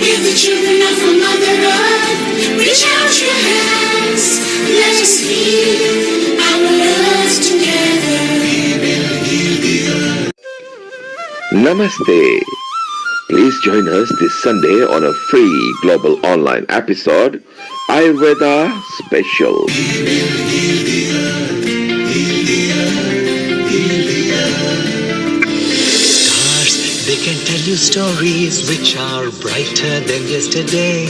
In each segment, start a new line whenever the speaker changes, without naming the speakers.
We're the children of a Mother Earth. Reach out your hands. Let us heal our earth together. We will heal the earth.
Namaste. Please join us this Sunday on a free global online episode, Ayurveda Special.
We will heal the earth. Heal the earth. Heal the earth.
Stars, they can tell you stories which are brighter than yesterday.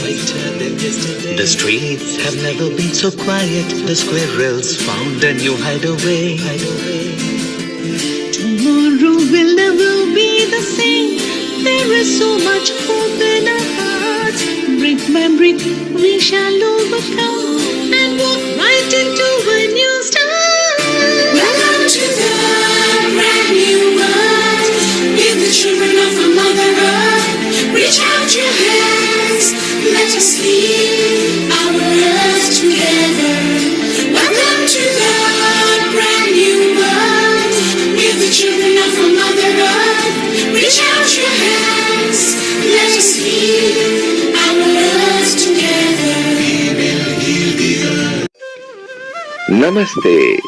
The streets have never been so quiet. The squirrels found a new hideaway.
Tomorrow will never be the same. There is so much hope in our hearts. Brick by brick, we shall overcome and walk right into a new start.
Welcome to the brand new world. We're the children of a Mother Earth. Reach out your hands. Let us heal our earth together. Welcome to the brand new world. We're the children of a Mother Earth. Reach out your hands. Let us heal our earth together. We will heal the earth.
Namaste.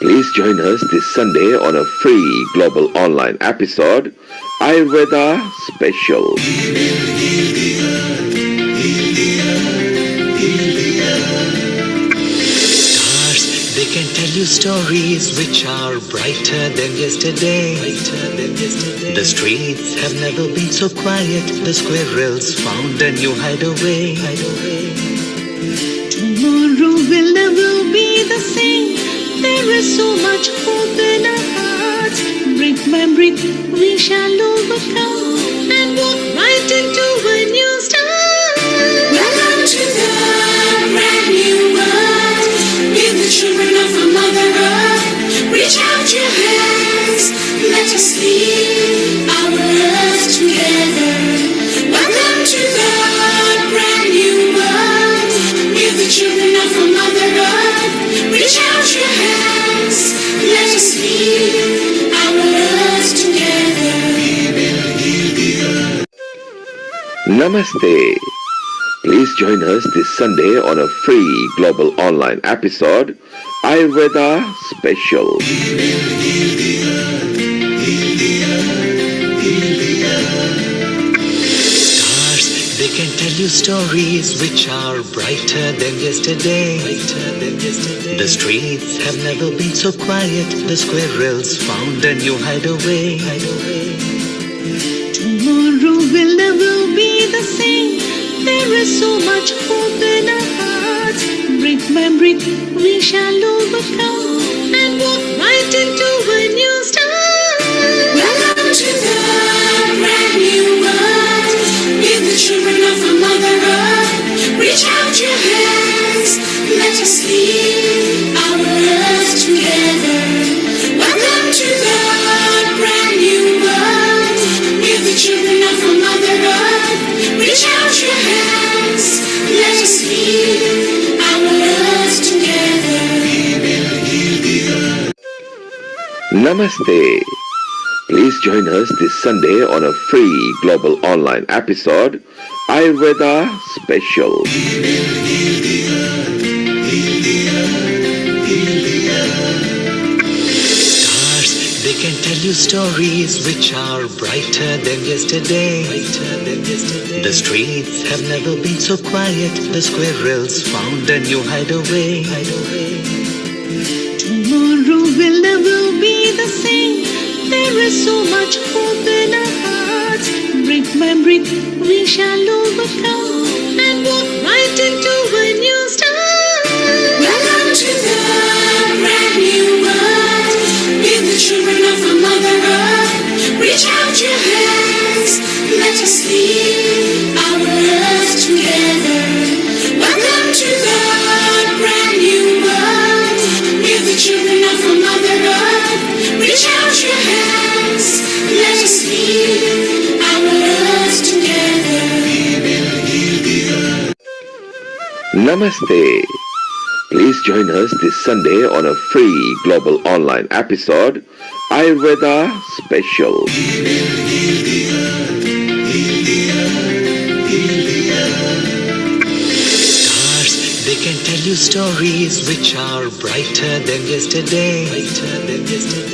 Please join us this Sunday on a free global online episode, Ayurveda Special.
We will heal the earth. Heal the earth. Heal the earth.
Stars, they can tell you stories which are brighter than yesterday. The streets have never been so quiet. The squirrels found a new hideaway.
Tomorrow will never be the same. There is so much hope in our hearts. Brick by brick, we shall overcome and walk right into a new start.
Welcome to the brand new world. We're the children of a Mother Earth. Reach out your hands. Let us heal our earth together. Welcome to the brand new world. We're the children of a Mother Earth. Reach out your hands. Let us heal our earth together. We will heal the earth.
Namaste. Please join us this Sunday on a free global online episode, Ayurveda Special.
We will heal the earth. Heal the earth. Heal the earth.
Stars, they can tell you stories which are brighter than yesterday. The streets have never been so quiet. The squirrels found a new hideaway.
Tomorrow will never be the same. There is so much hope in our hearts. Brick by brick, we shall overcome and walk right into a new start.
Welcome to the brand new world. We're the children of a Mother Earth. Reach out your hands. Let us heal our earth together. Welcome to the brand new world. We're the children of a Mother Earth. Reach out your hands. Let us heal our earth together. We will heal the earth.
Namaste. Please join us this Sunday on a free global online episode, Ayurveda Special.
We will heal the earth. Heal the earth. Heal the earth.
Stars, they can tell you stories which are brighter than yesterday. The streets have never been so quiet. The squirrels found a new hideaway.
Tomorrow will never be the same. There is so much hope in our hearts. Brick by brick, we shall overcome and walk right into a new start.
Welcome to the brand new world. We're the children of a Mother Earth. Reach out your hands. Let us heal our earth together. Welcome to the brand new world. We're the children of a Mother Earth. Reach out your hands. Let us heal our earth together. We will heal the earth.
Namaste. Please join us this Sunday on a free global online episode, Ayurveda Special.
We will heal the earth. Heal the earth. Heal
you stories which are brighter than yesterday.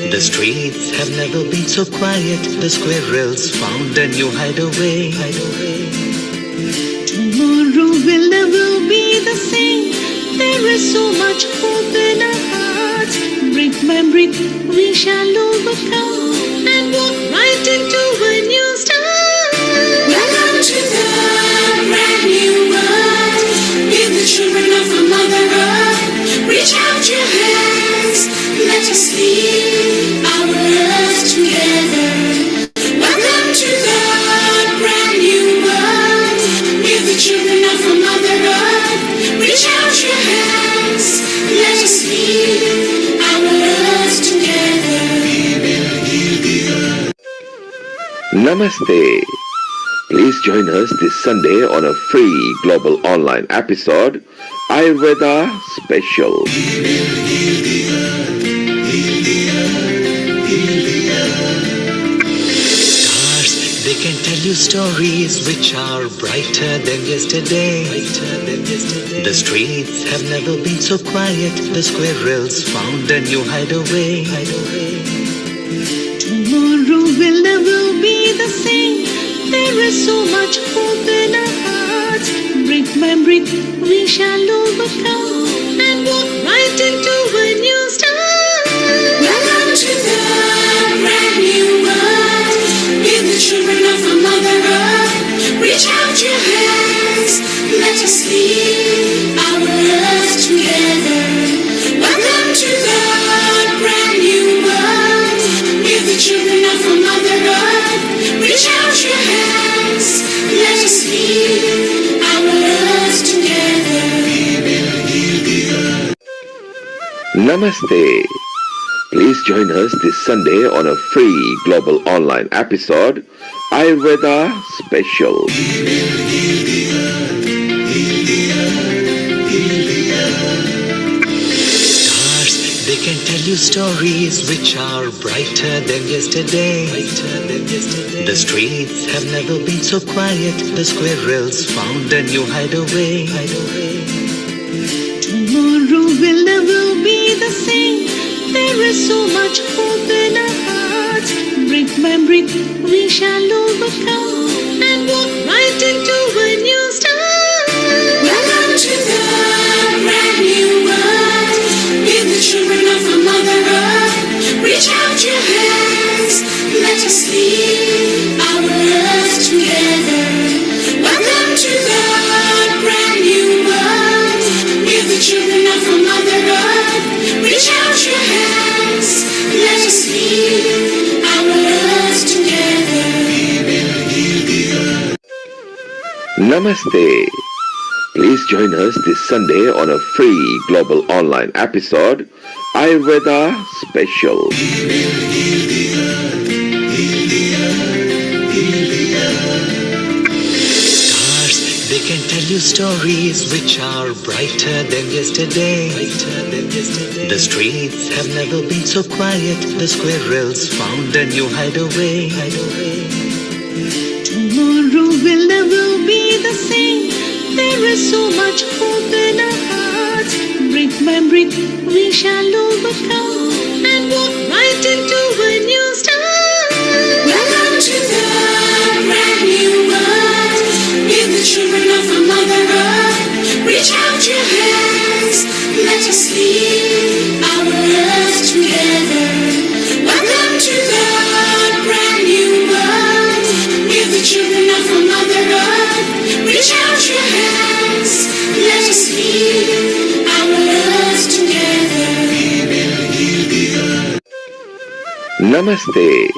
The streets have never been so quiet. The squirrels found a new hideaway.
Tomorrow will never be the same. There is so much hope in our hearts. Brick by brick, we shall overcome and walk right into a new start.
Welcome to the brand new world. We're the children of a Mother Earth. Reach out your hands, let us lead our earth together. Welcome to the brand new world. We're the children of a Mother Earth. Reach out your hands, let us lead our earth together.
Namaste. Please join us this Sunday on a free global online episode, Ayurveda Special.
Stars, they can tell you stories which are brighter than yesterday. The streets have never been so quiet. The squirrels found a new hideaway.
Tomorrow will never be the same. There is so much hope in our hearts. Brick by brick, we shall overcome and walk right into a new start.
Welcome to the brand new world. We're the children of a Mother Earth. Reach out your hands, let us lead our earth together. Welcome to the brand new world. We're the children of a Mother Earth. Reach out your hands, let us lead our earth together.
Namaste. Please join us this Sunday on a free global online episode, Ayurveda Special.
Stars, they can tell you stories which are brighter than yesterday. The streets have never been so quiet. The squirrels found a new hideaway.
Tomorrow will never be the same. There is so much hope in our hearts. Brick by brick, we shall overcome and walk right into a new start.
Welcome to the brand new world. We're the children of a Mother Earth. Reach out your hands, let us lead our earth together. Welcome to the brand new world. We're the children of a Mother Earth. Reach out your hands, let us lead our earth together.
Namaste. Please join us this Sunday on a free global online episode, Ayurveda Special.
Stars, they can tell you stories which are brighter than yesterday. The streets have never been so quiet. The squirrels found a new hideaway.
Tomorrow will never be the same. There is so much hope in our hearts. Brick by brick, we shall overcome and walk right into a new start.
Welcome to the brand new world. We're the children of a Mother Earth. Reach out your hands, let us lead our earth together. Welcome to the brand new world. We're the children of a Mother Earth. Reach out your hands, let us lead our earth together.
Namaste.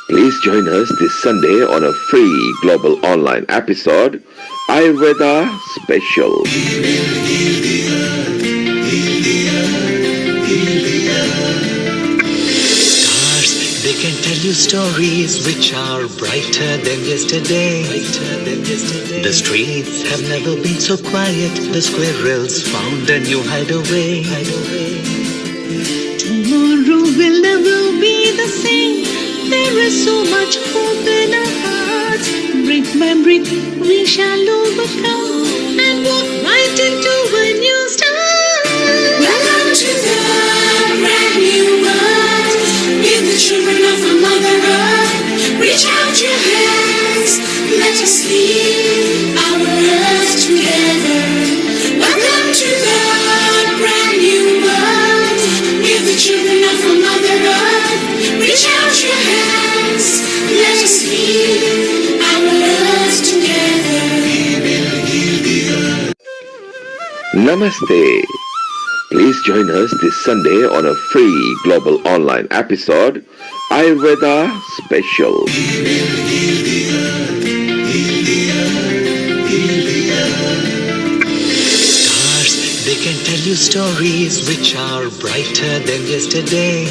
Please join us this Sunday on a free global online episode, Ayurveda Special.
Stars, they can tell you stories which are brighter than yesterday. The streets have never been so quiet. The squirrels found a new hideaway.
Tomorrow will never be the same. There is so much hope in our hearts. Brick by brick, we shall overcome and walk right into a new start.
lead our earth together. Welcome to the brand new world. We're the children of a Mother Earth. Reach out your hands. Let us lead our earth together. We will heal the earth.
Namaste. Please join us this Sunday on a free global online episode, Ayurveda Special.
We will heal the earth, heal the earth, heal the earth.
Stars, they can tell you stories which are brighter than yesterday.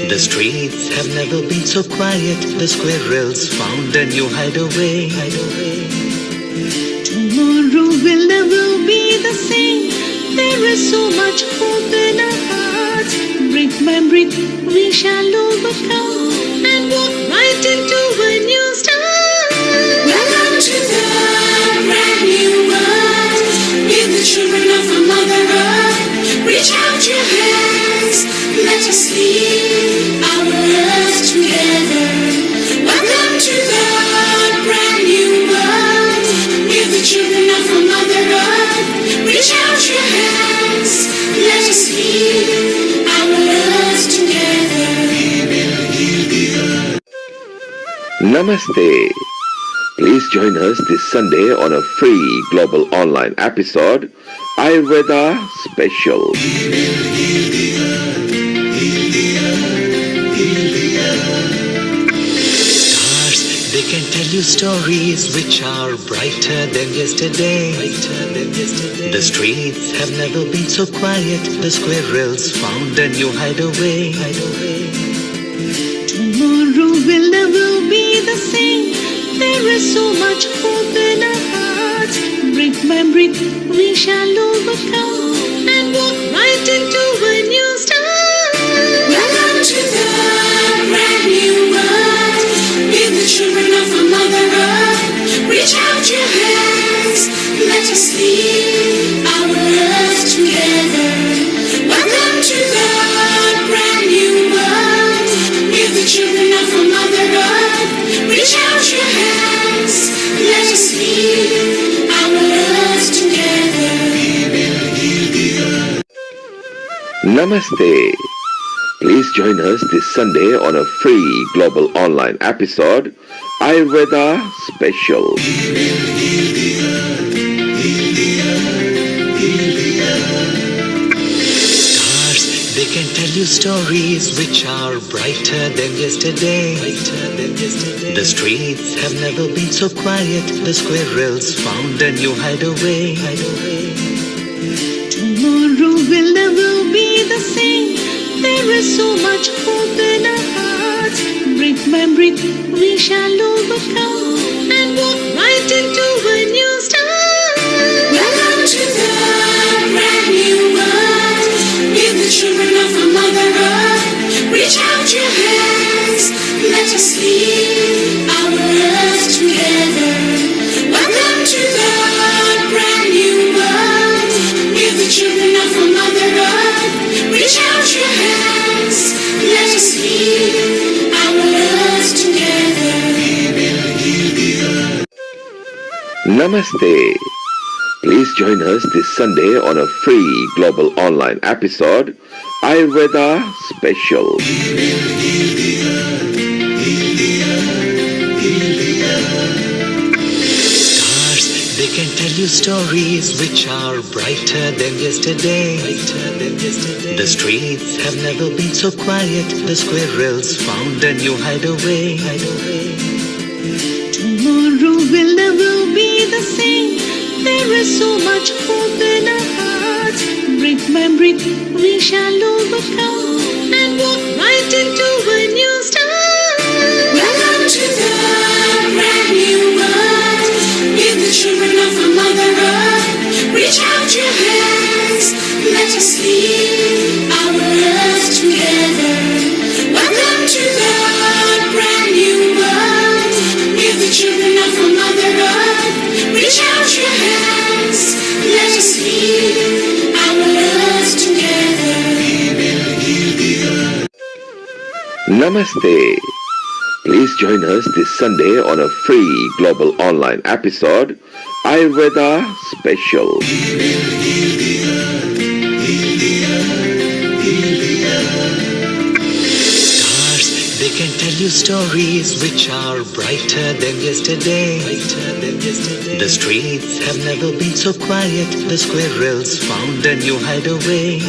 The streets have never been so quiet. The squirrels found a new hideaway.
Tomorrow will never be the same. There is so much hope in our hearts. Brick by brick, we shall overcome and walk right into a new start.
Welcome to the brand new world. We're the children of a Mother Earth. Reach out your hands. Let us lead our earth together. Welcome to the brand new world. We're the children of a Mother Earth. Reach out your hands. Let us lead our earth together. We will heal the earth.
Namaste. Please join us this Sunday on a free global online episode, Ayurveda Special.
We will heal the earth, heal the earth, heal the earth.
Stars, they can tell you stories which are brighter than yesterday. The streets have never been so quiet. The squirrels found a new hideaway.
Tomorrow will never be the same. There is so much hope in our hearts. Brick by brick, we shall overcome and walk right into a new start.
Welcome to the brand new world. We're the children of a Mother Earth. Reach out your hands. Let us lead our earth together. Welcome to the brand new world. We're the children of a Mother Earth. Reach out your hands. Let us lead our earth together. We will heal the earth.
Namaste. Please join us this Sunday on a free global online episode, Ayurveda Special.
We will heal the earth, heal the earth, heal the earth.
Stars, they can tell you stories which are brighter than yesterday. The streets have never been so quiet. The squirrels found a new hideaway.
Tomorrow will never be the same. There is so much hope in our hearts. Brick by brick, we shall overcome and walk right into a new start.
Welcome to the brand new world. We're the children of a Mother Earth. Reach out your hands. Let us lead our earth together. Welcome to the brand new world. We're the children of a Mother Earth. Reach out your hands. Let us lead our earth together. We will heal the earth.
Namaste. Please join us this Sunday on a free global online episode, Ayurveda Special.
We will heal the earth, heal the earth, heal the earth.
Stars, they can tell you stories which are brighter than yesterday. The streets have never been so quiet. The squirrels found a new hideaway.
Tomorrow will never be the same. There is so much hope in our hearts. Brick by brick, we shall overcome and walk right into a new start.
Welcome to the brand new world. We're the children of a Mother Earth. Reach out your hands. Let us lead our earth together. Welcome to the brand new world. We're the children of a Mother Earth. Reach out your hands. Let us lead our earth together. We will heal the earth.
Namaste. Please join us this Sunday on a free global online episode, Ayurveda Special.
Stars, they can tell you stories which are brighter than yesterday. The streets have never been so quiet. The squirrels found a new hideaway.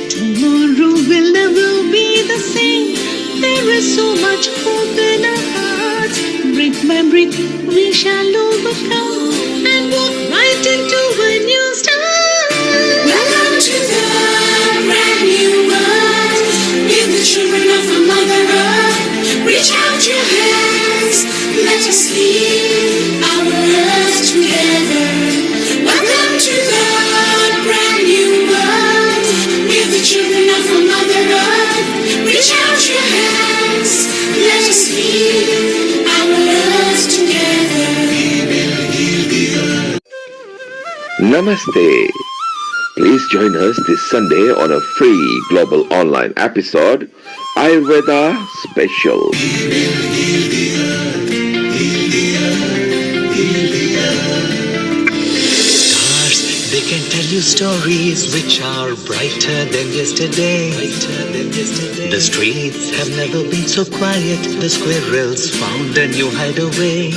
Tomorrow will never be the same. There is so much hope in our hearts. Brick by brick, we shall overcome and walk right into a new start.
Welcome to the brand new world. We're the children of a Mother Earth. Reach out your hands, let us lead our earth together. Welcome to the brand new world. We're the children of a Mother Earth. Reach out your hands, let us lead our earth together.
Namaste. Please join us this Sunday on a free global online episode, Ayurveda Special.
Stars, they can tell you stories which are brighter than yesterday. The streets have never been so quiet. The squirrels found a new hideaway.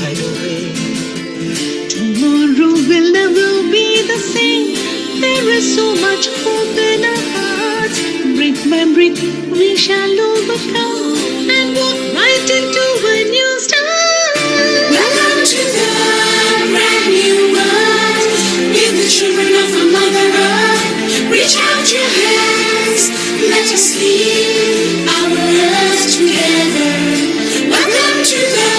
Tomorrow will never be the same. There is so much hope in our hearts. Brick by brick, we shall overcome and walk right into a new start.
Welcome to the brand new world. We're the children of a Mother Earth. Reach out your hands, let us lead our earth together. Welcome to the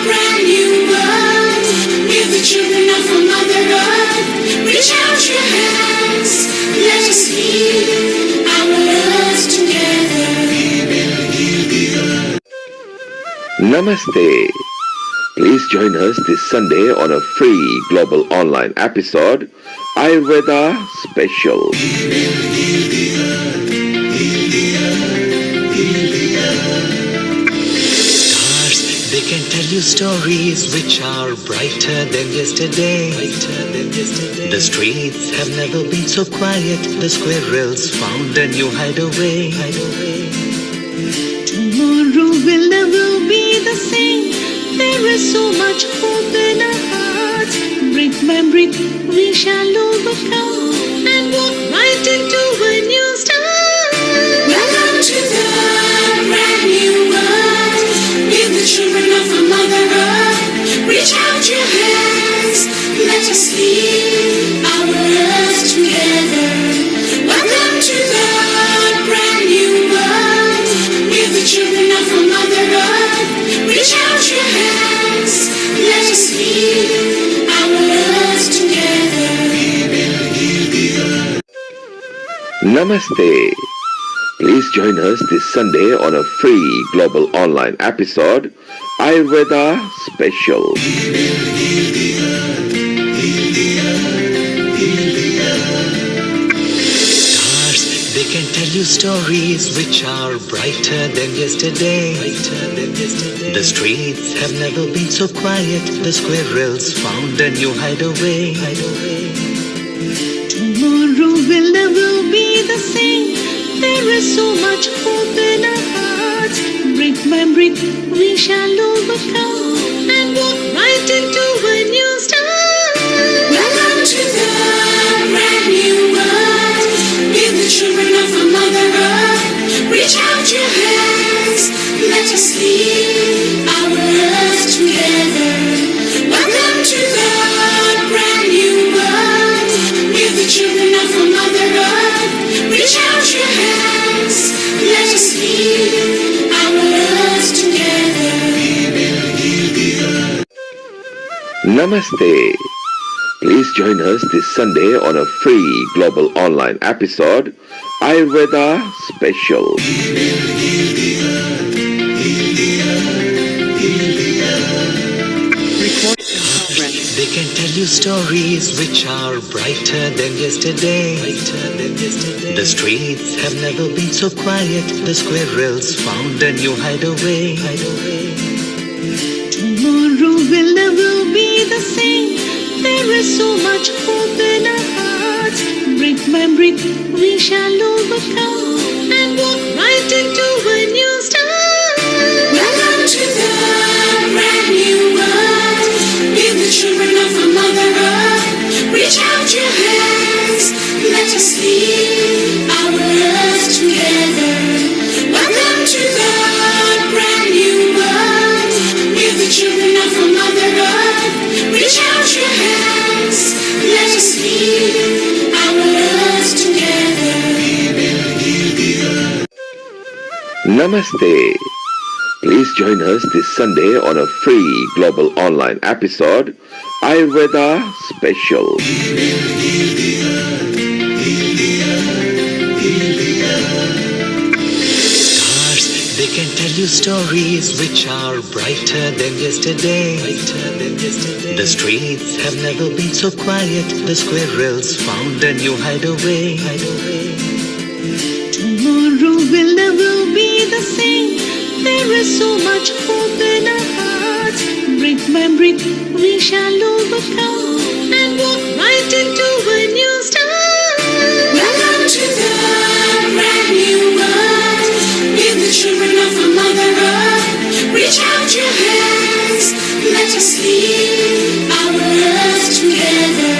brand new world. We're the children of a Mother Earth. Reach out your hands, let us lead our earth together.
Namaste. Please join us this Sunday on a free global online episode, Ayurveda Special.
Stars, they can tell you stories which are brighter than yesterday. The streets have never been so quiet. The squirrels found a new hideaway.
Tomorrow will never be the same. There is so much hope in our hearts. Brick by brick, we shall overcome and walk right into a new start.
Welcome to the brand new world. We're the children of a Mother Earth. Reach out your hands, let us lead our earth together. Welcome to the brand new world. We're the children of a Mother Earth. Reach out your hands, let us lead our earth together.
Namaste. Please join us this Sunday on a free global online episode, Ayurveda Special.
Stars, they can tell you stories which are brighter than yesterday. The streets have never been so quiet. The squirrels found a new hideaway.
Tomorrow will never be the same. There is so much hope in our hearts. Brick by brick, we shall overcome and walk right into a new start.
Welcome to the brand new world. We're the children of a Mother Earth. Reach out your hands, let us lead our earth together. Welcome to the brand new world. We're the children of a Mother Earth. Reach out your hands, let us lead our earth together.
Namaste. Please join us this Sunday on a free global online episode, Ayurveda Special.
they can tell you stories which are brighter than yesterday. The streets have never been so quiet. The squirrels found a new hideaway.
Tomorrow will never be the same. There is so much hope in our hearts. Brick by brick, we shall overcome and walk right into a new start.
Welcome to the brand new world. With the children of a Mother Earth. Reach out your hands. Let us lead our earth together. Welcome to the brand new world. With the children of a Mother Earth. Reach out your hands. Let us lead our earth together. We will heal the earth.
Namaste. Please join us this Sunday on a free global online episode, Ayurveda Special.
Stars, they can tell you stories which are brighter than yesterday. The streets have never been so quiet. The squirrels found a new hideaway.
Tomorrow will never be the same. There is so much hope in our hearts. Brick by brick, we shall overcome and walk right into a new start.
Welcome to the brand new world. With the children of a Mother Earth. Reach out your hands. Let us lead our earth together.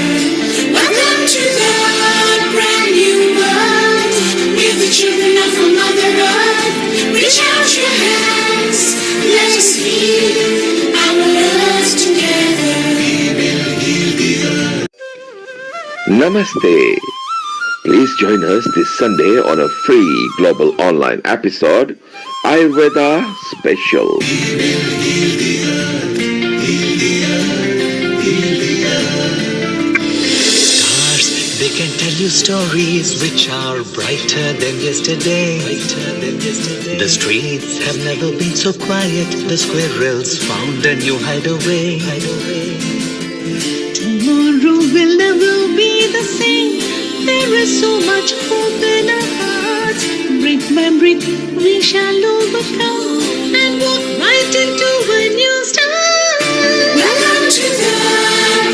Welcome to the brand new world. With the children of a Mother Earth. Reach out your hands. Let us lead our earth together. We will heal the earth.
Namaste. Please join us this Sunday on a free global online episode, Ayurveda Special.
Stars, they can tell you stories which are brighter than yesterday. The streets have never been so quiet. The squirrels found a new hideaway.
Tomorrow will never be the same. There is so much hope in our hearts. Brick by brick, we shall overcome and walk right into a new start.
Welcome to the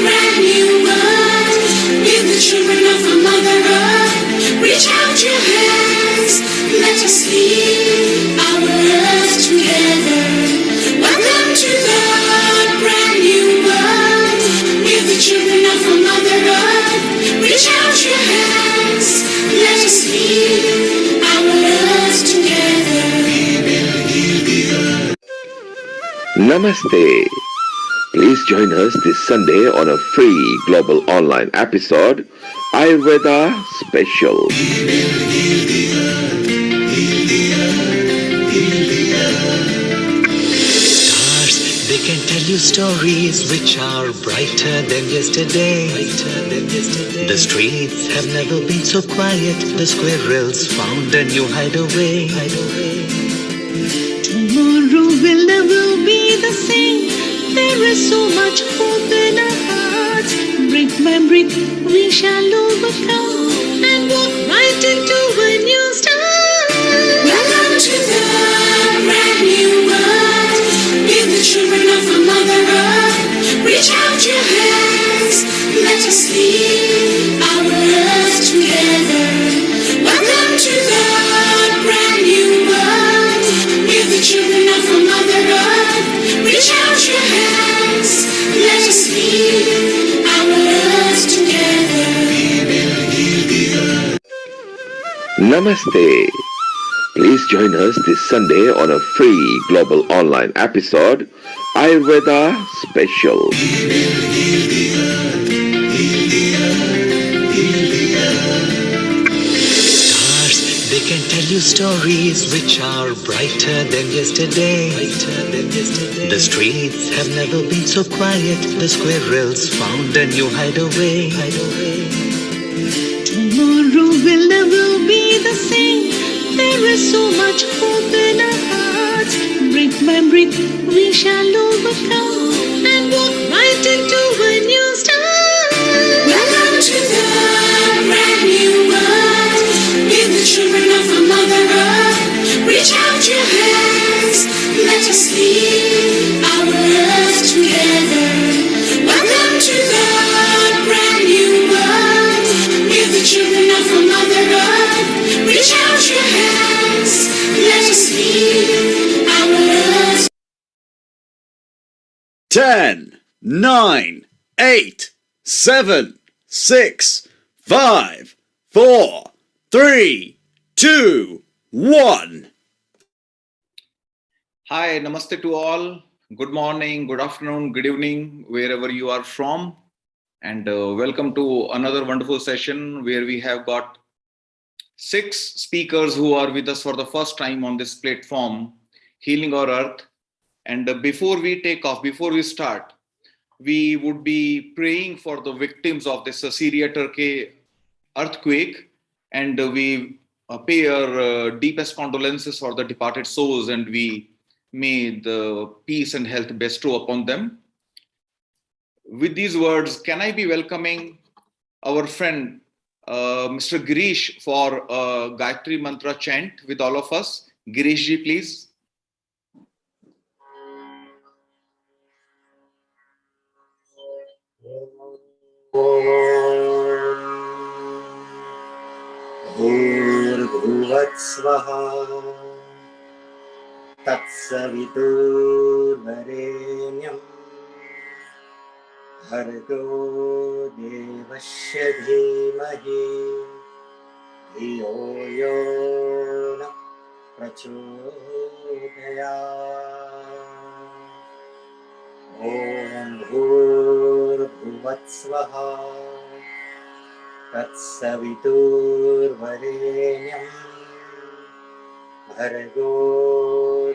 brand new world. With the children of a Mother Earth. Reach out your hands. Let us lead our earth together. Welcome to the brand new world. With the children of a Mother Earth. Reach out your hands. Let us lead our earth together. We will heal the earth.
Namaste. Please join us this Sunday on a free global online episode, Ayurveda Special.
Stars, they can tell you stories which are brighter than yesterday. The streets have never been so quiet. The squirrels found a new hideaway.
Tomorrow will never be the same. There is so much hope in our hearts. Brick by brick, we shall overcome and walk right into a new start.
Welcome to the brand new world. With the children of a Mother Earth. Reach out your hands. Let us lead our earth together. Welcome to the brand new world. With the children of a Mother Earth. Reach out your hands. Let us lead our earth together. We will heal the earth.
Namaste. Please join us this Sunday on a free global online episode, Ayurveda Special.
Stars, they can tell you stories which are brighter than yesterday. The streets have never been so quiet. The squirrels found a new hideaway.
Tomorrow will never be the same. There is so much hope in our hearts. Brick by brick, we shall overcome and walk right into a new
10, 9, 8, 7, 6, 5, 4, 3, 2, 1. Hi, namaste to all. Good morning, good afternoon, good evening, wherever you are from. And welcome to another wonderful session where we have got 6 speakers who are with us for the first time on this platform, Healing Our Earth. And before we take off, before we start, we would be praying for the victims of this Syria Turkey earthquake, and we pay our deepest condolences for the departed souls, and we may the peace and health bestow upon them. With these words, can I be welcoming our friend Mr. Girish for Gayatri Mantra chant with all of us? Girish ji, please.
भूर्भुवत्स्वः तत्सवितुर्वरेण्यं भर्गो देवस्य धीमहि धियो यो न प्रचोदयात्। ॐ भूर्भुवत्स्वः तत्सवितुर्वरेण्यं भर्गो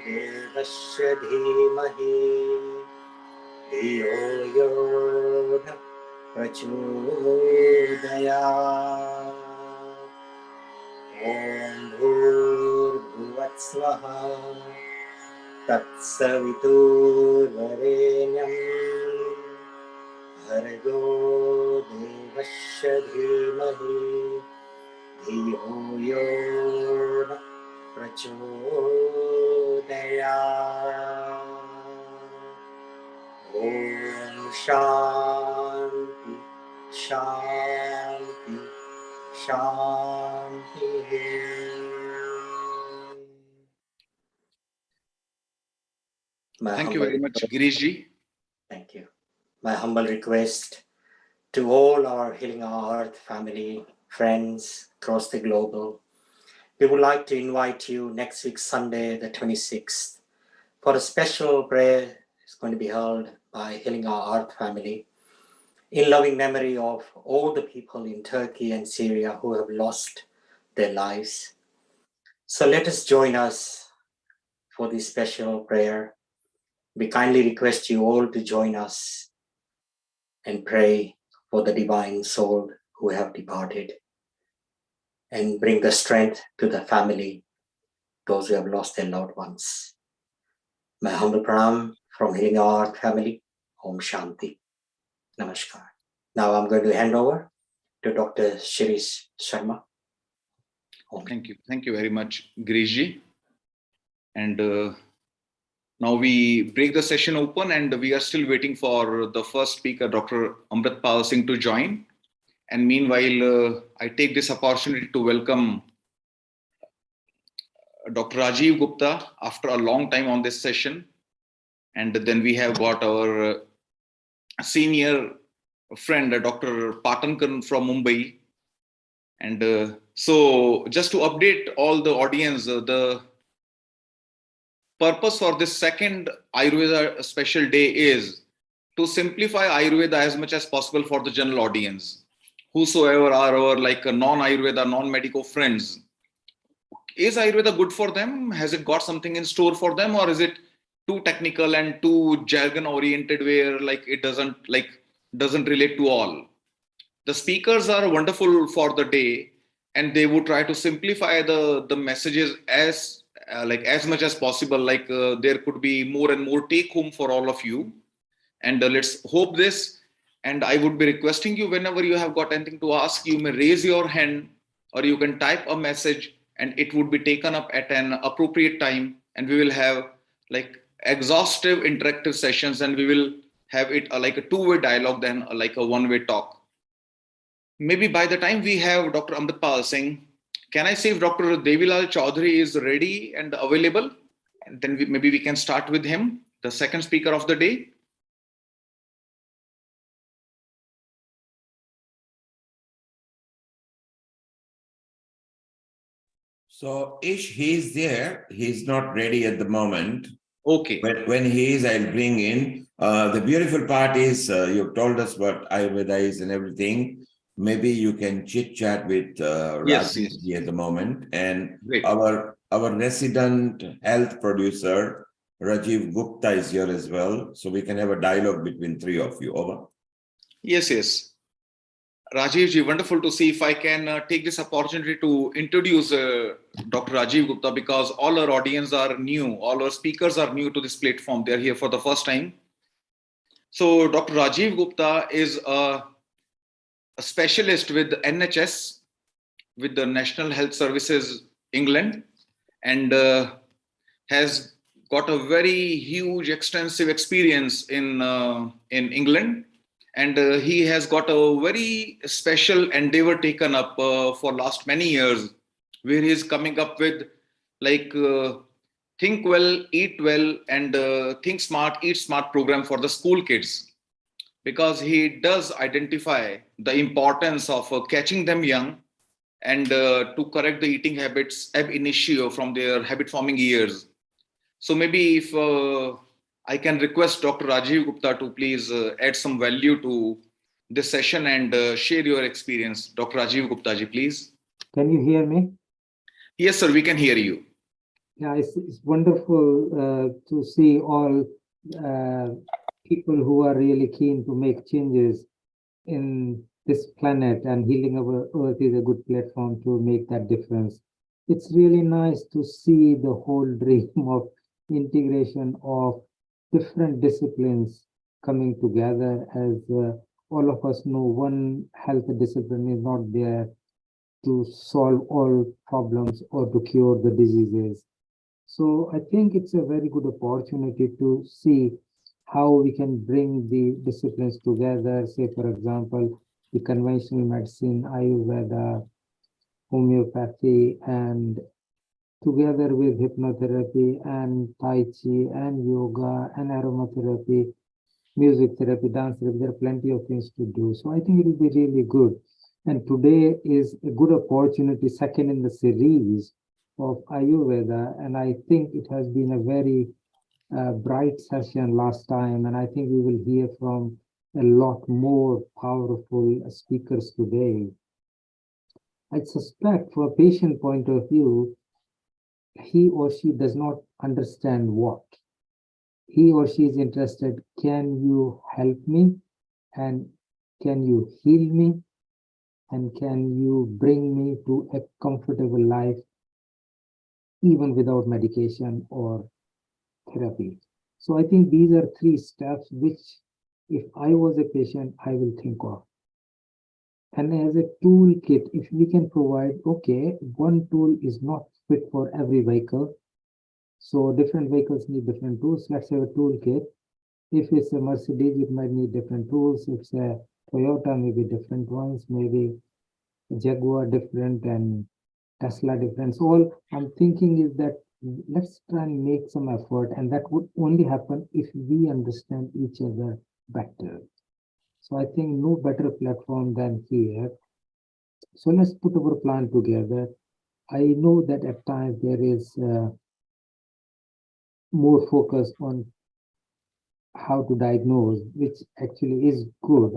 देवस्य धीमहि धियो यो न प्रचोदयात्। ॐ भूर्भुवत्स्वः तत्सवितुर्वरेण्यं भर्गो देवस्य धीमहि धियो यो न प्रचोदयात्। ॐ शान्ति शान्ति शान्तिः।
Thank you very much, Girish ji.
Thank you. My humble request to all our Healing Our Earth family, friends across the globe. We would like to invite you next week, Sunday, the 26th, for a special prayer. It's going to be held by Healing Our Earth family in loving memory of all the people in Turkey and Syria who have lost their lives. So let us join us for this special prayer. We kindly request you all to join us and pray for the divine soul who have departed, and bring the strength to the family, those who have lost their loved ones. My humble pranam from Healing Our Earth family. Om Shanti. Namaskar. Now I'm going to hand over to Dr. Shirish Sharma.
Thank you. Thank you very much, Girish ji. And now we break the session open, and we are still waiting for the first speaker, Dr. Amritpal Singh, to join. And meanwhile, I take this opportunity to welcome Dr. Rajiv Gupta after a long time on this session. And then we have got our senior friend, Dr. Patankar from Mumbai. And so just to update all the audience, the purpose for this second Ayurveda Special Day is to simplify Ayurveda as much as possible for the general audience. Whosoever are our non-Ayurveda, non-medico friends, is Ayurveda good for them? Has it got something in store for them, or is it too technical and too jargon oriented where it doesn't relate to all? The speakers are wonderful for the day, and they would try to simplify the messages as much as possible. There could be more and more take home for all of you, and let's hope this. And I would be requesting you, whenever you have got anything to ask, you may raise your hand, or you can type a message, and it would be taken up at an appropriate time, and we will have exhaustive interactive sessions, and we will have it like a two-way dialogue than like a one-way talk. Maybe by the time we have Dr. Amritpal Singh, can I say if Dr. Devilal Chaudhary is ready and available? And then maybe we can start with him, the second speaker of the day.
So Ish, he's there. He's not ready at the moment.
Okay.
When he is, I'll bring in. The beautiful part is you've told us what Ayurveda is and everything. Maybe you can chit chat with
Yes,
Rajesh
yes.
at the moment, and
Great.
our resident health producer Rajiv Gupta is here as well, so we can have a dialogue between three of you. Over.
Yes, yes. Rajiv ji, wonderful to see. If I can take this opportunity to introduce Dr. Rajiv Gupta, because all our audience are new, all our speakers are new to this platform. They're here for the first time. So Dr. Rajiv Gupta is a specialist with NHS, with the National Health Services England, and has got a very huge, extensive experience in England. And he has got a very special endeavor taken up for last many years, where he's coming up with like think well, eat well, and think smart, eat smart program for the school kids, because he does identify the importance of catching them young and to correct the eating habits ab initio from their habit forming years. So maybe if I can request Dr. Rajiv Gupta to please add some value to this session and share your experience. Dr. Rajiv Gupta ji, please.
Can you hear me?
Yes, sir, we can hear you.
Yeah, it's wonderful to see all people who are really keen to make changes in this planet, and healing our earth is a good platform to make that difference. It's really nice to see the whole dream of integration of different disciplines coming together. As all of us know, one health discipline is not there to solve all problems or to cure the diseases. So I think it's a very good opportunity to see how we can bring the disciplines together. Say, for example, the conventional medicine, Ayurveda, homeopathy, and together with hypnotherapy and Tai Chi and yoga and aromatherapy, music therapy, dance therapy. There are plenty of things to do. So I think it will be really good. And today is a good opportunity, second in the series of Ayurveda. And I think it has been a very bright session last time. And I think we will hear from a lot more powerful speakers today. I suspect from a patient point of view, he or she does not understand what. He or she is interested, can you help me? And can you heal me? And can you bring me to a comfortable life, even without medication or therapy? So I think these are three steps which, if I was a patient, I will think of. And as a toolkit, if we can provide, okay, one tool is not fit for every vehicle. So different vehicles need different tools. Let's have a toolkit. If it's a Mercedes, it might need different tools. If it's a Toyota, maybe different ones, maybe Jaguar different and Tesla different. So all I'm thinking is that let's try and make some effort, and that would only happen if we understand each other better. So I think no better platform than here. So let's put our plan together. I know that at times there is more focus on how to diagnose, which actually is good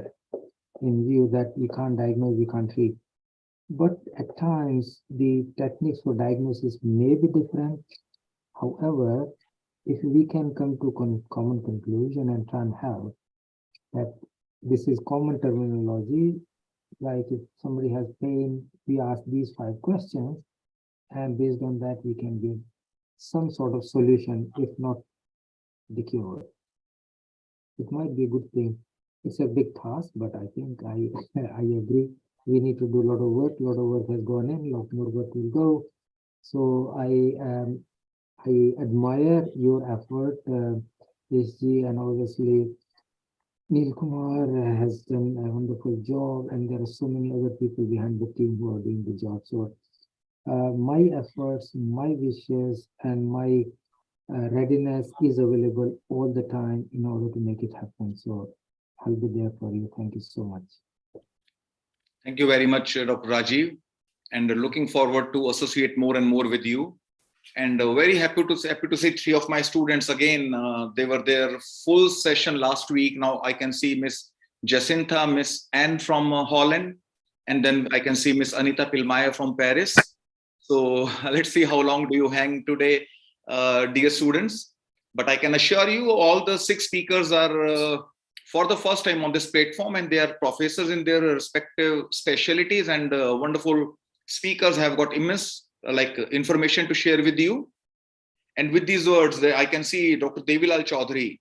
in view that we can't diagnose, we can't treat. But at times the techniques for diagnosis may be different. However, if we can come to common conclusion and try and help, that this is common terminology, like if somebody has pain, we ask these 5 questions, and based on that we can give some sort of solution, if not the cure. It might be a good thing. It's a big task, but I think I agree. We need to do a lot of work. A lot of work has gone in, a lot more work will go. So I admire your effort, SG, and obviously Neil Kumar has done a wonderful job, and there are so many other people behind the team who are doing the job. So my efforts, my wishes, and my readiness is available all the time in order to make it happen. So I'll be there for you. Thank you so much.
Thank you very much, Dr. Rajiv. and looking forward to associate more and more with you. And very happy to see three of my students again. They were there full session last week. Now I can see Miss Jacinta, Miss Anne from Holland, and then I can see Miss Anita Pilmaya from Paris. So let's see how long do you hang today, dear students. But I can assure you all the 6 speakers are for the first time on this platform, and they are professors in their respective specialties, and wonderful speakers have got immense information to share with you. And with these words, I can see Dr. Devilal Chaudhary.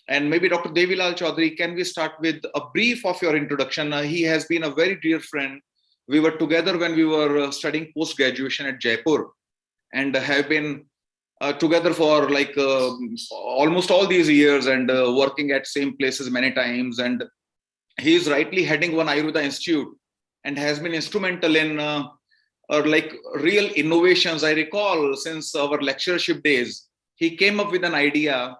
And maybe Dr. Devilal Chaudhary, can we start with a brief of your introduction? He has been a very dear friend. We were together when we were studying post-graduation at Jaipur, and have been together for almost all these years, and working at same places many times. And he is rightly heading one Ayurveda institute and has been instrumental in real innovations. I recall since our lectureship days, he came up with an idea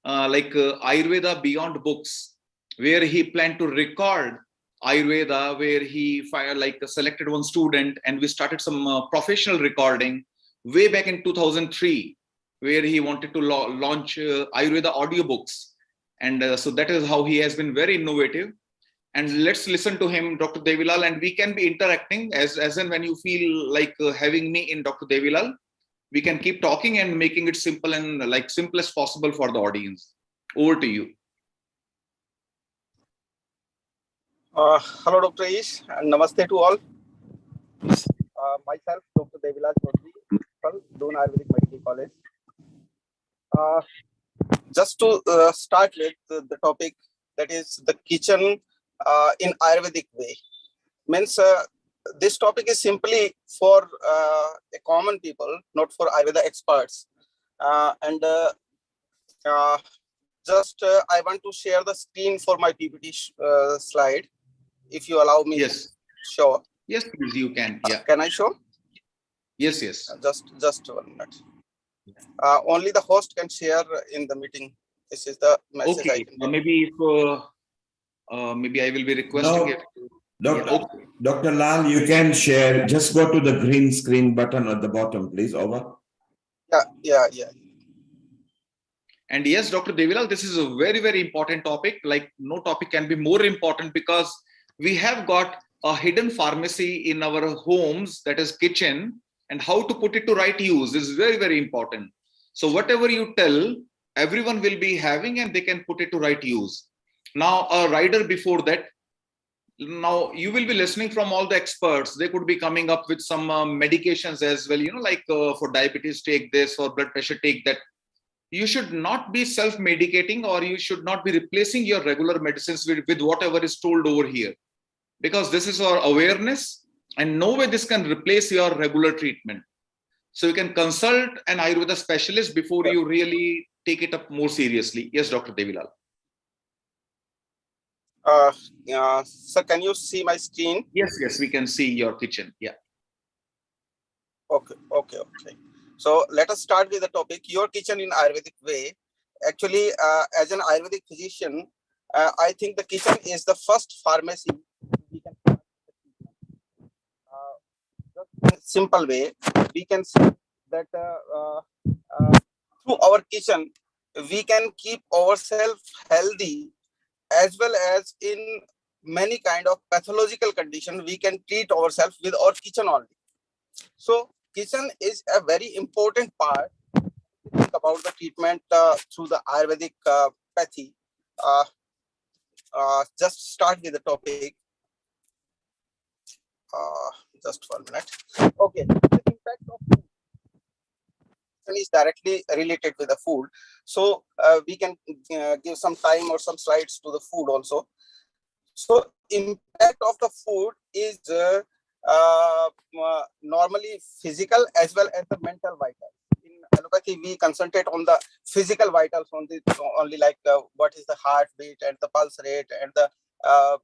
Ayurveda Beyond Books, where he planned to record Ayurveda, where he selected one student, and we started some professional recording way back in 2003, where he wanted to launch Ayurveda audiobooks. And so that is how he has been very innovative. And let's listen to him, Dr. Devilal, and we can be interacting as and when you feel like having me in, Dr. Devilal. We can keep talking and making it simple and simple as possible for the audience. Over to you.
Hello, Dr. Ish, and namaste to all. Myself, Dr. Devilal Chaudhary, Doon Ayurvedic Medical College. Just to start with the topic, that is the kitchen in Ayurvedic way. Means this topic is simply for a common people, not for Ayurveda experts. Just I want to share the screen for my PPT slide, if you allow me.
Yes.
Sure.
Yes, please, you can. Yeah.
Can I show?
Yes, yes.
Just 1 minute. Only the host can share in the meeting. This is the message.
Okay. Maybe I will be requesting it.
Dr. Lal, you can share. Just go to the green screen button at the bottom, please. Over.
Yeah.
And yes, Dr. Devilal, this is a very, very important topic. Like no topic can be more important, because we have got a hidden pharmacy in our homes, that is kitchen, and how to put it to right use is very, very important. So whatever you tell, everyone will be having, and they can put it to right use. Now, a rider before that, now you will be listening from all the experts. They could be coming up with some medications as well, for diabetes, take this, or blood pressure, take that. You should not be self-medicating, or you should not be replacing your regular medicines with whatever is told over here, because this is our awareness, and no way this can replace your regular treatment. So you can consult an Ayurveda specialist before you really take it up more seriously. Yes, Dr. Devilal.
Sir, can you see my screen?
Yes, we can see your kitchen. Yeah.
Okay. So let us start with the topic, your kitchen in Ayurvedic way. Actually, as an Ayurvedic physician, I think the kitchen is the first pharmacy we can start. Just in a simple way, we can see that through our kitchen, we can keep ourselves healthy, as well as in many kind of pathological conditions, we can treat ourselves with our kitchen only. So kitchen is a very important part. Think about the treatment through the Ayurvedic pathy. Just start with the topic. Just 1 minute. Okay, the impact of food is directly related with the food. So we can give some time or some slides to the food also. So impact of the food is normally physical as well as the mental vitals. In allopathy, we concentrate on the physical vitals only like what is the heartbeat and the pulse rate and the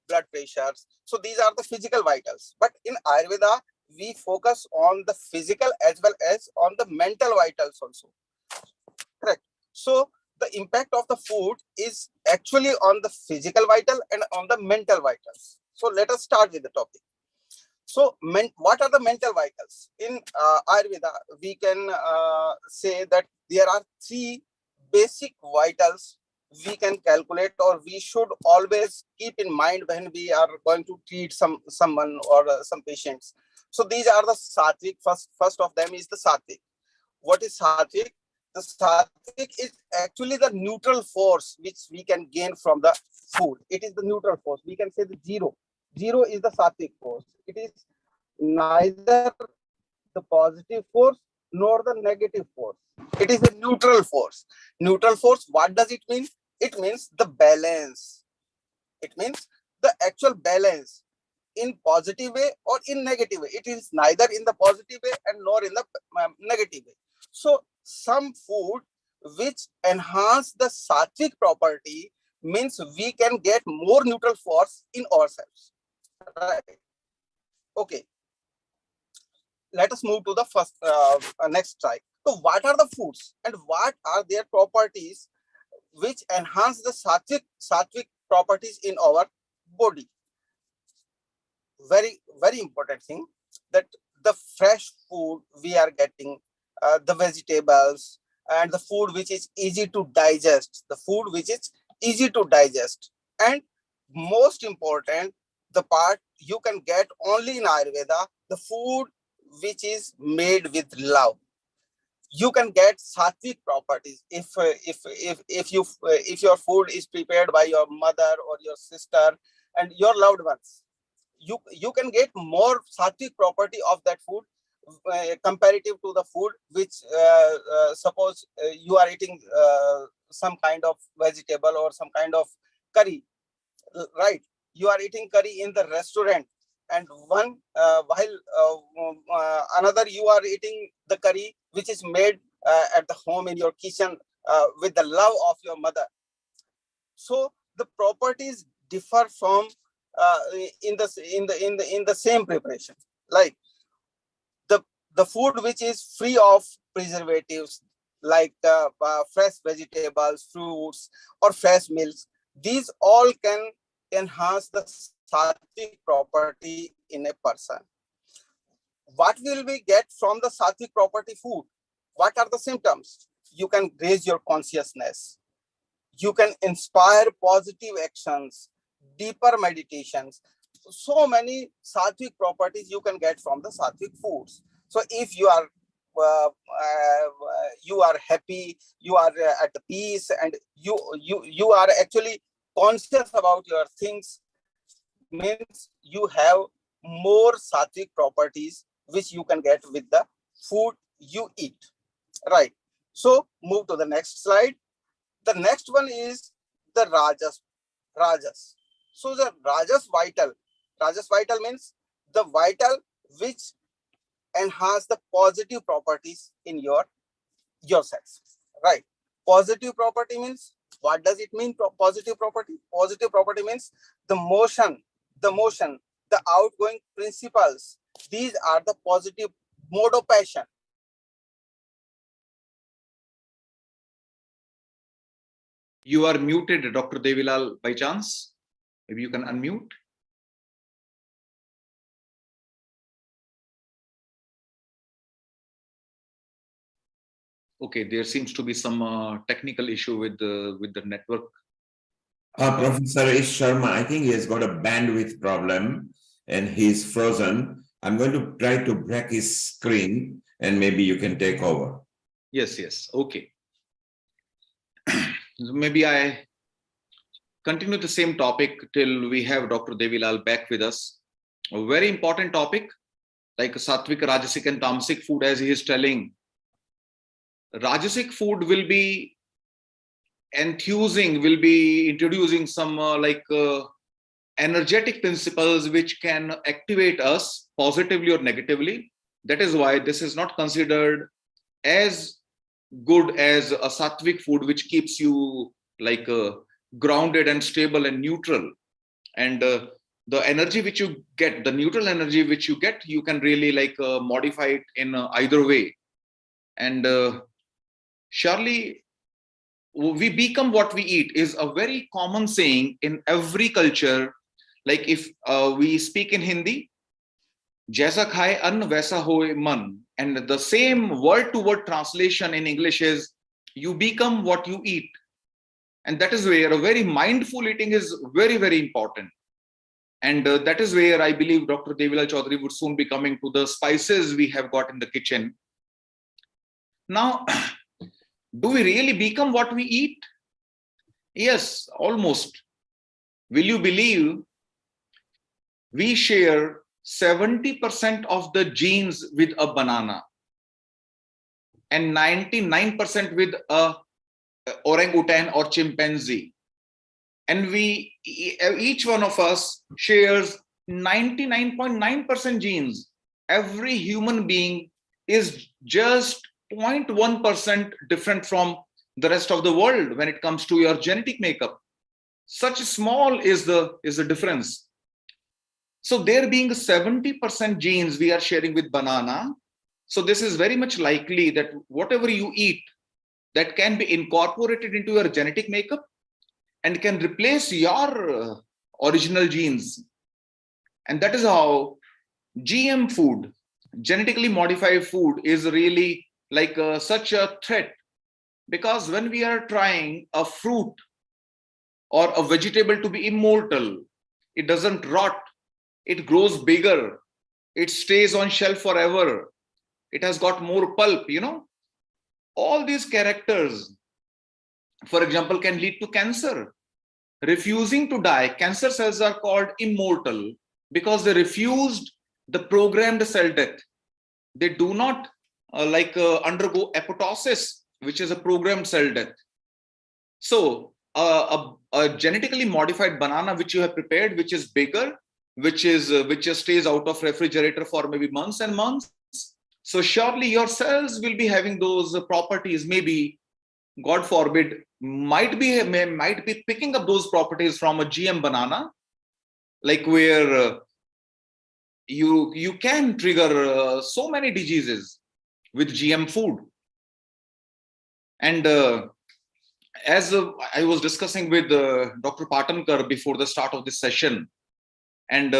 blood pressures. So these are the physical vitals. But in Ayurveda, we focus on the physical as well as on the mental vitals also. Correct. So the impact of the food is actually on the physical vital and on the mental vitals. So let us start with the topic. So what are the mental vitals? In Ayurveda, we can say that there are 3 basic vitals we can calculate, or we should always keep in mind when we are going to treat someone or some patients. So these are the sattvic. First of them is the sattvic. What is sattvic? The sattvic is actually the neutral force which we can gain from the food. It is the neutral force. We can say the zero. Zero is the sattvic force. It is neither the positive force nor the negative force. It is a neutral force. Neutral force, what does it mean? It means the balance. It means the actual balance in positive way or in negative way. It is neither in the positive way and nor in the negative way. So some food which enhance the sattvic property means we can get more neutral force in ourselves. Right. Okay. Let us move to the first next slide. So what are the foods and what are their properties which enhance the sattvic properties in our body? Very, very important thing, that the fresh food we are getting, the vegetables and the food which is easy to digest, and most important, the part you can get only in Ayurveda, the food which is made with love. You can get sattvic properties if your food is prepared by your mother or your sister and your loved ones. You can get more sattvic property of that food comparative to the food which suppose you are eating some kind of vegetable or some kind of curry, right? You are eating curry in the restaurant, and while another you are eating the curry which is made at the home in your kitchen with the love of your mother. So the properties differ from in the same preparation. Like the food which is free of preservatives, like fresh vegetables, fruits, or fresh milks, these all can enhance the sattvic property in a person. What will we get from the sattvic property food? What are the symptoms? You can raise your consciousness. You can inspire positive actions, deeper meditations. So many sattvic properties you can get from the sattvic foods. So if you are happy, you are at peace, and you are actually conscious about your things, means you have more sattvic properties which you can get with the food you eat, right? So move to the next slide. The next one is the rajas. So the rajas vital means the vital which enhance the positive properties in yourself, right? Positive property means, what does it mean? Positive property means the motion, the outgoing principles. These are the positive mode of passion.
You are muted, Dr. Devilal, by chance. Maybe you can unmute. Okay, there seems to be some technical issue with the network.
Professor Ish Sharma, I think he has got a bandwidth problem and he's frozen. I'm going to try to break his screen and maybe you can take over.
Yes. Okay. Maybe I continue the same topic till we have Dr. Devilal back with us. A very important topic, like sattvic, rajasic, and tamasic food, as he is telling. Rajasic food will be introducing some energetic principles which can activate us positively or negatively. That is why this is not considered as good as a sattvic food which keeps you grounded and stable and neutral. And the energy which you get, the neutral energy which you get, you can really modify it in either way. And surely we become what we eat is a very common saying in every culture. Like if we speak in Hindi, Jaisa khai ann vaisa hoye man. And the same word to word translation in English is, you become what you eat. And that is where a very mindful eating is very, very important. And that is where I believe Dr. Devilal Chaudhary would soon be coming to the spices we have got in the kitchen. Now, do we really become what we eat? Yes, almost. Will you believe we share 70% of the genes with a banana and 99% with a orangutan or chimpanzee? And we, each one of us shares 99.9% genes. Every human being is just 0.1% different from the rest of the world when it comes to your genetic makeup. Such small is the difference. So there being 70% genes we are sharing with banana. So this is very much likely that whatever you eat, that can be incorporated into your genetic makeup and can replace your original genes. And that is how GM food, genetically modified food, is really like such a threat. Because when we are trying a fruit or a vegetable to be immortal, it doesn't rot, it grows bigger, it stays on shelf forever, it has got more pulp, all these characters, for example, can lead to cancer. Refusing to die, cancer cells are called immortal because they refused the programmed cell death. They do not undergo apoptosis, which is a programmed cell death. So a genetically modified banana which you have prepared, which is bigger, which just stays out of refrigerator for maybe months and months. So surely your cells will be having those properties, maybe, God forbid, might be picking up those properties from a GM banana, like where you can trigger so many diseases with GM food. And as I was discussing with Dr. Patankar before the start of this session, and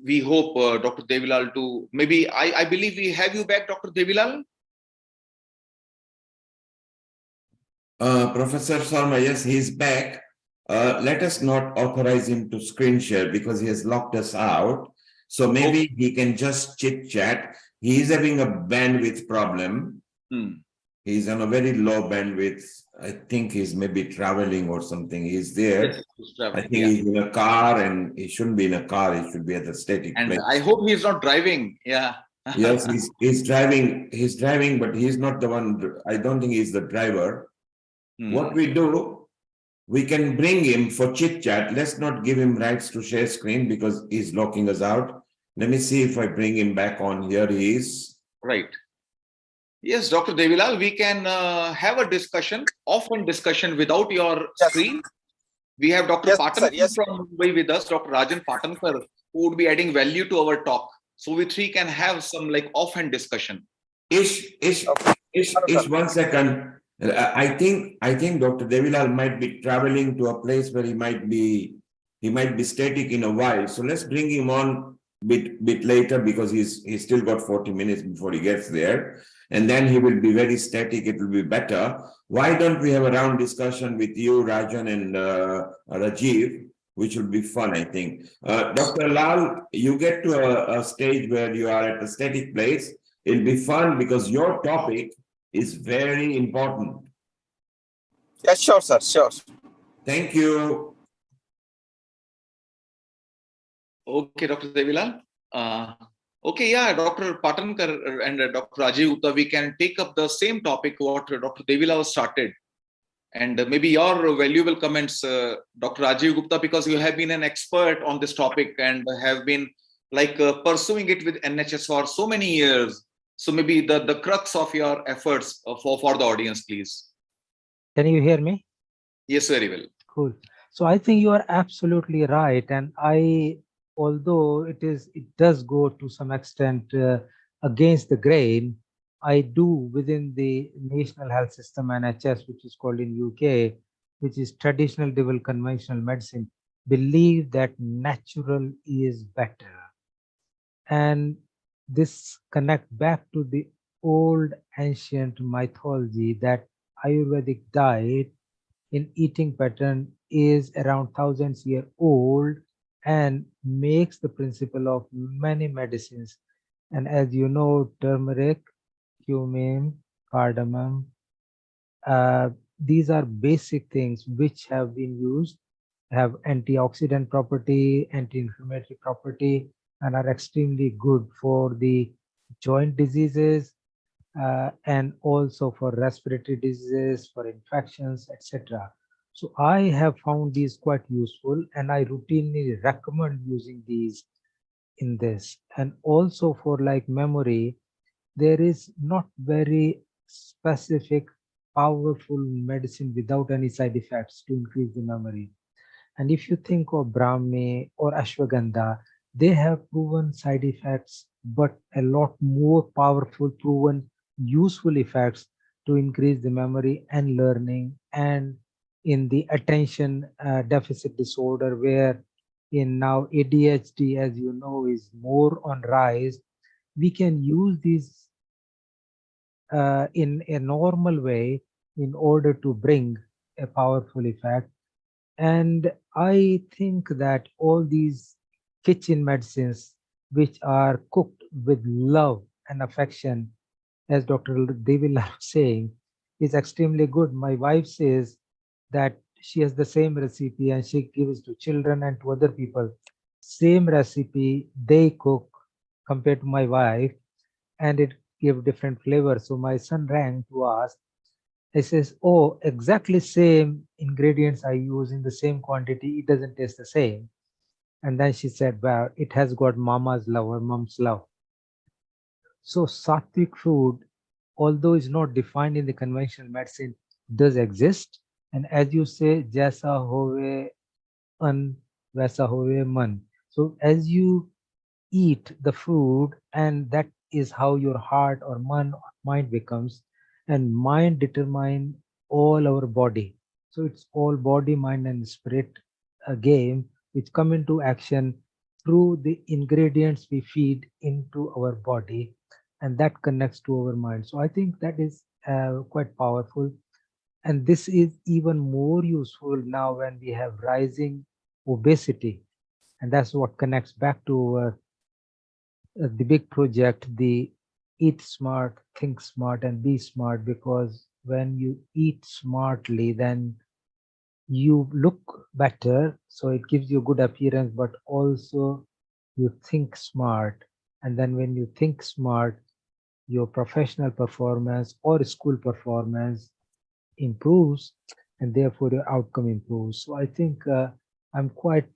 we hope Dr. Devilal to, maybe I believe we have you back, Dr. Devilal.
Professor Sharma, yes, he's back. Let us not authorize him to screen share because he has locked us out. So maybe he can just chit chat. He is having a bandwidth problem. He's on a very low bandwidth. I think he's maybe traveling or something. He's there.
Yes, he's traveling,
I think he's in a car, and he shouldn't be in a car. He should be at the static
and
place.
I hope he's not driving. Yeah.
Yes, he's driving. He's driving, but he's not the one. I don't think he's the driver. What we do, we can bring him for chit chat. Let's not give him rights to share screen because he's locking us out. Let me see if I bring him back on. Here he is.
Right. Yes, Dr. Devilal, we can have a discussion, often discussion without your screen. We have Dr. Patankar from Mumbai with us, Dr. Rajan Patankar, who would be adding value to our talk. So we three can have some like offhand discussion.
Ish, 1 second. I think Dr. Devilal might be traveling to a place where he might be static in a while. So let's bring him on bit later because he's still got 40 minutes before he gets there. And then he will be very static. It will be better. Why don't we have a round discussion with you, Rajan and Rajiv, which will be fun, I think. Dr. Lal, you get to a stage where you are at a static place. It'll be fun because your topic is very important.
Yes, sure, sir. Sure.
Thank you.
Okay, Dr. Devilal. Okay, yeah, Dr. Patankar and Dr. Rajiv Gupta, we can take up the same topic what Dr. Devilal started. And maybe your valuable comments, Dr. Rajiv Gupta, because you have been an expert on this topic and have been like pursuing it with NHS for so many years. So maybe the crux of your efforts for the audience, please.
Can you hear me?
Yes, very well.
Cool. So I think you are absolutely right. And although it does go to some extent against the grain, I do within the National Health System, NHS, which is called in UK, which is traditional double conventional medicine, believe that natural is better. And this connect back to the old ancient mythology that Ayurvedic diet in eating pattern is around thousands year old and makes the principle of many medicines. And as you know, turmeric, cumin, cardamom, these are basic things which have been used, have antioxidant property, anti-inflammatory property, and are extremely good for the joint diseases, and also for respiratory diseases, for infections, etc. So I have found these quite useful, and I routinely recommend using these in this. And also for like memory, there is not very specific, powerful medicine without any side effects to increase the memory. And if you think of Brahmi or Ashwagandha, they have proven side effects, but a lot more powerful, proven useful effects to increase the memory and learning, and in the attention deficit disorder, where in now ADHD, as you know, is more on rise. We can use these in a normal way in order to bring a powerful effect. And I think that all these kitchen medicines, which are cooked with love and affection, as Dr. Devil was saying, is extremely good. My wife says that she has the same recipe and she gives to children and to other people. Same recipe they cook compared to my wife, and it give different flavors. So my son rang to ask. He says, "Oh, exactly same ingredients I use in the same quantity. It doesn't taste the same." And then she said, "Well, it has got mama's love or mom's love." So sattvic food, although is not defined in the conventional medicine, does exist. And as you say, jaisa hove an, vaisa hove man. So as you eat the food, and that is how your heart or mind becomes, and mind determine all our body. So it's all body, mind, and spirit, a game which come into action through the ingredients we feed into our body, and that connects to our mind. So I think that is quite powerful, and this is even more useful now when we have rising obesity, and that's what connects back to our the big project, the eat smart, think smart, and be smart. Because when you eat smartly, then you look better. So it gives you good appearance, but also you think smart. And then when you think smart, your professional performance or school performance improves, and therefore your outcome improves. So I think I'm quite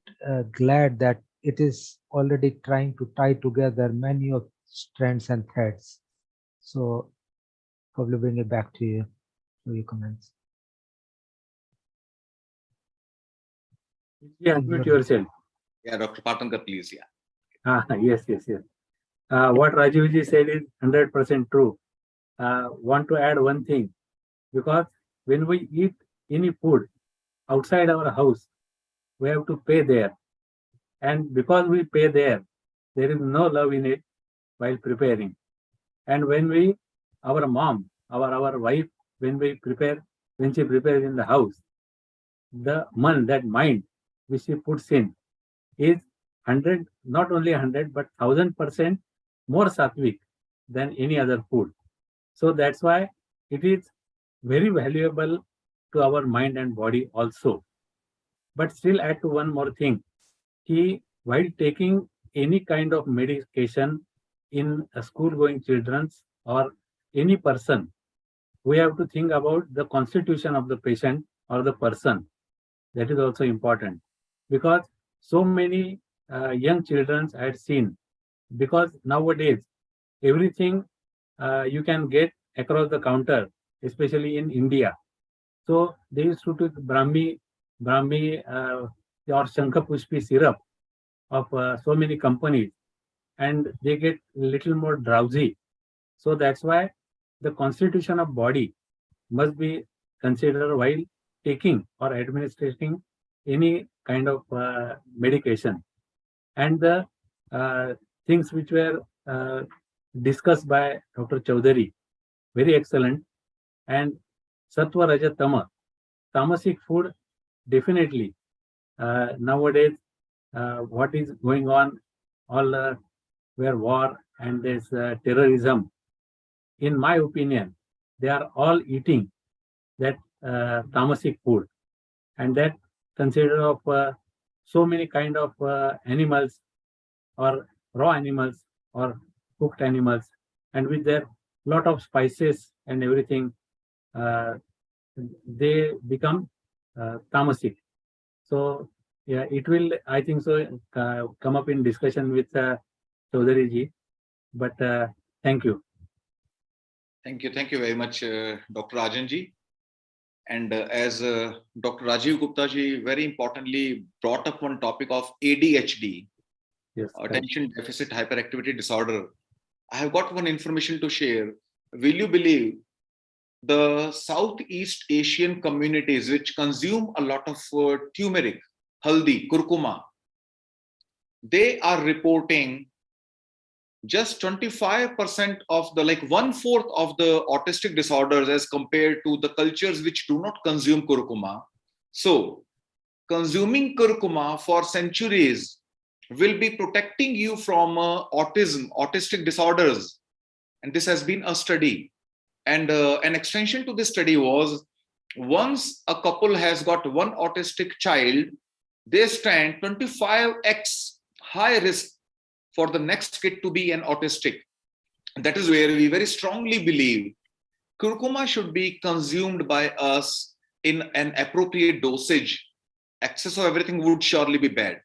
glad that it is already trying to tie together many of strands and threads. So probably bring it back to you for your comments.
Yeah, unmute yourself.
Yeah, Dr. Patankar, please. Yeah.
Yes. What Rajivji said is 100% true. Want to add one thing, because when we eat any food outside our house, we have to pay there. And because we pay there is no love in it while preparing. And when our mom, our wife, when she prepares in the house, that mind which she puts in is 100, not only 100, but 1000% more sattvic than any other food. So that's why it is very valuable to our mind and body also. But still add to one more thing. While taking any kind of medication in a school-going children or any person, we have to think about the constitution of the patient or the person. That is also important, because so many young children I had seen, because nowadays everything you can get across the counter, especially in India. So they used to take Brahmi or Shankapushpi syrup of so many companies, and they get little more drowsy. So that's why the constitution of body must be considered while taking or administering any kind of medication. And the things which were discussed by Dr. Chaudhary, very excellent. And Sattva Raja Tama, tamasic food, definitely. Nowadays, what is going on, all where war and there's terrorism, in my opinion, they are all eating that tamasic food, and that consider of so many kind of animals, or raw animals, or cooked animals, and with their lot of spices and everything, they become tamasic. So yeah, it will, I think so, come up in discussion with Chaudhary ji. But thank you.
Thank you very much, Dr. Rajan ji. And as Dr. Rajiv Gupta ji very importantly brought up one topic of ADHD,
Yes,
attention deficit hyperactivity disorder, I have got one information to share. Will you believe the Southeast Asian communities which consume a lot of turmeric, haldi, kurkuma, they are reporting just 25% of the, like 1/4 of the autistic disorders as compared to the cultures which do not consume kurkuma. So consuming kurkuma for centuries will be protecting you from autism, autistic disorders. And this has been a study. And an extension to this study was, once a couple has got one autistic child, they stand 25x high risk for the next kid to be an autistic. And that is where we very strongly believe kurkuma should be consumed by us in an appropriate dosage. Excess of everything would surely be bad.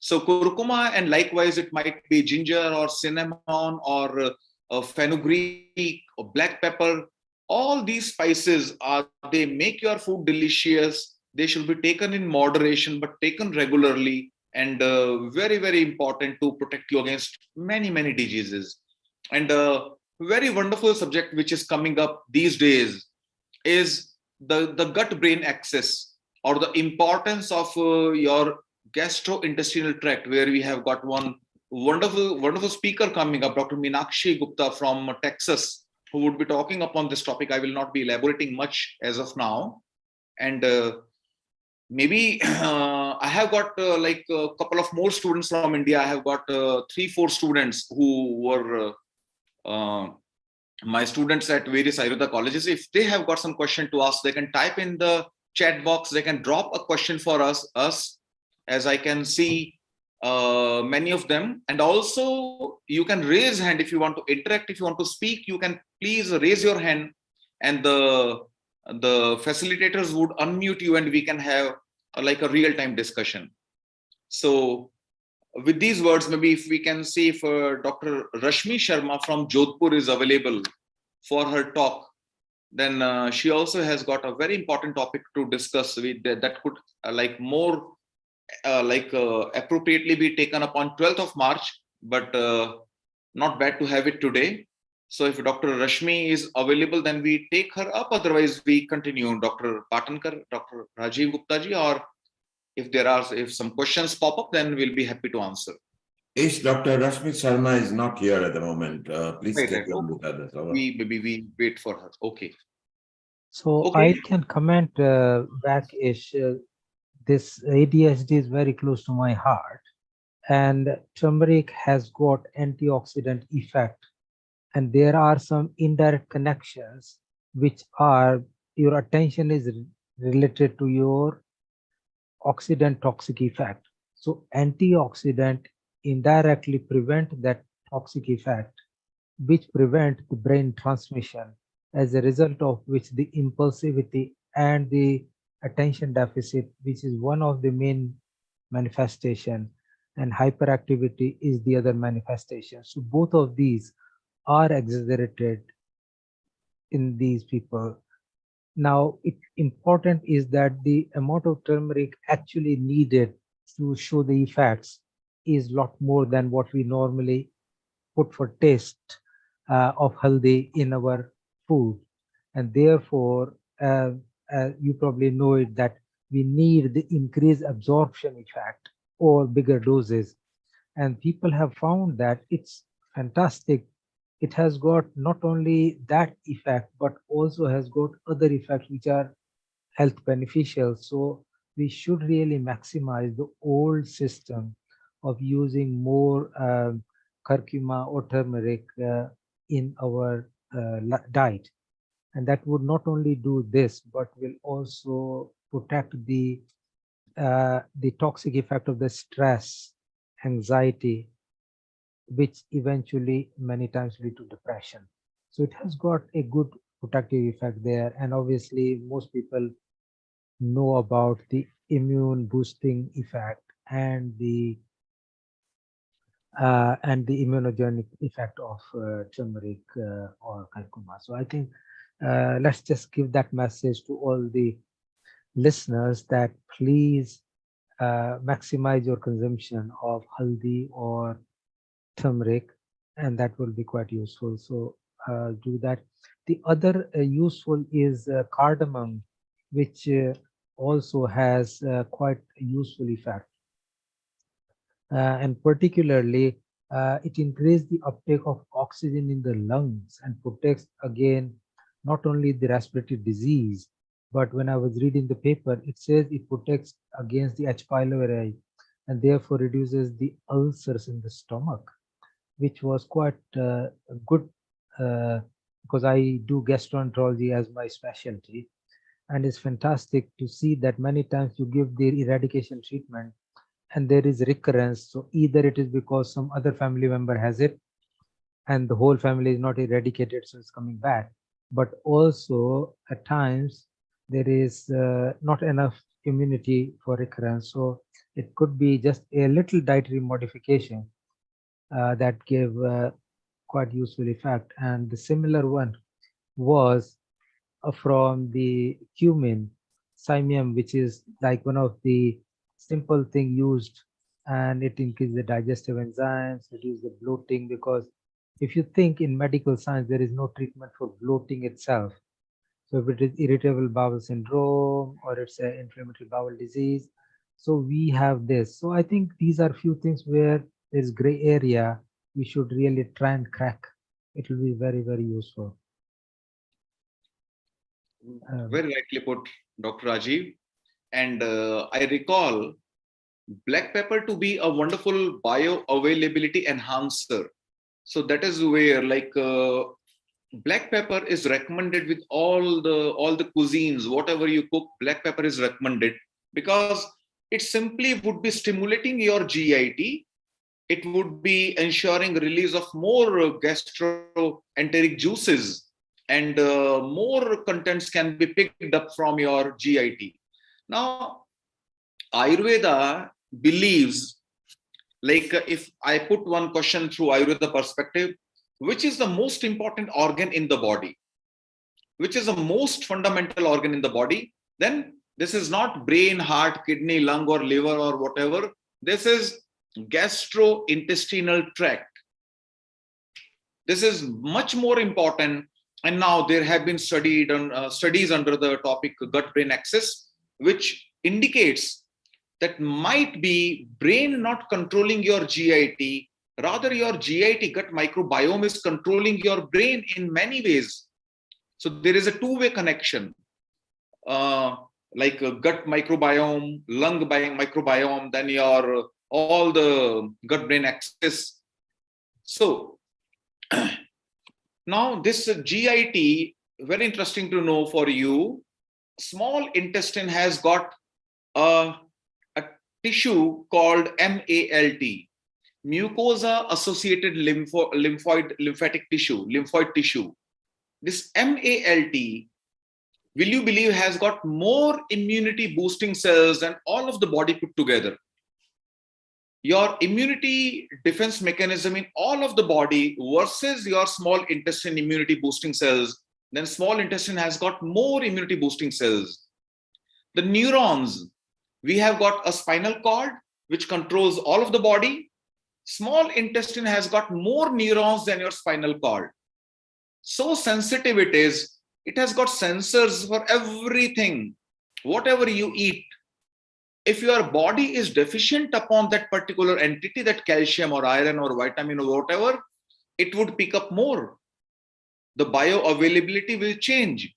So kurkuma, and likewise it might be ginger or cinnamon or fenugreek or black pepper. All these spices they make your food delicious. They should be taken in moderation, but taken regularly, and very, very important to protect you against many, many diseases. And a very wonderful subject which is coming up these days is the gut-brain axis, or the importance of your gastrointestinal tract, where we have got one wonderful speaker coming up, Dr. Meenakshi Gupta from Texas, who would be talking upon this topic. I will not be elaborating much as of now. And maybe I have got like a couple of more students from India. I have got 3-4 students who were my students at various Ayurveda colleges. If they have got some question to ask, they can type in the chat box. They can drop a question for us, as I can see many of them. And also you can raise hand if you want to interact, if you want to speak. You can please raise your hand, and the facilitators would unmute you, and we can have like a real-time discussion. So with these words, maybe if we can see if Dr. Rashmi Sharma from Jodhpur is available for her talk, then she also has got a very important topic to discuss with that could like more appropriately be taken up on 12th of March, but not bad to have it today. So if Dr. Rashmi is available, then we take her up. Otherwise, we continue. Dr. Patankar, Dr. Rajiv Gupta ji, or if some questions pop up, then we'll be happy to answer.
Is Dr. Rashmi Sharma is not here at the moment. Please
Right.
on with others.
We wait for her. Okay.
So
Okay.
I can comment back, Ish. This ADHD is very close to my heart, and turmeric has got antioxidant effect, and there are some indirect connections which are your attention is related to your oxidant toxic effect. So antioxidant indirectly prevent that toxic effect, which prevent the brain transmission, as a result of which the impulsivity and the attention deficit, which is one of the main manifestation, and hyperactivity is the other manifestation. So both of these are exaggerated in these people. Now, important is that the amount of turmeric actually needed to show the effects is a lot more than what we normally put for taste of haldi in our food. And therefore, you probably know it, that we need the increased absorption effect or bigger doses. And people have found that it's fantastic it has got not only that effect, but also has got other effects which are health beneficial. So we should really maximize the old system of using more curcuma or turmeric in our diet. And that would not only do this, but will also protect the toxic effect of the stress, anxiety, which eventually many times lead to depression. So it has got a good protective effect there. And obviously most people know about the immune boosting effect and the immunogenic effect of turmeric or curcuma. So I think let's just give that message to all the listeners that please maximize your consumption of haldi or turmeric, and that will be quite useful. So do that. The other useful is cardamom, which also has quite a useful effect. And particularly, it increases the uptake of oxygen in the lungs and protects again not only the respiratory disease, but when I was reading the paper, it says it protects against the H. pylori and therefore reduces the ulcers in the stomach, which was quite good because I do gastroenterology as my specialty. And it's fantastic to see that many times you give the eradication treatment and there is recurrence. So either it is because some other family member has it and the whole family is not eradicated, so it's coming back. But also at times there is not enough immunity for recurrence. So it could be just a little dietary modification that gave quite useful effect. And the similar one was from the cumin, cymium, which is like one of the simple thing used, and it increases the digestive enzymes, reduce the bloating, because if you think in medical science, there is no treatment for bloating itself. So if it is irritable bowel syndrome or it's an inflammatory bowel disease, so we have this. So I think these are few things where there's gray area we should really try and crack. It will be very, very useful.
Very rightly put, Dr. Rajiv. And I recall black pepper to be a wonderful bioavailability enhancer. So that is where like black pepper is recommended with all the cuisines. Whatever you cook, black pepper is recommended because it simply would be stimulating your GIT. It would be ensuring release of more gastroenteric juices, and more contents can be picked up from your GIT. Now, Ayurveda believes, like if I put one question through Ayurveda perspective, which is the most important organ in the body? Which is the most fundamental organ in the body? Then this is not brain, heart, kidney, lung, or liver, or whatever. This is gastrointestinal tract. This is much more important. And now there have been studies under the topic gut-brain axis, which indicates that might be brain not controlling your GIT, rather your GIT gut microbiome is controlling your brain in many ways. So there is a two-way connection, like gut microbiome, lung microbiome, then your all the gut-brain axis. So now this GIT, very interesting to know for you. Small intestine has got a tissue called MALT, mucosa associated lymphatic tissue, lymphoid tissue. This MALT, will you believe, has got more immunity boosting cells than all of the body put together. Your immunity defense mechanism in all of the body versus your small intestine immunity boosting cells, then small intestine has got more immunity boosting cells. The neurons, we have got a spinal cord which controls all of the body. Small intestine has got more neurons than your spinal cord. So sensitive it is, it has got sensors for everything. Whatever you eat, if your body is deficient upon that particular entity, that calcium or iron or vitamin or whatever, it would pick up more. The bioavailability will change.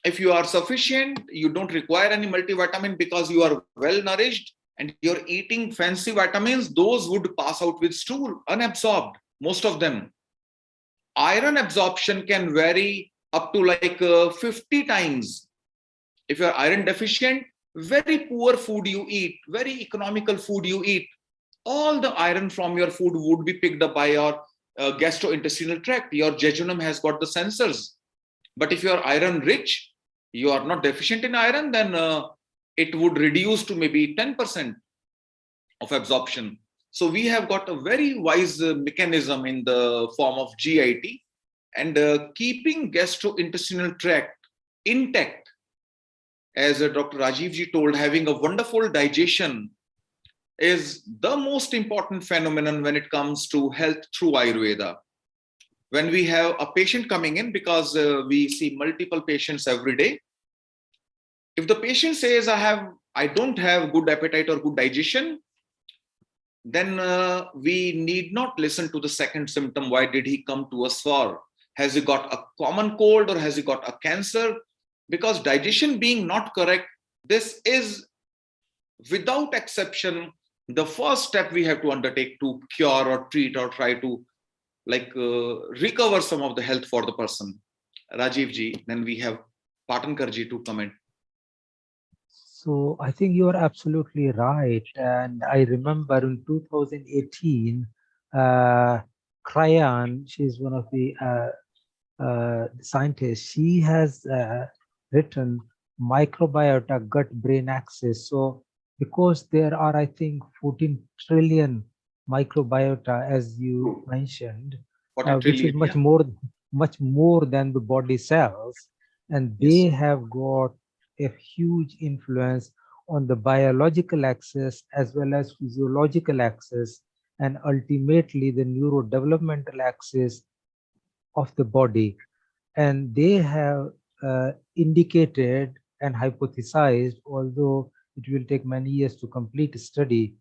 If you are sufficient, you don't require any multivitamin because you are well nourished and you're eating fancy vitamins, those would pass out with stool, unabsorbed, most of them. Iron absorption can vary up to like 50 times. If you're iron deficient, very poor food you eat, very economical food you eat, all the iron from your food would be picked up by your gastrointestinal tract. Your jejunum has got the sensors. But if you are iron rich, you are not deficient in iron, then it would reduce to maybe 10% of absorption. So we have got a very wise mechanism in the form of GIT, and keeping gastrointestinal tract intact, as Dr. Rajiv ji told, having a wonderful digestion is the most important phenomenon when it comes to health through Ayurveda. When we have a patient coming in, because we see multiple patients every day, if the patient says, I don't have good appetite or good digestion, then we need not listen to the second symptom. Why did he come to us for? Has he got a common cold or has he got a cancer? Because digestion being not correct, this is without exception the first step we have to undertake to cure or treat or try to recover some of the health for the person. Rajiv ji, then we have Patankar ji to comment.
So I think you are absolutely right. And I remember in 2018, Krayan, she's one of the scientists, she has written microbiota gut-brain axis. So because there are, I think, 14 trillion microbiota, as you mentioned, which is much more than the body cells, and they have got a huge influence on the biological axis as well as physiological axis, and ultimately the neurodevelopmental axis of the body. And they have indicated and hypothesized, although it will take many years to complete a study,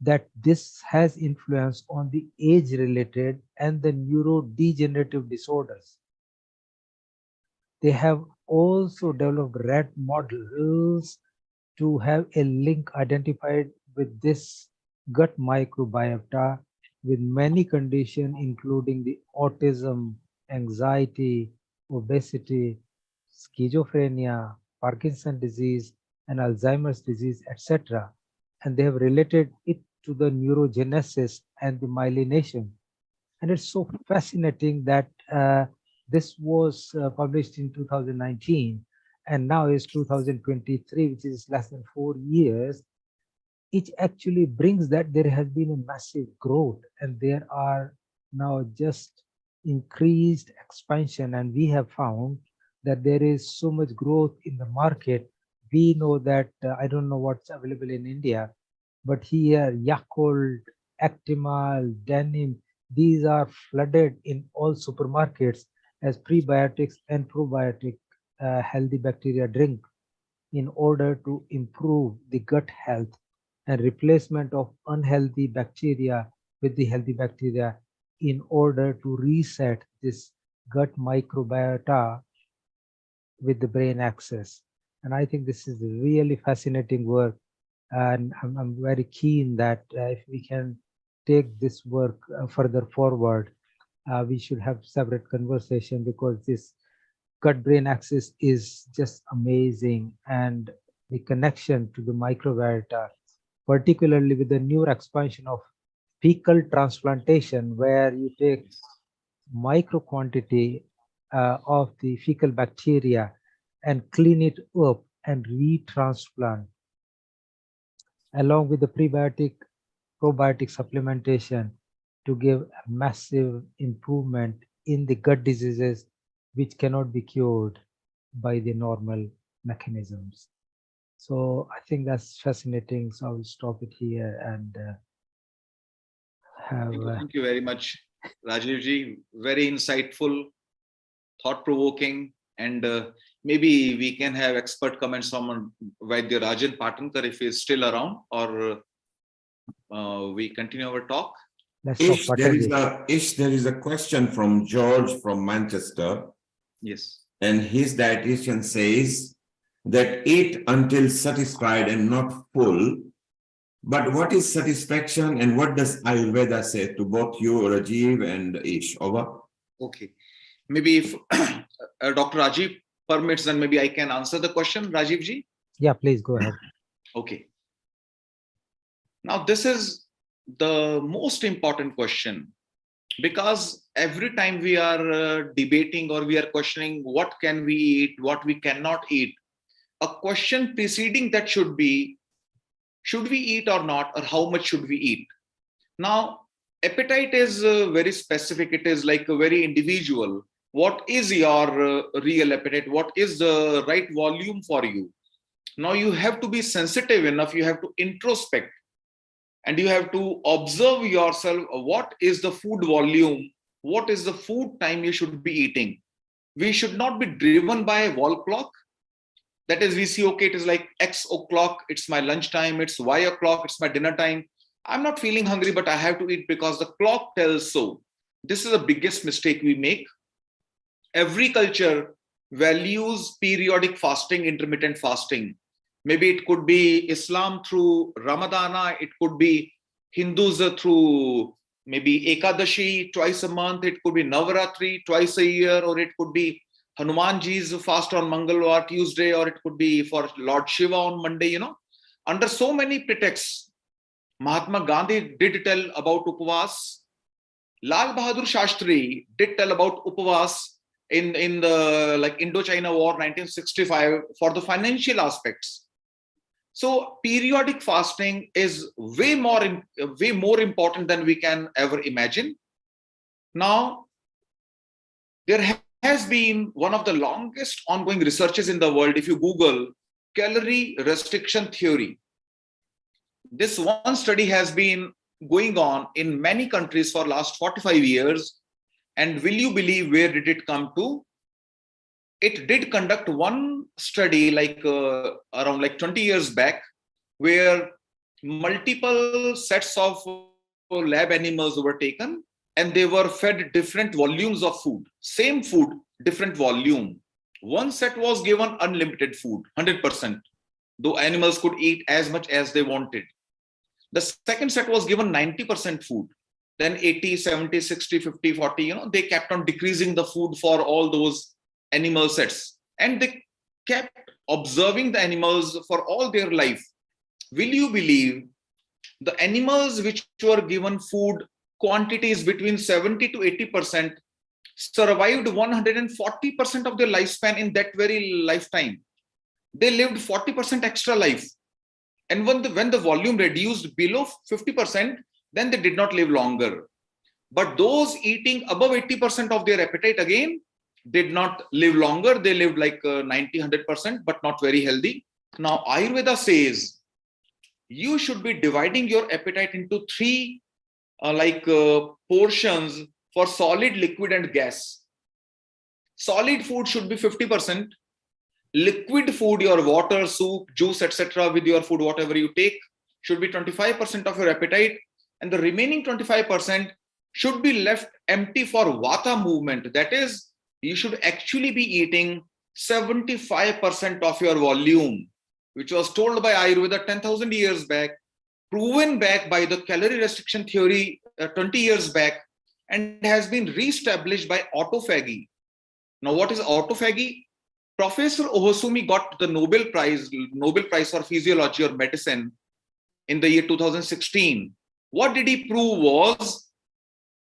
that this has influence on the age-related and the neurodegenerative disorders. They have also developed rat models to have a link identified with this gut microbiota with many conditions, including the autism, anxiety, obesity, schizophrenia, Parkinson's disease, and Alzheimer's disease, etc. And they have related it to the neurogenesis and the myelination. And it's so fascinating that this was published in 2019, and now is 2023, which is less than 4 years. It actually brings that there has been a massive growth, and there are now just increased expansion, and we have found that there is so much growth in the market. We know that, I don't know what's available in India, but here Yakult, Actimal, Denim, these are flooded in all supermarkets as prebiotics and probiotic healthy bacteria drink in order to improve the gut health and replacement of unhealthy bacteria with the healthy bacteria in order to reset this gut microbiota with the brain axis. And I think this is really fascinating work. And I'm very keen that if we can take this work further forward, we should have separate conversation, because this gut-brain axis is just amazing, and the connection to the microbiota, particularly with the newer expansion of fecal transplantation, where you take micro quantity of the fecal bacteria and clean it up and retransplant, along with the probiotic supplementation, to give a massive improvement in the gut diseases which cannot be cured by the normal mechanisms. So I think that's fascinating. So I will stop it here and have.
Thank you very much, Rajiv ji. Very insightful, thought-provoking, and maybe we can have expert comments from Vaidya Rajan Patankar if he is still around, or we continue our talk.
Let's talk butter.
There is a question from George from Manchester,
Yes.
and his dietitian says that eat until satisfied and not full. But what is satisfaction, and what does Ayurveda say to both you, Rajiv and Ish? Over.
Okay. Maybe if Dr. Rajiv permits, then maybe I can answer the question, Rajiv ji.
Yeah, please go ahead.
Okay. Now, this is the most important question, because every time we are debating or we are questioning what can we eat, what we cannot eat, a question preceding that should be, should we eat or not, or how much should we eat? Now, appetite is very specific. It is like a very individual. What is your real appetite? What is the right volume for you? Now you have to be sensitive enough. You have to introspect, and you have to observe yourself. What is the food volume? What is the food time you should be eating? We should not be driven by a wall clock. That is, we see, okay, it is like X o'clock, it's my lunch time, it's Y o'clock, it's my dinner time. I'm not feeling hungry, but I have to eat because the clock tells so. This is the biggest mistake we make. Every culture values periodic fasting, intermittent fasting. Maybe it could be Islam through Ramadana, it could be Hindus through maybe Ekadashi twice a month, it could be Navaratri twice a year, or it could be Hanumanji's fast on Mangalwar Tuesday, or it could be for Lord Shiva on Monday, you know. Under so many pretexts, Mahatma Gandhi did tell about Upavas. Lal Bahadur Shastri did tell about Upavas in the like Indochina War 1965 for the financial aspects. So periodic fasting is way more important than we can ever imagine. Now, there has been one of the longest ongoing researches in the world. If you Google calorie restriction theory, this one study has been going on in many countries for last 45 years. And will you believe where did it come to? It did conduct one study like around like 20 years back, where multiple sets of lab animals were taken and they were fed different volumes of food. Same food, different volume. One set was given unlimited food, 100%, though animals could eat as much as they wanted. The second set was given 90% food, then 80, 70, 60, 50, 40, you know, they kept on decreasing the food for all those animal sets. And they kept observing the animals for all their life. Will you believe the animals which were given food quantities between 70 to 80% survived 140% of their lifespan in that very lifetime. They lived 40% extra life. And when the volume reduced below 50%, then they did not live longer. But those eating above 80% of their appetite again did not live longer. They lived like 90, 100%, but not very healthy. Now, Ayurveda says you should be dividing your appetite into three portions for solid, liquid, and gas. Solid food should be 50%. Liquid food, your water, soup, juice, etc., with your food, whatever you take, should be 25% of your appetite. And the remaining 25% should be left empty for vata movement. That is, you should actually be eating 75% of your volume, which was told by Ayurveda 10,000 years back, proven back by the calorie restriction theory 20 years back, and has been re-established by autophagy. Now, what is autophagy? Professor Ohosumi got the Nobel Prize for Physiology or Medicine in the year 2016. What did he prove was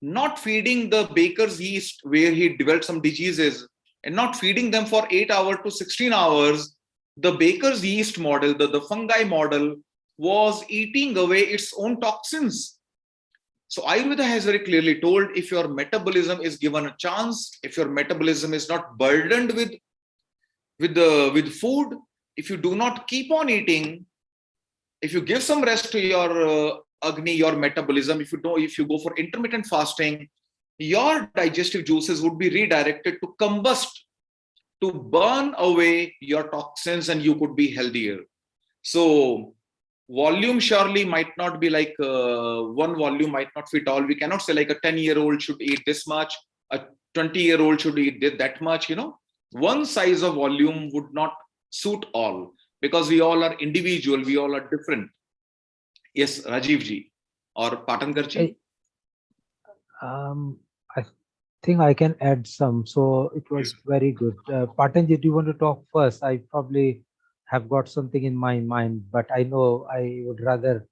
not feeding the baker's yeast, where he developed some diseases, and not feeding them for 8 hours to 16 hours. The baker's yeast model, the fungi model, was eating away its own toxins. So Ayurveda has very clearly told, if your metabolism is given a chance, if your metabolism is not burdened with food, if you do not keep on eating, if you give some rest to your Agni, your metabolism, if you go for intermittent fasting, your digestive juices would be redirected to combust, to burn away your toxins, and you could be healthier. So volume surely might not be like one volume might not fit all. We cannot say like a 10-year-old should eat this much, a 20-year-old should eat that much, one size of volume would not suit all, because we all are individual, we all are different. Yes, Rajiv ji or Patankar ji.
I think I can add some. So it was very good. Patanji, do you want to talk first? I probably have got something in my mind, but I know I would rather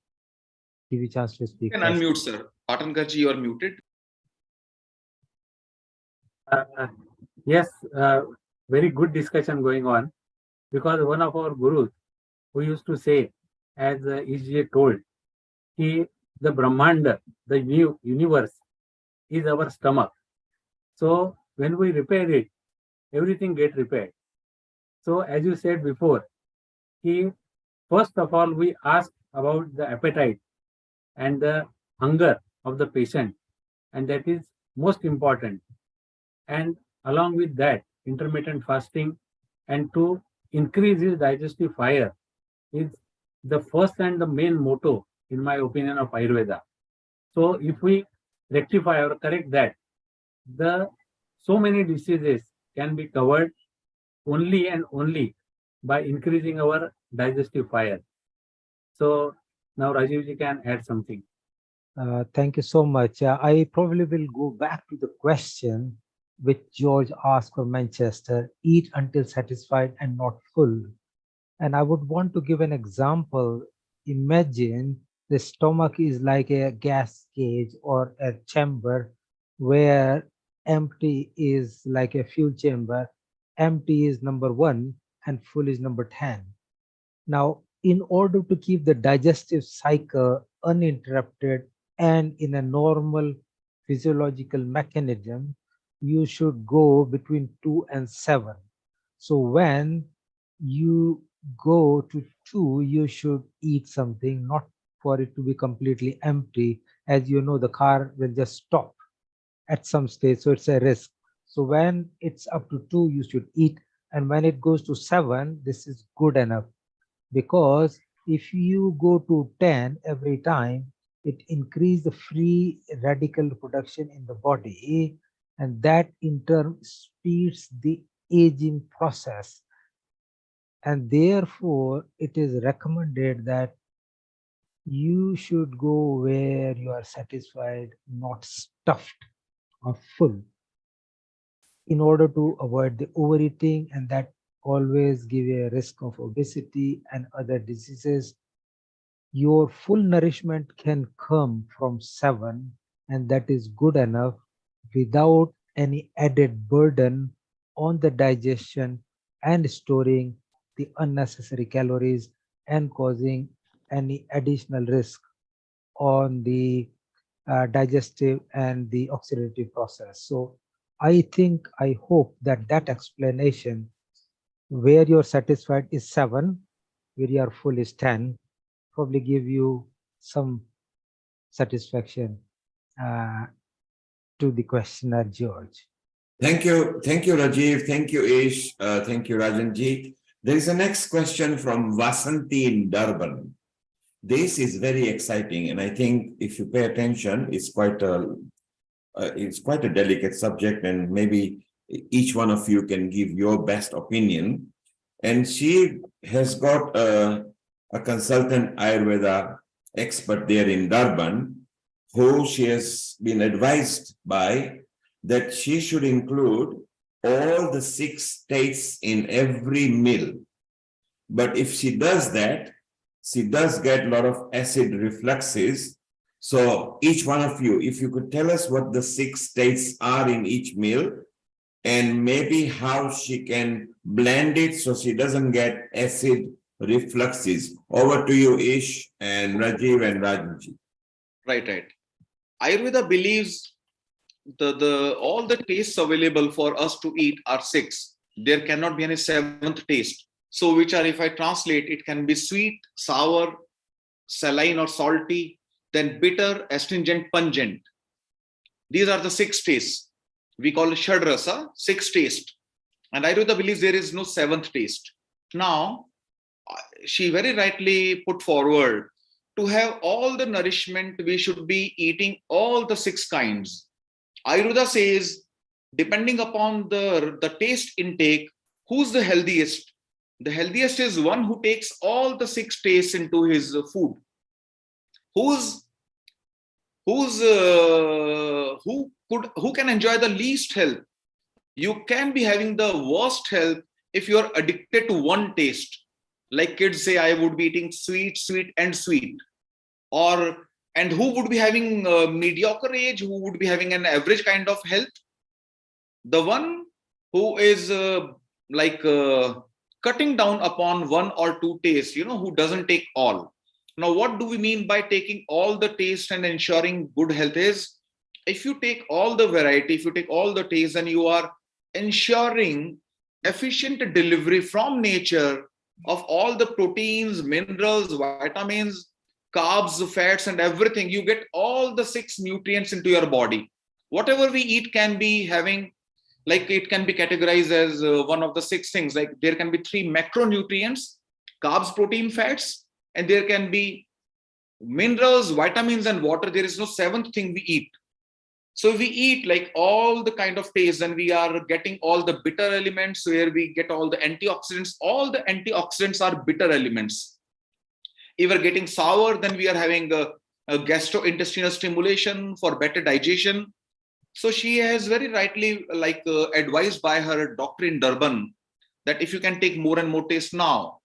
give you a chance to speak.
You can unmute, sir. Patankar ji, you are muted.
Yes, very good discussion going on, because one of our gurus who used to say, as EJ told, the Brahmanda, the universe, is our stomach. So when we repair it, everything gets repaired. So as you said before, first of all, we ask about the appetite and the hunger of the patient, and that is most important. And along with that, intermittent fasting and to increase his digestive fire is the first and the main motto, in my opinion, of Ayurveda. So if we rectify or correct that, so many diseases can be covered only and only by increasing our digestive fire. So now Rajivji can add something.
Thank you so much. I probably will go back to the question which George asked from Manchester: eat until satisfied and not full. And I would want to give an example. Imagine the stomach is like a gas cage or a chamber where empty is like a fuel chamber. Empty is number 1 and full is number 10. Now, in order to keep the digestive cycle uninterrupted and in a normal physiological mechanism, you should go between 2 and 7. So when you go to 2, you should eat something, not for it to be completely empty. As you know, the car will just stop at some stage, so it's a risk. So when it's up to 2, you should eat, and when it goes to 7, this is good enough, because if you go to 10 every time, it increases the free radical production in the body, and that in turn speeds the aging process. And therefore, it is recommended that you should go where you are satisfied, not stuffed or full, in order to avoid the overeating, and that always give you a risk of obesity and other diseases. Your full nourishment can come from 7, and that is good enough without any added burden on the digestion and storing the unnecessary calories and causing any additional risk on the digestive and the oxidative process. So I hope that explanation, where you're satisfied is 7, where you are full is 10, probably give you some satisfaction to the questioner, George.
Thank you, Rajiv. Thank you, Ish. Thank you, Rajanji. There is a next question from Vasanti in Durban. This is very exciting, and I think if you pay attention, it's quite a delicate subject, and maybe each one of you can give your best opinion. And she has got a consultant Ayurveda expert there in Durban, who she has been advised by that she should include all the 6 states in every meal. But if she does that, she does get a lot of acid refluxes. So each one of you, if you could tell us what the 6 states are in each meal, and maybe how she can blend it so she doesn't get acid refluxes. Over to you, Ish and Rajiv and Rajanji.
Right. Ayurveda believes all the tastes available for us to eat are 6. There cannot be any 7th taste. So which are, if I translate, it can be sweet, sour, saline or salty, then bitter, astringent, pungent. These are the 6 tastes. We call it Shadrasa, 6 taste. And Ayurveda believes there is no 7th taste. Now, she very rightly put forward, to have all the nourishment, we should be eating all the 6 kinds. Ayurveda says, depending upon the taste intake, who's the healthiest? The healthiest is one who takes all the 6 tastes into his food. Who can enjoy the least health? You can be having the worst health if you are addicted to one taste. Like kids say, I would be eating sweet, sweet, and sweet. And who would be having a mediocre age? Who would be having an average kind of health? The one who is cutting down upon 1 or 2 tastes, who doesn't take all. Now, what do we mean by taking all the taste and ensuring good health is, if you take all the variety, if you take all the taste, then you are ensuring efficient delivery from nature of all the proteins, minerals, vitamins, carbs, fats, and everything. You get all the 6 nutrients into your body. Whatever we eat can be having, like it can be categorized as one of the 6 things. Like there can be 3 macronutrients, carbs, protein, fats, and there can be minerals, vitamins, and water. There is no 7th thing we eat. So if we eat like all the kind of taste, then we are getting all the bitter elements, where we get all the antioxidants. All the antioxidants are bitter elements. If we're getting sour, then we are having a gastrointestinal stimulation for better digestion. So she has very rightly advised by her doctor in Durban that if you can take more and more taste now,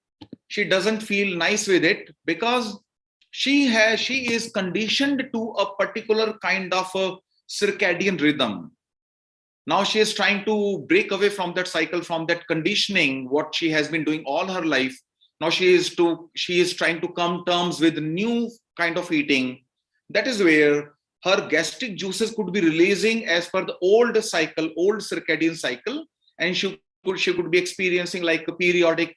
she doesn't feel nice with it, because she is conditioned to a particular kind of a circadian rhythm. Now she is trying to break away from that cycle, from that conditioning, what she has been doing all her life. Now she is trying to come terms with new kind of eating. That is where her gastric juices could be releasing as per the old circadian cycle, and she could be experiencing like a periodic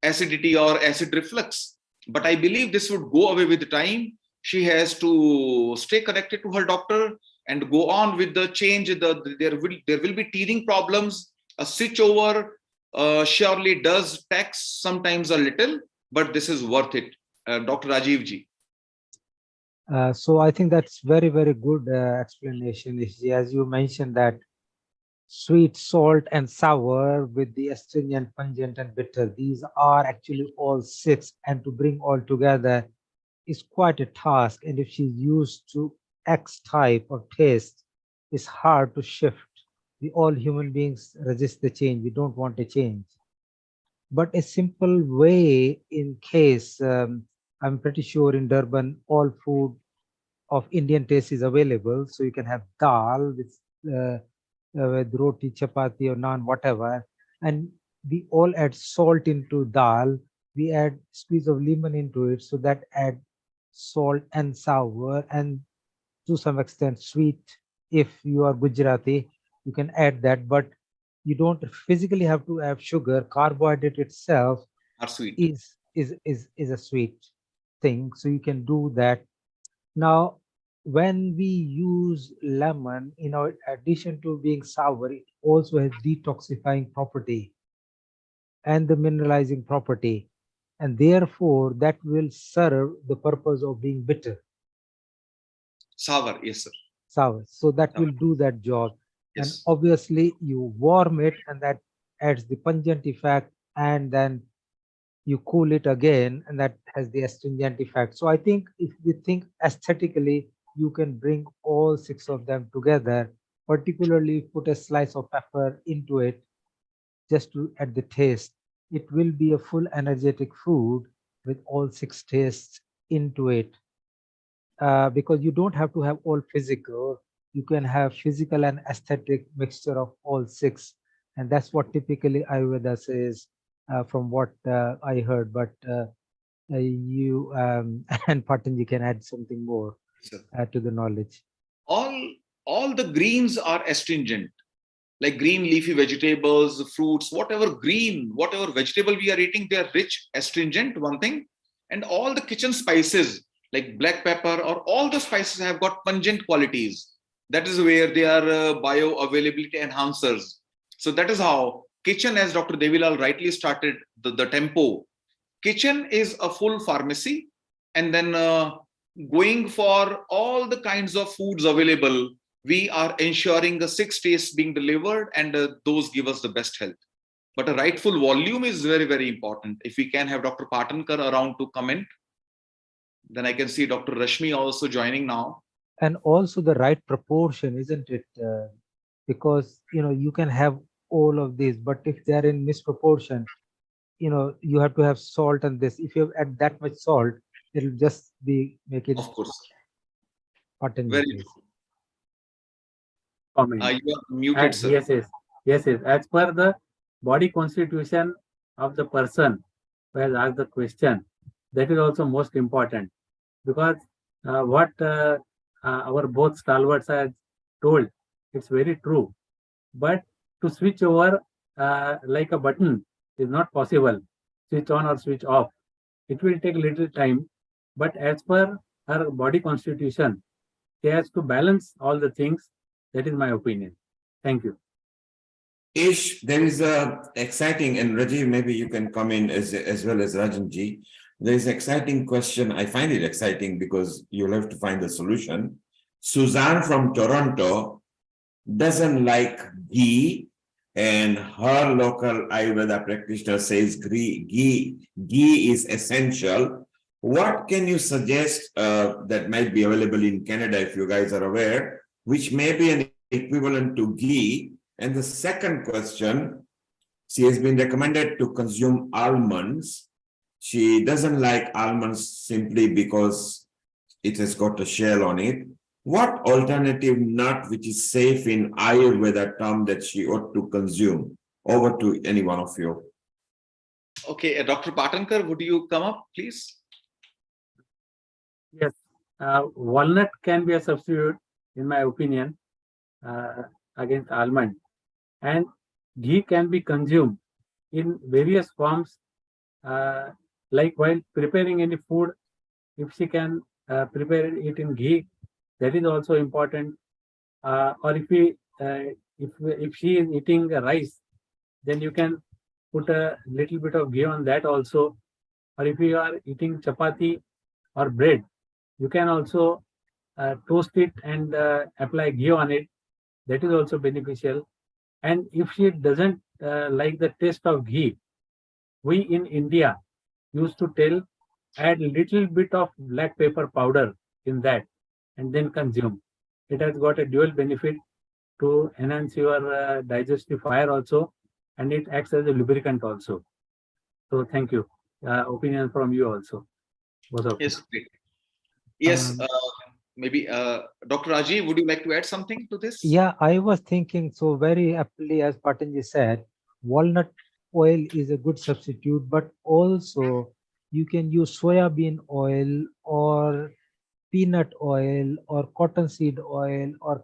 acidity or acid reflux. But I believe this would go away with time. She has to stay connected to her doctor and go on with the change. There will be teething problems. A switch over surely does tax sometimes a little, but this is worth it. Dr. Rajiv ji.
So I think that's very, very good explanation, Ishji. As you mentioned that sweet, salt, and sour with the astringent, pungent, and bitter, these are actually all 6, and to bring all together is quite a task. And if she's used to X type of taste, it's hard to shift. We all human beings resist the change. We don't want a change. But a simple way, in case, I'm pretty sure in Durban, all food of Indian taste is available. So you can have dal with roti, chapati, or naan, whatever. And we all add salt into dal. We add squeeze of lemon into it. So that add salt and sour, and to some extent sweet. If you are Gujarati, you can add that, but you don't physically have to add sugar. Carbohydrate itself
Are sweet.
is a sweet thing, so you can do that. Now, when we use lemon, in addition to being sour, it also has detoxifying property and the mineralizing property, and therefore that will serve the purpose of being bitter.
Sour, yes, sir.
Sour. So that will do that job.
Yes.
And obviously you warm it, and that adds the pungent effect, and then you cool it again, and that has the astringent effect. So I think if we think aesthetically, you can bring all 6 of them together, particularly put a slice of pepper into it just to add the taste. It will be a full energetic food with all 6 tastes into it. Because you don't have to have all physical, you can have physical and aesthetic mixture of all 6. And that's what typically Ayurveda says, from what I heard. But you and Patanji can add something more to the knowledge.
All the greens are astringent, like green leafy vegetables, fruits, whatever vegetable we are eating, they are rich, astringent, one thing. And all the kitchen spices, like black pepper, or all the spices have got pungent qualities. That is where they are bioavailability enhancers. So that is how kitchen, as Dr. Devilal rightly started the tempo, Kitchen is a full pharmacy, and then going for all the kinds of foods available, we are ensuring the 6 tastes being delivered, and those give us the best health. But a rightful volume is very, very important. If we can have Dr. Patankar around to comment, then I can see Dr. Rashmi also joining now.
And also the right proportion, isn't it? Because you can have all of these, but if they are in misproportion, you have to have salt and this. If you add that much salt, it'll just make it.
Of course.
Very
true.
Comment.
You are muted, sir.
Yes. As per the body constitution of the person who has asked the question, that is also most important, because what our both stalwarts have told, it's very true. But to switch over like a button is not possible. Switch on or switch off. It will take little time, but as per her body constitution, she has to balance all the things. That is my opinion. Thank you.
Ish, there is a exciting, and Rajiv, maybe you can come in as well as Rajanji. There is an exciting question. I find it exciting because you'll have to find a solution. Suzanne from Toronto doesn't like ghee, and her local Ayurveda practitioner says ghee is essential. What can you suggest that might be available in Canada, if you guys are aware, which may be an equivalent to ghee? And the second question, she has been recommended to consume almonds. She doesn't like almonds simply because it has got a shell on it. What alternative nut which is safe in Ayurveda term that she ought to consume? Over to any one of you.
Okay, Dr. Patankar, would you come up, please?
Yes, walnut can be a substitute, in my opinion, against almond. And ghee can be consumed in various forms, like while preparing any food. If she can prepare it in ghee, that is also important. Or if she is eating rice, then you can put a little bit of ghee on that also. Or if you are eating chapati or bread, you can also toast it and apply ghee on it. That is also beneficial. And if she doesn't like the taste of ghee, we in India used to tell, add little bit of black pepper powder in that and then consume. It has got a dual benefit to enhance your digestive fire also, and it acts as a lubricant also. So thank you. Opinion from you also.
Yes, great. Yes, maybe Dr. Rajiv, would you like to add something to this?
Yeah, I was thinking so very aptly, as Patanji said, walnut oil is a good substitute, but also you can use soya bean oil or peanut oil or cottonseed oil or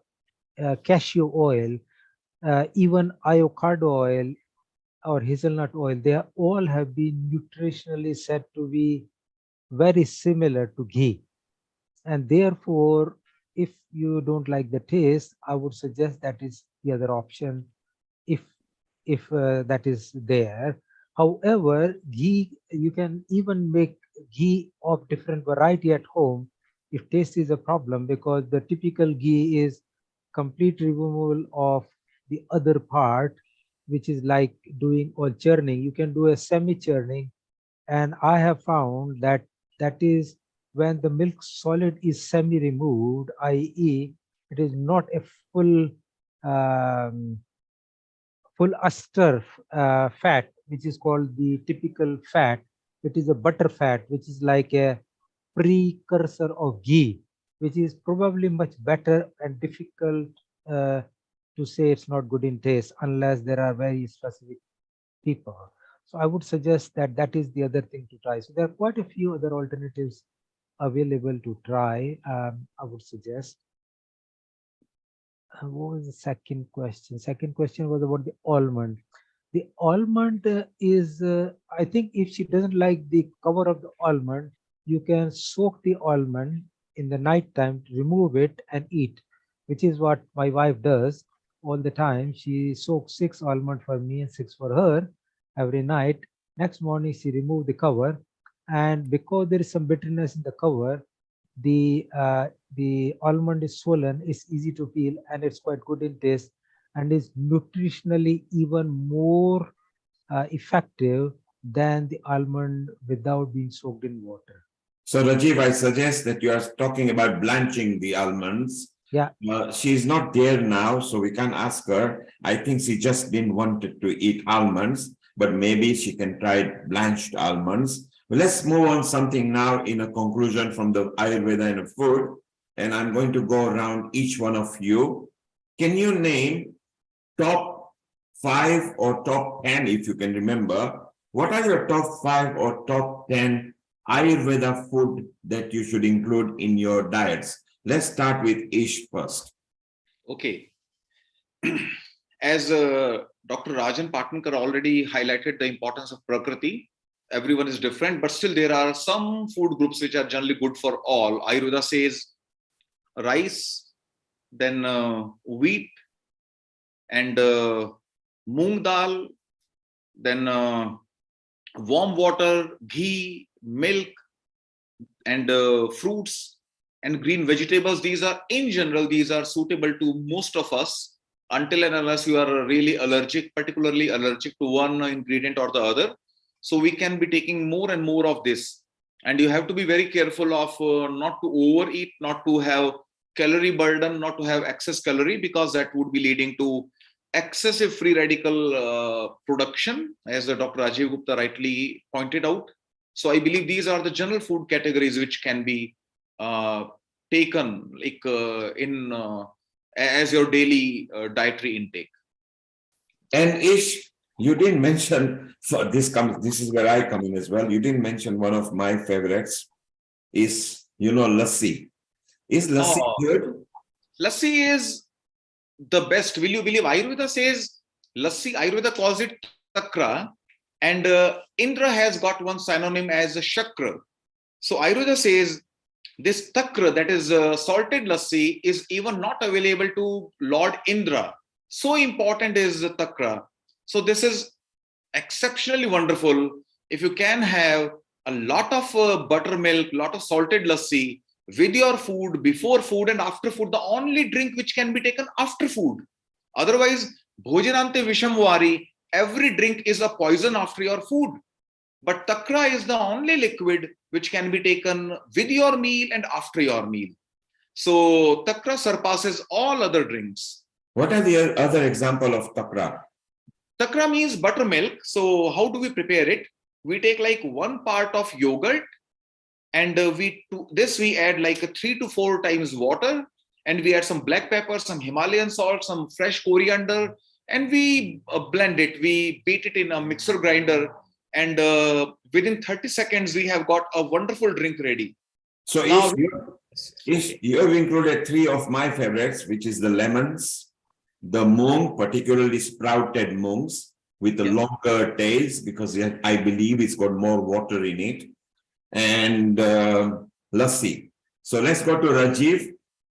cashew oil, even avocado oil or hazelnut oil. They all have been nutritionally said to be very similar to ghee. And therefore, if you don't like the taste, I would suggest that is the other option, if that is there. However, ghee, you can even make ghee of different variety at home if taste is a problem, because the typical ghee is complete removal of the other part, which is like doing oil churning. You can do a semi churning, and I have found that that is when the milk solid is semi removed, i.e. it is not a full ester fat, which is called the typical fat. It is a butter fat, which is like a precursor of ghee, which is probably much better and difficult to say it's not good in taste unless there are very specific people. So I would suggest that that is the other thing to try. So there are quite a few other alternatives available to try. I would suggest. What was the second question? Second question was about the almond. The almond is, I think if she doesn't like the cover of the almond, you can soak the almond in the night time, remove it and eat, which is what my wife does all the time. She soaks 6 almonds for me and 6 for her every night. Next morning, she removed the cover, and because there is some bitterness in the cover, the almond is swollen, it's easy to peel, and it's quite good in taste, and is nutritionally even more effective than the almond without being soaked in water.
So Rajiv, I suggest that you are talking about blanching the almonds.
Yeah.
She's not there now, so we can't ask her. I think she just didn't want to eat almonds, but maybe she can try blanched almonds. Well, let's move on something now in a conclusion from the Ayurveda and food. And I'm going to go around each one of you. Can you name top 5 or top 10, if you can remember? What are your top 5 or top 10 Ayurveda food that you should include in your diets? Let's start with Ish first.
Okay. As Dr. Rajan Patnankar already highlighted the importance of Prakriti, everyone is different, but still there are some food groups which are generally good for all. Ayurveda says rice, then wheat, and moong dal, then warm water, ghee, milk, and fruits and green vegetables. These are, in general, these are suitable to most of us, until and unless you are really allergic, particularly allergic to one ingredient or the other. So we can be taking more and more of this. And you have to be very careful of not to overeat, not to have calorie burden, not to have excess calorie, because that would be leading to excessive free radical production, as Dr. Rajiv Gupta rightly pointed out. So I believe these are the general food categories which can be taken like as your daily dietary intake.
And Ish, you didn't mention, so this is where I come in as well. You didn't mention one of my favorites is, lassi. Is lassi good?
Lassi is the best. Will you believe Ayurveda says lassi? Ayurveda calls it takra, and Indra has got one synonym as shakra. So Ayurveda says this takra, that is salted lassi, is even not available to Lord Indra. So important is the takra. So this is exceptionally wonderful. If you can have a lot of buttermilk, lot of salted lassi with your food, before food and after food, the only drink which can be taken after food. Otherwise, bhojanante vishamvari, every drink is a poison after your food. But takra is the only liquid which can be taken with your meal and after your meal. So takra surpasses all other drinks.
What are the other example of takra?
Takra means buttermilk. So how do we prepare it? We take like 1 part of yogurt, and we add like 3 to 4 times water, and we add some black pepper, some Himalayan salt, some fresh coriander, and we blend it. We beat it in a mixer grinder, and within 30 seconds we have got a wonderful drink ready.
So now, you have included 3 of my favorites, which is the lemons, the moong, particularly sprouted moongs with the longer tails, because I believe it's got more water in it, and lassi. So let's go to Rajiv.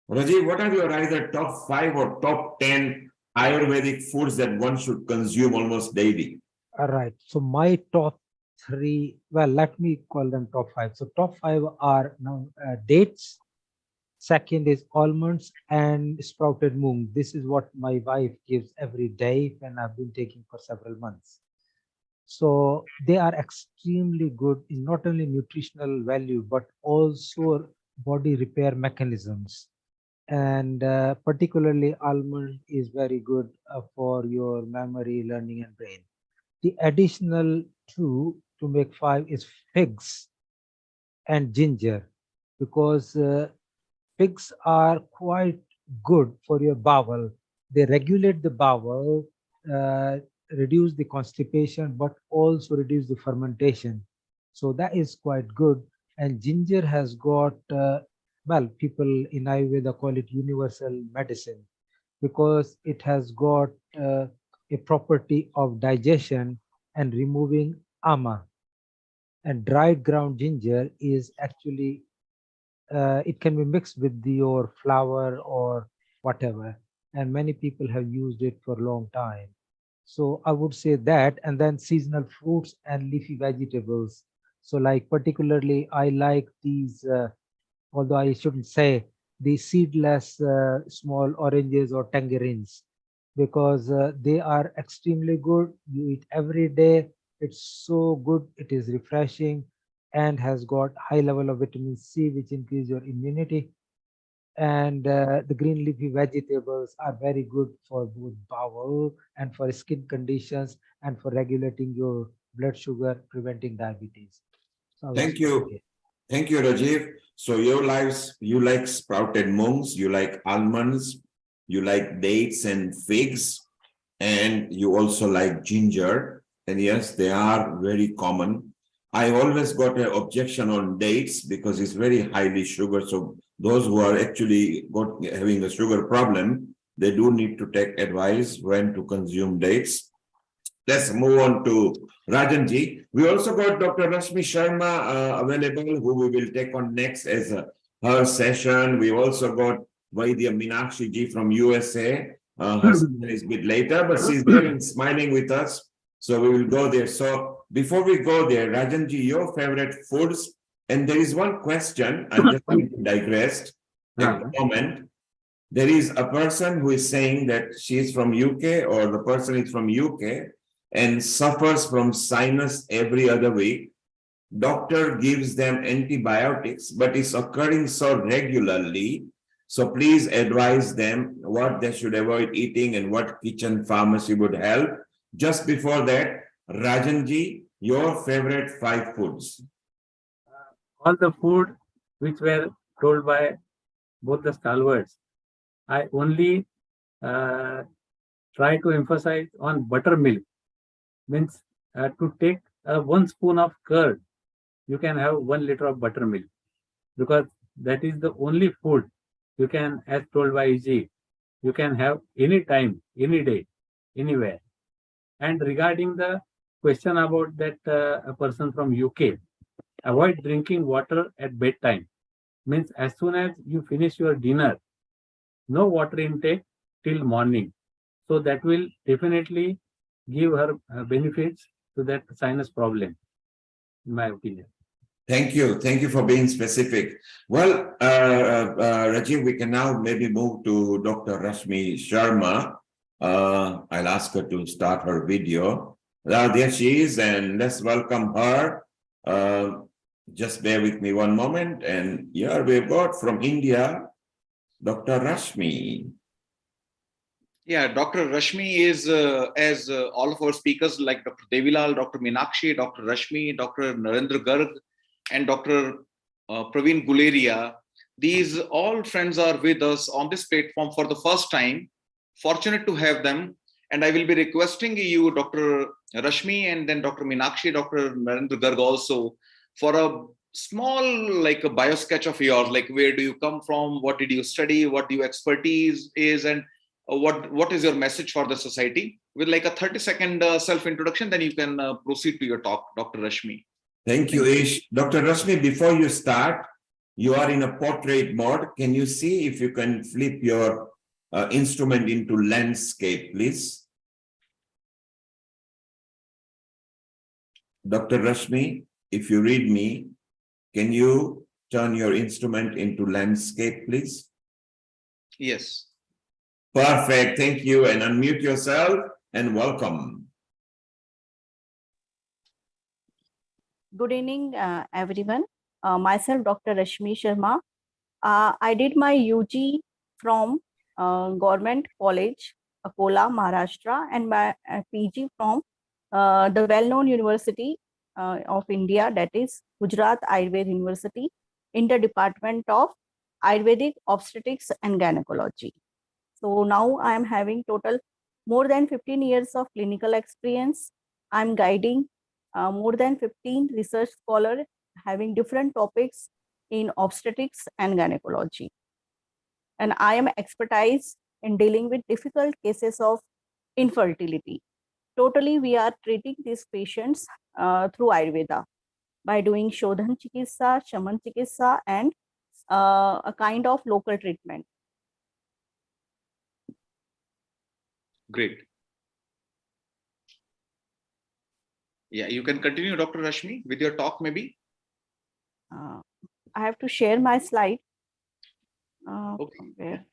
Rajiv, what are your either top 5 or top 10 Ayurvedic foods that one should consume almost daily?
All right. So my top 3, well, let me call them top 5. So top 5 are now dates. Second is almonds and sprouted moong. This is what my wife gives every day, and I've been taking for several months. So they are extremely good in not only nutritional value, but also body repair mechanisms. And particularly almond is very good for your memory, learning, and brain. The additional 2 to make 5 is figs and ginger, because figs are quite good for your bowel. They regulate the bowel, reduce the constipation, but also reduce the fermentation. So that is quite good. And ginger has got, well, people in Ayurveda call it universal medicine, because it has got a property of digestion and removing ama. And dried ground ginger is actually, it can be mixed with your flour or whatever, and many people have used it for a long time. So I would say that, and then seasonal fruits and leafy vegetables. So like particularly, I like these, although I shouldn't say the seedless small oranges or tangerines, because they are extremely good. You eat every day. It's so good. It is refreshing and has got high level of vitamin C, which increase your immunity. And the green leafy vegetables are very good for both bowel and for skin conditions and for regulating your blood sugar, preventing diabetes. So I would
Thank
stop
you.
here.
Thank you, Rajiv. So you like sprouted mungs, you like almonds, you like dates and figs, and you also like ginger. And yes, they are very common. I always got an objection on dates because it's very highly sugar. So those who are actually having a sugar problem, they do need to take advice when to consume dates. Let's move on to Rajanji. We also got Dr. Rashmi Sharma available, who we will take on next as her session. We also got Vaidya Meenakshi ji from USA. Her session is a bit later, but she's there and smiling with us. So we will go there. So before we go there, Rajanji, your favorite foods. And there is one question, I'm just going to digress at the moment. There is a person who is saying that she is from UK or the person is from UK and suffers from sinus every other week. Doctor gives them antibiotics, but it's occurring so regularly. So please advise them what they should avoid eating and what kitchen pharmacy would help. Just before that, Rajanji, your favorite 5 foods.
All the food which were told by both the stalwarts, I only try to emphasize on buttermilk. Means to take 1 spoon of curd, you can have 1 liter of buttermilk, because that is the only food you can, as told by EG, you can have any time, any day, anywhere. And regarding the question about that a person from UK, avoid drinking water at bedtime. Means as soon as you finish your dinner, no water intake till morning. So that will definitely give her benefits to that sinus problem, in my opinion.
Thank you. Thank you for being specific. Well, Rajiv, we can now maybe move to Dr. Rashmi Sharma. I'll ask her to start her video. There she is, and let's welcome her. Just bear with me one moment. And here we've got from India, Dr. Rashmi.
Yeah, Dr. Rashmi is, as all of our speakers like Dr. Devilal, Dr. Meenakshi, Dr. Rashmi, Dr. Narendra Garg, and Dr. Praveen Guleria. These all friends are with us on this platform for the first time. Fortunate to have them. And I will be requesting you, Dr. Rashmi, and then Dr. Meenakshi, Dr. Narendra Garg also, for a small, like a bio sketch of yours, like where do you come from, what did you study, what your expertise is, and what is your message for the society, with like a 30-second self-introduction, then you can proceed to your talk, Dr. Rashmi.
Thank you, Ish. Dr. Rashmi, before you start, you are in a portrait mode. Can you see if you can flip your instrument into landscape, please? Dr. Rashmi, if you read me, can you turn your instrument into landscape, please?
Yes.
Perfect. Thank you. And unmute yourself and welcome.
Good evening, everyone. Myself, Dr. Rashmi Sharma. I did my UG from Government College, Akola, Maharashtra, and my PG from the well-known University of India, that is Gujarat Ayurveda University, in the Department of Ayurvedic Obstetrics and Gynecology. So now I am having total more than 15 years of clinical experience. I'm guiding more than 15 research scholars having different topics in obstetrics and gynecology. And I am expertise in dealing with difficult cases of infertility. Totally, we are treating these patients through Ayurveda by doing Shodhan Chikitsa, Shaman Chikitsa, and a kind of local treatment.
Great. Yeah, you can continue, Dr. Rashmi, with your talk maybe.
I have to share my slide.
Okay.
Where?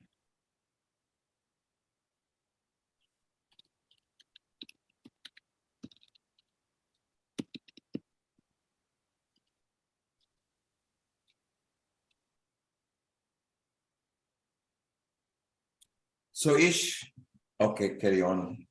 So Ish, okay, carry on.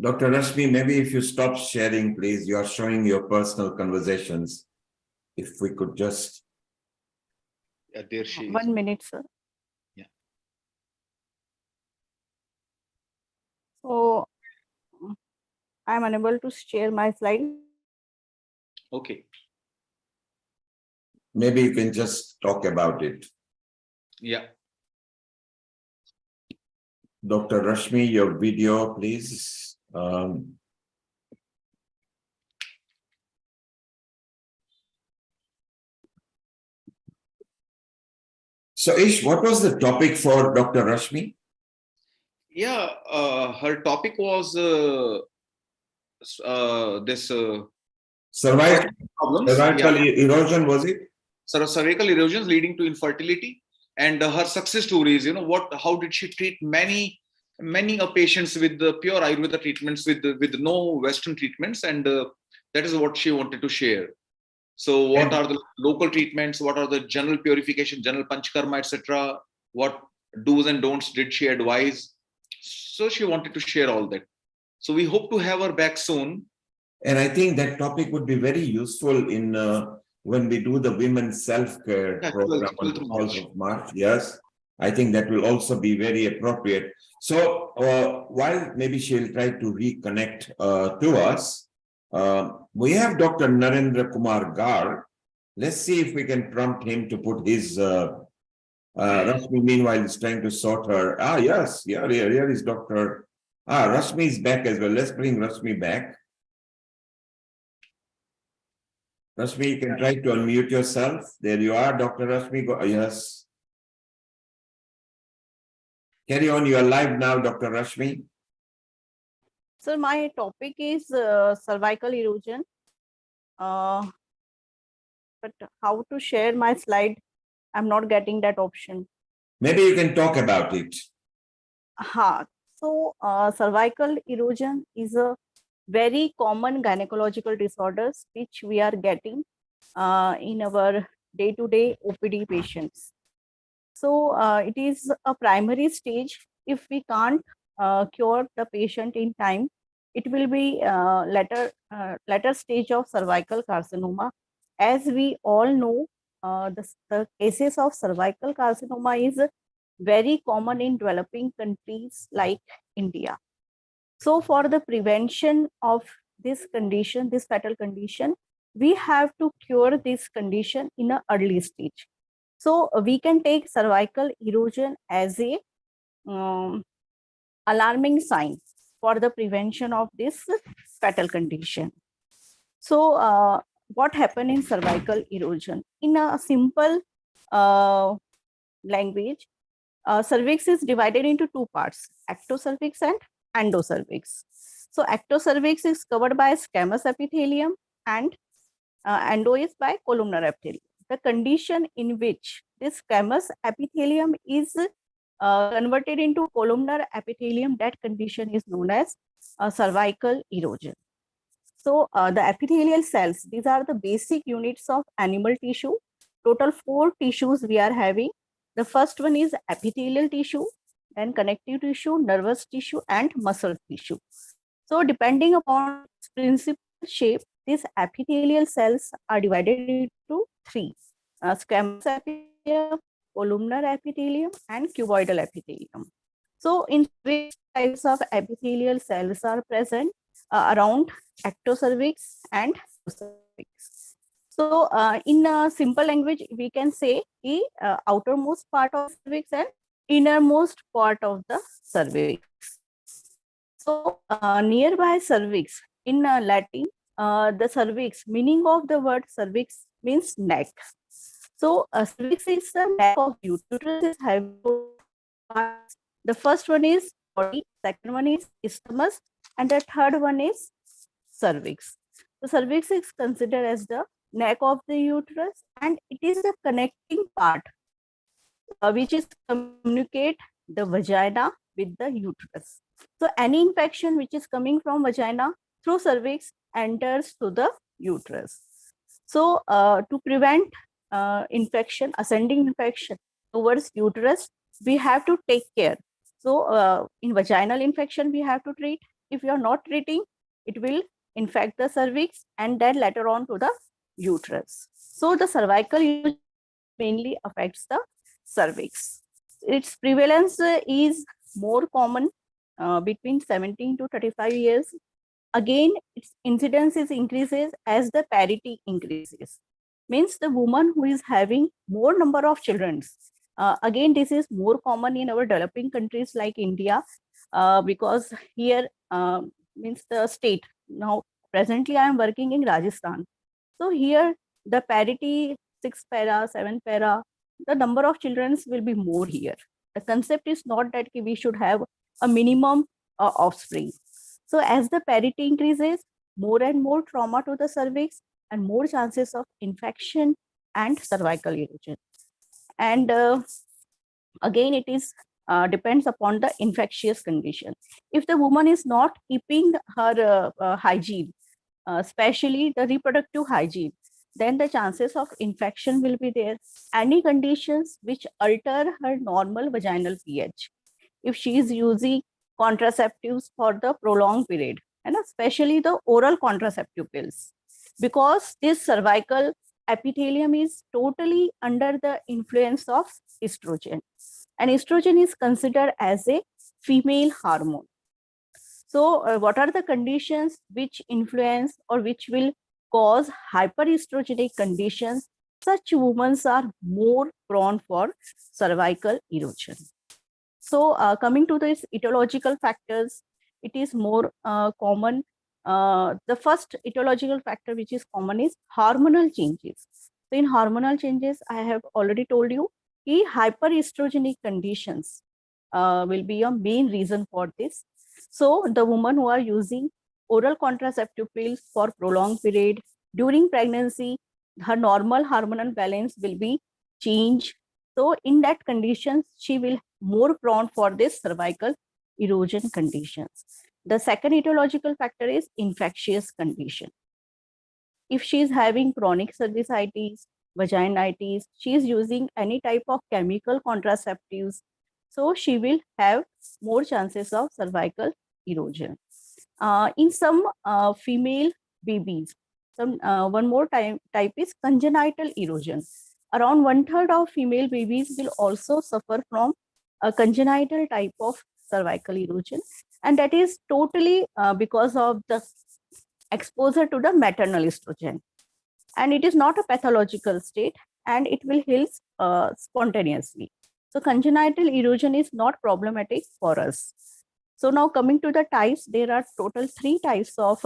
Dr. Rashmi, maybe if you stop sharing, please, you are showing your personal conversations. If we could just.
Yeah, there she is.
1 minute, sir.
Yeah.
So I'm unable to share my slide.
Okay.
Maybe you can just talk about it.
Yeah.
Dr. Rashmi, your video, please. So Ish, what was the topic for Dr. Rashmi?
Yeah, her topic was this
Cervical
problems.
erosion, was it?
Cervical erosions leading to infertility, and her success stories. You know how did she treat many patients with the pure Ayurveda treatments with no Western treatments, and that is what she wanted to share. So what are the local treatments? What are the general purification, general panchkarma, etc.? What do's and don'ts did she advise? So she wanted to share all that. So we hope to have her back soon.
And I think that topic would be very useful in when we do the women's self-care program on the 12th of March. Yes, I think that will also be very appropriate. So while maybe she'll try to reconnect to us, we have Dr. Narendra Kumar Gar. Let's see if we can prompt him to put his Rashmi meanwhile is trying to sort her. Yes, here is Dr. Rashmi is back as well. Let's bring Rashmi back. Rashmi, you can try to unmute yourself. There you are, Dr. Rashmi. Yes. Carry on. You are live now, Dr. Rashmi.
So my topic is cervical erosion. But how to share my slide? I'm not getting that option.
Maybe you can talk about it.
So cervical erosion is a very common gynecological disorders which we are getting in our day-to-day OPD patients. So it is a primary stage. If we can't cure the patient in time, it will be later stage of cervical carcinoma. As we all know, the cases of cervical carcinoma is very common in developing countries like India. So for the prevention of this condition, this fatal condition, we have to cure this condition in an early stage. So we can take cervical erosion as a alarming sign for the prevention of this fatal condition. So what happened in cervical erosion? In a simple language, cervix is divided into two parts, ectocervix and endocervix. So ectocervix is covered by squamous epithelium and endo is by columnar epithelium. The condition in which this squamous epithelium is converted into columnar epithelium, that condition is known as cervical erosion. So the epithelial cells, these are the basic units of animal tissue. Total 4 tissues we are having. The first one is epithelial tissue, then connective tissue, nervous tissue, and muscle tissue. So depending upon its principal shape, these epithelial cells are divided into 3. Squamous epithelium, columnar epithelium, and cuboidal epithelium. So in which types of epithelial cells are present around ectocervix and endocervix. So in a simple language, we can say the outermost part of cervix and innermost part of the cervix. So nearby cervix, in Latin, the cervix, meaning of the word cervix means neck. So cervix is the neck of uterus is having parts. The first one is body, second one is isthmus, and the third one is cervix. The cervix is considered as the neck of the uterus, and it is the connecting part which is communicate the vagina with the uterus. So any infection which is coming from vagina through cervix enters to the uterus. So to prevent infection, ascending infection towards uterus, we have to take care. So in vaginal infection, we have to treat. If you are not treating, it will infect the cervix and then later on to the uterus. So the cervical mainly affects the cervix. Its prevalence is more common between 17 to 35 years. Again, its incidence is increases as the parity increases. Means the woman who is having more number of children. Again, this is more common in our developing countries like India, because here means the state. Now, presently I am working in Rajasthan. So here the parity 6 para, 7 para, the number of children will be more here. The concept is not that we should have a minimum offspring. So as the parity increases, more and more trauma to the cervix and more chances of infection and cervical erosion. And again, it is depends upon the infectious condition. If the woman is not keeping her hygiene, especially the reproductive hygiene, then the chances of infection will be there. Any conditions which alter her normal vaginal pH. If she is using contraceptives for the prolonged period, and especially the oral contraceptive pills, because this cervical epithelium is totally under the influence of estrogen, and estrogen is considered as a female hormone. So what are the conditions which influence or which will cause hyperestrogenic conditions? Such women are more prone for cervical erosion. So coming to these etiological factors, it is more common. The first etiological factor which is common is hormonal changes. So in hormonal changes, I have already told you, hyperestrogenic conditions will be a main reason for this. So the women who are using oral contraceptive pills for prolonged period during pregnancy, her normal hormonal balance will be changed. So in that condition, she will more prone for this cervical erosion conditions. The second etiological factor is infectious condition. If she is having chronic cervicitis, vaginitis, she is using any type of chemical contraceptives, so she will have more chances of cervical erosion. In some female babies, one more type is congenital erosion. Around 1/3 of female babies will also suffer from a congenital type of cervical erosion, and that is totally because of the exposure to the maternal estrogen. And it is not a pathological state, and it will heal spontaneously. So congenital erosion is not problematic for us. So now coming to the types, there are total 3 types of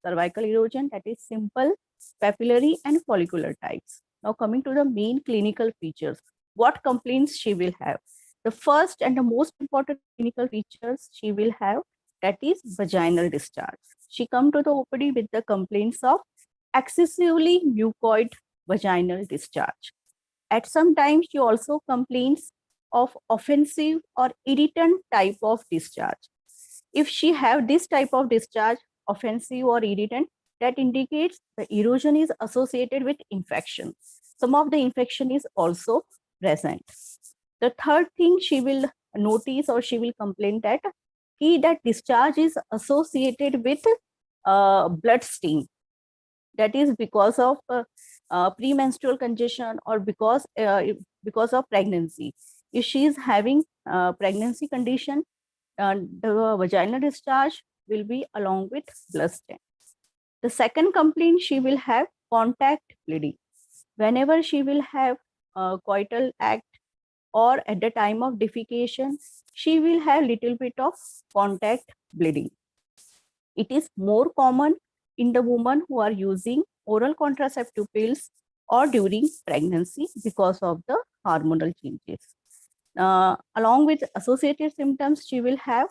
cervical erosion, that is simple, papillary, and follicular types. Now coming to the main clinical features, what complaints she will have? The first and the most important clinical features she will have, that is vaginal discharge. She come to the OPD with the complaints of excessively mucoid vaginal discharge. At some times, she also complains of offensive or irritant type of discharge. If she have this type of discharge, offensive or irritant, that indicates the erosion is associated with infection. Some of the infection is also present. The third thing she will notice or she will complain that discharge is associated with blood stain. That is because of premenstrual congestion or because of pregnancy. If she is having pregnancy condition, the vaginal discharge will be along with blood stain. The second complaint, she will have contact bleeding. Whenever she will have coital act or at the time of defecation, she will have little bit of contact bleeding. It is more common in the women who are using oral contraceptive pills or during pregnancy because of the hormonal changes. Along with associated symptoms, she will have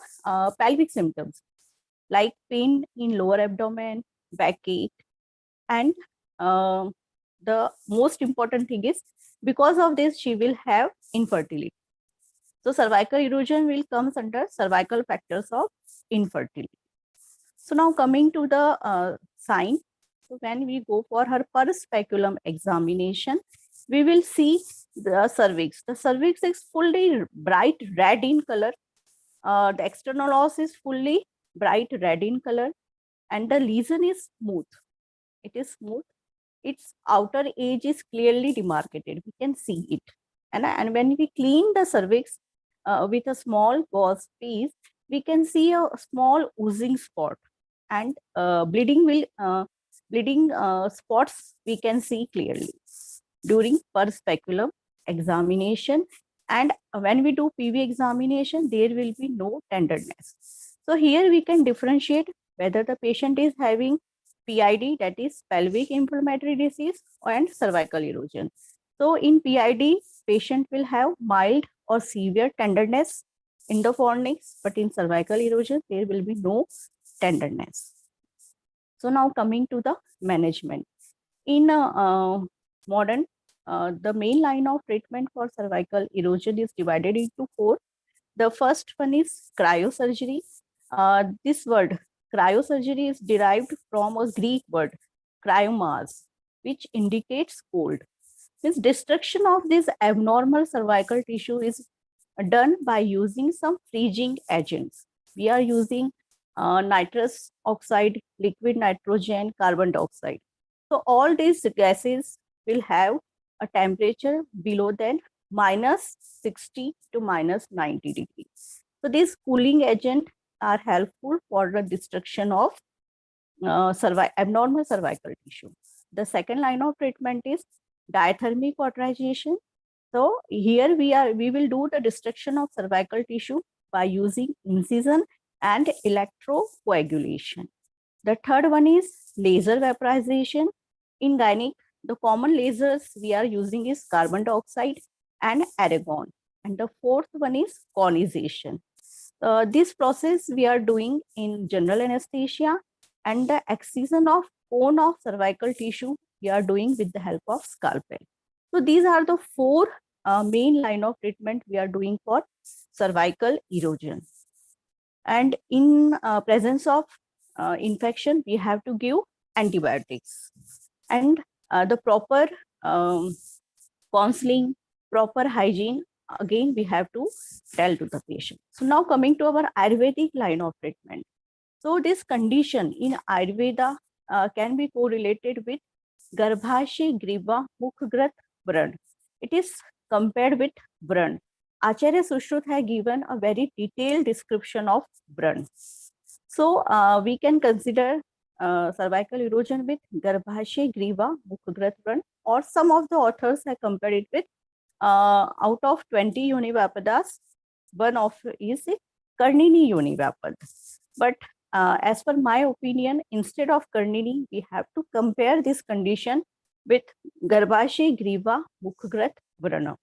pelvic symptoms like pain in lower abdomen, backache, and the most important thing is because of this she will have infertility. So cervical erosion will comes under cervical factors of infertility. So now coming to the sign. So when we go for her per speculum examination, we will see the cervix. The cervix is fully bright red in color. The external os is fully bright red in color, and the lesion is smooth. It is smooth. Its outer edge is clearly demarcated. We can see it. And when we clean the cervix with a small gauze piece, we can see a small oozing spot, and bleeding spots we can see clearly during per speculum examination. And when we do PV examination, there will be no tenderness. So here we can differentiate whether the patient is having PID, that is pelvic inflammatory disease, and cervical erosion. So in PID, patient will have mild or severe tenderness in the fornix, but in cervical erosion, there will be no tenderness. So now coming to the management. In modern, the main line of treatment for cervical erosion is divided into 4. The first one is cryosurgery. This word cryosurgery is derived from a Greek word cryomas, which indicates cold. Means destruction of this abnormal cervical tissue is done by using some freezing agents. We are using nitrous oxide, liquid nitrogen, carbon dioxide. So all these gases will have a temperature below than minus 60 to minus 90 degrees. So these cooling agents are helpful for the destruction of abnormal cervical tissue. The second line of treatment is diathermic cauterization. So here we will do the destruction of cervical tissue by using incision and electrocoagulation. The third one is laser vaporization. In gynec, the common lasers we are using is carbon dioxide and argon. And the fourth one is conization. This process we are doing in general anesthesia, and the excision of cone of cervical tissue we are doing with the help of scalpel. So these are the 4 main line of treatment we are doing for cervical erosion. And in presence of infection, we have to give antibiotics. And the proper counseling, proper hygiene, again, we have to tell to the patient. So now coming to our Ayurvedic line of treatment. So this condition in Ayurveda can be correlated with Garbhashe Griva Mukhgrat Vran. It is compared with Vran. Acharya Sushruta has given a very detailed description of Vran. So we can consider cervical erosion with Garbhashe Griva Mukhgrat Vran, or some of the authors have compared it with out of 20 Univapadas, one of is Karnini Univapad. But as per my opinion, instead of Karnini, we have to compare this condition with Garbhashe Griva Mukhgrat Vrana,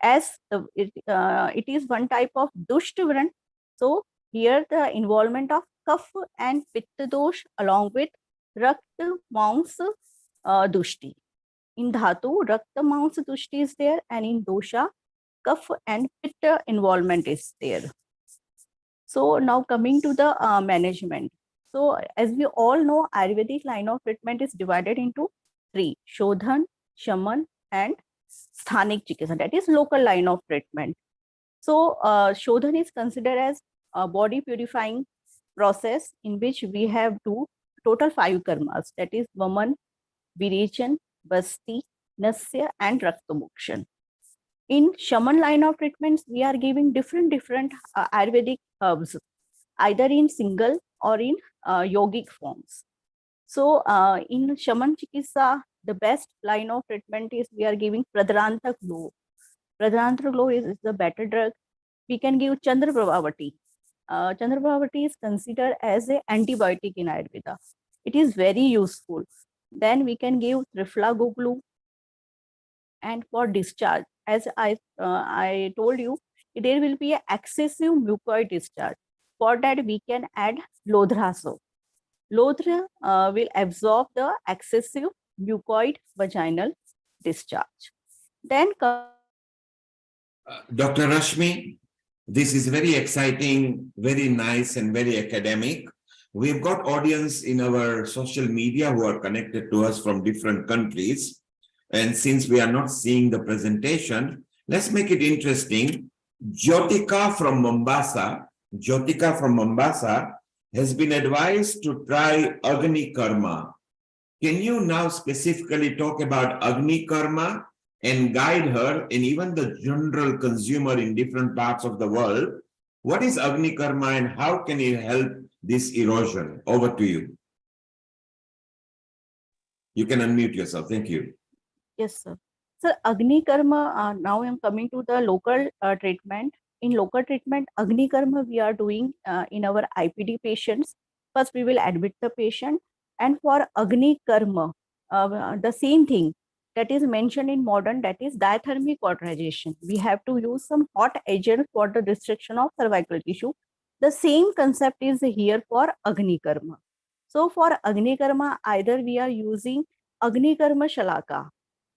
as it is one type of Dusht Vran. So here the involvement of Kaph and Pitta dosh along with Rakta Mans Dushti. In Dhatu, Rakta Mans Dushti is there, and in Dosha, Kaph and Pitta involvement is there. So now coming to the management. So as we all know, Ayurvedic line of treatment is divided into 3: Shodhan, Shaman, and Sthanik Chikitsa, that is local line of treatment. So Shodhan is considered as a body purifying process in which we have to total 5 karmas, that is Vaman, Virechan, Basti, Nasya, and Raktamokshan. In Shaman line of treatments, we are giving different Ayurvedic herbs, either in single or in yogic forms. So in Shaman Chikitsa, the best line of treatment is we are giving Pradrantak Glow. Pradrantak Glow is the better drug. We can give Chandra Prabhavati. Chandra Prabhavati is considered as an antibiotic in Ayurveda. It is very useful. Then we can give Trifla Goglu, And for discharge, as I told you, there will be an excessive mucoid discharge. For that, we can add Lodraso. Lodra will absorb the excessive mucoid vaginal discharge. Then
Dr. Rashmi, this is very exciting, very nice, and very academic. We've got audience in our social media who are connected to us from different countries. And since we are not seeing the presentation, let's make it interesting. Jyotika from Mombasa has been advised to try Agni Karma. Can you now specifically talk about Agni Karma and guide her and even the general consumer in different parts of the world? What is Agni Karma and how can it help this erosion? Over to you. You can unmute yourself. Thank you.
yes, sir. Sir, Agni Karma, now I am coming to the local treatment. In local treatment, Agni Karma we are doing in our IPD patients. First, we will admit the patient. And for Agni Karma, the same thing that is mentioned in modern, that is diathermic cauterization. We have to use some hot agent for the restriction of cervical tissue. The same concept is here for Agni Karma. So for Agni Karma, either we are using Agni Karma Shalaka.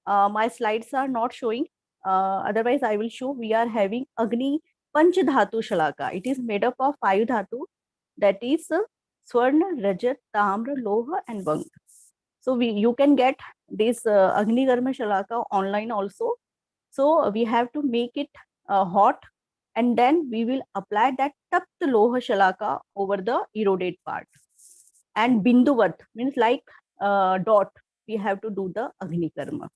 My slides are not showing. Otherwise, I will show. We are having Agni Panch Dhatu Shalaka. It is made up of 5 dhatu, that is Swarna, Rajat, Tamra, Loha, and Vang. So you can get this Agni Karma Shalaka online also. So we have to make it hot, and then we will apply that Tapt Loha Shalaka over the eroded part. And Binduvat means like dot. We have to do the Agni Karma.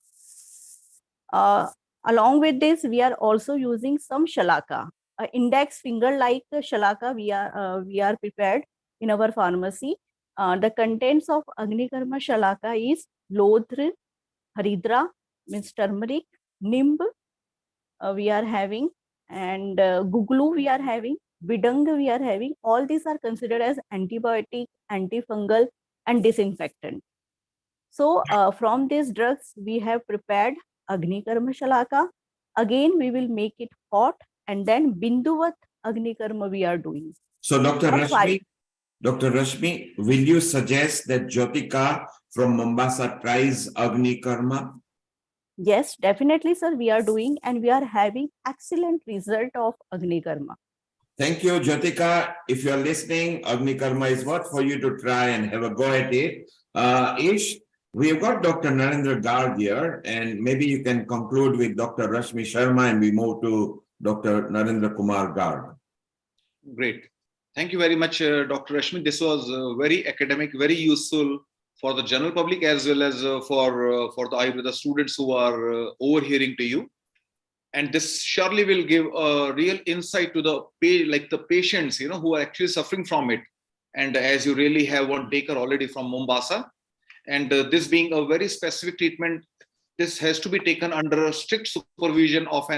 Along with this, we are also using some Shalaka. Index finger like Shalaka we are prepared in our pharmacy. The contents of Agni Karma Shalaka is Lodhra, Haridra means turmeric, Nimb we are having, and Guglu we are having, Bidang we are having. All these are considered as antibiotic, antifungal, and disinfectant. So from these drugs, we have prepared Agni Karma Shalaka. Again, we will make it hot, and then Binduvat Agni Karma we are doing.
So Dr. Rashmi, will you suggest that Jyotika from Mombasa tries Agni Karma?
Yes, definitely, sir. We are doing, and we are having excellent result of Agni Karma.
Thank you, Jyotika. If you are listening, Agni Karma is what for you to try and have a go at it. Ish, we have got Dr. Narendra Garg here, and maybe you can conclude with Dr. Rashmi Sharma and we move to Dr. Narendra Kumar Garg.
Great. Thank you very much, Dr. Rashmi. This was very academic, very useful for the general public as well as for the Ayurveda students who are overhearing to you. And this surely will give a real insight to the patients, who are actually suffering from it. And as you really have one taker already from Mombasa, and this being a very specific treatment, this has to be taken under a strict supervision of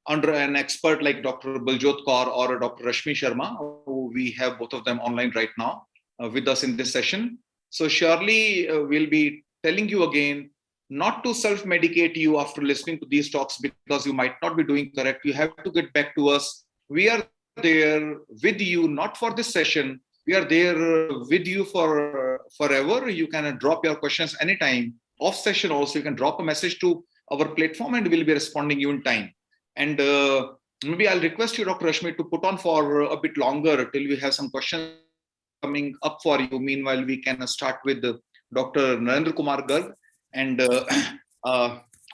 under an expert like Dr. Baljot Kaur or Dr. Rashmi Sharma, who we have both of them online right now with us in this session. So surely we'll be telling you again not to self-medicate you after listening to these talks, because you might not be doing correct. You have to get back to us. We are there with you, not for this session. We are there with you for forever. You can drop your questions anytime. Off session also, you can drop a message to our platform and we'll be responding you in time. And maybe I'll request you, Dr. Rashmi, to put on for a bit longer till we have some questions coming up for you. Meanwhile, we can start with Dr. Narendra Kumar Garg, and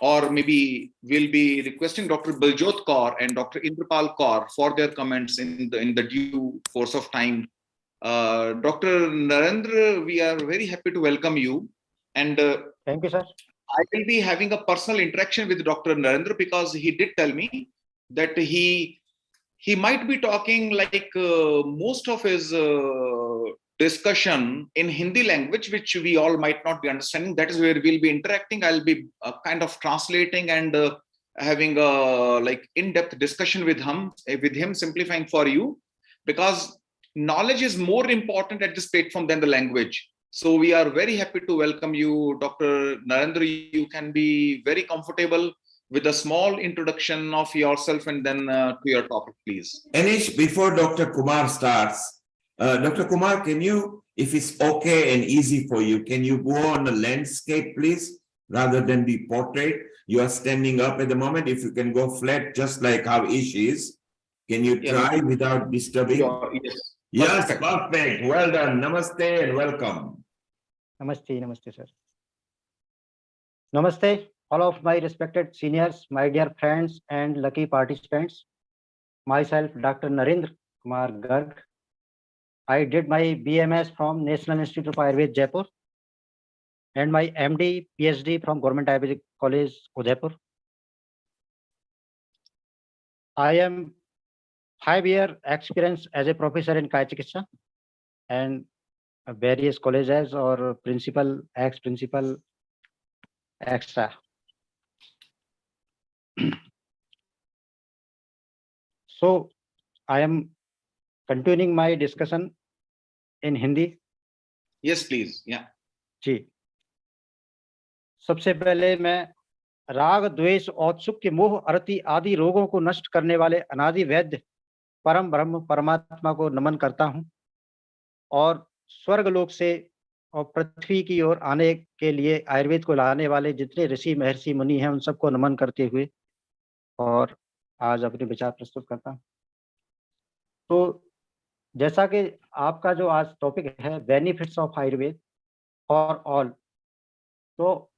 or maybe we'll be requesting Dr. Baljot Kaur and Dr. Indrapal Kaur for their comments in the due course of time. Dr. Narendra, we are very happy to welcome you. And
thank you, sir.
I will be having a personal interaction with Dr. Narendra because he did tell me that he might be talking like most of his discussion in Hindi language, which we all might not be understanding. That is where we'll be interacting. I'll be kind of translating and having a in-depth discussion with him, simplifying for you, because knowledge is more important at this platform than the language. So we are very happy to welcome you, Dr. Narendra. You can be very comfortable with a small introduction of yourself and then to your topic, please.
Anish, before Dr. Kumar starts, Dr. Kumar, can you, if it's okay and easy for you, can you go on the landscape, please, rather than the portrait? You are standing up at the moment. If you can go flat, just like how Ish is, can you try without disturbing?
Yes.
Yes, perfect. Well done. Namaste and welcome.
Namaste, namaste, sir. Namaste, all of my respected seniors, my dear friends and lucky participants. Myself, Dr. Narendra Kumar Garg. I did my BMS from National Institute of Ayurveda, Jaipur, and my MD, PhD from Government Ayurvedic College, Udaipur. I am 5-year experience as a professor in Kaya Chikitsa and various colleges or principal, ex-principal, extra. So I am continuing my discussion in Hindi.
Yes, please. Yeah.
जी सबसे पहले मैं राग द्वेष औत्सुक्य मोह अरति आदि रोगों को नष्ट करने वाले अनादि वैद्य परम ब्रह्म परमात्मा को नमन करता हूं और स्वर्ग लोक से और पृथ्वी की ओर आने के लिए आयुर्वेद को लाने वाले जितने ऋषि महर्षि मुनि हैं उन सबको नमन करते हुए और आज अपने विचार प्रस्तुत करता हूं। तो जैसा कि आपका जो आज टॉपिक है benefits of Ayurveda for all, तो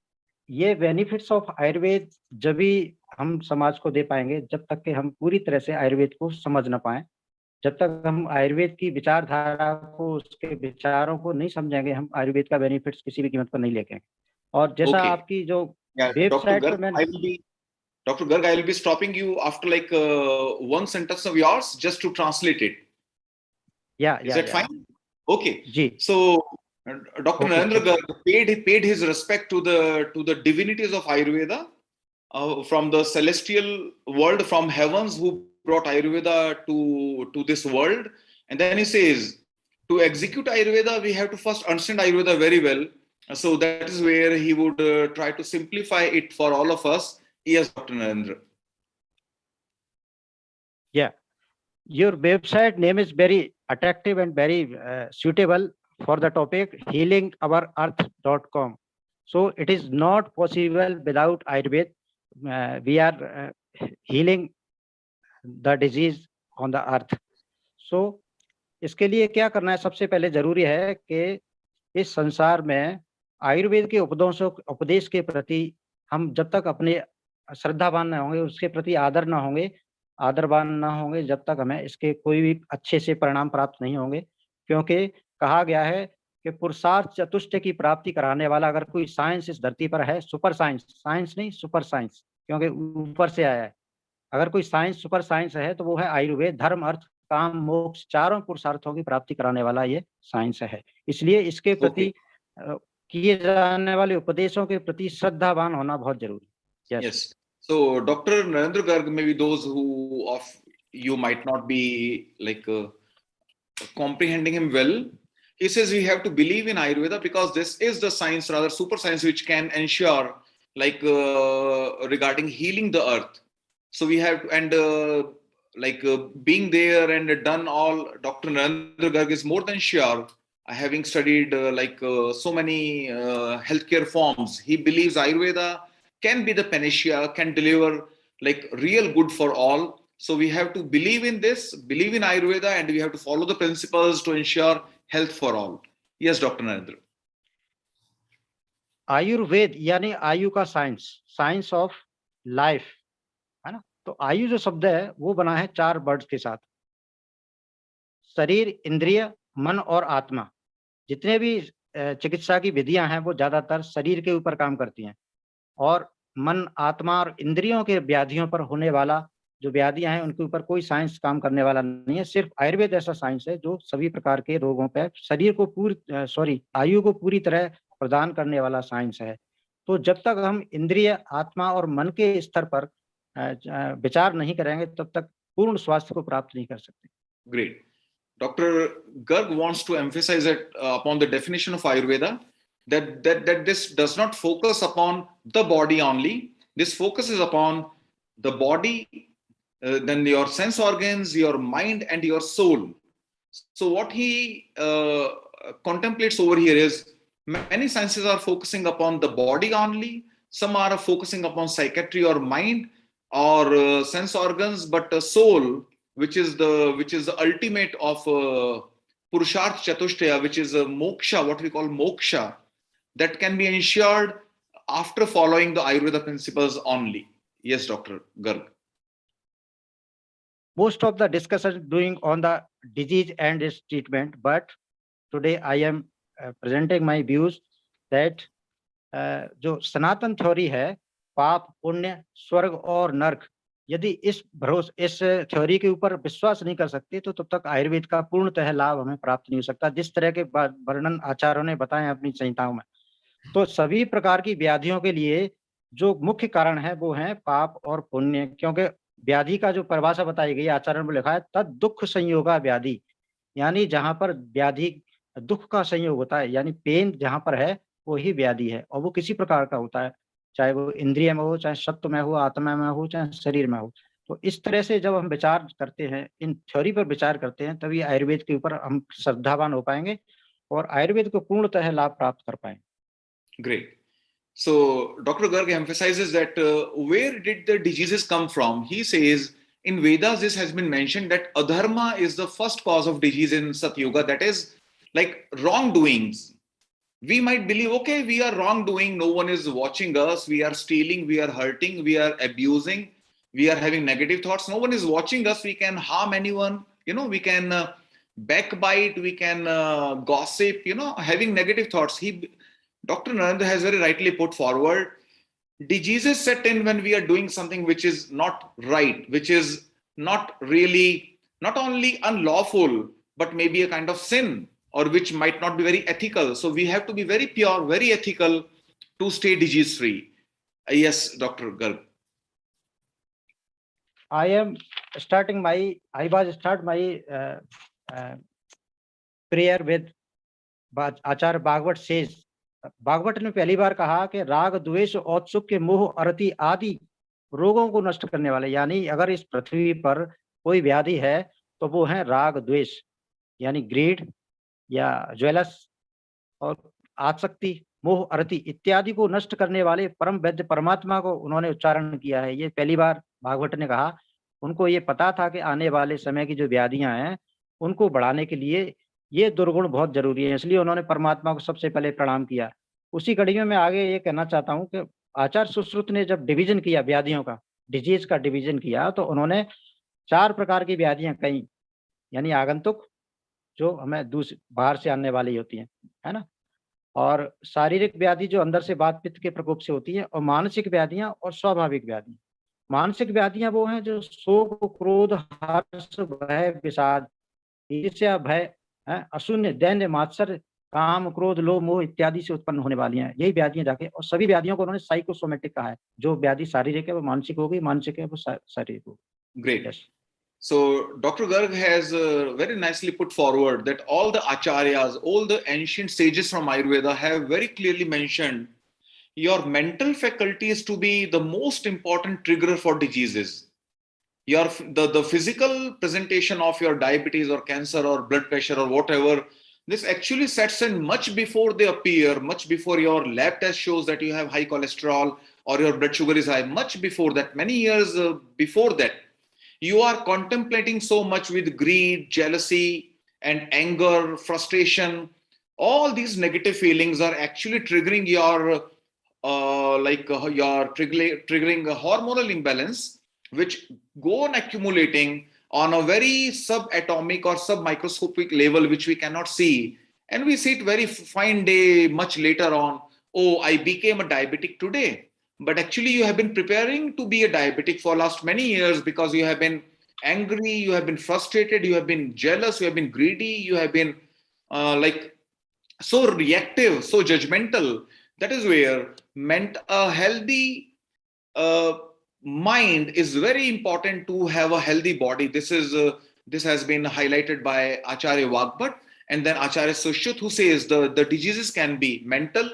ये बेनिफिट्स ऑफ आयुर्वेद जब भी हम समाज को दे पाएंगे जब तक कि हम पूरी तरह से आयुर्वेद को समझ ना पाएं, जब तक हम आयुर्वेद की विचारधारा को उसके विचारों को नहीं समझेंगे हम आयुर्वेद का बेनिफिट्स किसी भी कीमत पर नहीं लेंगे। और जैसा आपकी जो वेबसाइट पे मैं
Dr. Garg, I will be stopping you after like one sentence of yours just to translate it. Is that fine? Okay. So Dr. Narendra Garg paid his respect to the divinities of Ayurveda from the celestial world, from heavens, who brought Ayurveda to this world. And then he says, to execute Ayurveda, we have to first understand Ayurveda very well. So that is where he would try to simplify it for all of us. Yes, Dr. Narendra.
Yeah, your website name is very attractive and very suitable for the topic healingourearth.com. So it is not possible without Ayurveda. We are healing the disease on the earth. So इसके लिए क्या करना है? सबसे पहले जरूरी है कि इस संसार में आयुर्वेद के उपदेश के प्रति हम जब तक अपने श्रद्धावान न होंगे, उसके प्रति आदरवान न होंगे, जब तक हमें इसके कोई भी अच्छे से परिणाम प्राप्त नहीं होंगे। क्योंकि कहा गया है कि पुरुषार्थ चतुष्टय की प्राप्ति कराने वाला अगर कोई साइंस इस धरती पर है, सुपर साइंस, साइंस नहीं सुपर साइंस, क्योंकि ऊपर से आया है, अगर कोई साइंस सुपर साइंस है तो वो है आयुर्वेद। धर्म अर्थ काम मोक्ष चारों पुरुषार्थों की प्राप्ति कराने वाला ये साइंस है। इसलिए इसके प्रति किए जाने वाले उपदेशों के प्रति श्रद्धावान होना बहुत जरूरी है।
Yes. So Dr. Narendra Garg, maybe those who of you might not be like comprehending him well, he says we have to believe in Ayurveda because this is the science, rather super science, which can ensure like regarding healing the earth. So we have being there and done all, Dr. Narendra Garg is more than sure, having studied so many healthcare forms. He believes Ayurveda can be the panacea, can deliver like real good for all. So we have to believe in this, believe in Ayurveda, and we have to follow the principles to ensure health for all. Yes, Dr. Narendra.
Ayurveda यानी आयु का science, science of life, है ना। तो आयु जो शब्द है वो बना है 4 वर्ड्स के साथ, शरीर, इंद्रिय, मन और आत्मा। जितने भी चिकित्सा की विधियां हैं वो ज्यादातर शरीर के ऊपर काम करती हैं और मन, आत्मा और इंद्रियों के व्याधियों पर होने वाला जो व्याधियां हैं उनके ऊपर कोई साइंस काम करने वाला नहीं है। सिर्फ आयुर्वेद ऐसा साइंस है जो सभी प्रकार के रोगों पे शरीर को आयु को पूरी तरह प्रदान करने वाला साइंस है। तो जब तक हम इंद्रिय, आत्मा और मन के स्तर पर विचार नहीं करेंगे तब तक पूर्ण स्वास्थ्य को प्राप्त नहीं कर सकते।
Great. Dr. Garg wants to emphasize it upon the definition of Ayurveda that this does not focus upon the body only, This focuses upon the body, then your sense organs, your mind, and your soul. So what he contemplates over here is many sciences are focusing upon the body only. Some are focusing upon psychiatry or mind or sense organs, but soul, which is the ultimate of Purusharth Chatushtaya, which is moksha, what we call moksha, that can be ensured after following the Ayurveda principles only. Yes, Dr. Garg.
Most of the discussion doing on the disease and its treatment, but today I am presenting my views that जो सनातन theory है, पाप पुण्य स्वर्ग और नरक, यदि इस theory के ऊपर विश्वास नहीं कर सकते तो तब तक आयुर्वेद का पूर्णतः लाभ हमें प्राप्त नहीं हो सकता, जिस तरह के वर्णन आचार्यों ने बताए अपनी संहिताओं में। तो सभी प्रकार की व्याधियों के लिए जो मुख्य कारण है वो है पाप और पुण्य, क्योंकि व्याधि का जो परिभाषा बताई गई आचार्यों में लिखा है तद दुख संयोगा व्याधि, यानी जहां पर व्याधि दुख का संयोग होता है, यानी पेन जहां पर है वो ही व्याधि है, और वो किसी प्रकार का होता है, चाहे वो इंद्रिय में हो, चाहे सत्व में हो, आत्मा में हो, चाहे शरीर में हो। तो इस तरह से जब हम विचार करते हैं, इन थ्योरी पर विचार करते हैं, तभी आयुर्वेद के ऊपर हम श्रद्धावान हो पाएंगे और आयुर्वेद को पूर्णतः लाभ प्राप्त कर पाएंगे।
Great. So Dr. Garg emphasizes that where did the diseases come from? He says in Vedas this has been mentioned that adharma is the first cause of disease in Satyuga, that is like wrongdoings. We might believe, okay, we are wrongdoing, no one is watching us, we are stealing, we are hurting, we are abusing, we are having negative thoughts, no one is watching us, we can harm anyone, we can backbite, we can gossip, having negative thoughts. Dr. Narendra has very rightly put forward, diseases set in when we are doing something which is not right, which is not really, not only unlawful, but maybe a kind of sin, or which might not be very ethical. So we have to be very pure, very ethical to stay disease free. Yes, Dr. Garg.
I was start my prayer with Acharya Bhagavad says, Bhagavat ने पहली बार कहा कि राग द्वेष औत्सुक्य मोह अरति आदि रोगों को नष्ट करने वाले, यानी अगर इस पृथ्वी पर कोई व्याधि है तो वो है राग द्वेष, यानी ग्रीड या ज्वेलस और आसक्ति, मोह अरति इत्यादि को नष्ट करने वाले परम वैद्य परमात्मा को उन्होंने उच्चारण किया है। ये पहली बार भागवत ने कहा। उनको ये पता था कि आने वाले समय की जो व्याधियां हैं उनको बढ़ाने के लिए ये दुर्गुण बहुत जरूरी है, इसलिए उन्होंने परमात्मा को सबसे पहले प्रणाम किया। उसी कड़ी में मैं आगे ये कहना चाहता हूँ कि आचार्य सुश्रुत ने जब डिवीजन किया व्याधियों का, डिजीज का डिवीजन किया, तो उन्होंने 4 प्रकार की व्याधियां कही, यानी आगंतुक जो हमें बाहर से आने वाली होती है ना, और शारीरिक व्याधि जो अंदर से वात पित्त के प्रकोप से होती है, और मानसिक व्याधियां और स्वाभाविक व्याधि। मानसिक व्याधियां वो हैं जो शोक, क्रोध, हर्ष, भय, विषाद, ईर्ष्या, भय, अशून्य, दैन्य, मात्सर्य, काम, क्रोध, लोभ, मोह इत्यादि से उत्पन्न होने वाली हैं, यही व्याधियां जाके। और सभी व्याधियों को उन्होंने साइकोसोमेटिक कहा है, जो व्याधि शारीरिक है वो मानसिक होगी, मानसिक है वो शारीरिक होगी।
Great. Yes. So Dr. Garg has very nicely put forward that all the acharyas, all the ancient sages from Ayurveda have very clearly mentioned your mental faculties to be the most important trigger for diseases. The physical presentation of your diabetes or cancer or blood pressure or whatever, this actually sets in much before they appear, much before your lab test shows that you have high cholesterol or your blood sugar is high, much before that, many years before that. You are contemplating so much with greed, jealousy, and anger, frustration. All these negative feelings are actually triggering your triggering a hormonal imbalance, which go on accumulating on a very subatomic or submicroscopic level, which we cannot see. And we see it very fine day, much later on. Oh, I became a diabetic today. But actually you have been preparing to be a diabetic for last many years because you have been angry, you have been frustrated, you have been jealous, you have been greedy, you have been so reactive, so judgmental. That is where a healthy mind is very important to have a healthy body. This has been highlighted by Acharya Vagbhat and then Acharya Sushrut, who says the diseases can be mental,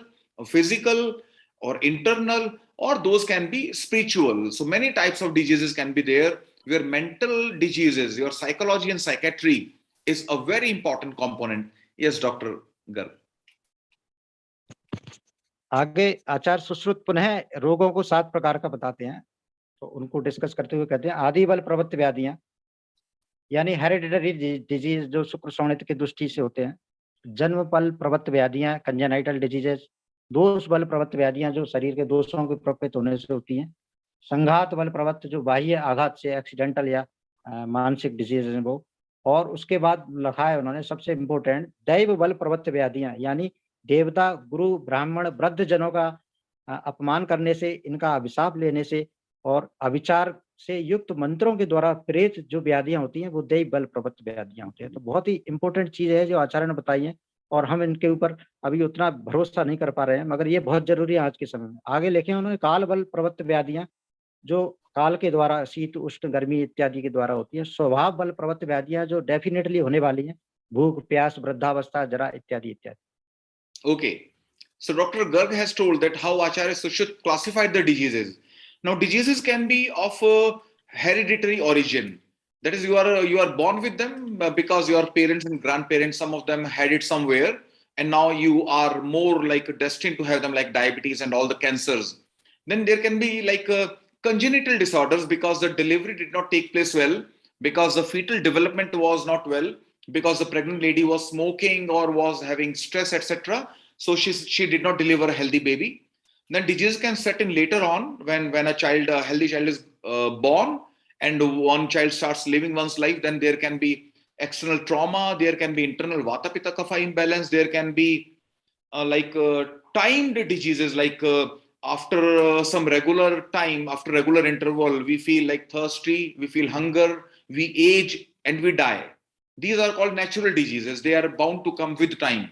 physical, or internal, or those can be spiritual. So many types of diseases can be there, where mental diseases, your psychology and psychiatry is a very important component. Yes, Dr. Garg.
आगे आचार्य सुश्रुत पुनः रोगों को 7 प्रकार का बताते हैं, तो उनको डिस्कस करते हुए कहते हैं आदि बल प्रवृत्त व्याधियां, यानी हेरिडिटरी डिजीज जो शुक्र शोणित की दृष्टि से होते हैं, जन्म बल प्रवृत्त व्याधियां कंजेनाइटल डिजीजेस, दोष बल प्रवृत्त व्याधियां जो शरीर के दोषों के प्रकोपित होने से होती हैं, संघात बल प्रवृत्त जो बाह्य आघात से एक्सीडेंटल या मानसिक डिजीज है वो, और उसके बाद लिखा है उन्होंने सबसे इम्पोर्टेंट दैव बल प्रवृत्त व्याधियां, यानी देवता गुरु ब्राह्मण वृद्ध जनों का अपमान करने से, इनका अभिशाप लेने से और अविचार से युक्त मंत्रों के द्वारा प्रेरित जो व्याधियां होती हैं वो दैव बल प्रवृत्त व्याधियां होती हैं। तो बहुत ही इंपॉर्टेंट चीज है जो आचार्य ने बताई है, और हम इनके ऊपर अभी उतना भरोसा नहीं कर पा रहे हैं, मगर ये बहुत जरूरी है आज के समय में। आगे लिखे उन्होंने काल बल प्रवृत्त व्याधियां जो काल के द्वारा शीत उष्ण गर्मी इत्यादि के द्वारा होती है, स्वभाव बल प्रवृत्त व्याधियां जो डेफिनेटली होने वाली हैं, भूख प्यास वृद्धावस्था जरा इत्यादि इत्यादि।
Okay, so Dr. Garg has told that how Acharya Sushruta classified the diseases. Now, diseases can be of hereditary origin. That is, you are born with them because your parents and grandparents, some of them had it somewhere, and now you are more like destined to have them, like diabetes and all the cancers. Then there can be like congenital disorders because the delivery did not take place well, because the fetal development was not well, because the pregnant lady was smoking or was having stress, etc. So she did not deliver a healthy baby. Then disease can set in later on when a healthy child is born and one child starts living one's life. Then there can be external trauma, there can be internal vata pitta kapha imbalance, there can be timed diseases like after some regular time, after regular interval, we feel like thirsty, we feel hunger, we age and we die. These are called natural diseases. They are bound to come with time.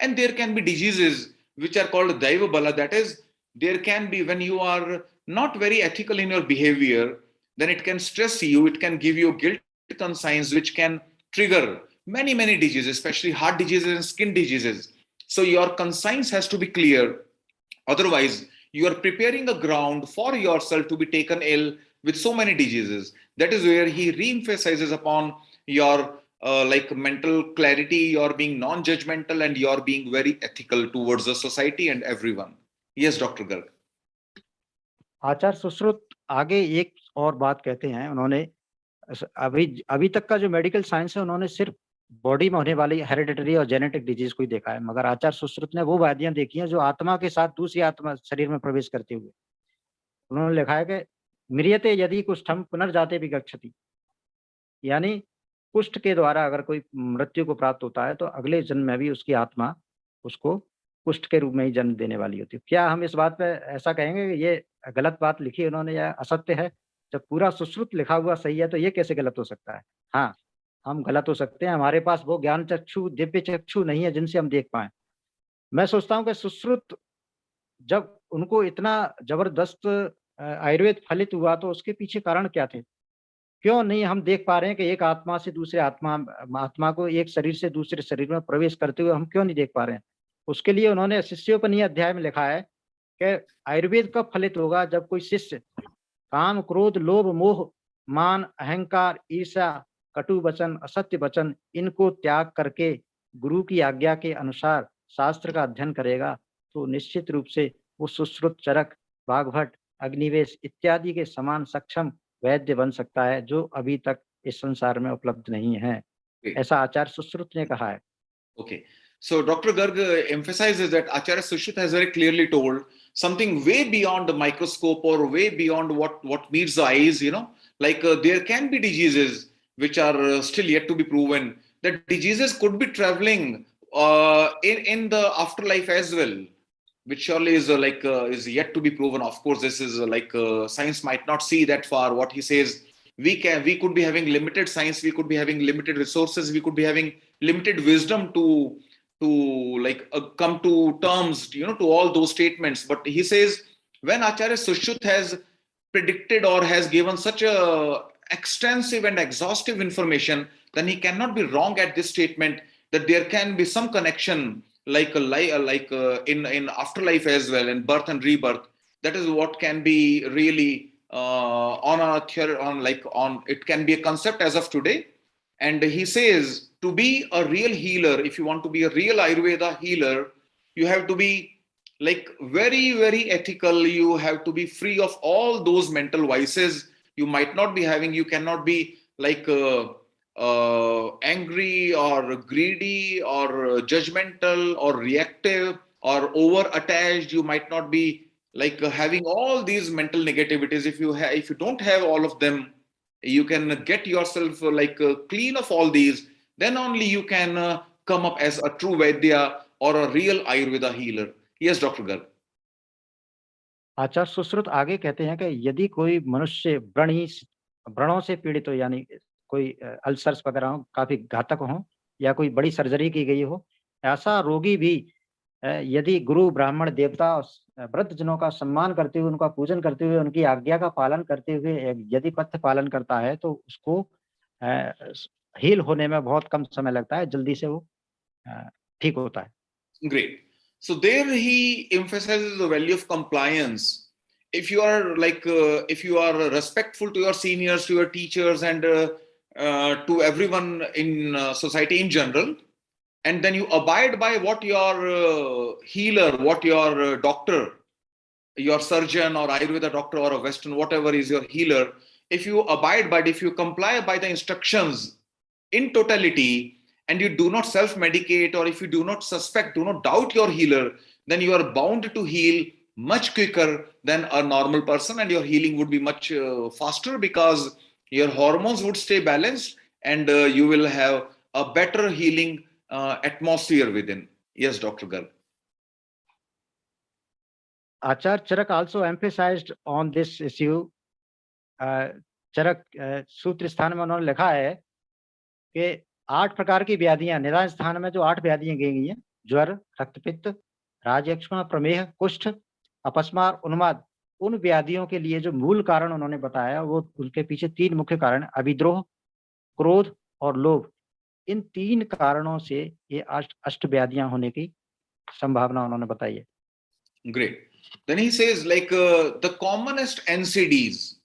And there can be diseases which are called Daiva Bala. That is, there can be when you are not very ethical in your behavior, then it can stress you, it can give you guilt conscience, which can trigger many, many diseases, especially heart diseases and skin diseases. So your conscience has to be clear. Otherwise, you are preparing a ground for yourself to be taken ill with so many diseases. That is where he re-emphasizes upon your mental clarity, you're being non-judgmental and you're being very ethical towards the society and everyone. Yes, Dr. Garg.
आचार्य सुश्रुत आगे एक और बात कहते हैं, उन्होंने अभी तक का जो मेडिकल साइंस है उन्होंने सिर्फ बॉडी में होने वाली हेरिडिटरी और जेनेटिक डिजीज को ही देखा है, मगर आचार्य सुश्रुत ने वो व्याधियां देखी हैं जो आत्मा के साथ दूसरी आत्मा शरीर में प्रवेश करते हुए। उन्होंने लिखा है कि म्रियते यदि कुष्ठम पुनर्जाते भी गच्छति, यानी कुष्ठ के द्वारा अगर कोई मृत्यु को प्राप्त होता है तो अगले जन्म में भी उसकी आत्मा उसको कुष्ठ के रूप में ही जन्म देने वाली होती है। क्या हम इस बात पे ऐसा कहेंगे कि ये गलत बात लिखी है उन्होंने या असत्य है? जब पूरा सुश्रुत लिखा हुआ सही है तो ये कैसे गलत हो सकता है? हाँ, हम गलत हो सकते हैं, हमारे पास वो ज्ञान चक्षु दिव्य चक्षु नहीं है जिनसे हम देख पाए। मैं सोचता हूँ कि सुश्रुत जब उनको इतना जबरदस्त आयुर्वेद फलित हुआ तो उसके पीछे कारण क्या थे? क्यों नहीं हम देख पा रहे हैं कि एक आत्मा से दूसरे आत्मा को एक शरीर से दूसरे शरीर में प्रवेश करते हुए हम क्यों नहीं देख पा रहे हैं? उसके लिए उन्होंने शिष्योपनीय अध्याय में लिखा है कि आयुर्वेद कब फलित होगा? जब कोई शिष्य काम क्रोध लोभ मोह मान अहंकार ईर्ष्या कटु वचन असत्य वचन इनको त्याग करके गुरु की आज्ञा के अनुसार शास्त्र का अध्ययन करेगा तो निश्चित रूप से वो सुश्रुत चरक वाग्भट अग्निवेश इत्यादि के समान सक्षम वैद्य बन सकता है, जो अभी तक इस संसार में उपलब्ध नहीं है। ऐसा आचार्य सुश्रुत ने कहा है।
Okay. So Dr. Garg emphasizes that Acharya Sushruta has very clearly told something way beyond the microscope or way beyond what meets the eyes, there can be diseases which are still yet to be proven. That diseases could be traveling in the afterlife as well, which surely is yet to be proven. Of course, this is science might not see that far. What he says, we could be having limited science, we could be having limited resources, we could be having limited wisdom to come to terms, to all those statements. But he says, when Acharya Sushruta has predicted or has given such a extensive and exhaustive information, then he cannot be wrong at this statement that there can be some connection in afterlife as well, in birth and rebirth. That is what can be really on a theory, it can be a concept as of today. And he says to be a real healer, if you want to be a real Ayurveda healer, you have to be like very, very ethical. You have to be free of all those mental vices you might not be having. You cannot be like angry or greedy or judgmental or reactive or over attached. You might not be like having all these mental negativities. If you don't have all of them, you can get yourself clean of all these, then only you can come up as a true Vaidya or a real Ayurveda healer. Yes, Dr. Garg.
आचार्य सुश्रुत आगे कहते हैं कि यदि कोई मनुष्य व्रणों से पीड़ित हो, यानी कोई अल्सर्स वगैरह हो, काफी घातक हो, या कोई बड़ी सर्जरी की गई हो, ऐसा रोगी भी यदि गुरु ब्राह्मण देवता वृद्धजनों का सम्मान करते हुए, उनका पूजन करते हुए, उनकी आज्ञा का पालन करते हुए यदि पथ्य पालन करता है, तो उसको हील होने में बहुत कम समय लगता है, जल्दी से वो ठीक होता है.
Great. So there he emphasizes the value of compliance. If you are if you are respectful to your seniors, to your teachers, and to everyone in society in general, and then you abide by what your healer, what your doctor, your surgeon or Ayurveda doctor or a Western, whatever is your healer, if you abide by it, if you comply by the instructions in totality, and you do not self-medicate, or if you do not suspect, do not doubt your healer, then you are bound to heal much quicker than a normal person, and your healing would be much faster, because your hormones would stay balanced, and you will have a better healing atmosphere within. Yes, Dr. Garg.
Acharya Charak also emphasized on this issue. चरक सूत्र स्थान में उन्होंने लिखा है कि 8 प्रकार की व्याधियां, निदान स्थान में जो 8 व्याधियां गई हैं, ज्वर, रक्तपित्त, राजयक्ष्मा, प्रमेह, कुष्ठ, अपस्मार, उन्माद, उन व्याधियों के लिए जो मूल कारण उन्होंने बताया, वो उनके पीछे 3 मुख्य कारण, अभिद्रोह, क्रोध और लोभ. इन 3 कारणों से ये अष्ट व्याधियां होने की संभावना उन्होंने बताई है.
Great. Then he says the commonest NCDs,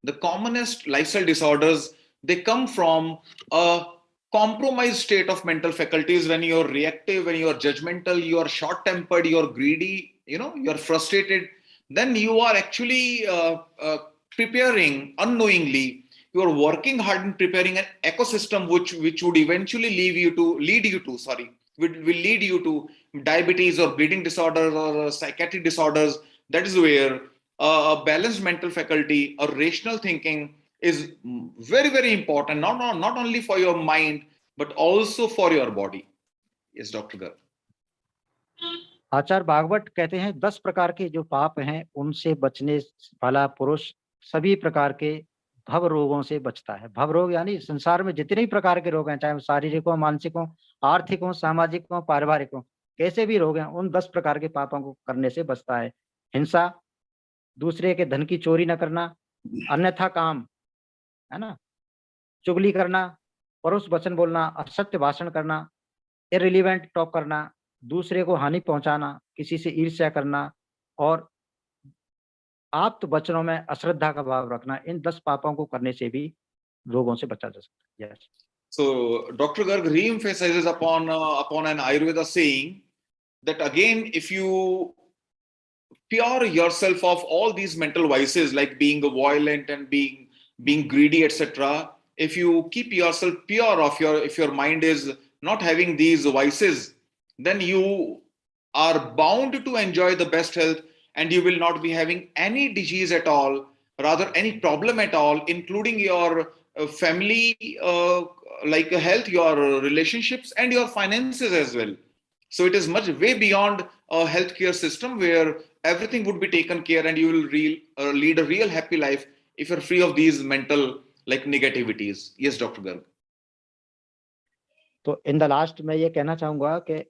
the commonest lifestyle disorders, they come from a compromised state of mental faculties. When you're reactive, when you're judgmental, you're short-tempered, you're greedy, you're frustrated, then you are actually preparing unknowingly. You are working hard in preparing an ecosystem which would eventually lead you to diabetes or bleeding disorders or psychiatric disorders. That is where a balanced mental faculty, a rational thinking is very, very important, not only for your mind, but also for your body. Yes, Dr. Garg.
आचार्य भागवत कहते हैं 10 प्रकार के जो पाप हैं, उनसे बचने वाला पुरुष सभी प्रकार के भव रोगों से बचता है. भव रोग यानी संसार में जितने भी प्रकार के रोग हैं, चाहे वो शारीरिक हो, मानसिक हो, आर्थिक हो, सामाजिक हो, पारिवारिक हो, कैसे भी रोग हैं, उन 10 प्रकार के पापों को करने से बचता है. हिंसा, दूसरे के धन की चोरी न करना, अन्यथा काम, है ना, चुगली करना, परोक्ष वचन बोलना, असत्य भाषण करना, इररिलेवेंट टॉक करना, दूसरे को हानि पहुंचाना, किसी से ईर्ष्या करना और आप्त वचनों में अश्रद्धा का भाव रखना, इन 10 पापों को करने से भी रोगों से बचा जा सकता है. Yes.
So Dr. Garg re-emphasizes upon an Ayurveda saying that again, if you pure yourself of all these mental vices like being violent and being greedy, etc., if you keep yourself pure of if your mind is not having these vices, then you are bound to enjoy the best health, and you will not be having any disease at all, rather any problem at all, including your family health, your relationships, and your finances as well. So it is much way beyond a healthcare system where everything would be taken care and you will lead a real happy life if you're free of these mental negativities. Yes, Dr. Garg.
तो in the last मैं ये कहना चाहूंगा कि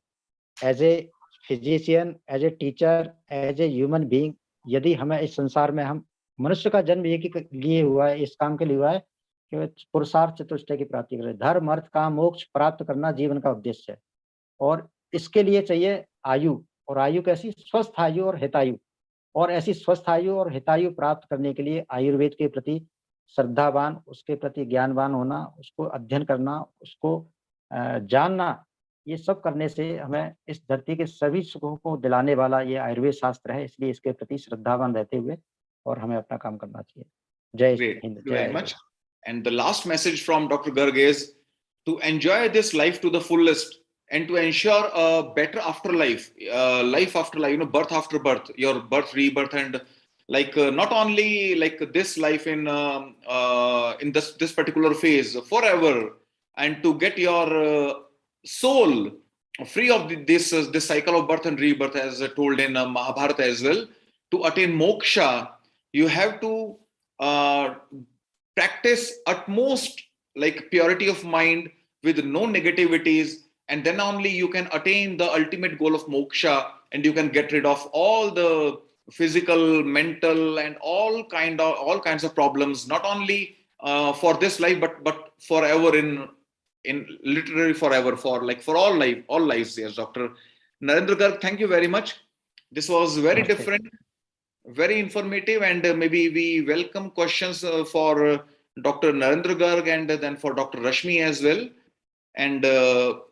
as a physician, as a teacher, as a human being, यदि हमें इस संसार में, हम मनुष्य का जन्म एक ही लिए हुआ है, इस काम के लिए हुआ है कि पुरुषार्थ चतुष्टय की प्राप्ति करें. धर्म, अर्थ, काम, मोक्ष प्राप्त करना जीवन का उद्देश्य है, और इसके लिए चाहिए आयु, और आयु कैसी? स्वस्थ आयु और हितायु. और ऐसी स्वस्थ आयु और हितायु प्राप्त करने के लिए आयुर्वेद के प्रति श्रद्धावान, उसके प्रति ज्ञानवान होना, उसको अध्ययन करना, उसको जानना, ये सब करने से हमें इस धरती के सभी सुखों को दिलाने वाला ये आयुर्वेद शास्त्र है। इसलिए इसके प्रति श्रद्धावान रहते हुए और हमें अपना काम करना चाहिए। जय
Great.
हिंद,
Thank you
जय
very much.
Ayurveda.
And the last message from Dr. Garg is to enjoy this life to the fullest and to ensure a better afterlife, life after life, birth after birth, your birth, rebirth, and like not only like this life in this particular phase forever, and to get your soul free of this cycle of birth and rebirth, as told in Mahabharata as well. To attain moksha, you have to practice utmost like purity of mind with no negativities, and then only you can attain the ultimate goal of moksha, and you can get rid of all the physical, mental, and all kinds of problems, not only for this life but forever, in literally forever, for all lives. Yes, Dr. Narendra Garg, thank you very much. This was very different, very informative, and maybe we welcome questions for Dr. Narendra Garg and then for Dr. Rashmi as well. And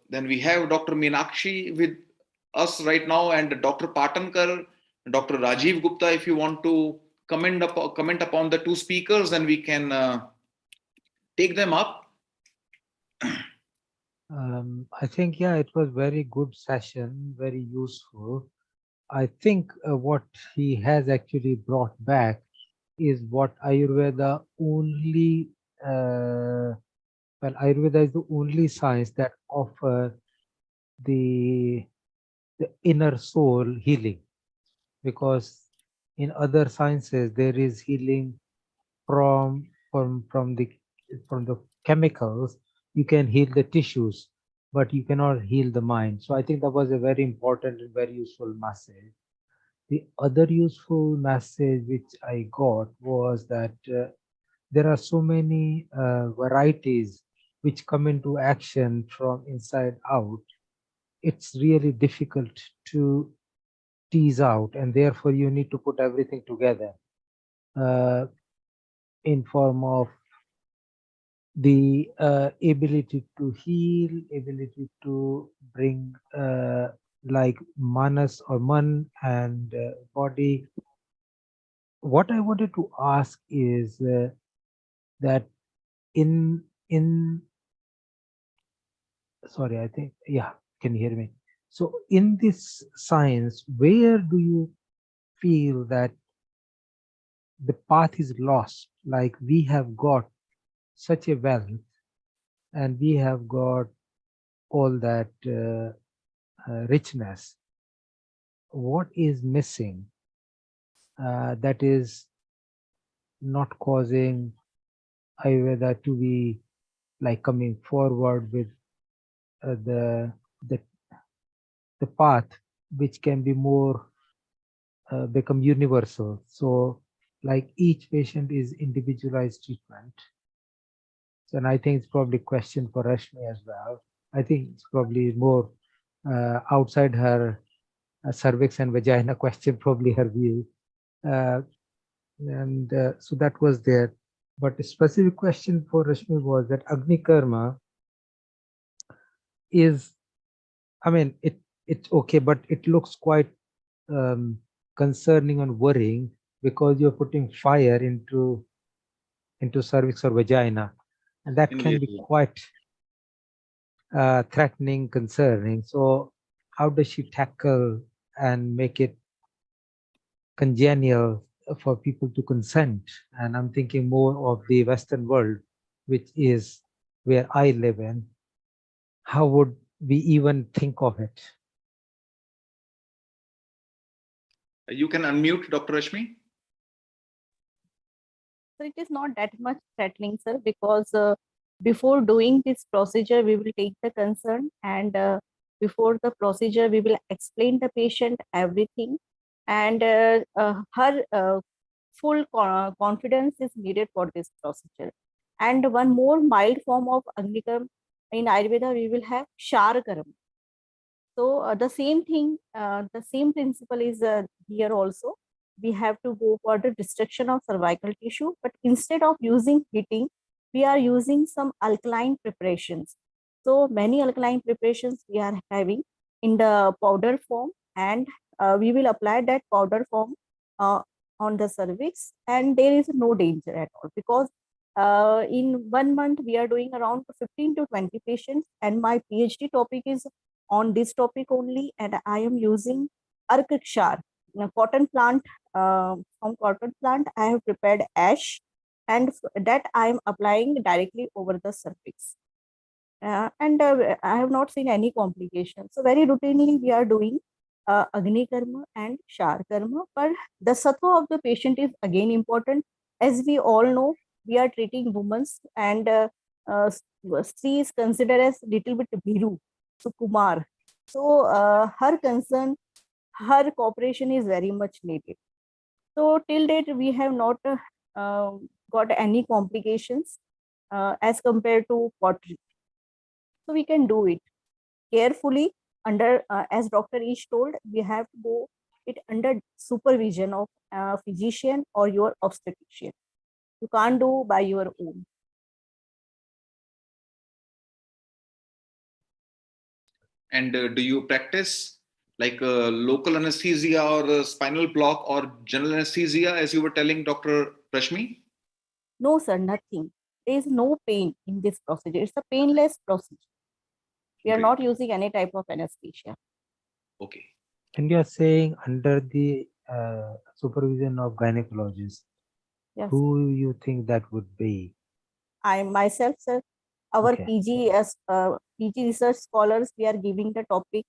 then we have Dr. Meenakshi with us right now, and Dr. Patankar, Dr. Rajiv Gupta. If you want to comment upon the two speakers, then we can take them up.
I think, yeah, it was very good session, very useful. I think what he has actually brought back is what Ayurveda only, Ayurveda is the only science that offers the inner soul healing, because in other sciences there is healing from the chemicals. You can heal the tissues, but you cannot heal the mind. So I think that was a very important and very useful message. The other useful message which I got was that there are so many varieties which come into action from inside out. It's really difficult to tease out, and therefore you need to put everything together in form of the ability to heal, ability to bring like manas or man and body. What I wanted to ask is that in sorry, I think, yeah, can you hear me? So in this science, where do you feel that the path is lost? Like we have got such a wealth, and we have got all that richness. What is missing that is not causing Ayurveda to be like coming forward with the path which can be more become universal? So like each patient is individualized treatment. So, and I think it's probably a question for Rashmi as well. I think it's probably more outside her cervix and vagina question, probably her view. And so that was there. But a specific question for Rashmi was that Agni Karma is, I mean, it's okay, but it looks quite concerning and worrying, because you're putting fire into cervix or vagina, and that can be quite threatening, concerning. So how does she tackle and make it congenial for people to consent? And I'm thinking more of the Western world, which is where I live in. How would we even think of it?
You can unmute, Dr. Rashmi.
So it is not that much threatening, sir, because before doing this procedure, we will take the concern, and before the procedure, we will explain the patient everything, and her full confidence is needed for this procedure. And one more mild form of Agnikam in Ayurveda, we will have Sharakaram. So the same thing, the same principle is here also. we have to go for the destruction of cervical tissue. But instead of using heating, we are using some alkaline preparations. So many alkaline preparations we are having in the powder form, and we will apply that powder form on the cervix, and there is no danger at all, because in 1 month we are doing around 15 to 20 patients, and my PhD topic is on this topic only, and I am using Arkakshar, cotton plant. From cotton plant I have prepared ash, and that I am applying directly over the cervix. And I have not seen any complications. So very routinely we are doing Agni Karma and Shar Karma, but the sattva of the patient is again important. As we all know, we are treating women, and Sri is considered as little bit Bhiru, so Kumar. So her concern, her cooperation is very much needed. So till date, we have not got any complications as compared to pottery. So we can do it carefully under, as Dr. Ish told, we have to go it under supervision of a physician or your obstetrician. You can't do by your own.
And do you practice like local anesthesia or spinal block or general anesthesia, as you were telling Dr. Rashmi?
No, sir, nothing. There is no pain in this procedure. It's a painless procedure. We are not using any type of anesthesia.
Okay.
And you are saying under the supervision of gynecologist,
yes,
who you think that would be?
I myself, sir. Our
Okay.
PG as PG research scholars, we are giving the topic.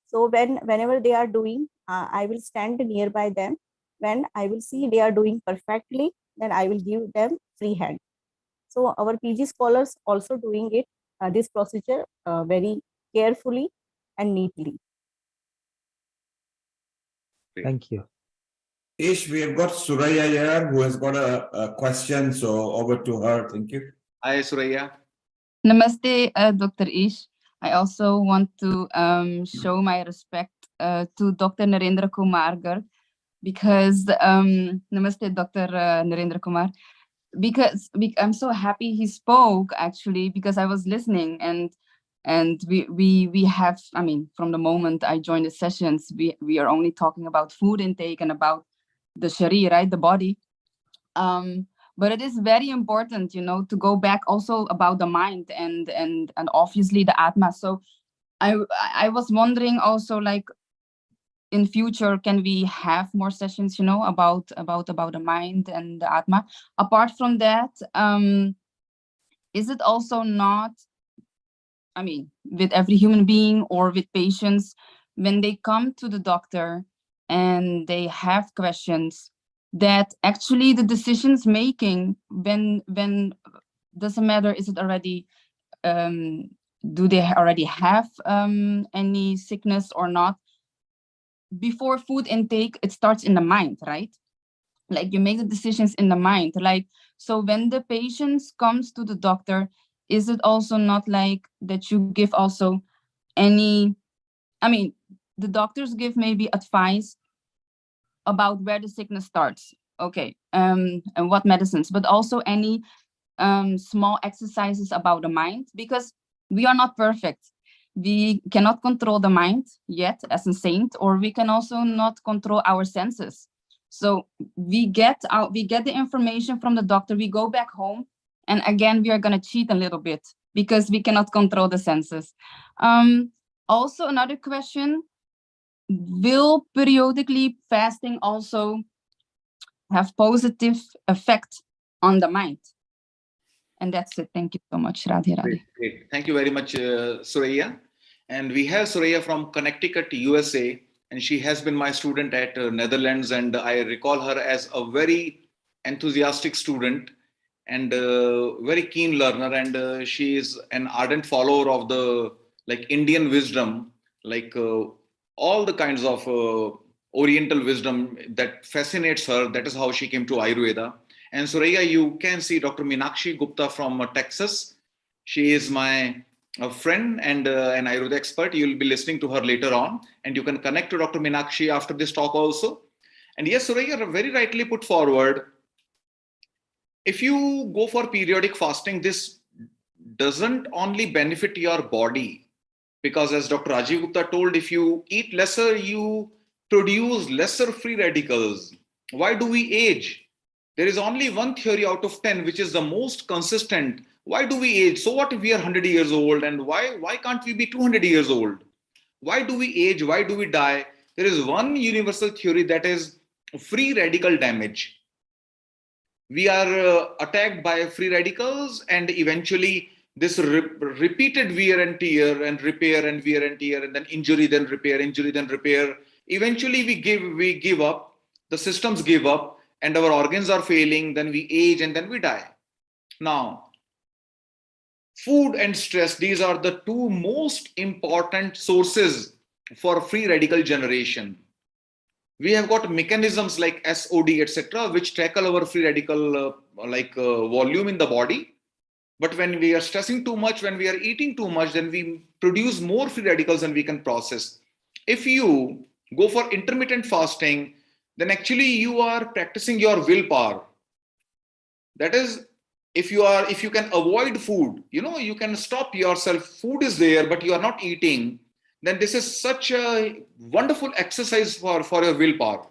So whenever they are doing, I will stand nearby them. When I will see they are doing perfectly, then I will give them free hand. So our PG scholars also doing it, this procedure very carefully and neatly.
Thank you.
Ish, we have got Suraya here who has got a question, so over to her. Thank you.
Hi, Suraya.
Namaste, Dr. Ish. I also want to show my respect to Dr. Narendra Kumar Garg, because Namaste, Dr. Narendra Kumar, because I'm so happy he spoke, actually, because I was listening, and we have, I mean, from the moment I joined the sessions, we are only talking about food intake and about the sharir, right, the body. But it is very important, you know, to go back also about the mind and obviously the atma. So I was wondering also, like, in future, can we have more sessions, you know, about the mind and the atma? Apart from that, is it also not, I mean, with every human being or with patients, when they come to the doctor and they have questions, that actually the decisions making, when doesn't matter, is it already, do they already have any sickness or not? Before food intake, it starts in the mind, right? Like, you make the decisions in the mind. Like, so when the patients comes to the doctor, is it also not like that you give also any, I mean, the doctors give maybe advice about where the sickness starts, okay, and what medicines, but also any small exercises about the mind, because we are not perfect. We cannot control the mind yet as a saint, or we can also not control our senses. So we get the information from the doctor, we go back home, and again we are going to cheat a little bit because we cannot control the senses. Also, another question: will periodically fasting also have positive effect on the mind? And that's it. Thank you so much, Radhe Radhe.
Great. Thank you very much, Suraya. And we have Suraya from Connecticut, USA, and she has been my student at Netherlands, and I recall her as a very enthusiastic student and very keen learner, and she is an ardent follower of the Indian wisdom, all the kinds of Oriental wisdom that fascinates her. That is how she came to Ayurveda. And Suraya, you can see Dr. Meenakshi Gupta from Texas. She is my friend and an Ayurveda expert. You'll be listening to her later on, and you can connect to Dr. Meenakshi after this talk also. And yes, Surya, very rightly put forward. If you go for periodic fasting, this doesn't only benefit your body, because as Dr. Rajiv Gupta told, if you eat lesser, you produce lesser free radicals. Why do we age? There is only one theory out of 10, which is the most consistent. Why do we age? So what if we are 100 years old, and why can't we be 200 years old? Why do we age? Why do we die? There is one universal theory, that is free radical damage. We are attacked by free radicals, and eventually this repeated wear and tear and repair and wear and tear, and then injury, then repair, injury, then repair. Eventually we give up, the systems give up, and our organs are failing, then we age, and then we die. Now, food and stress, these are the two most important sources for free radical generation. We have got mechanisms like SOD, etc., which tackle our free radical volume in the body. But when we are stressing too much, when we are eating too much, then we produce more free radicals than we can process. If you go for intermittent fasting, then actually you are practicing your willpower. That is, if you can avoid food, you can stop yourself. Food is there, but you are not eating. Then this is such a wonderful exercise for your willpower.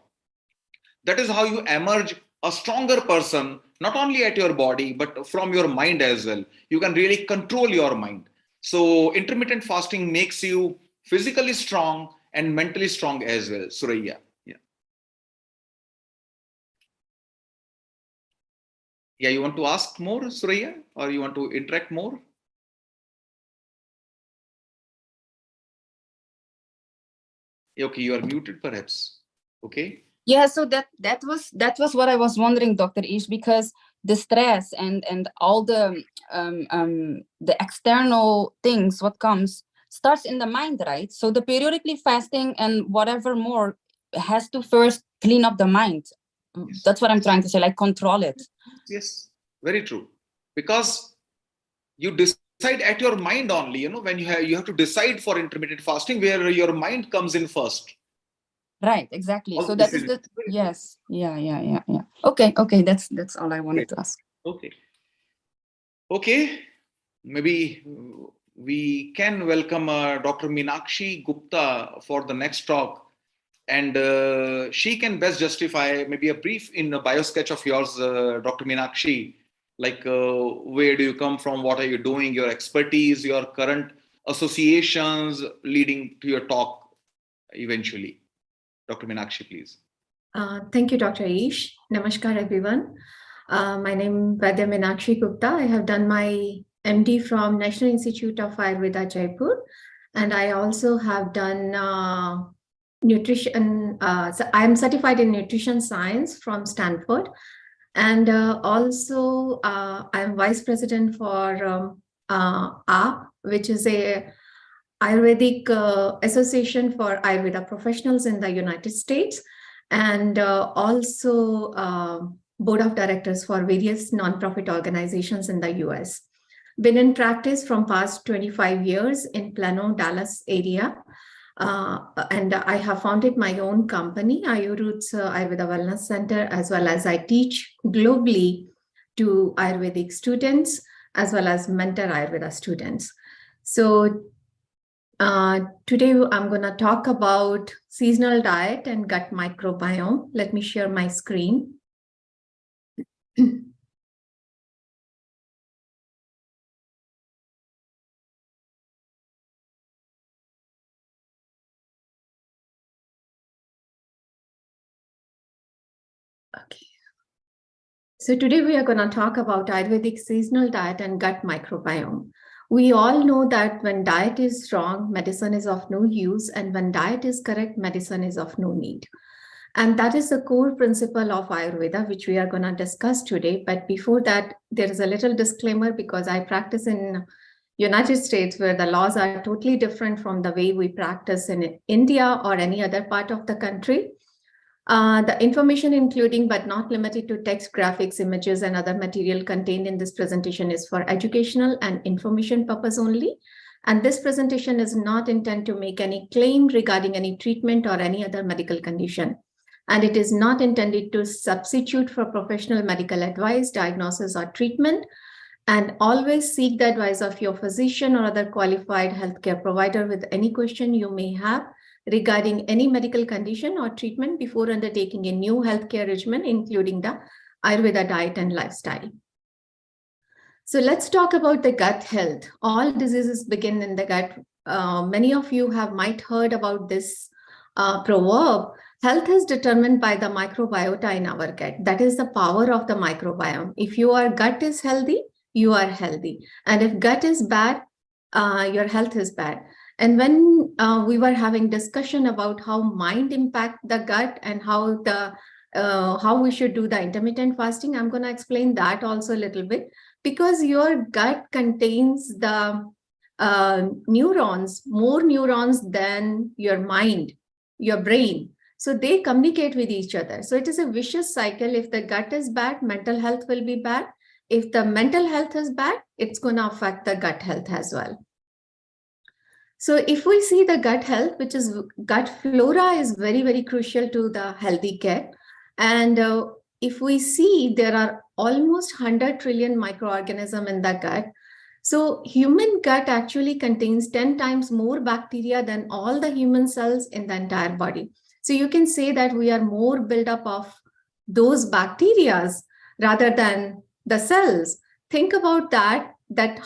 That is how you emerge a stronger person, not only at your body, but from your mind as well. You can really control your mind. So intermittent fasting makes you physically strong and mentally strong as well. Surya. Yeah, you want to ask more, Surya, or you want to interact more? Okay, you are muted perhaps. Okay.
Yeah, so that was what I was wondering, Dr. Ish, because the stress and all the external things, what comes, starts in the mind, right? So the periodically fasting and whatever more has to first clean up the mind. That's what I'm trying to say, like control it.
Yes, very true. Because you decide at your mind only, when you have to decide for intermittent fasting, where your mind comes in first.
Right, exactly. So that is the, yes, yeah. Okay, that's all I wanted to ask.
Okay, maybe we can welcome Dr. Meenakshi Gupta for the next talk. And she can best justify maybe a brief in a bio sketch of yours, Dr. Meenakshi, like where do you come from, what are you doing, your expertise, your current associations leading to your talk eventually. Dr. Meenakshi, please.
Thank you, Dr. Ish. Namaskar, everyone. My name is Vaidya Meenakshi Gupta. I have done my MD from National Institute of Ayurveda, Jaipur. And I also have done nutrition. So I'm certified in nutrition science from Stanford. And also I'm vice president for AAP, which is a Ayurvedic Association for Ayurveda Professionals in the United States, and also board of directors for various nonprofit organizations in the US. Been in practice from past 25 years in Plano, Dallas area. And I have founded my own company, Ayurroots Ayurveda Wellness Center, as well as I teach globally to Ayurvedic students, as well as mentor Ayurveda students. So today I'm going to talk about seasonal diet and gut microbiome. Let me share my screen. Okay. So today we are going to talk about Ayurvedic seasonal diet and gut microbiome. We all know that when diet is wrong, medicine is of no use, and when diet is correct, medicine is of no need. And that is the core principle of Ayurveda, which we are going to discuss today. But before that, there is a little disclaimer, because I practice in United States, where the laws are totally different from the way we practice in India or any other part of the country. The information, including but not limited to text, graphics, images, and other material contained in this presentation, is for educational and information purpose only. And this presentation is not intended to make any claim regarding any treatment or any other medical condition. and it is not intended to substitute for professional medical advice, diagnosis, or treatment. And always seek the advice of your physician or other qualified healthcare provider with any question you may have regarding any medical condition or treatment before undertaking a new healthcare regimen, including the Ayurveda diet and lifestyle. So let's talk about the gut health. All diseases begin in the gut. Many of you might heard about this proverb. Health is determined by the microbiota in our gut. That is the power of the microbiome. If your gut is healthy, you are healthy. And if gut is bad, your health is bad. And when we were having discussion about how mind impact the gut and how we should do the intermittent fasting, I'm going to explain that also a little bit, because your gut contains the neurons, more neurons than your mind, your brain. So they communicate with each other. So it is a vicious cycle. If the gut is bad, mental health will be bad. If the mental health is bad, it's going to affect the gut health as well. So if we see the gut health, which is gut flora, is very, very crucial to the healthy gut. And if we see, there are almost 100 trillion microorganisms in the gut. So human gut actually contains 10 times more bacteria than all the human cells in the entire body. So you can say that we are more built up of those bacteria rather than the cells. Think about that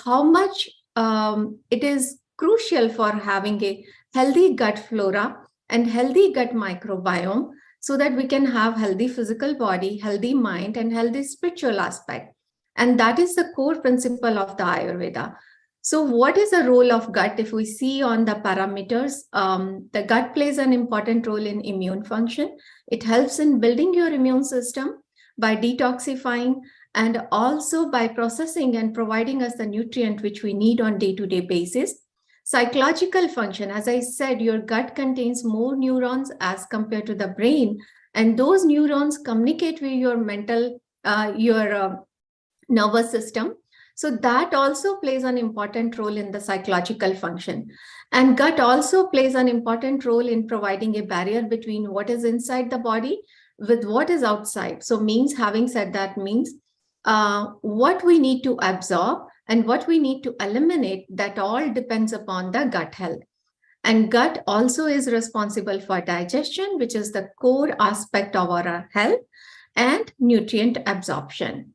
how much it is crucial for having a healthy gut flora and healthy gut microbiome, so that we can have healthy physical body, healthy mind, and healthy spiritual aspect. And that is the core principle of the Ayurveda. So what is the role of gut? If we see on the parameters, the gut plays an important role in immune function. It helps in building your immune system by detoxifying and also by processing and providing us the nutrient which we need on day-to-day basis. Psychological function, as I said, your gut contains more neurons as compared to the brain, and those neurons communicate with your mental, nervous system. So that also plays an important role in the psychological function. And gut also plays an important role in providing a barrier between what is inside the body with what is outside. So having said that means what we need to absorb and what we need to eliminate, that all depends upon the gut health. And gut also is responsible for digestion, which is the core aspect of our health, and nutrient absorption.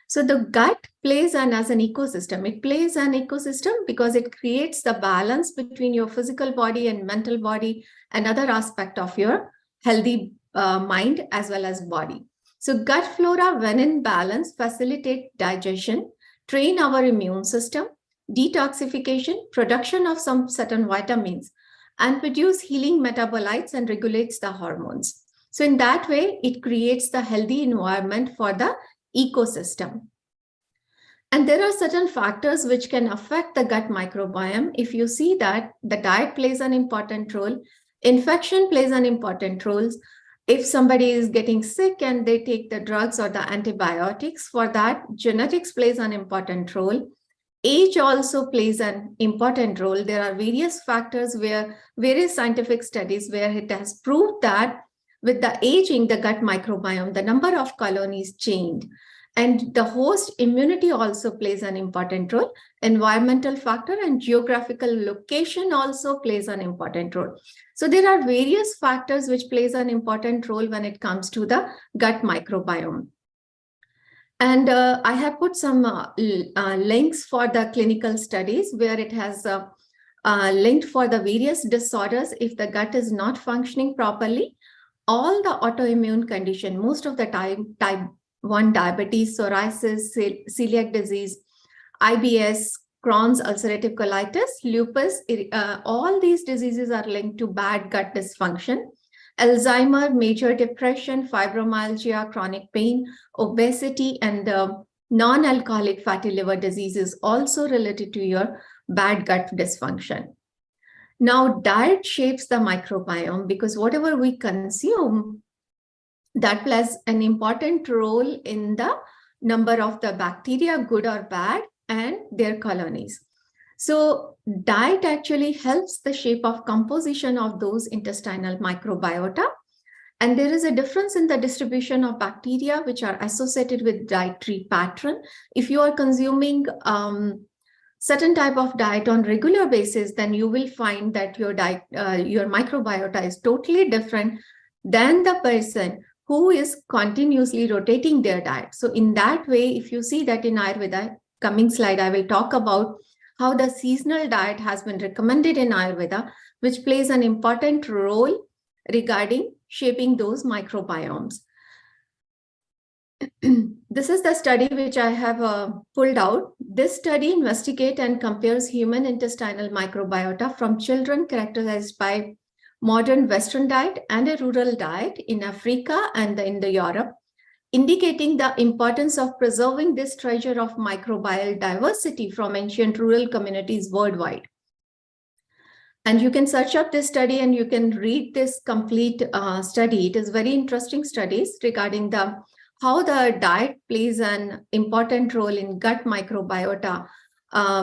So the gut plays as an ecosystem. It plays an ecosystem because it creates the balance between your physical body and mental body and other aspect of your healthy mind as well as body. So gut flora, when in balance, facilitate digestion, train our immune system, detoxification, production of some certain vitamins, and produce healing metabolites and regulates the hormones. So in that way, it creates the healthy environment for the ecosystem. And there are certain factors which can affect the gut microbiome. If you see that the diet plays an important role, infection plays an important role. If somebody is getting sick and they take the drugs or the antibiotics, for that, genetics plays an important role. Age also plays an important role. There are various factors where various scientific studies where it has proved that with the aging, the gut microbiome, the number of colonies changed. And the host immunity also plays an important role. Environmental factor and geographical location also plays an important role. So there are various factors which plays an important role when it comes to the gut microbiome. And I have put some links for the clinical studies where it has linked for the various disorders. If the gut is not functioning properly, all the autoimmune condition, most of the time, type 1 diabetes, psoriasis, celiac disease, IBS, Crohn's, ulcerative colitis, lupus, all these diseases are linked to bad gut dysfunction. Alzheimer, major depression, fibromyalgia, chronic pain, obesity, and non-alcoholic fatty liver disease is also related to your bad gut dysfunction. Now, diet shapes the microbiome because whatever we consume, that plays an important role in the number of the bacteria, good or bad, and their colonies. So diet actually helps the shape of composition of those intestinal microbiota. And there is a difference in the distribution of bacteria which are associated with dietary pattern. If you are consuming certain type of diet on regular basis, then you will find that your diet, your microbiota is totally different than the person who is continuously rotating their diet. So in that way, if you see that in Ayurveda, coming slide, I will talk about how the seasonal diet has been recommended in Ayurveda, which plays an important role regarding shaping those microbiomes. This is the study which I have pulled out. This study investigates and compares human intestinal microbiota from children characterized by modern Western diet and a rural diet in Africa and in the Europe, indicating the importance of preserving this treasure of microbial diversity from ancient rural communities worldwide. And you can search up this study and you can read this complete study. It is very interesting studies regarding how the diet plays an important role in gut microbiota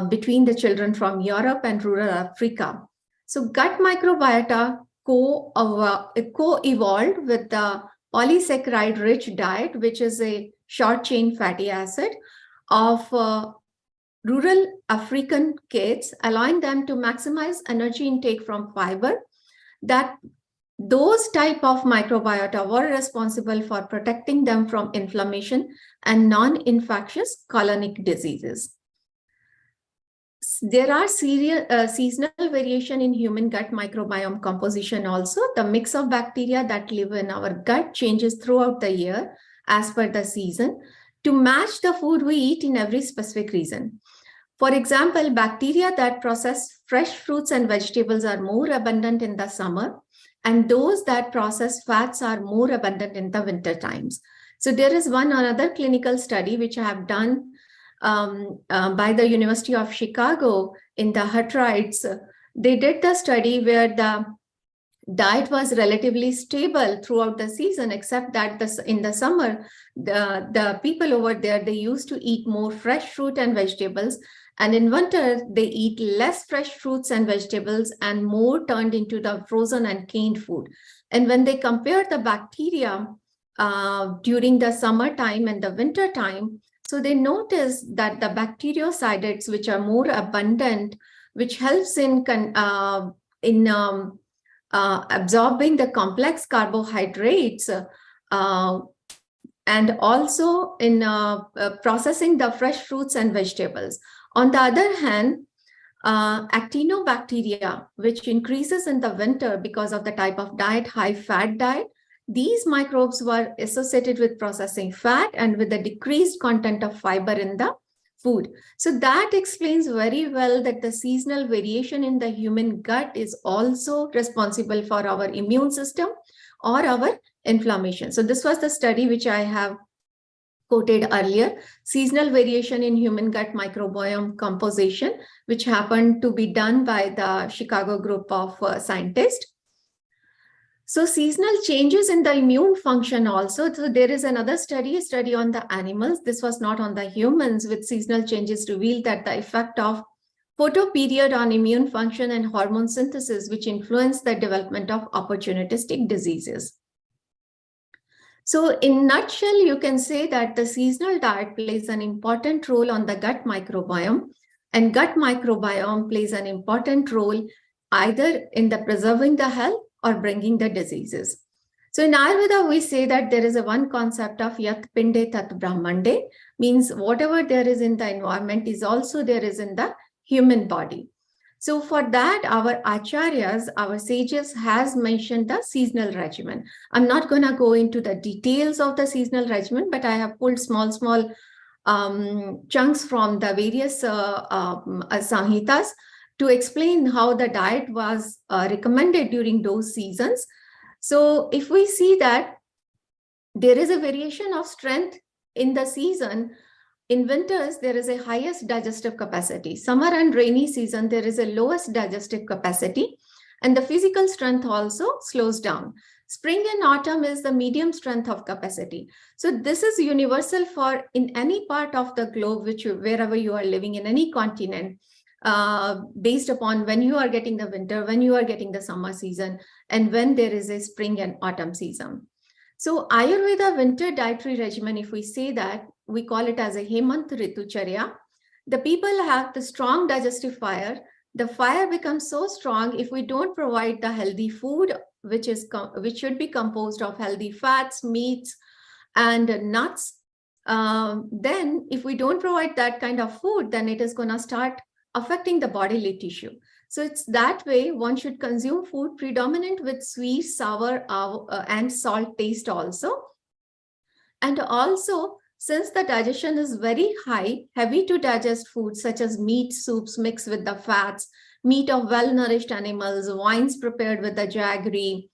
between the children from Europe and rural Africa. So gut microbiota co-evolved with the polysaccharide-rich diet, which is a short-chain fatty acid of rural African kids, allowing them to maximize energy intake from fiber. That those type of microbiota were responsible for protecting them from inflammation and non-infectious colonic diseases. There are seasonal variation in human gut microbiome composition also. The mix of bacteria that live in our gut changes throughout the year as per the season to match the food we eat in every specific region. For example, bacteria that process fresh fruits and vegetables are more abundant in the summer, and those that process fats are more abundant in the winter times. So there is another clinical study which I have done by the University of Chicago in the Hutterites. They did the study where the diet was relatively stable throughout the season, except that in the summer, the people over there, they used to eat more fresh fruit and vegetables. And in winter, they eat less fresh fruits and vegetables and more turned into the frozen and canned food. And when they compare the bacteria during the summertime and the winter time, so they notice that the bacteriosidets, which are more abundant, which helps in absorbing the complex carbohydrates and also in processing the fresh fruits and vegetables. On the other hand, actinobacteria, which increases in the winter because of the type of diet, high fat diet, these microbes were associated with processing fat and with the decreased content of fiber in the food. So that explains very well that the seasonal variation in the human gut is also responsible for our immune system or our inflammation. So this was the study which I have quoted earlier, seasonal variation in human gut microbiome composition, which happened to be done by the Chicago group of scientists. So seasonal changes in the immune function also. So there is another study, a study on the animals. This was not on the humans, with seasonal changes revealed that the effect of photoperiod on immune function and hormone synthesis, which influence the development of opportunistic diseases. So in a nutshell, you can say that the seasonal diet plays an important role on the gut microbiome, and gut microbiome plays an important role either in the preserving the health or bringing the diseases. So in Ayurveda, we say that there is a one concept of Yat Pinde Tat Brahmande, means whatever there is in the environment is also there is in the human body. So for that, our acharyas, our sages has mentioned the seasonal regimen. I'm not going to go into the details of the seasonal regimen, but I have pulled small chunks from the various samhitas to explain how the diet was recommended during those seasons. So if we see that there is a variation of strength in the season, in winters, there is a highest digestive capacity. Summer and rainy season, there is a lowest digestive capacity, and the physical strength also slows down. Spring and autumn is the medium strength of capacity. So this is universal for in any part of the globe, wherever you are living in any continent. based upon when you are getting the winter, when you are getting the summer season, and when there is a spring and autumn season. So Ayurveda winter dietary regimen, if we say that, we call it as a Hemant Ritucharya. The people have the strong digestive fire. The fire becomes so strong if we don't provide the healthy food, which should be composed of healthy fats, meats, and nuts. Then if we don't provide that kind of food, then it is going to start affecting the bodily tissue. So it's that way one should consume food predominant with sweet, sour, and salt taste also. And also, since the digestion is very high, heavy to digest foods such as meat soups mixed with the fats, meat of well-nourished animals, wines prepared with the jaggery,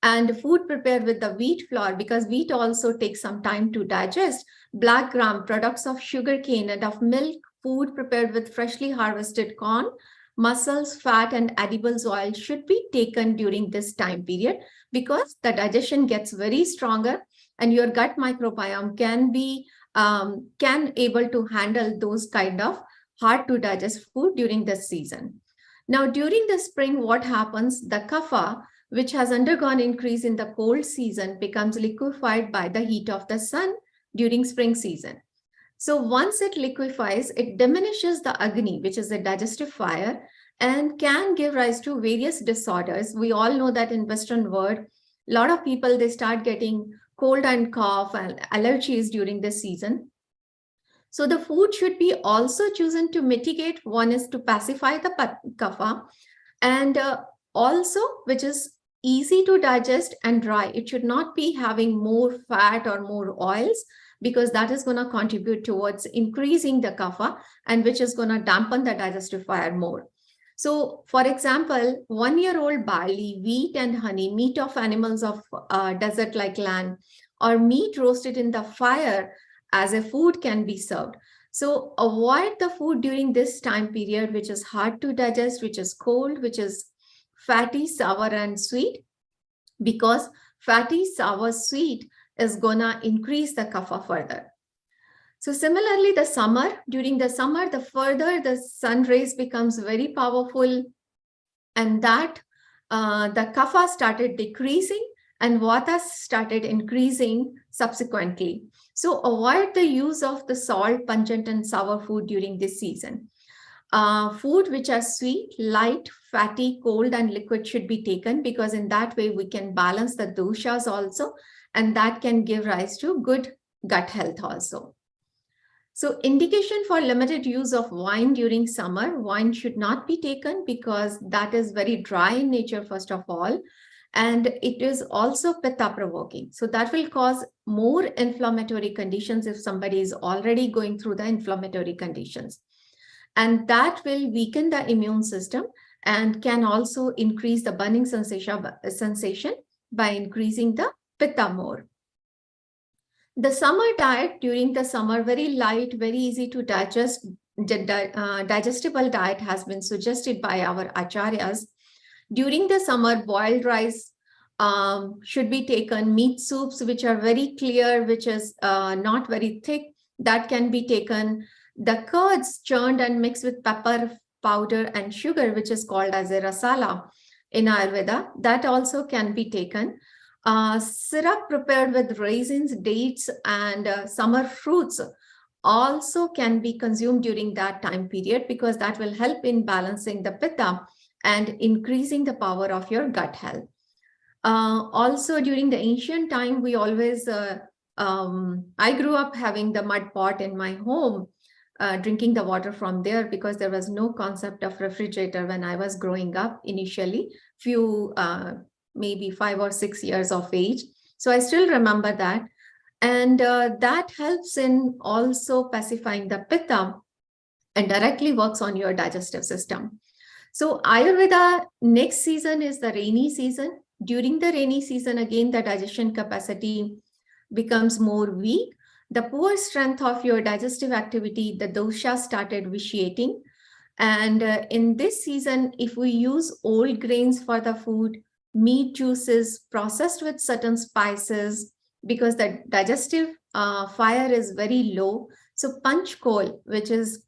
and food prepared with the wheat flour, because wheat also takes some time to digest, black gram, products of sugarcane and of milk, food prepared with freshly harvested corn, mussels, fat, and edibles oil should be taken during this time period, because the digestion gets very stronger and your gut microbiome can able to handle those kind of hard to digest food during this season. Now, during the spring, what happens? The kapha, which has undergone increase in the cold season, becomes liquefied by the heat of the sun during spring season. So once it liquefies, it diminishes the agni, which is the digestive fire, and can give rise to various disorders. We all know that in Western world, a lot of people, they start getting cold and cough and allergies during this season. So the food should be also chosen to mitigate. One is to pacify the kapha, and also which is easy to digest and dry. It should not be having more fat or more oils, because that is going to contribute towards increasing the kapha, and which is going to dampen the digestive fire more. So, for example, 1-year-old barley, wheat, and honey, meat of animals of desert like land, or meat roasted in the fire as a food can be served. So avoid the food during this time period, which is hard to digest, which is cold, which is fatty, sour, and sweet, because fatty, sour, sweet is gonna increase the kapha further. So similarly, the summer, during the summer, the further the sun rays becomes very powerful, and that the kapha started decreasing and vata started increasing subsequently. So avoid the use of the salt, pungent, and sour food during this season. Food which are sweet, light, fatty, cold, and liquid should be taken, because in that way we can balance the doshas also, and that can give rise to good gut health also. So indication for limited use of wine during summer. Wine should not be taken because that is very dry in nature, first of all, and it is also pitta provoking. So that will cause more inflammatory conditions if somebody is already going through the inflammatory conditions. And that will weaken the immune system and can also increase the burning sensation by increasing the pitta more. The summer diet during the summer, very light, very easy to digest, digestible diet has been suggested by our acharyas. During the summer, boiled rice should be taken, meat soups which are very clear, which is not very thick, that can be taken. The curds churned and mixed with pepper powder and sugar, which is called as a rasala in Ayurveda, that also can be taken. Syrup prepared with raisins, dates, and summer fruits also can be consumed during that time period, because that will help in balancing the pitta and increasing the power of your gut health. Also, during the ancient time, we always, I grew up having the mud pot in my home, drinking the water from there, because there was no concept of refrigerator when I was growing up initially, maybe 5 or 6 years of age. So I still remember that. And that helps in also pacifying the pitta and directly works on your digestive system. So Ayurveda next season is the rainy season. During the rainy season, again, the digestion capacity becomes more weak. The poor strength of your digestive activity, the dosha started vitiating. And in this season, if we use old grains for the food, meat juices processed with certain spices, because the digestive fire is very low. So panchkol, which is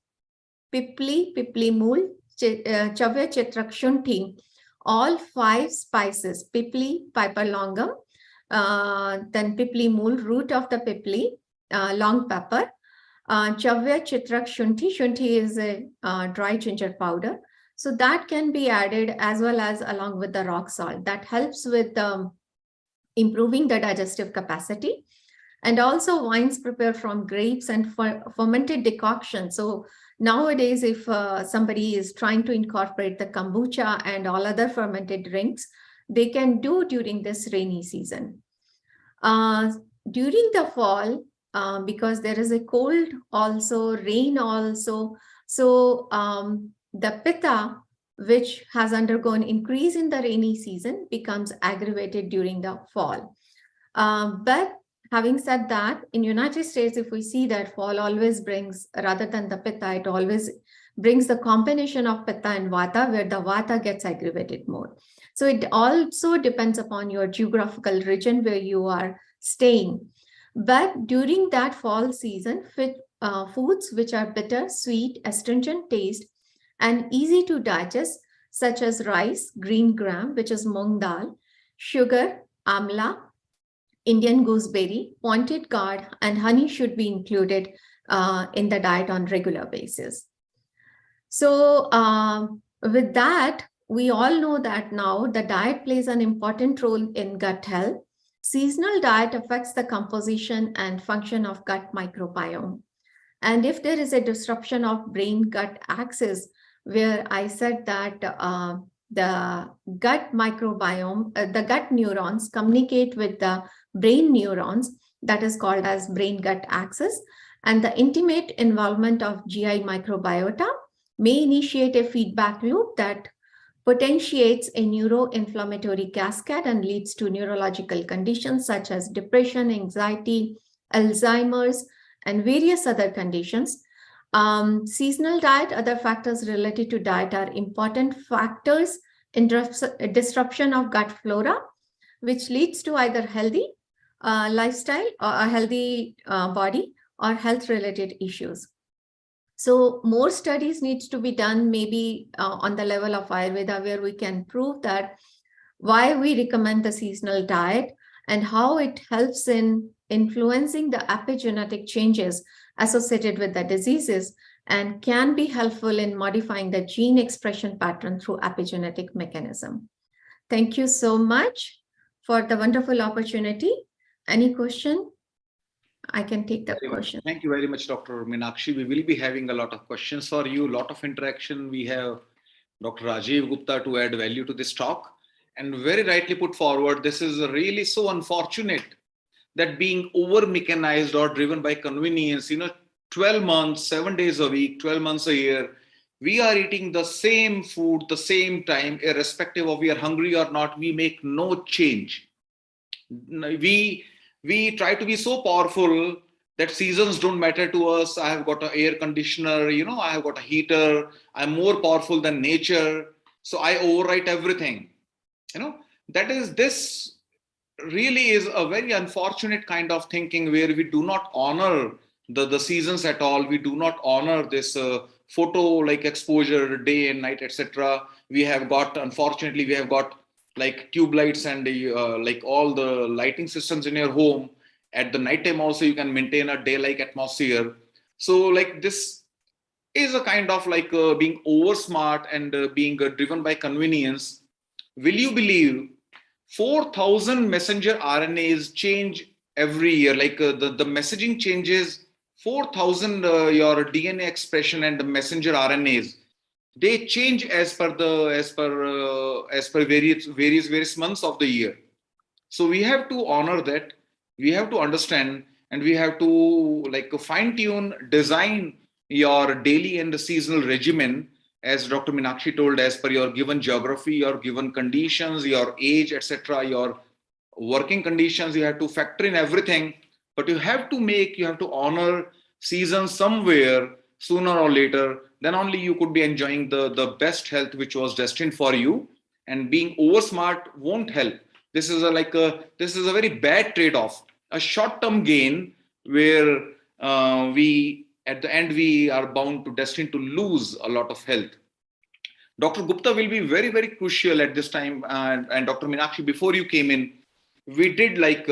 pipli mool, Chavya Chitrak Shunthi, all 5 spices, pipli, piper longum, then pipli mool, root of the pipli, long pepper, Chavya Chitrak Shunthi. Shunthi is a dry ginger powder. So that can be added as well as along with the rock salt. That helps with improving the digestive capacity. And also wines prepared from grapes and fermented decoction. So nowadays, if somebody is trying to incorporate the kombucha and all other fermented drinks, they can do during this rainy season. During the fall, because there is a cold also, rain also, so the pitta, which has undergone increase in the rainy season, becomes aggravated during the fall. But having said that, in United States, if we see that fall always brings, rather than the pitta, it always brings the combination of pitta and vata, where the vata gets aggravated more. So it also depends upon your geographical region where you are staying. But during that fall season, foods which are bitter, sweet, astringent taste, and easy to digest, such as rice, green gram, which is mung dal, sugar, amla, Indian gooseberry, pointed gourd, and honey should be included in the diet on regular basis. So with that, we all know that now the diet plays an important role in gut health. Seasonal diet affects the composition and function of gut microbiome. And if there is a disruption of brain-gut axis, where I said that the gut microbiome, the gut neurons communicate with the brain neurons, that is called as brain-gut axis, and the intimate involvement of GI microbiota may initiate a feedback loop that potentiates a neuroinflammatory cascade and leads to neurological conditions such as depression, anxiety, Alzheimer's, and various other conditions. Seasonal diet, other factors related to diet are important factors in disruption of gut flora, which leads to either healthy lifestyle or a healthy body or health-related issues. So more studies needs to be done, maybe on the level of Ayurveda, where we can prove that why we recommend the seasonal diet and how it helps in influencing the epigenetic changes associated with the diseases and can be helpful in modifying the gene expression pattern through epigenetic mechanism. Thank you so much for the wonderful opportunity. Any question? I can take that question.
Thank you very much, Dr. Meenakshi. We will be having a lot of questions for you, a lot of interaction. We have Dr. Rajiv Gupta to add value to this talk. And very rightly put forward, this is really so unfortunate that being over-mechanized or driven by convenience, 12 months, 7 days a week, 12 months a year, we are eating the same food, the same time, irrespective of we are hungry or not, we make no change. We try to be so powerful that seasons don't matter to us. I have got an air conditioner, I have got a heater. I'm more powerful than nature. So I overwrite everything. This really is a very unfortunate kind of thinking where we do not honor the seasons at all. We do not honor this photo like exposure day and night, etc. Unfortunately, we have got like tube lights and like all the lighting systems in your home. At the night time also, you can maintain a day-like atmosphere. So like this is a kind of like being over smart and being driven by convenience. Will you believe 4,000 messenger RNAs change every year? Like the messaging changes 4,000 your DNA expression and the messenger RNAs. They change as per various months of the year. So we have to honor that. We have to understand, and we have to like fine tune, design your daily and seasonal regimen, as Dr. Meenakshi told, as per your given geography, your given conditions, your age, etc., your working conditions. You have to factor in everything, but you have to honor seasons somewhere sooner or later. Then only you could be enjoying the best health which was destined for you. And being over smart won't help. This is a very bad trade-off, a short-term gain where we at the end we are destined to lose a lot of health. Dr. Gupta will be very, very crucial at this time. And Dr. Meenakshi, before you came in, we did like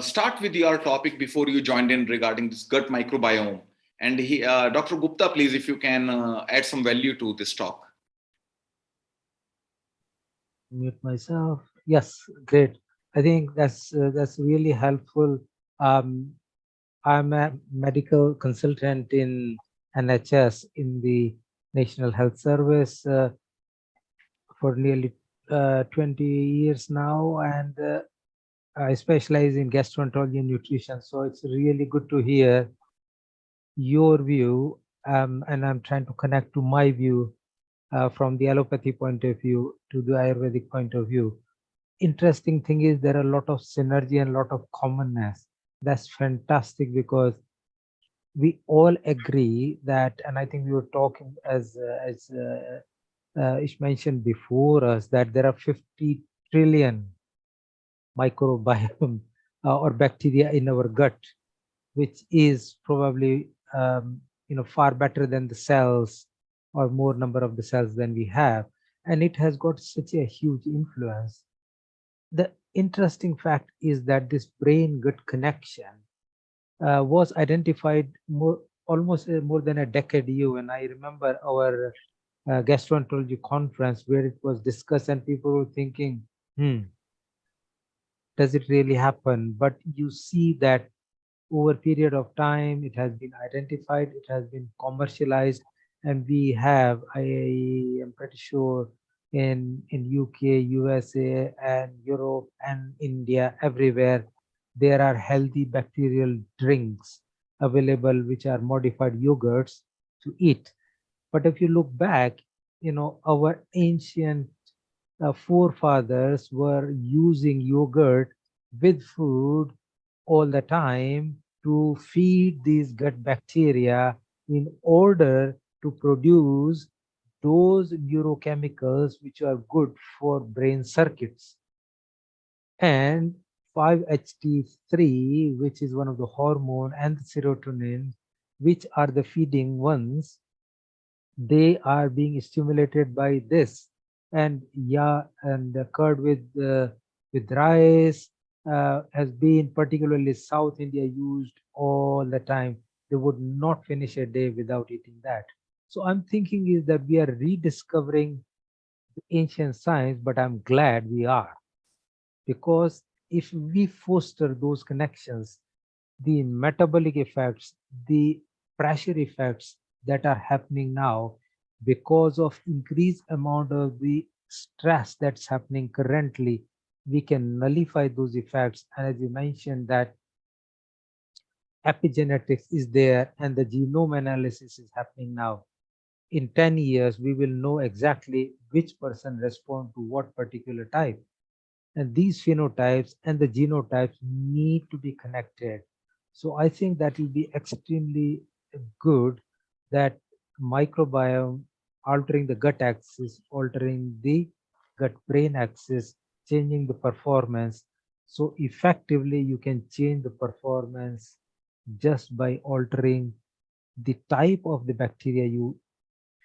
start with your topic before you joined in regarding this gut microbiome. And Dr. Gupta, please, if you can add some value to this talk.
Mute myself. Yes, great. I think that's really helpful. I'm a medical consultant in NHS in the National Health Service for nearly 20 years now, and I specialize in gastroenterology and nutrition. So it's really good to hear your view, and I'm trying to connect to my view from the allopathy point of view to the Ayurvedic point of view. Interesting thing is there are a lot of synergy and a lot of commonness. That's fantastic because we all agree that, and I think we were talking as Ish mentioned before us, that there are 50 trillion microbiome or bacteria in our gut, which is probably far better than the cells or more number of the cells than we have, and it has got such a huge influence. The interesting fact is that this brain gut connection was identified almost more than a decade ago, and I remember our gastroenterology conference where it was discussed and people were thinking, does it really happen? But you see that over a period of time, it has been identified, it has been commercialized, and we have, I am pretty sure, in UK, USA, and Europe, and India, everywhere, there are healthy bacterial drinks available, which are modified yogurts to eat. But if you look back, our ancient forefathers were using yogurt with food all the time to feed these gut bacteria in order to produce those neurochemicals which are good for brain circuits. And 5-HT3, which is one of the hormone, and the serotonin, which are the feeding ones, they are being stimulated by this. And the curd with rice has been, particularly South India, used all the time. They would not finish a day without eating that. So I'm thinking is that we are rediscovering the ancient science, but I'm glad we are, because if we foster those connections, the metabolic effects, the pressure effects that are happening now because of increased amount of the stress that's happening currently, we can nullify those effects. And as you mentioned, that epigenetics is there and the genome analysis is happening now. In 10 years, we will know exactly which person respond to what particular type. And these phenotypes and the genotypes need to be connected. So I think that will be extremely good, that microbiome altering the gut axis, altering the gut brain axis, changing the performance. So effectively you can change the performance just by altering the type of the bacteria you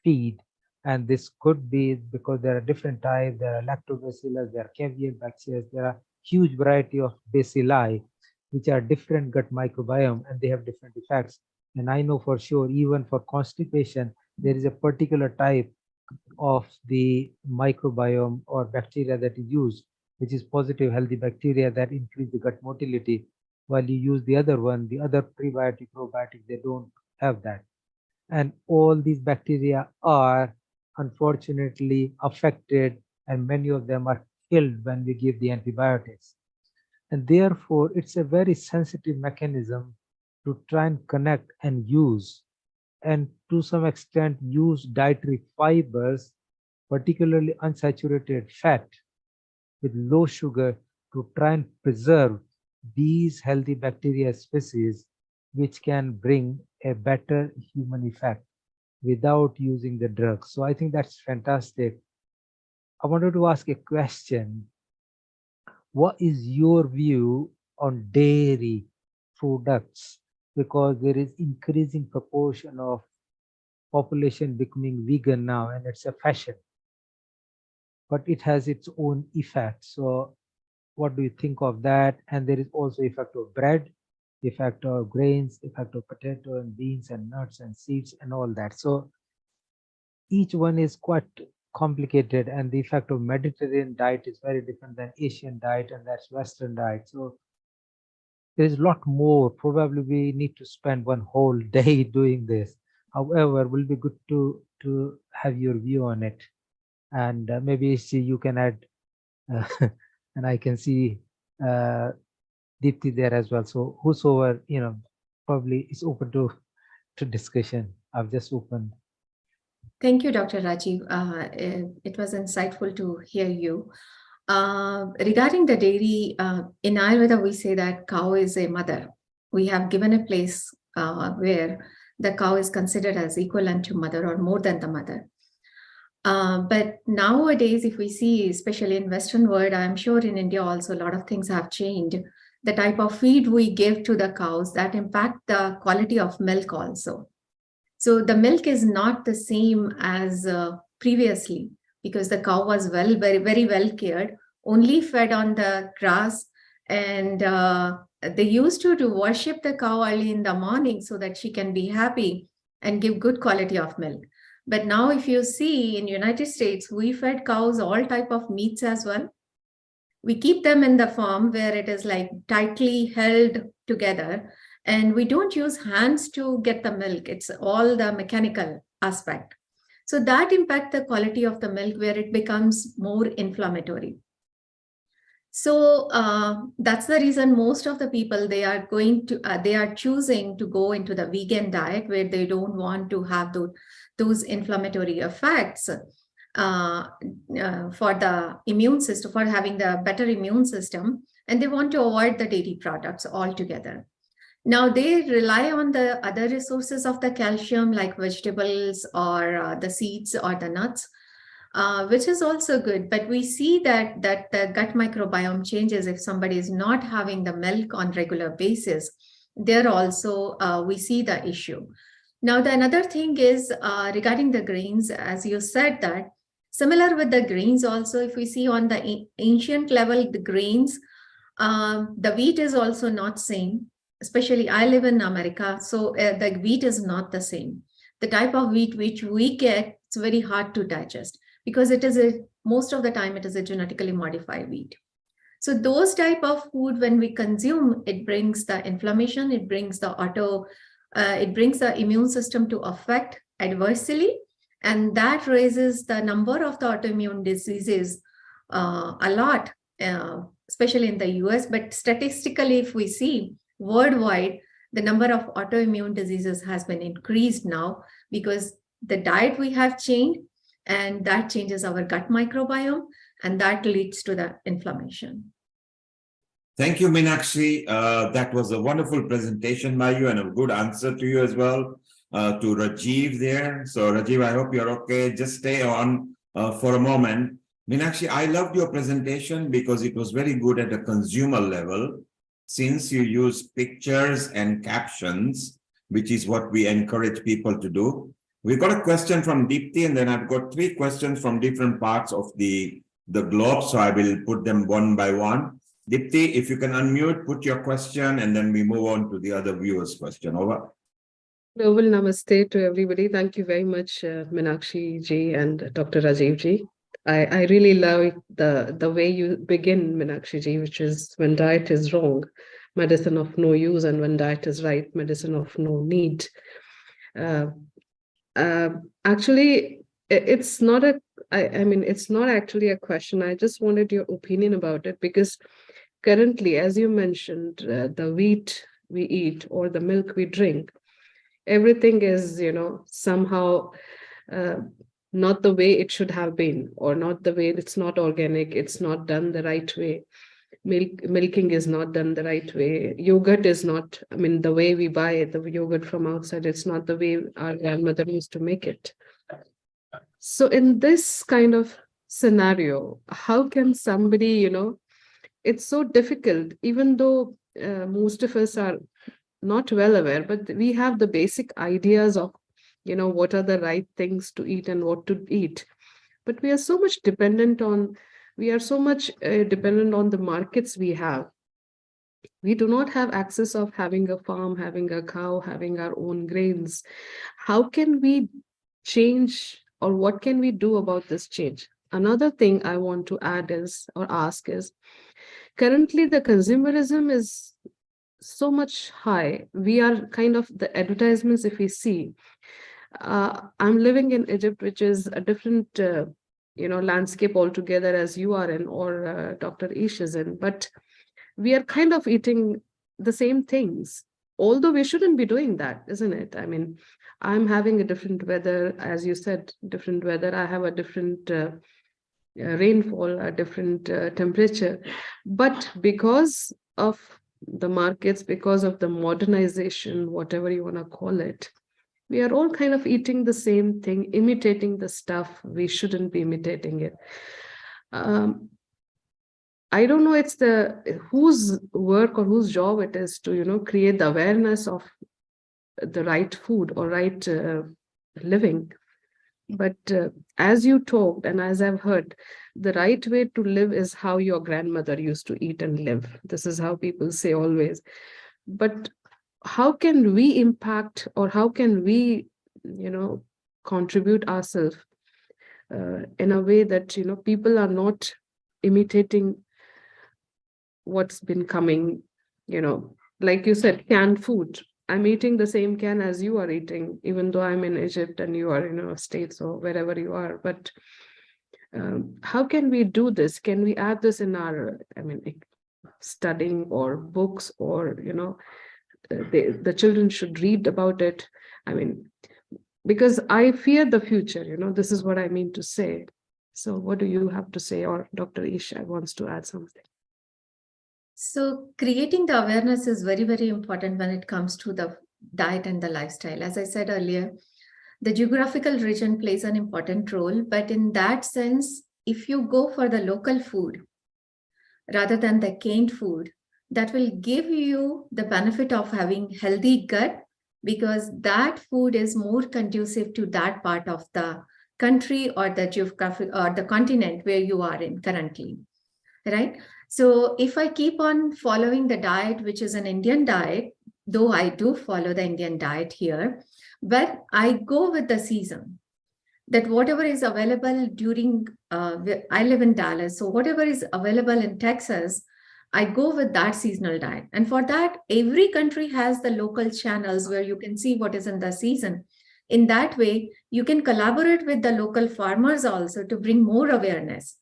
feed. And this could be because there are different types. There are lactobacillus, there are caviar bacteria, there are huge variety of bacilli which are different gut microbiome, and they have different effects. And I know for sure, even for constipation, there is a particular type of the microbiome or bacteria that is used, which is positive healthy bacteria that increase the gut motility, while you use the other one, the other prebiotic, probiotic, they don't have that. And all these bacteria are unfortunately affected, and many of them are killed when we give the antibiotics. And therefore, it's a very sensitive mechanism to try and connect and use, and to some extent use dietary fibers, particularly unsaturated fat with low sugar, to try and preserve these healthy bacteria species, which can bring a better human effect without using the drugs. So I think that's fantastic. I wanted to ask a question. What is your view on dairy products? Because there is increasing proportion of population becoming vegan now, and it's a fashion, but it has its own effect. So what do you think of that? And there is also effect of bread, effect of grains, effect of potato and beans and nuts and seeds and all that. So each one is quite complicated, and the effect of Mediterranean diet is very different than Asian diet, and that's Western diet. So there is a lot more. Probably we need to spend one whole day doing this. However, it will be good to have your view on it, and maybe you can add, and I can see Deepti there as well. So whosoever probably is open to discussion. I've just opened.
Thank you, Dr. Rajiv. It was insightful to hear you. Regarding the dairy, in Ayurveda, we say that cow is a mother. We have given a place where the cow is considered as equivalent to mother or more than the mother. But nowadays, if we see, especially in Western world, I'm sure in India also, a lot of things have changed. The type of feed we give to the cows that impact the quality of milk also. So the milk is not the same as previously, because the cow was very, very well cared, only fed on the grass, and they used to worship the cow early in the morning so that she can be happy and give good quality of milk. But now if you see in United States, we fed cows all type of meats as well. We keep them in the farm where it is like tightly held together, and we don't use hands to get the milk. It's all the mechanical aspect. So that impacts the quality of the milk, where it becomes more inflammatory. So that's the reason most of the people, they are choosing to go into the vegan diet, where they don't want to have those inflammatory effects for the immune system, for having the better immune system, and they want to avoid the dairy products altogether. Now they rely on the other resources of the calcium, like vegetables or the seeds or the nuts, which is also good. But we see that the gut microbiome changes if somebody is not having the milk on regular basis. There also we see the issue. Now the another thing is regarding the grains, as you said, that similar with the grains also, if we see on the ancient level, the grains, the wheat is also not same. Especially I live in America, so the wheat is not the same. The type of wheat which we get, it's very hard to digest, because it is most of the time it is a genetically modified wheat. So those type of food, when we consume, it brings the inflammation, it brings the immune system to affect adversely, and that raises the number of the autoimmune diseases a lot, especially in the US. But statistically, if we see worldwide, the number of autoimmune diseases has been increased now, because the diet we have changed, and that changes our gut microbiome, and that leads to the inflammation.
Thank you, Meenakshi. That was a wonderful presentation by you, and a good answer to you as well, to Rajiv there. So Rajiv, I hope you're okay. Just stay on for a moment. Meenakshi, I loved your presentation because it was very good at a consumer level, since you use pictures and captions, which is what we encourage people to do. We've got a question from Deepti, and then I've got 3 questions from different parts of the globe, so I will put them one by one. Deepti, if you can unmute, put your question, and then we move on to the other viewer's question. Over.
Global namaste to everybody. Thank you very much, Meenakshi ji and Dr. Rajiv ji. I really love the way you begin, Meenakshi ji, which is when diet is wrong, medicine of no use, and when diet is right, medicine of no need. Actually, it's not it's not actually a question. I just wanted your opinion about it, because currently, as you mentioned, the wheat we eat or the milk we drink, everything is, somehow not the way it should have been, or not the way, it's not organic, it's not done the right way. Milking is not done the right way. Yogurt is not, the way we buy the yogurt from outside, it's not the way our grandmother used to make it. So in this kind of scenario, how can somebody, it's so difficult, even though most of us are not well aware, but we have the basic ideas of what are the right things to eat and what to eat. But we are so much dependent on the markets we have. We do not have access of having a farm, having a cow, having our own grains. How can we change, or what can we do about this change? Another thing I want to add is, or ask is, currently the consumerism is so much high. We are kind of, the advertisements, if we see, I'm living in Egypt, which is a different landscape altogether, as you are in, or Dr. Ish is in, but we are kind of eating the same things, although we shouldn't be doing that, isn't it? I mean, I'm having a different weather, as you said, different weather. I have a different rainfall, a different temperature. But because of the markets, because of the modernization, whatever you want to call it, we are all kind of eating the same thing, imitating the stuff. We shouldn't be imitating it. I don't know, it's whose work or whose job it is to, create the awareness of the right food or right living. But as you talked, and as I've heard, the right way to live is how your grandmother used to eat and live. This is how people say always. But how can we impact, or how can we, contribute ourselves in a way that, people are not imitating what's been coming, like you said, canned food. I'm eating the same can as you are eating, even though I'm in Egypt and you are in States or wherever you are. But how can we do this? Can we add this in our, studying or books, or, the children should read about it? Because I fear the future, this is what I mean to say. So what do you have to say? Or Dr. Isha wants to add something.
So creating the awareness is very, very important when it comes to the diet and the lifestyle. As I said earlier, the geographical region plays an important role, but in that sense, if you go for the local food rather than the canned food, that will give you the benefit of having healthy gut, because that food is more conducive to that part of the country or the geographic or the continent where you are in currently, right? So if I keep on following the diet, which is an Indian diet, though I do follow the Indian diet here, but I go with the season, that whatever is available during, I live in Dallas, so whatever is available in Texas, I go with that seasonal diet. And for that, every country has the local channels where you can see what is in the season. In that way, you can collaborate with the local farmers also to bring more awareness.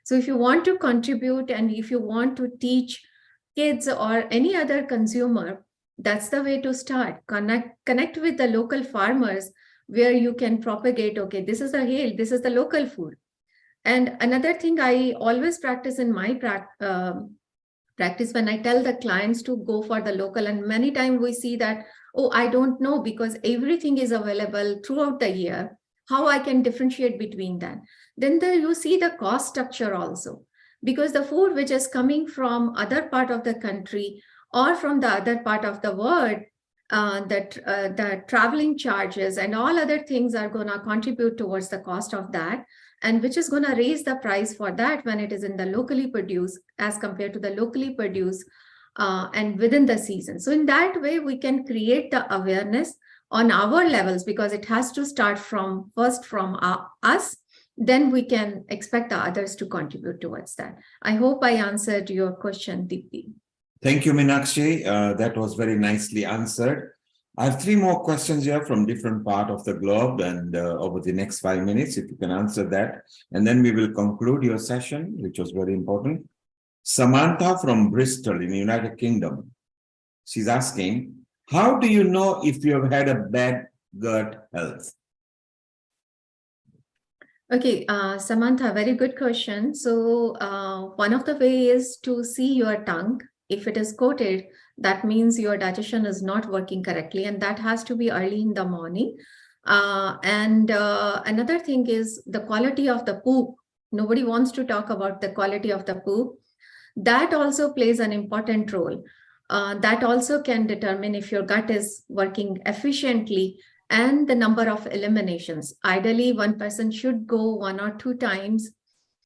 So if you want to contribute and if you want to teach kids or any other consumer, that's the way to start. Connect with the local farmers where you can propagate, okay, this is this is the local food. And another thing I always practice in my practice when I tell the clients to go for the local, and many times we see that, oh, I don't know, because everything is available throughout the year, how I can differentiate between that. Then you see the cost structure also, because the food which is coming from other part of the country or from the other part of the world, the traveling charges and all other things are going to contribute towards the cost of that, and which is going to raise the price for that when it is in the locally produced as compared to the locally produced and within the season. So in that way, we can create the awareness on our levels, because it has to start from us, then we can expect the others to contribute towards that. I hope I answered your question, Deepti.
Thank you, Meenakshi. That was very nicely answered. I have 3 more questions here from different part of the globe, and over the next 5 minutes, if you can answer that, and then we will conclude your session, which was very important. Samantha from Bristol in the United Kingdom. She's asking, how do you know if you have had a bad gut health?
Okay, Samantha, very good question. So one of the ways is to see your tongue. If it is coated, that means your digestion is not working correctly, and that has to be early in the morning. And another thing is the quality of the poop. Nobody wants to talk about the quality of the poop. That also plays an important role. That also can determine if your gut is working efficiently and the number of eliminations. Ideally, one person should go 1 or 2 times,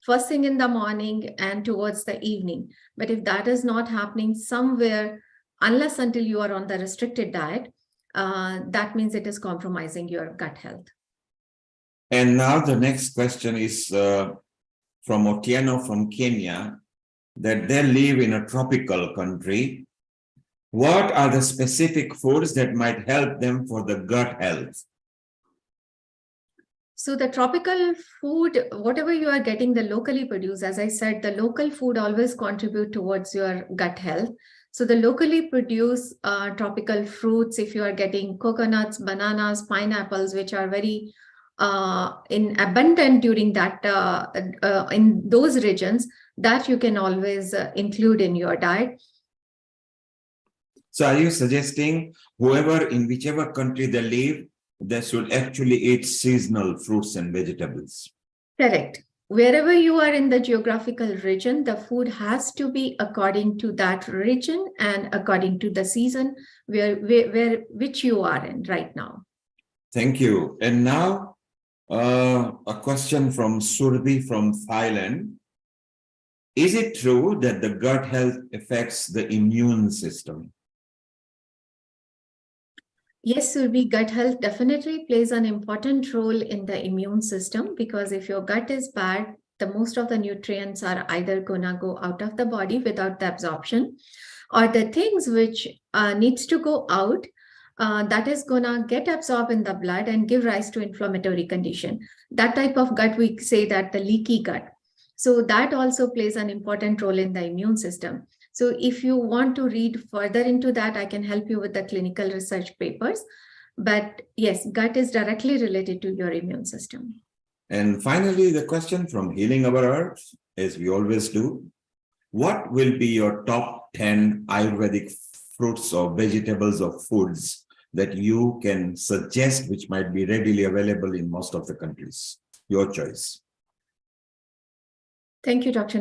first thing in the morning and towards the evening. But if that is not happening somewhere, unless until you are on the restricted diet, that means it is compromising your gut health.
And now the next question is from Otieno from Kenya, that they live in a tropical country. What are the specific foods that might help them for the gut health?
So the tropical food, whatever you are getting, the locally produced, as I said, the local food always contribute towards your gut health. So the locally produced tropical fruits, if you are getting coconuts, bananas, pineapples, which are very in abundant during that in those regions, that you can always include in your diet.
So are you suggesting whoever in whichever country they live, they should actually eat seasonal fruits and vegetables?
Correct. Wherever you are in the geographical region, the food has to be according to that region and according to the season which you are in right now.
Thank you. And now a question from Surbi from Thailand. Is it true that the gut health affects the immune system?
Yes, Surbi, gut health definitely plays an important role in the immune system, because if your gut is bad, the most of the nutrients are either gonna go out of the body without the absorption, or the things which needs to go out, that is gonna get absorbed in the blood and give rise to inflammatory condition. That type of gut, we say that the leaky gut. So that also plays an important role in the immune system. So if you want to read further into that, I can help you with the clinical research papers. But yes, gut is directly related to your immune system.
And finally, the question from Healing Our Herbs, as we always do. What will be your top 10 Ayurvedic fruits or vegetables or foods that you can suggest, which might be readily available in most of the countries? Your choice.
Thank you, Dr.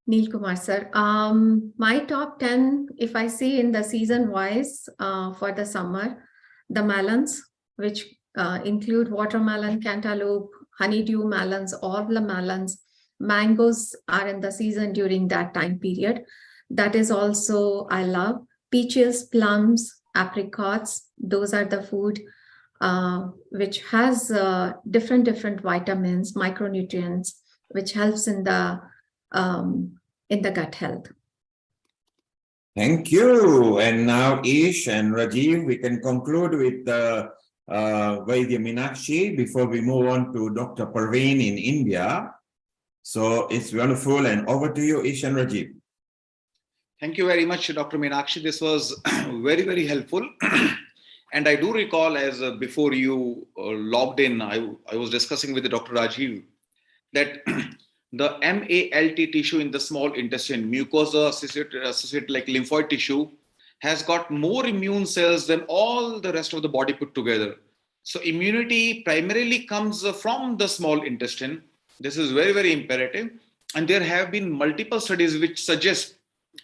Neil Kumar, sir. My top 10, if I see in the season wise for the summer, the melons, which include watermelon, cantaloupe, honeydew melons, all the melons. Mangoes are in the season during that time period. That is also, I love. Peaches, plums, apricots, those are the food which has different vitamins, micronutrients, which helps in the gut health.
Thank you. And now Ish and Rajiv, we can conclude with Vaidya Meenakshi before we move on to Dr. Parveen in India. So it's wonderful, and over to you, Ish and Rajiv.
Thank you very much, Dr. Meenakshi. This was very, very helpful. And I do recall, as before you logged in, I was discussing with Dr. Rajiv that the MALT tissue in the small intestine, mucosa associated like lymphoid tissue, has got more immune cells than all the rest of the body put together. So immunity primarily comes from the small intestine. This is very, very imperative. And there have been multiple studies which suggest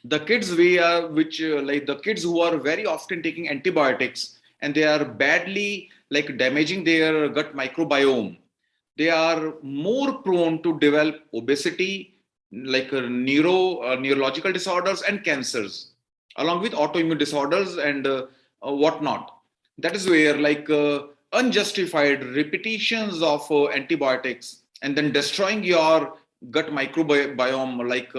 the kids like the kids who are very often taking antibiotics and they are badly like damaging their gut microbiome, they are more prone to develop obesity, like neurological disorders and cancers, along with autoimmune disorders and whatnot. That is where like unjustified repetitions of antibiotics and then destroying your gut microbiome like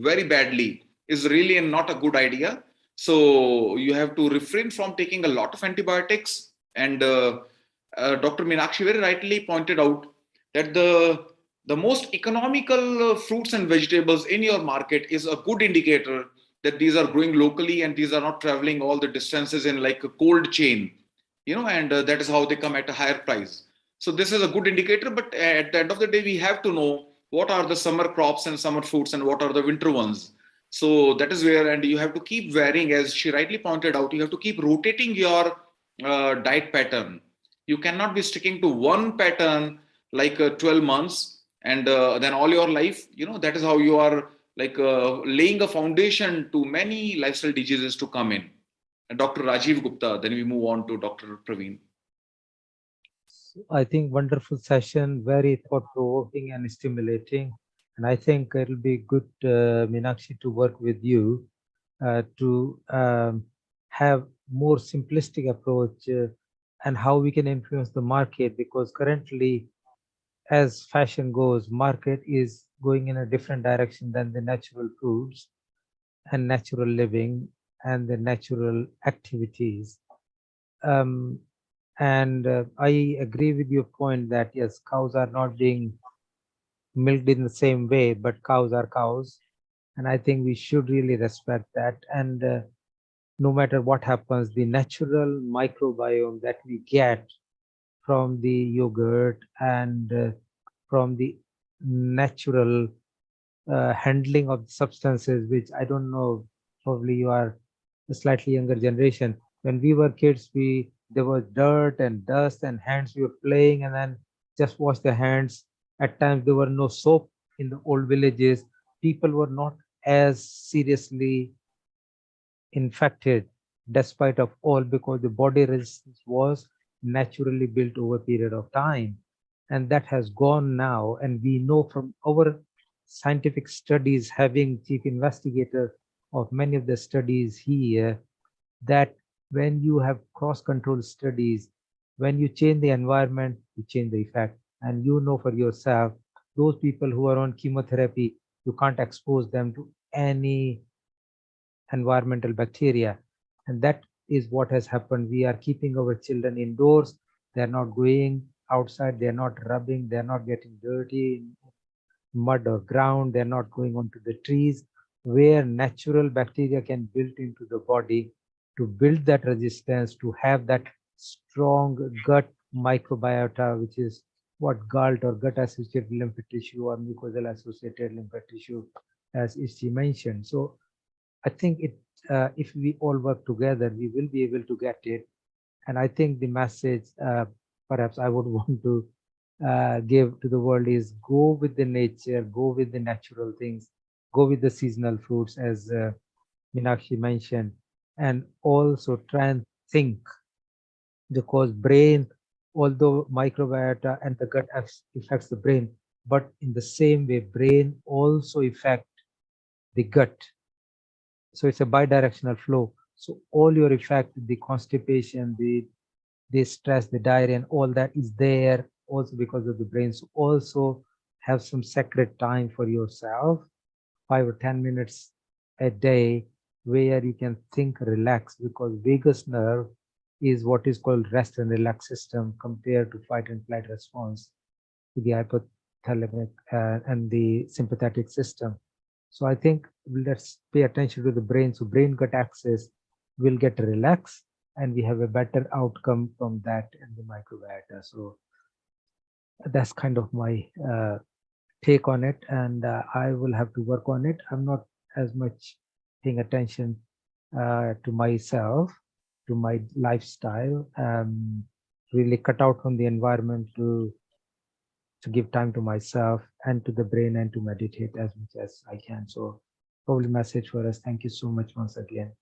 very badly is really not a good idea. So you have to refrain from taking a lot of antibiotics. And Dr. Meenakshi very rightly pointed out that the most economical fruits and vegetables in your market is a good indicator that these are growing locally and these are not traveling all the distances in like a cold chain, and that is how they come at a higher price. So this is a good indicator, but at the end of the day, we have to know what are the summer crops and summer fruits and what are the winter ones. So that is where, and you have to keep varying, as she rightly pointed out, you have to keep rotating your diet pattern. You cannot be sticking to one pattern like 12 months and then all your life, that is how you are like laying a foundation to many lifestyle diseases to come in. Dr. Rajiv Gupta. Then we move on to Dr. Praveen.
I think wonderful session, very thought-provoking and stimulating. And I think it'll be good, Meenakshi, to work with you to have more simplistic approach and how we can influence the market, because currently, as fashion goes, market is going in a different direction than the natural foods and natural living and the natural activities. I agree with your point that yes, cows are not being milked in the same way, but cows are cows. And I think we should really respect that. And no matter what happens, the natural microbiome that we get from the yogurt and from the natural handling of substances, which I don't know, probably you are a slightly younger generation. When we were kids, there was dirt and dust and hands we were playing and then just wash the hands. At times there were no soap in the old villages. People were not as seriously infected despite of all, because the body resistance was naturally built over a period of time. And that has gone now. And we know from our scientific studies, having chief investigator of many of the studies here, that when you have cross-control studies, when you change the environment, you change the effect. And you know for yourself, those people who are on chemotherapy, you can't expose them to any environmental bacteria. And that is what has happened. We are keeping our children indoors. They're not going outside. They're not rubbing. They're not getting dirty in mud or ground. They're not going onto the trees where natural bacteria can build into the body to build that resistance, to have that strong gut microbiota, which is what GALT or gut associated lymph tissue or mucosal associated lymph tissue, as Ishti mentioned. So I think if we all work together, we will be able to get it. And I think the message perhaps I would want to give to the world is go with the nature, go with the natural things, go with the seasonal fruits, as Meenakshi mentioned, and also try and think, because brain, although microbiota and the gut affects the brain, but in the same way, brain also affect the gut. So it's a bidirectional flow. So all your effect, the constipation, the stress, the diarrhea, and all that is there also because of the brain. So also have some sacred time for yourself, 5 or 10 minutes a day, where you can think, relax, because vagus nerve is what is called rest and relax system compared to fight and flight response to the hypothalamic and the sympathetic system. So I think let's pay attention to the brain. So brain gut axis will get relaxed and we have a better outcome from that in the microbiota. So that's kind of my take on it, and I will have to work on it. I'm not as much paying attention to myself, to my lifestyle, really cut out from the environment to give time to myself and to the brain and to meditate as much as I can. So probably message for us. Thank you so much once again.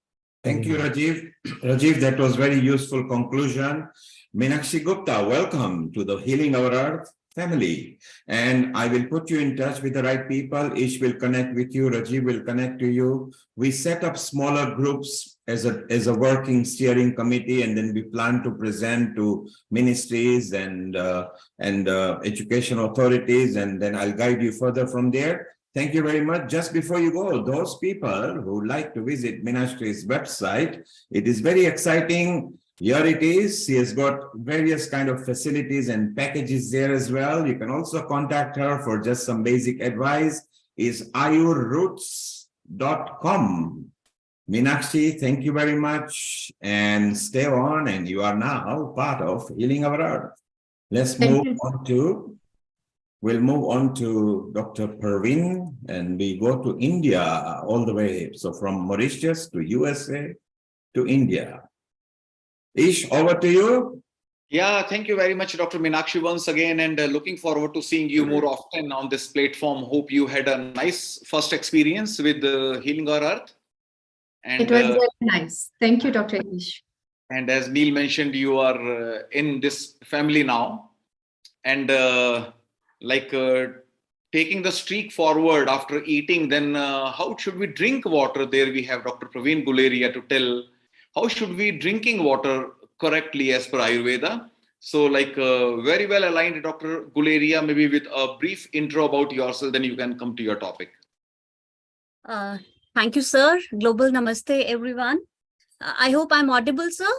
Thank you, Rajiv. Rajiv, that was very useful conclusion. Meenakshi Gupta, welcome to the Healing Our Earth family. And I will put you in touch with the right people. Ish will connect with you. Rajiv will connect to you. We set up smaller groups as a working steering committee, and then we plan to present to ministries and education authorities, and then I'll guide you further from there. Thank you very much. Just before you go, those people who like to visit Meenakshi's website, it is very exciting. Here it is. She has got various kind of facilities and packages there as well. You can also contact her for just some basic advice. Is ayurroots.com. Meenakshi, thank you very much, and stay on. And you are now part of Healing Our Earth. Let's move on to. We'll move on to Dr. Praveen, and we go to India all the way. So from Mauritius to USA to India. Ish, over to you.
Yeah, thank you very much, Dr. Meenakshi, once again, and looking forward to seeing you more often on this platform. Hope you had a nice first experience with Healing Our Earth. And
It was very nice. Thank you, Dr. Ish.
and as Neil mentioned, you are in this family now, and taking the streak forward after eating, then how should we drink water? There we have Dr. Praveen Guleria to tell how should we drinking water correctly as per Ayurveda. So very well aligned, Dr. Guleria, maybe with a brief intro about yourself, then you can come to your topic.
Thank you, sir. Global Namaste, everyone. I hope I'm audible, sir.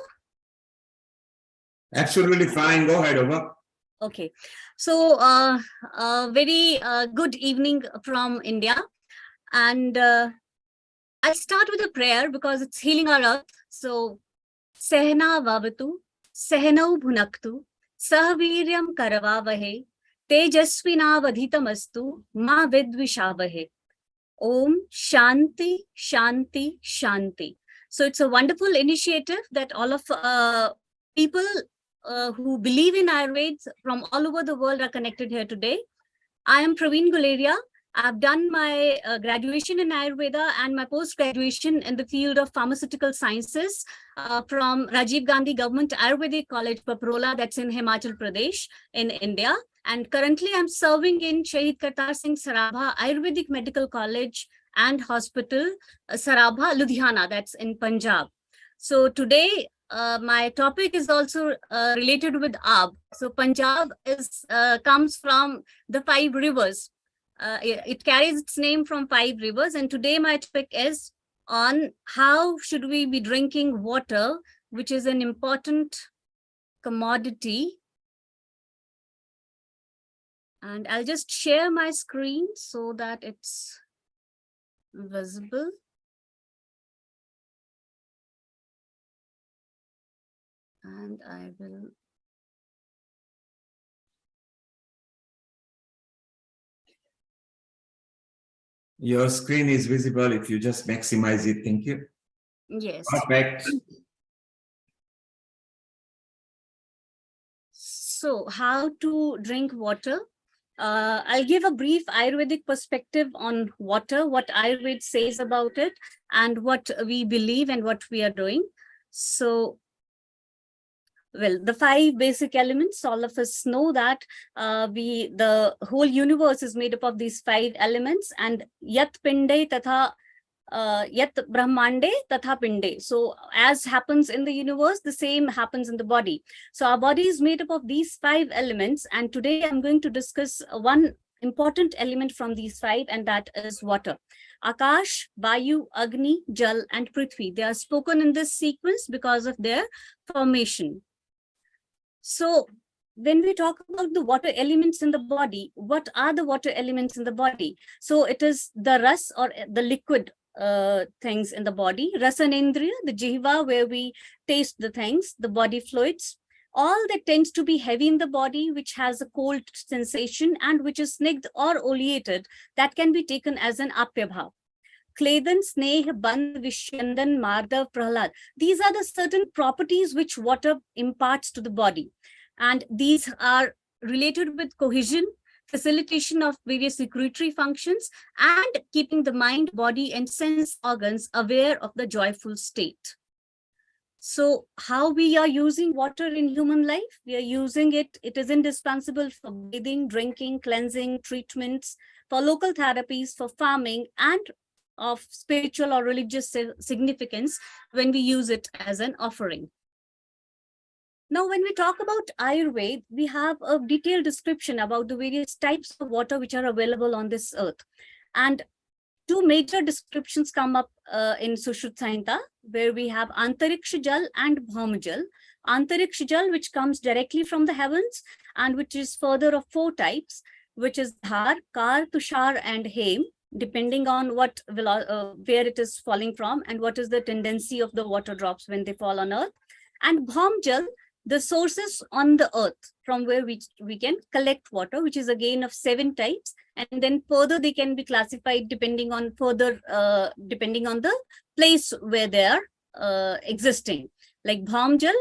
Absolutely fine. Go ahead, over.
Okay. So, very good evening from India. And I'll start with a prayer because it's healing our earth. So, Sehna Vavatu, Sehnau Bhunaktu, Sahaviryam Karavavahe, Tejasvinavadhitamastu, Ma Vidvishavahe. Om Shanti, Shanti, Shanti. So it's a wonderful initiative that all of people who believe in Ayurveda from all over the world are connected here today. I am Praveen Guleria. I've done my graduation in Ayurveda and my post-graduation in the field of pharmaceutical sciences from Rajiv Gandhi Government Ayurvedic College, Paprola, that's in Himachal Pradesh in India. And currently I'm serving in Shahid Kartar Singh Sarabha Ayurvedic Medical College and Hospital, Sarabha, Ludhiana, that's in Punjab. So today, my topic is also related with Ab. So Punjab comes from the 5 rivers. It carries its name from 5 rivers. And today my topic is on how should we be drinking water, which is an important commodity. And I'll just share my screen so that it's visible. And I will.
Your screen is visible if you just maximize it. Thank you.
Yes.
Perfect.
So how to drink water? I'll give a brief Ayurvedic perspective on water, what Ayurveda says about it, and what we believe and what we are doing. So, well, the 5 basic elements, all of us know that the whole universe is made up of these 5 elements, and yat pinde tatha yat brahmande tatha pinde. So as happens in the universe, the same happens in the body. So our body is made up of these 5 elements. And today I'm going to discuss one important element from these 5, and that is water. Akash, Vayu, Agni, Jal, and Prithvi. They are spoken in this sequence because of their formation. So when we talk about the water elements in the body, what are the water elements in the body? So it is the ras, or the liquid things in the body, rasanendriya, the jiva, where we taste the things, the body fluids, all that tends to be heavy in the body, which has a cold sensation and which is snigdh or oleated, that can be taken as an apyabha. Kledan, Sneh, Bandh, Vishyandan, Madhav, Prahlad. These are the certain properties which water imparts to the body. And these are related with cohesion, facilitation of various secretory functions, and keeping the mind, body, and sense organs aware of the joyful state. So how we are using water in human life? We are using it. It is indispensable for bathing, drinking, cleansing, treatments, for local therapies, for farming, and of spiritual or religious significance when we use it as an offering. Now, when we talk about Ayurveda, we have a detailed description about the various types of water which are available on this earth. And 2 major descriptions come up in Sushruta Samhita, where we have Antariksha Jal and Bhaum Jal. Antariksha Jal, which comes directly from the heavens, and which is further of 4 types, which is Dhar, Kar, Tushar, and Hem, depending on what where it is falling from and what is the tendency of the water drops when they fall on earth. And Bhaum Jal, the sources on the earth from where we can collect water, which is again of 7 types. And then further they can be classified depending on depending on the place where they are existing. Like Bhaum Jal,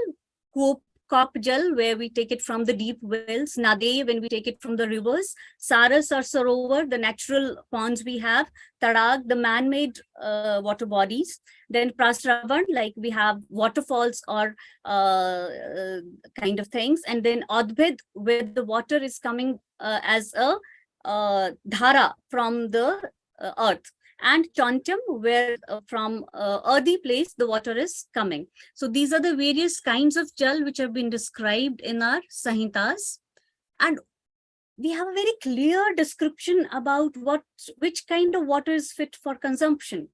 Kop Jal, where we take it from the deep wells, Nade, when we take it from the rivers, Saras or Sarovar, the natural ponds we have, Tadag, the man-made water bodies, then Prasravan, like we have waterfalls or kind of things, and then Adbhed, where the water is coming as a dhara from the earth, and Chantam, where from earthy place the water is coming. So these are the various kinds of jal which have been described in our Samhitas, and we have a very clear description about which kind of water is fit for consumption.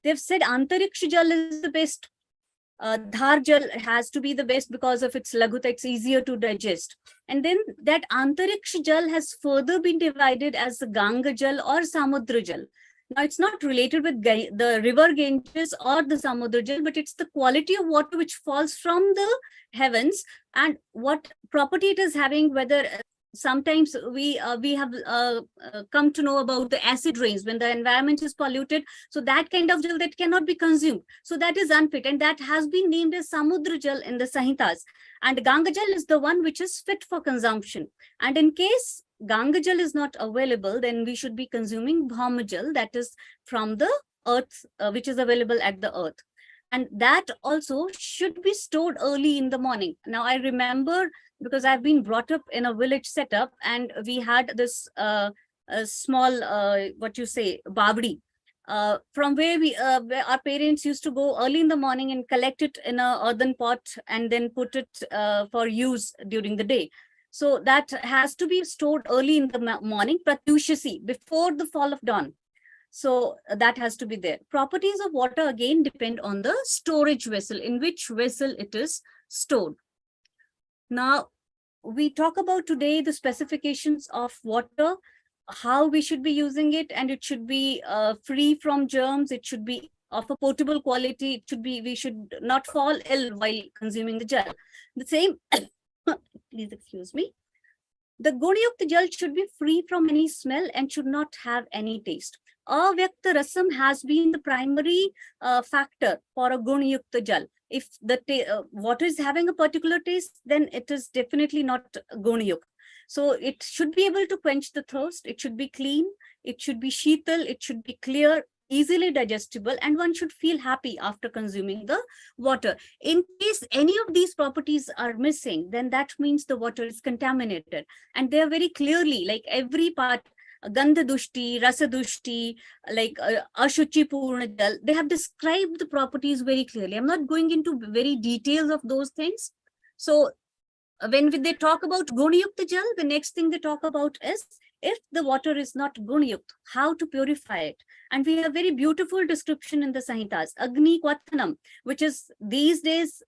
They've said Antariksha jal is the best. Dhar jal has to be the best because of its laguta, it's easier to digest. And then that Antariksha jal has further been divided as the Ganga jal or Samudra jal. Now, it's not related with the river Ganges or the Samudra jal, but it's the quality of water which falls from the heavens and what property it is having, whether sometimes we have come to know about the acid rains when the environment is polluted. So that kind of jal that cannot be consumed. So that is unfit, and that has been named as Samudra jal in the Samhitas. And Ganga jal is the one which is fit for consumption. And in case Ganga jal is not available, then we should be consuming Bhauma jal, that is from the earth, which is available at the earth. And that also should be stored early in the morning. Now, I remember, because I've been brought up in a village setup, and we had this small, babdi, from where where our parents used to go early in the morning and collect it in a earthen pot and then put it for use during the day. So that has to be stored early in the morning, pratyushasi, before the fall of dawn. So that has to be there. Properties of water again depend on the storage vessel, in which vessel it is stored. Now, we talk about today the specifications of water, how we should be using it, and it should be free from germs. It should be of a potable quality. It should be, we should not fall ill while consuming the jal. The same, please excuse me. The Gunyukta jal should be free from any smell and should not have any taste. Avyakta rasam has been the primary factor for a Gunyukta jal. If the water is having a particular taste, then it is definitely not Gunyukta. So it should be able to quench the thirst. It should be clean. It should be sheetal. It should be clear, easily digestible, and one should feel happy after consuming the water. In case any of these properties are missing, then that means the water is contaminated. And they are very clearly, like every part, Gandha Dushti, Rasa Dushti, like Ashuchi Purna Jal, they have described the properties very clearly. I'm not going into very details of those things. So when they talk about Gunyukta Jal, the next thing they talk about is, if the water is not Gunyukt, how to purify it. And we have very beautiful description in the Samhitas. Agni Kwatanam, which is these days,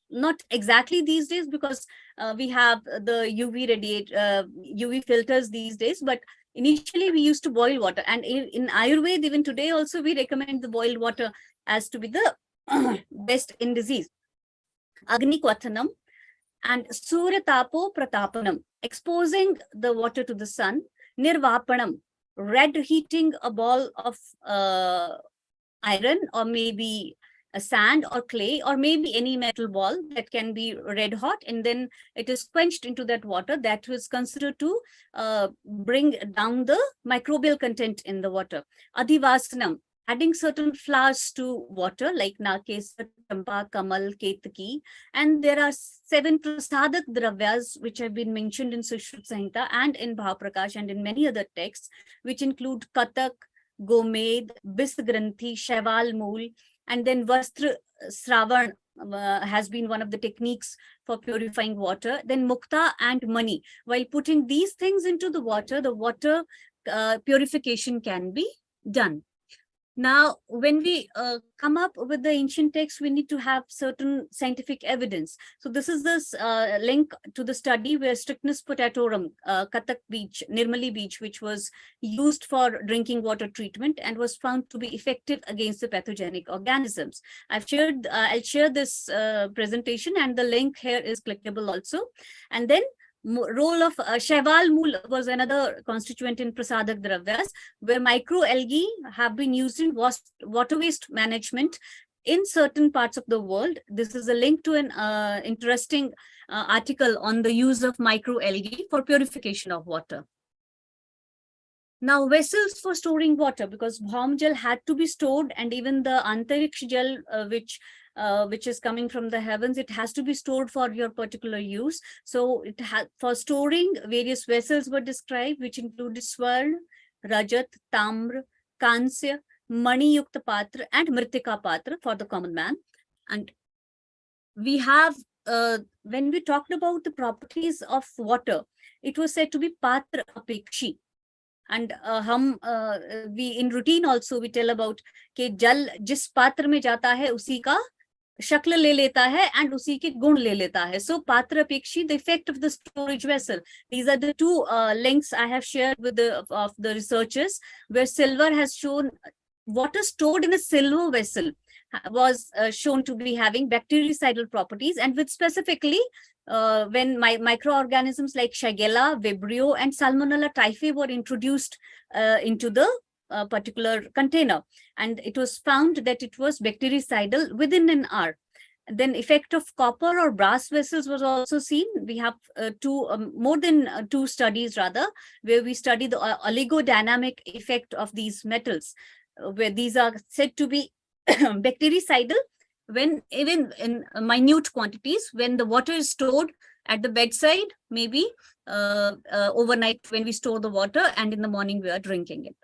not exactly these days, because we have the UV filters these days, but initially we used to boil water. And in Ayurveda, even today also, we recommend the boiled water as to be the best in disease. Agni Kwatanam and Surya Tapo Pratapanam, exposing the water to the sun. Nirvapanam, red heating a ball of iron, or maybe a sand or clay, or maybe any metal ball that can be red hot, and then it is quenched into that water. That was considered to bring down the microbial content in the water. Adhivasanam, adding certain flowers to water like Nakesar, Champa, Kamal, Ketaki. And there are 7 prasadak dravyas which have been mentioned in Sushruta Samhita and in Bhavaprakash and in many other texts, which include Katak, Gomed, Bisgranthi, Shaival Mool, and then Vastra Sravan has been one of the techniques for purifying water. Then Mukta and Mani. While putting these things into the water purification can be done. Now, when we come up with the ancient text, we need to have certain scientific evidence. So this is this link to the study where Strychnus potatorum, Katak beach, Nirmali beach, which was used for drinking water treatment and was found to be effective against the pathogenic organisms. I'll share this presentation, and the link here is clickable also. And then role of Shaival Mool was another constituent in Prasadak Dravyas, where microalgae have been used in water waste management in certain parts of the world. This is a link to an interesting article on the use of microalgae for purification of water. Now, vessels for storing water, because Bhaum Jal had to be stored, and even the Antariksh Jal, which is coming from the heavens, it has to be stored for your particular use. So it had, for storing, various vessels were described, which included Swarn, Rajat, Tamr, Kansya, Mani Yukta Patra, and Mritika Patra for the common man. And we have, when we talked about the properties of water, it was said to be Patra Apekshi. And we in routine also we tell about कि जल जिस पात्र में जाता है उसी का शक्ल ले लेता है and उसी के गुण ले लेता है. So patra apekshi, the effect of the storage vessel. These are the two links I have shared with the researchers, where silver has shown water stored in a silver vessel was shown to be having bactericidal properties, and with specifically when microorganisms like Shigella, Vibrio, and Salmonella typhi were introduced into the particular container, and it was found that it was bactericidal within an hour. Then effect of copper or brass vessels was also seen. We have more than two studies rather, where we study the oligodynamic effect of these metals, where these are said to be bactericidal when even in minute quantities, when the water is stored at the bedside, maybe overnight when we store the water, and in the morning we are drinking it.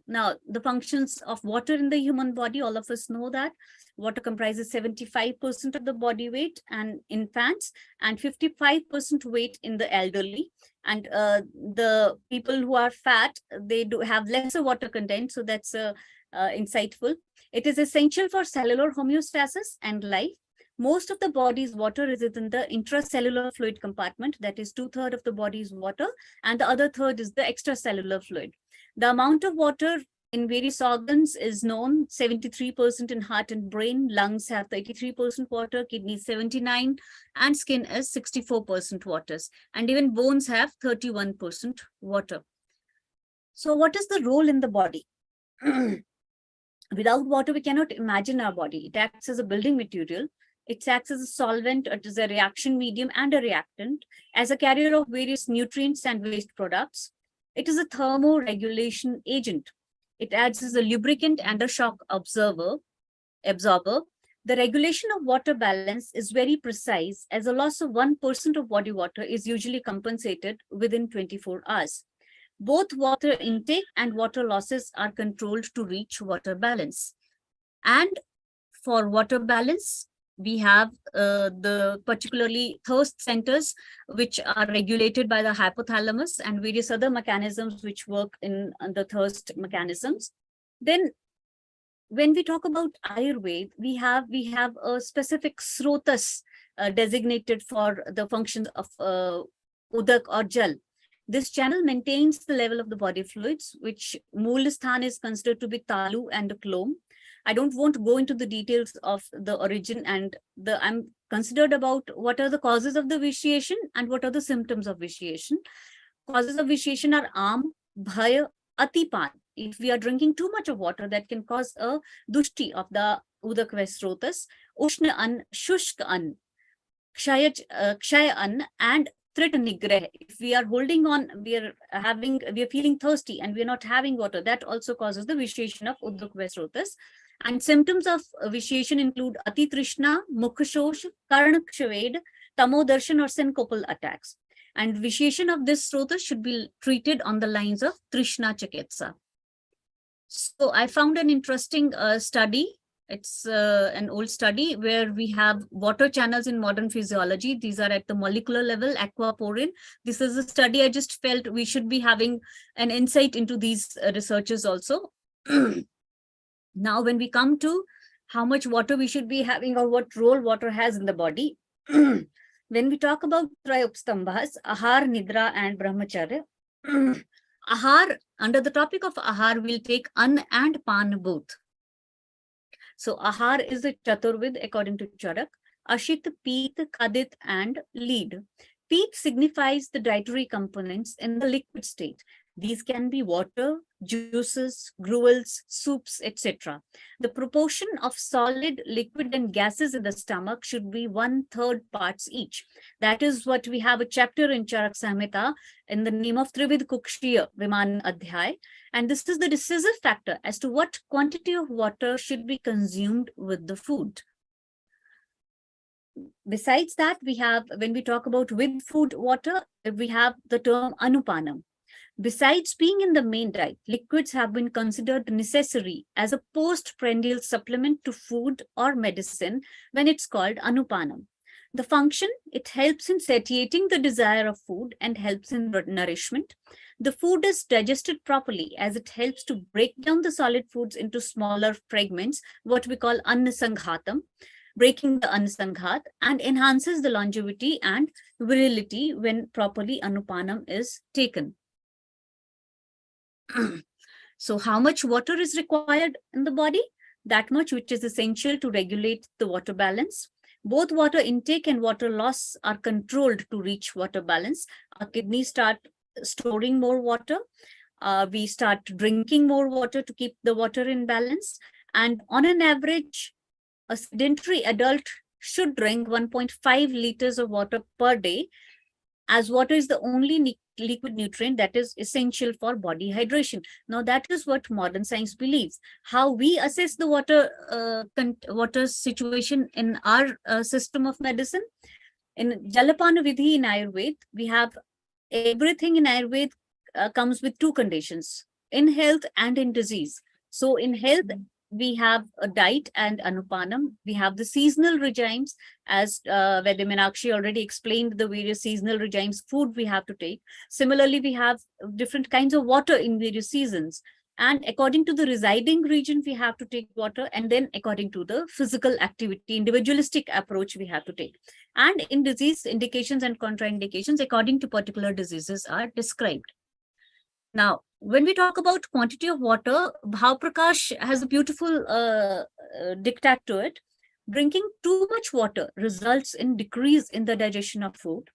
Now, the functions of water in the human body, all of us know that water comprises 75% of the body weight and infants, and 55% weight in the elderly. And the people who are fat, they do have lesser water content, so that's insightful. It is essential for cellular homeostasis and life. Most of the body's water is in the intracellular fluid compartment, that is 2/3 of the body's water, and the other third is the extracellular fluid. The amount of water in various organs is known. 73% in heart and brain, lungs have 33% water, kidneys 79%, and skin is 64% water. And even bones have 31% water. So what is the role in the body? Without water, we cannot imagine our body. It acts as a building material. It acts as a solvent, as a reaction medium and a reactant, as a carrier of various nutrients and waste products. It is a thermoregulation agent. It acts as a lubricant and a shock absorber. The regulation of water balance is very precise, as a loss of 1% of body water is usually compensated within 24 hours. Both water intake and water losses are controlled to reach water balance. And for water balance, we have the particularly thirst centers, which are regulated by the hypothalamus, and various other mechanisms which work in the thirst mechanisms. Then when we talk about Ayurveda, we have a specific srotas designated for the functions of udak or jal. This channel maintains the level of the body fluids, which Moolasthana is considered to be Talu and Klom. I don't want to go into the details of the origin, and I'm considered about what are the causes of the vitiation and what are the symptoms of vitiation. Causes of vitiation are Am, Bhaya, Atipan. If we are drinking too much of water, that can cause a dushti of the udak vesrotas, Ushna an, Shushk an, Kshaya an, and Nigrah. If we are holding on, we are feeling thirsty and we are not having water, that also causes the vitiation of udak vesrotas. And symptoms of vitiation include Ati Trishna, Mukhashosh, Karnakshaved, Tamodarshan, or syncopal attacks. And vitiation of this srotas should be treated on the lines of Trishna Chikitsa. So I found an interesting study. It's an old study where we have water channels in modern physiology. These are at the molecular level, aquaporin. This is a study I just felt we should be having an insight into these researchers also. Now, when we come to how much water we should be having or what role water has in the body, when we talk about Trayopstambhas, Ahar, Nidra, and Brahmacharya, Ahar, under the topic of Ahar, we'll take An and Pan both. So Ahar is the Chaturvid according to Charak, Ashit, Peet, Kadit, and Lead. Peet signifies the dietary components in the liquid state. These can be water, juices, gruels, soups, etc. The proportion of solid, liquid, and gases in the stomach should be 1/3 parts each. That is what we have a chapter in Charak Samhita in the name of Trivid Kukshiya Viman Adhyay. And this is the decisive factor as to what quantity of water should be consumed with the food. Besides that, we have, when we talk about with food water, we have the term anupanam. Besides being in the main diet, liquids have been considered necessary as a postprandial supplement to food or medicine when it's called anupanam. The function, it helps in satiating the desire of food and helps in nourishment. The food is digested properly as it helps to break down the solid foods into smaller fragments, what we call annasanghatam, breaking the annasanghat, and enhances the longevity and virility when properly anupanam is taken. So how much water is required in the body? That much which is essential to regulate the water balance. Both water intake and water loss are controlled to reach water balance. Our kidneys start storing more water. We start drinking more water to keep the water in balance. And on an average, a sedentary adult should drink 1.5 liters of water per day, as water is the only liquid nutrient that is essential for body hydration. Now, that is what modern science believes. How we assess the water situation in our system of medicine. In Jalapana Vidhi in Ayurveda, we have everything in Ayurveda comes with two conditions, in health and in disease. So in health, we have a diet and anupanam. We have the seasonal regimes, as Vaidya Meenakshi already explained the various seasonal regimes, food we have to take. Similarly, we have different kinds of water in various seasons. And according to the residing region, we have to take water. And then according to the physical activity, individualistic approach we have to take. And in disease, indications and contraindications according to particular diseases are described. Now, when we talk about quantity of water, Bhav Prakash has a beautiful diktat to it. Drinking too much water results in decrease in the digestion of food.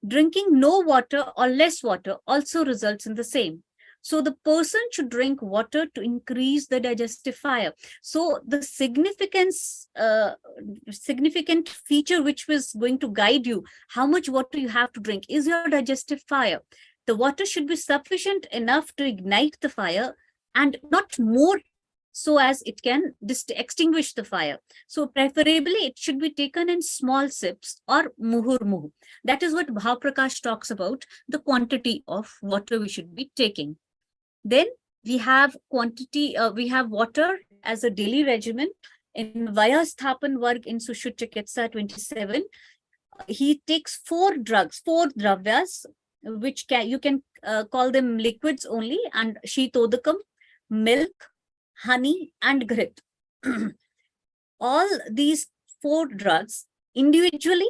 Drinking no water or less water also results in the same. So the person should drink water to increase the digestive fire. So the significant feature which was going to guide you how much water you have to drink is your digestive fire. The water should be sufficient enough to ignite the fire and not more so as it can extinguish the fire. So preferably it should be taken in small sips or muhurmuhu. That is what Bhav Prakash talks about, the quantity of water we should be taking. Then we have we have water as a daily regimen. In Vayasthapan Varg in Sushruta Chikitsa 27, he takes 4 drugs, 4 dravyas, which you can call them liquids only, and Shitodakam, milk, honey, and grit. All these 4 drugs individually,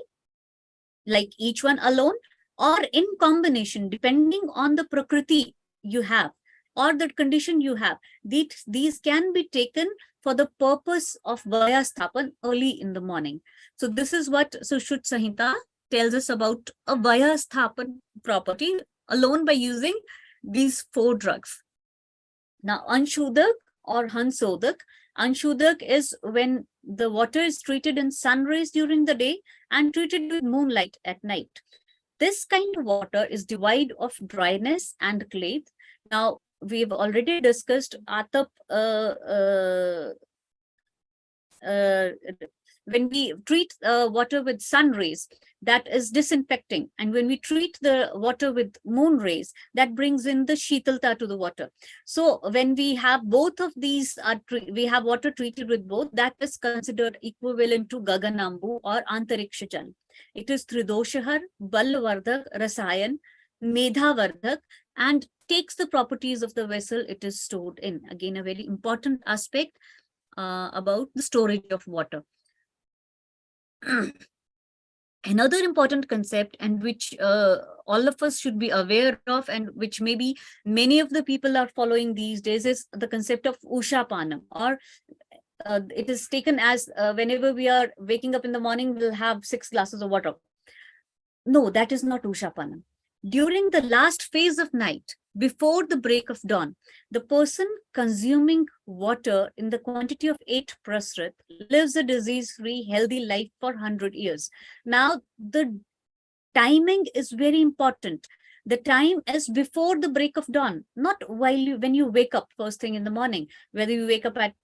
like each one alone, or in combination, depending on the prakriti you have or the condition you have, these can be taken for the purpose of Vayasthapan early in the morning. So this is what Sushruta Samhita tells us about a Vayasthapan property alone by using these 4 drugs. Now, Anshudak or Hansodak. Anshudak is when the water is treated in sun rays during the day and treated with moonlight at night. This kind of water is devoid of dryness and clay. Now, we've already discussed Atap, when we treat water with sun rays, that is disinfecting. And when we treat the water with moon rays, that brings in the Shitalta to the water. So when we have both of these, we have water treated with both, that is considered equivalent to Gaganambu or Antariksha Jal. It is Tridoshahar, Balvardhak, Rasayan, Medhavardhak, and takes the properties of the vessel it is stored in. Again, a very important aspect about the storage of water. Another important concept, and which all of us should be aware of, and which maybe many of the people are following these days, is the concept of Ushapanam, or it is taken as whenever we are waking up in the morning, we'll have 6 glasses of water. No, that is not Ushapanam. During the last phase of night, before the break of dawn, the person consuming water in the quantity of 8 prasrit lives a disease-free, healthy life for 100 years. Now, the timing is very important. The time is before the break of dawn, not when you wake up first thing in the morning, whether you wake up at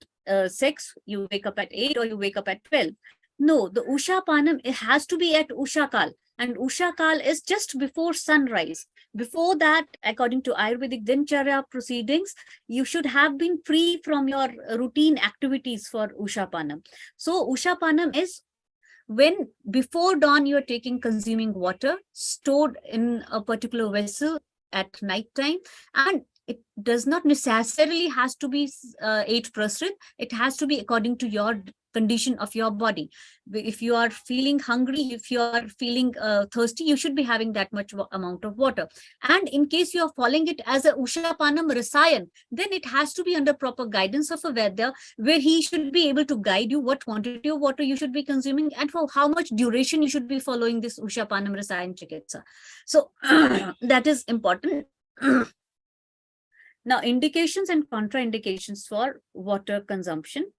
6, you wake up at 8, or you wake up at 12. No, the Usha Panam, it has to be at Usha Kal, and Usha Kal is just before sunrise. Before that, according to Ayurvedic Dincharya proceedings, you should have been free from your routine activities for Usha Panam. So Usha Panam is when before dawn you are consuming water stored in a particular vessel at night time, and it does not necessarily has to be 8 prasrit. It has to be according to your condition of your body. If you are feeling hungry, if you are feeling thirsty, you should be having that much amount of water. And in case you are following it as a Usha Panam Rasayan, then it has to be under proper guidance of a Vaidya, where he should be able to guide you what quantity of water you should be consuming and for how much duration you should be following this Usha Panam Rasayan Chikitsa. So that is important. Now, indications and contraindications for water consumption.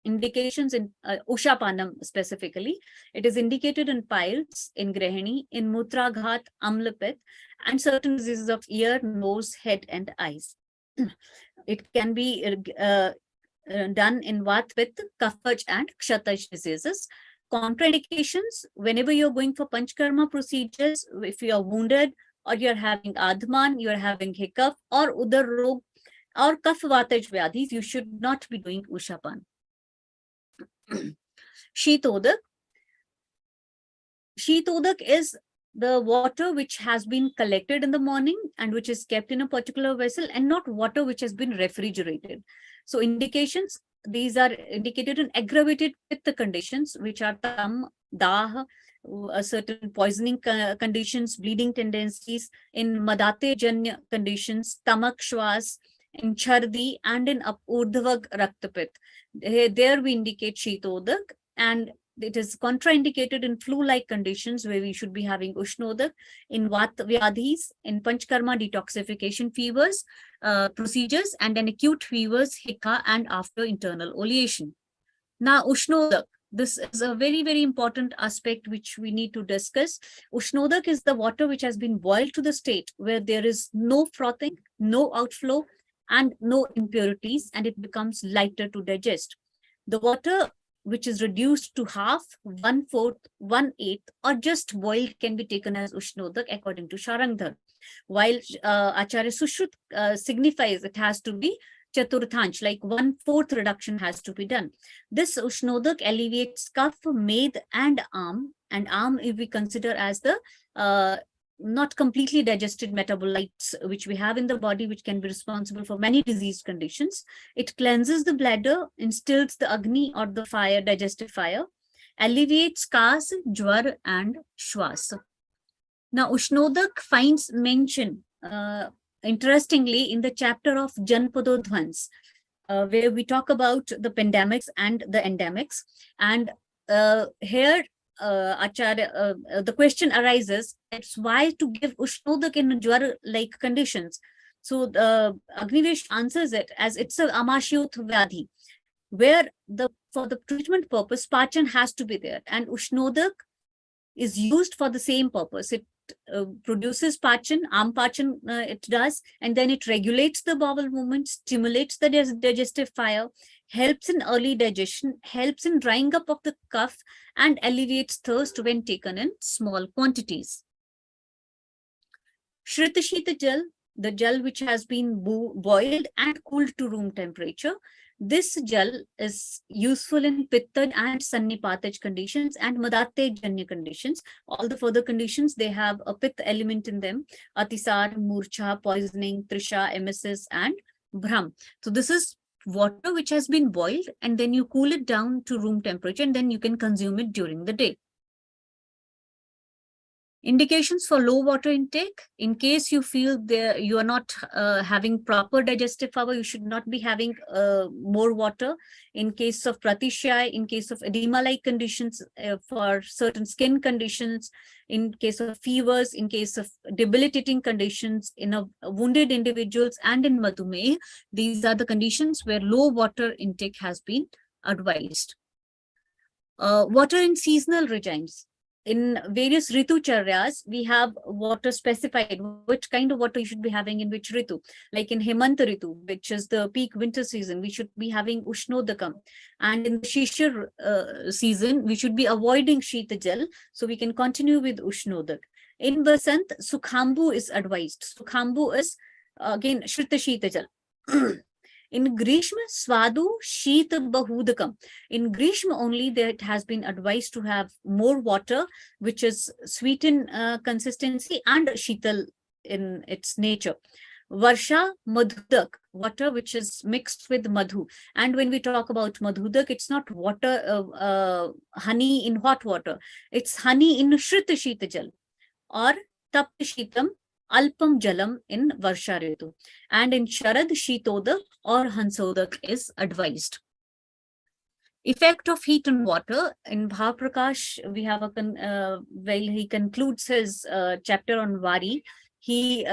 Indications in Usha Panam specifically, it is indicated in piles, in Grahini, in Mutraghat, Amlapit, and certain diseases of ear, nose, head, and eyes. It can be done in Vatpit, Kaphaj, and Kshataj diseases. Contraindications, whenever you're going for Panchkarma procedures, if you are wounded, or you're having Adman, you're having hiccup, or Udar Rog, or Kaph Vataj Vyadhis, you should not be doing Usha Panam. Sheetodak. Sheetodak is the water which has been collected in the morning and which is kept in a particular vessel, and not water which has been refrigerated. So indications, these are indicated in aggravated pitta conditions, which are tam, dah, certain poisoning conditions, bleeding tendencies, in madate janya conditions, tamak shwas, in chardi, and in urdhvag raktapit. There we indicate Sheetodak, and it is contraindicated in flu-like conditions where we should be having Ushnodak, in Vat Vyadhis, in Panchkarma detoxification fevers, procedures, and in acute fevers, hika, and after internal oleation. Now, Ushnodak, this is a very, very important aspect which we need to discuss. Ushnodak is the water which has been boiled to the state where there is no frothing, no outflow, and no impurities, and it becomes lighter to digest. The water which is reduced to half, 1/4, 1/8, or just boiled can be taken as Ushnodak according to Sharangdhar. While Acharya Sushruta signifies it has to be Chaturthansh, like 1/4 reduction has to be done. This Ushnodak alleviates cough, med, and arm. And arm, if we consider as the not completely digested metabolites which we have in the body, which can be responsible for many disease conditions. It cleanses the bladder, instills the Agni or the fire, digestive fire, alleviates kas, jwar, and shwas. Now, Ushnodak finds mention, interestingly, in the chapter of Janpadodhvans, where we talk about the pandemics and the endemics. And here, Acharya, the question arises, it's why to give Ushnodak in Jwar-like conditions. So Agnivesh answers it as it's a Amashyut Vyadhi, where for the treatment purpose, Pachan has to be there, and Ushnodak is used for the same purpose. It produces Pachan, Pachan it does, and then it regulates the bowel movement, stimulates the digestive fire, helps in early digestion, helps in drying up of the cough, and alleviates thirst when taken in small quantities. Shritashita Jal, the jal which has been boiled and cooled to room temperature. This jal is useful in Pitta and Sannipataj conditions and Madate Janya conditions. All the further conditions, they have a Pitta element in them. Atisar, Murcha, poisoning, Trisha, emesis, and Bhram. So this is water which has been boiled, and then you cool it down to room temperature, and then you can consume it during the day. Indications for low water intake: in case you feel you are not having proper digestive power, you should not be having more water. In case of pratishyaya, in case of edema-like conditions, for certain skin conditions, in case of fevers, in case of debilitating conditions in wounded individuals, and in madhumeh, these are the conditions where low water intake has been advised. Water in seasonal regimes. In various ritu charyas, we have water specified, which kind of water you should be having in which ritu. Like in Hemanta ritu, which is the peak winter season, we should be having Ushnodakam. And in the Shishir season, we should be avoiding Shita Jal, so we can continue with Ushnodak. In Vasant, Sukhambu is advised. Sukhambu is, again, Shrita Shita Jal. In Grishma, Swadu, Sheet, Bahudakam. In Grishma only, there it has been advised to have more water, which is sweet in consistency and Sheetal in its nature. Varsha, Madhudak, water which is mixed with Madhu. And when we talk about Madhudak, it's not water, honey in hot water. It's honey in Shrita Sheeta Jal or Tapt Sheetam, Alpam Jalam in Varsha Ritu. And in Sharad, Shitodak or Hansodak is advised. Effect of heat on water. In Bhaprakash, we have while he concludes his chapter on Vari, he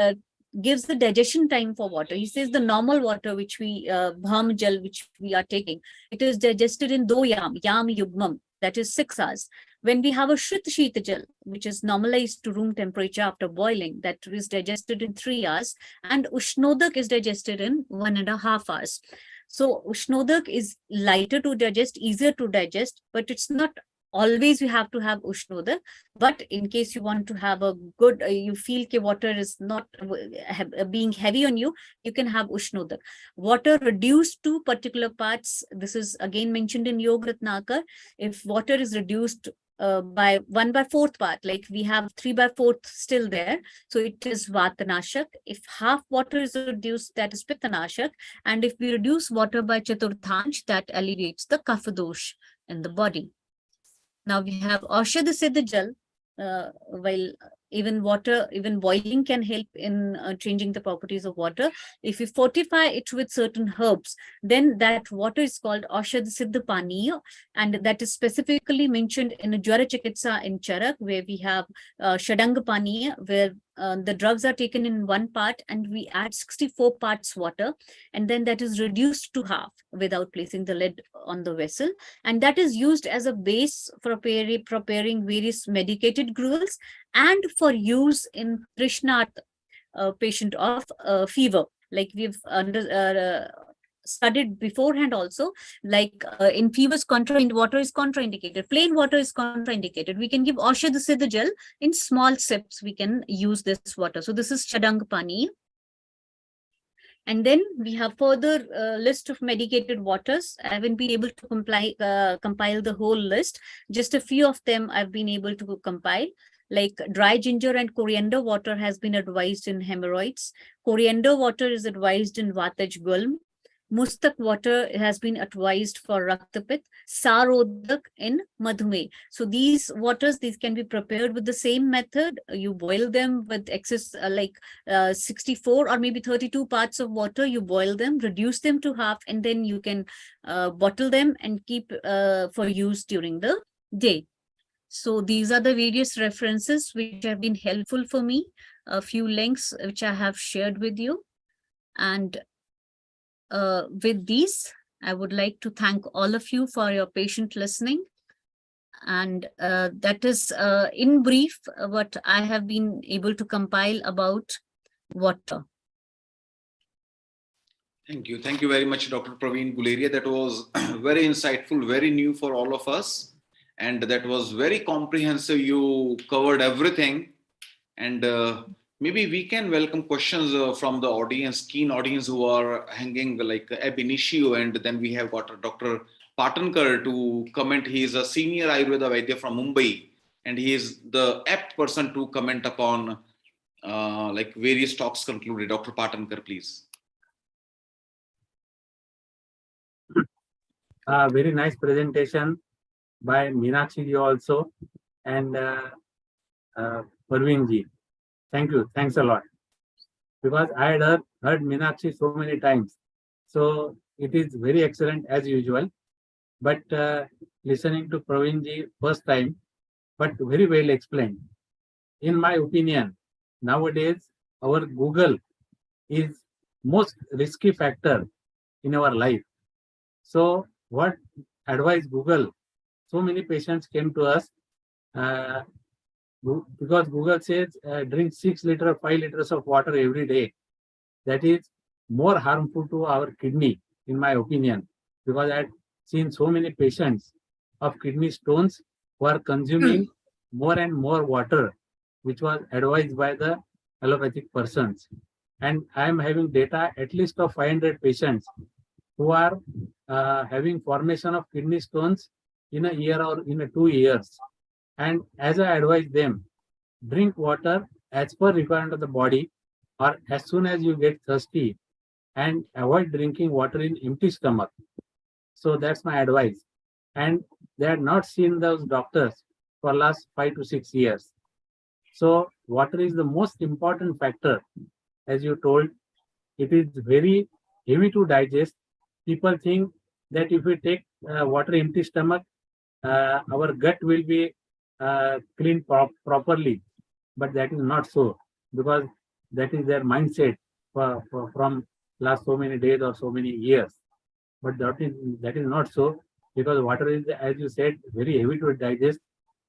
gives the digestion time for water. He says the normal water which we, Bham Jal, which we are taking, it is digested in yam yugmam, that is 6 hours. When we have a Shrit Sheeta Jal, which is normalized to room temperature after boiling, that is digested in 3 hours, and Ushnodak is digested in 1.5 hours. So Ushnodak is lighter to digest, easier to digest, but it's not always you have to have Ushnodak. But in case you want to have a good, you feel that water is not being heavy on you, you can have Ushnodak. Water reduced to particular parts, this is again mentioned in Yoga Ratnakar. If water is reduced by 1/4 part, like we have 3/4 still there, so it is Vatanashak. If half water is reduced, that is Pittanashak. And if we reduce water by Chaturthansh, that alleviates the Kaphadosh in the body. Now we have Aushadha Siddha Jal. While even water, even boiling can help in changing the properties of water. If we fortify it with certain herbs, then that water is called Aushadha Siddha Paniya, and that is specifically mentioned in Jwara Chikitsa in Charak, where we have Shadanga Paniya, where the drugs are taken in 1 part and we add 64 parts water, and then that is reduced to half without placing the lid on the vessel, and that is used as a base for preparing various medicated gruels and for use in Krishnat patient of fever, like we've studied beforehand also, like in fevers, water is contraindicated, plain water is contraindicated. We can give Aushadha Siddha Jal in small sips, we can use this water. So this is Chadang Pani. And then we have further list of medicated waters. I haven't been able to compile the whole list. Just a few of them I've been able to compile. Like dry ginger and coriander water has been advised in hemorrhoids. Coriander water is advised in Vataj Gulm. Mustak water has been advised for Raktapit, Sarodak in Madhumeh. So these waters, these can be prepared with the same method. You boil them with excess 64 or maybe 32 parts of water. You boil them, reduce them to half, and then you can bottle them and keep for use during the day. So these are the various references which have been helpful for me. A few links which I have shared with you. And with these, I would like to thank all of you for your patient listening. And that is, in brief, what I have been able to compile about water.
Thank you. Thank you very much, Dr. Praveen Guleria. That was very insightful, very new for all of us. And that was very comprehensive. You covered everything. And maybe we can welcome questions from the audience, keen audience who are hanging like ab initio. And then we have got Dr. Patankar to comment. He is a senior Ayurveda Vaidya from Mumbai. And he is the apt person to comment upon like various talks concluded. Dr. Patankar, please.
Very nice presentation by Meenakshi ji also. And Parveen ji. Thank you. Thanks a lot. Because I had heard Meenakshi so many times. So it is very excellent as usual. But listening to Praveen ji first time, but very well explained. In my opinion, nowadays our Google is most risky factor in our life. So what advice Google? So many patients came to us because Google says drink 6 liters, 5 liters of water every day. That is more harmful to our kidney, in my opinion, because I've seen so many patients of kidney stones who are consuming more and more water, which was advised by the allopathic persons. And I am having data at least of 500 patients who are having formation of kidney stones in a year or in 2 years. And as I advise them, drink water as per requirement of the body, or as soon as you get thirsty, and avoid drinking water in empty stomach. So that's my advice. And they had not seen those doctors for last 5 to 6 years. So water is the most important factor. As you told, it is very heavy to digest. People think that if we take water empty stomach, our gut will be cleaned properly. But that is not so, because that is their mindset from last so many days or so many years. But that is not so, because water is, as you said, very heavy to digest.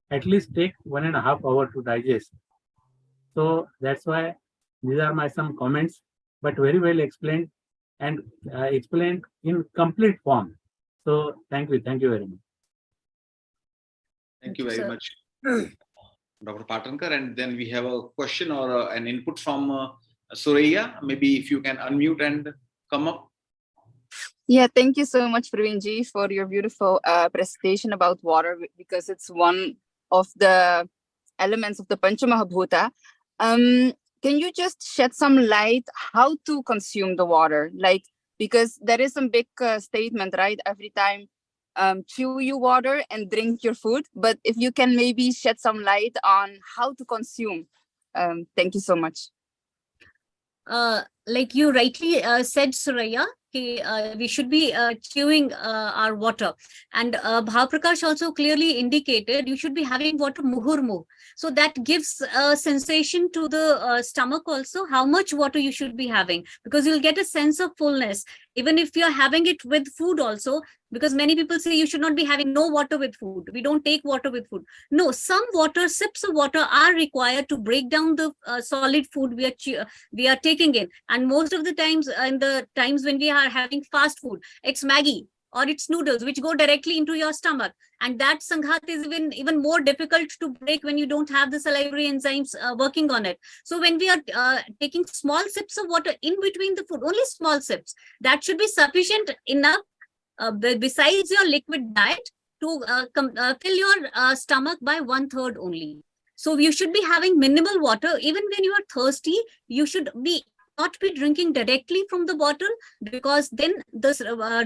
At least take 1.5 hours to digest. So that's why these are my some comments, but very well explained and explained in complete form. So thank you very much.
Thank you very much, Dr. Patankar. And then we have a question or an input from Surya. Maybe if you can unmute and come up.
Yeah, thank you so much, Praveenji, for your beautiful presentation about water, because it's one of the elements of the Panchamahabhuta. Can you just shed some light how to consume the water? Like, because there is some big statement, right? Every time, chew your water and drink your food. But if you can maybe shed some light on how to consume. Thank you so much.
Like you rightly said, Suraya, we should be chewing our water. And Bhav Prakash also clearly indicated you should be having water muhurmu. So that gives a sensation to the stomach also, how much water you should be having, because you'll get a sense of fullness. Even if you're having it with food also, because many people say you should not be having no water with food. We don't take water with food. No, some water, sips of water are required to break down the solid food we are taking in. And most of the times, in the times when we are having fast food, it's Maggi or it's noodles, which go directly into your stomach. And that sanghat is even more difficult to break when you don't have the salivary enzymes working on it. So when we are taking small sips of water in between the food, only small sips, that should be sufficient enough besides your liquid diet to fill your stomach by 1/3 only. So you should be having minimal water. Even when you are thirsty, you should not be drinking directly from the bottle, because then the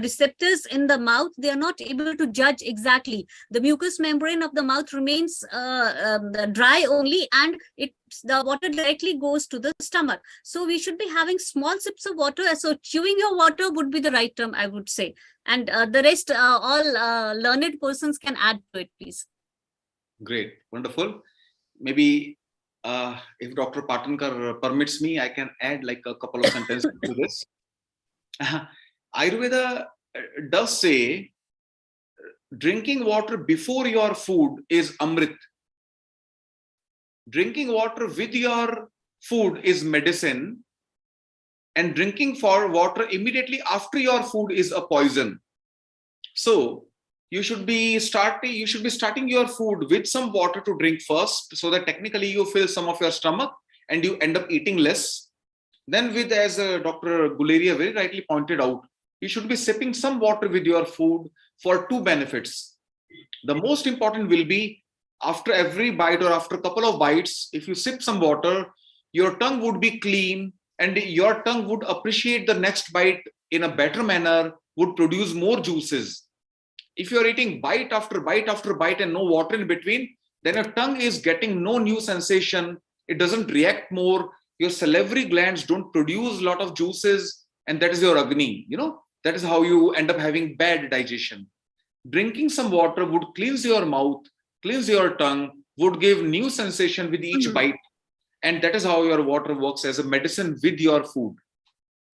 receptors in the mouth, they are not able to judge exactly. The mucous membrane of the mouth remains dry only, and the water directly goes to the stomach. So we should be having small sips of water. So chewing your water would be the right term, I would say. And the rest, all learned persons can add to it, please.
Great, wonderful. Maybe if Dr. Patankar permits me, I can add like a couple of sentences to this. Ayurveda does say drinking water before your food is amrit. Drinking water with your food is medicine, and drinking water immediately after your food is a poison. So you should be starting your food with some water to drink first, so that technically you fill some of your stomach and you end up eating less. Then with, as Dr. Guleria very rightly pointed out, you should be sipping some water with your food for two benefits. The most important will be after every bite or after a couple of bites, if you sip some water, your tongue would be clean and your tongue would appreciate the next bite in a better manner, would produce more juices. If you're eating bite after bite after bite and no water in between, then your tongue is getting no new sensation. It doesn't react more. Your salivary glands don't produce a lot of juices, and that is your Agni. That is how you end up having bad digestion. Drinking some water would cleanse your mouth, cleanse your tongue, would give new sensation with each bite. And that is how your water works as a medicine with your food.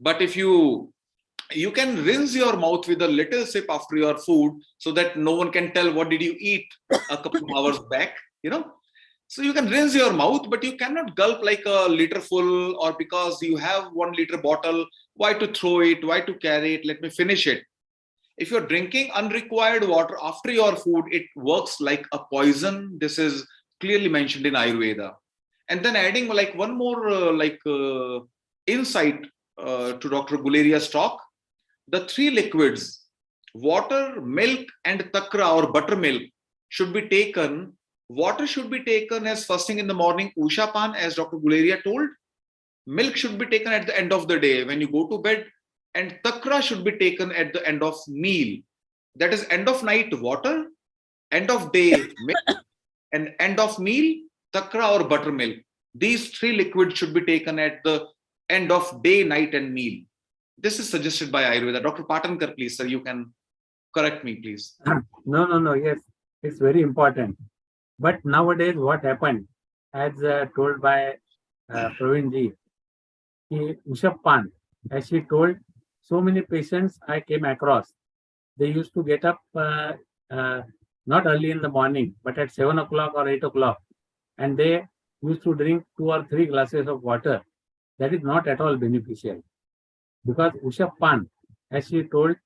But if you can rinse your mouth with a little sip after your food, so that no one can tell what did you eat a couple of hours back, So you can rinse your mouth, but you cannot gulp like a liter full, or because you have 1 liter bottle, why to throw it, why to carry it, let me finish it. If you're drinking unrequired water after your food, it works like a poison. This is clearly mentioned in Ayurveda. And then adding like one more insight to Dr. Guleria's talk, the 3 liquids, water, milk, and takra or buttermilk should be taken. Water should be taken as first thing in the morning, Ushapan, as Dr. Guleria told. Milk should be taken at the end of the day when you go to bed. And takra should be taken at the end of meal. That is end of night, water, end of day, milk, and end of meal, takra or buttermilk. These 3 liquids should be taken at the end of day, night, and meal. This is suggested by Ayurveda. Dr. Patankar, please, sir, you can correct me, please.
No. Yes, it's very important. But nowadays, what happened, as told by Praveen ji, Ushapan, as she told, so many patients I came across, they used to get up not early in the morning, but at 7 o'clock or 8 o'clock, and they used to drink 2 or 3 glasses of water. That is not at all beneficial, because Ushapan, as she told,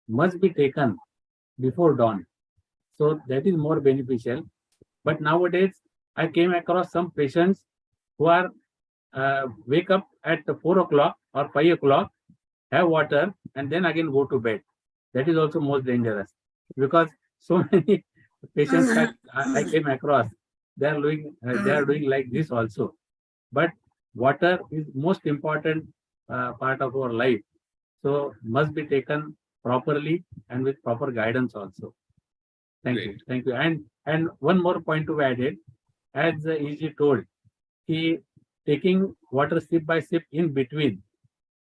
must be taken before dawn. So that is more beneficial. But nowadays, I came across some patients who are wake up at 4 o'clock or 5 o'clock, have water, and then again go to bed. That is also most dangerous, because so many patients that I came across, they are doing like this also. But water is most important part of our life, so must be taken properly and with proper guidance also. Thank you. And one more point to be added, as EG told, taking water sip by sip in between,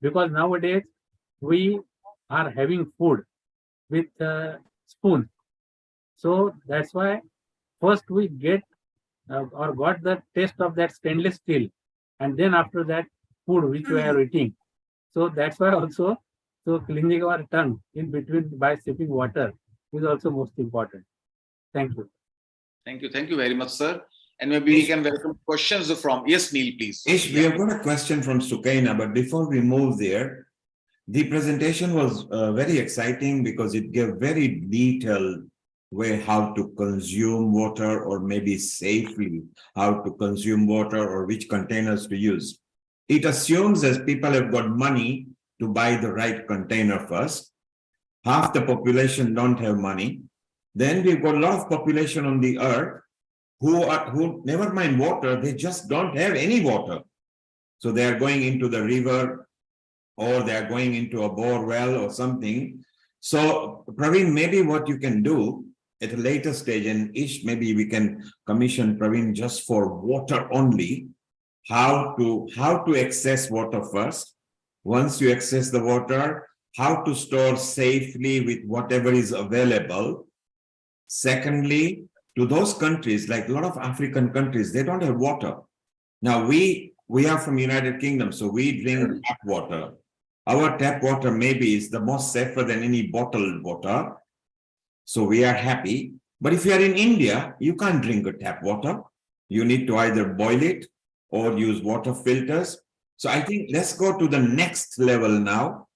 because nowadays we are having food with spoon. So that's why first we get or got the taste of that stainless steel, and then after that food which we are eating. So that's why also, so cleaning our tongue in between by sipping water is also most important. Thank you.
Thank you very much, sir. And maybe we can welcome questions from, yes, Neil, please.
Ish, we have got a question from Sukaina, but before we move there, the presentation was very exciting because it gave very detailed way how to consume water, or maybe safely how to consume water, or which containers to use. It assumes that people have got money to buy the right container first. Half the population don't have money. Then we've got a lot of population on the earth who never mind water, they just don't have any water. So they are going into the river, or they are going into a bore well or something. So Praveen, maybe what you can do at a later stage, and Ish, maybe we can commission Praveen just for water only, how to access water first. Once you access the water, how to store safely with whatever is available. Secondly, to those countries, like a lot of African countries, they don't have water. Now we are from United Kingdom, so we drink tap water. Our tap water maybe is the most safer than any bottled water. So we are happy. But if you are in India, you can't drink a tap water. You need to either boil it or use water filters. So I think let's go to the next level now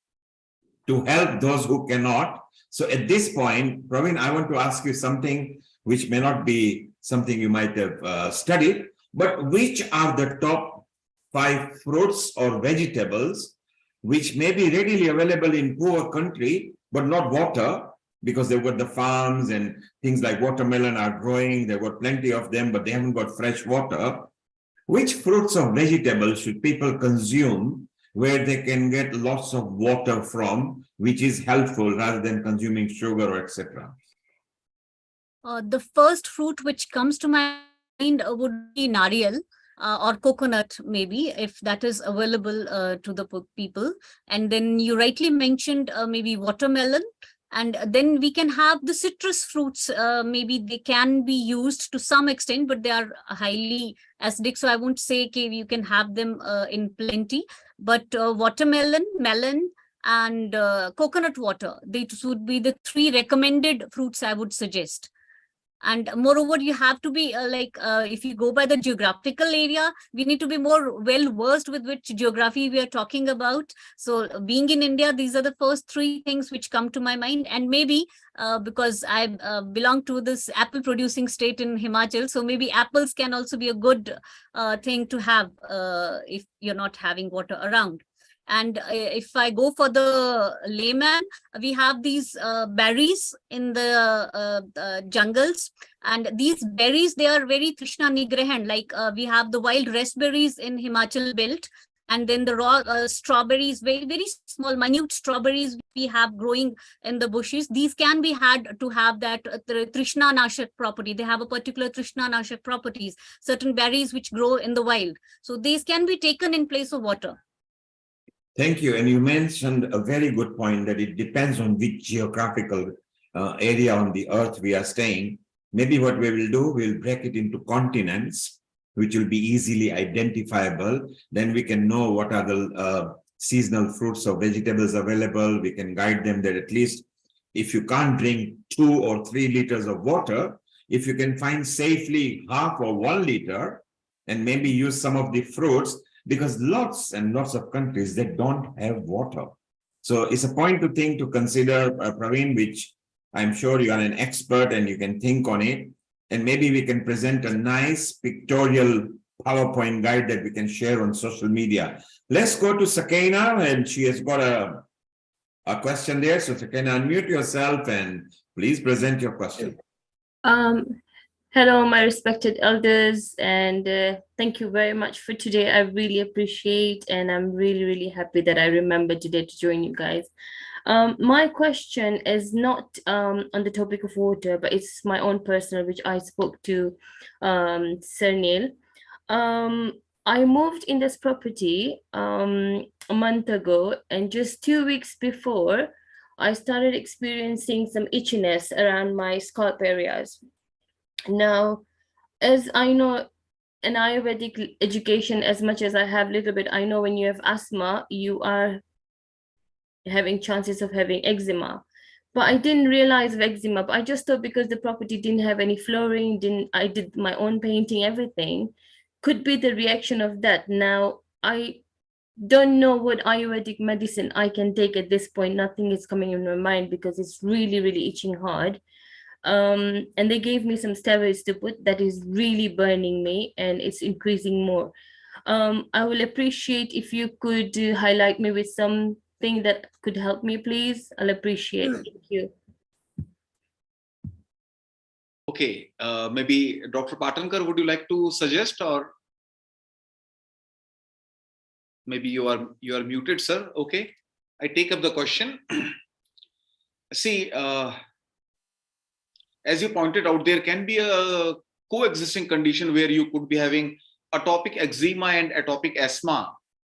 to help those who cannot. So at this point, Praveen, I want to ask you something which may not be something you might have studied, but which are the top 5 fruits or vegetables which may be readily available in poor country, but not water, because they've got the farms and things like watermelon are growing, they've got plenty of them, but they haven't got fresh water. Which fruits or vegetables should people consume where they can get lots of water from, which is helpful rather than consuming sugar or etc.?
The first fruit which comes to my mind would be nariyal or coconut, maybe, if that is available to the people. And then you rightly mentioned maybe watermelon. And then we can have the citrus fruits. Maybe they can be used to some extent, but they are highly acidic. So I won't say okay, you can have them in plenty. But watermelon, melon, and coconut water, these would be the three recommended fruits I would suggest. And moreover, you have to be if you go by the geographical area, we need to be more well versed with which geography we are talking about. So being in India, these are the first three things which come to my mind. And maybe because I belong to this apple producing state in Himachal, so maybe apples can also be a good thing to have if you're not having water around. And if I go for the layman, we have these berries in the jungles. And these berries, they are very Trishna Nigrahan. Like we have the wild raspberries in Himachal belt. And then the raw strawberries, very, very small, minute strawberries we have growing in the bushes. These can be had to have that Trishna Nashak property. They have a particular Trishna Nashak properties, certain berries which grow in the wild. So these can be taken in place of water.
Thank you. And you mentioned a very good point that it depends on which geographical area on the earth we are staying. Maybe what we will do, we'll break it into continents, which will be easily identifiable. Then we can know what are the seasonal fruits or vegetables available. We can guide them that at least if you can't drink 2 or 3 liters of water, if you can find safely half or 1 liter and maybe use some of the fruits, because lots and lots of countries that don't have water. So it's a point to consider, Praveen, which I'm sure you are an expert and you can think on it. And maybe we can present a nice pictorial PowerPoint guide that we can share on social media. Let's go to Sakina, and she has got a question there. So Sakina, unmute yourself and please present your question.
Hello, my respected elders, and thank you very much for today. I really appreciate, and I'm really, really happy that I remembered today to join you guys. My question is not on the topic of water, but it's my own personal, which I spoke to Sir Neil. I moved in this property a month ago, and just 2 weeks before, I started experiencing some itchiness around my scalp areas. Now, as I know in Ayurvedic education, as much as I have a little bit, I know when you have asthma, you are having chances of having eczema. But I didn't realize of eczema, but I just thought because the property didn't have any flooring, I did my own painting, everything, could be the reaction of that. Now, I don't know what Ayurvedic medicine I can take at this point. Nothing is coming in my mind because it's really, really itching hard. And they gave me some steroids to put that is really burning me and it's increasing more. I will appreciate if you could highlight me with something that could help me, please. I'll appreciate it. Thank you.
Okay, maybe Dr. Patankar, would you like to suggest, or maybe you are muted, sir? Okay, I take up the question. See, as you pointed out, there can be a coexisting condition where you could be having atopic eczema and atopic asthma.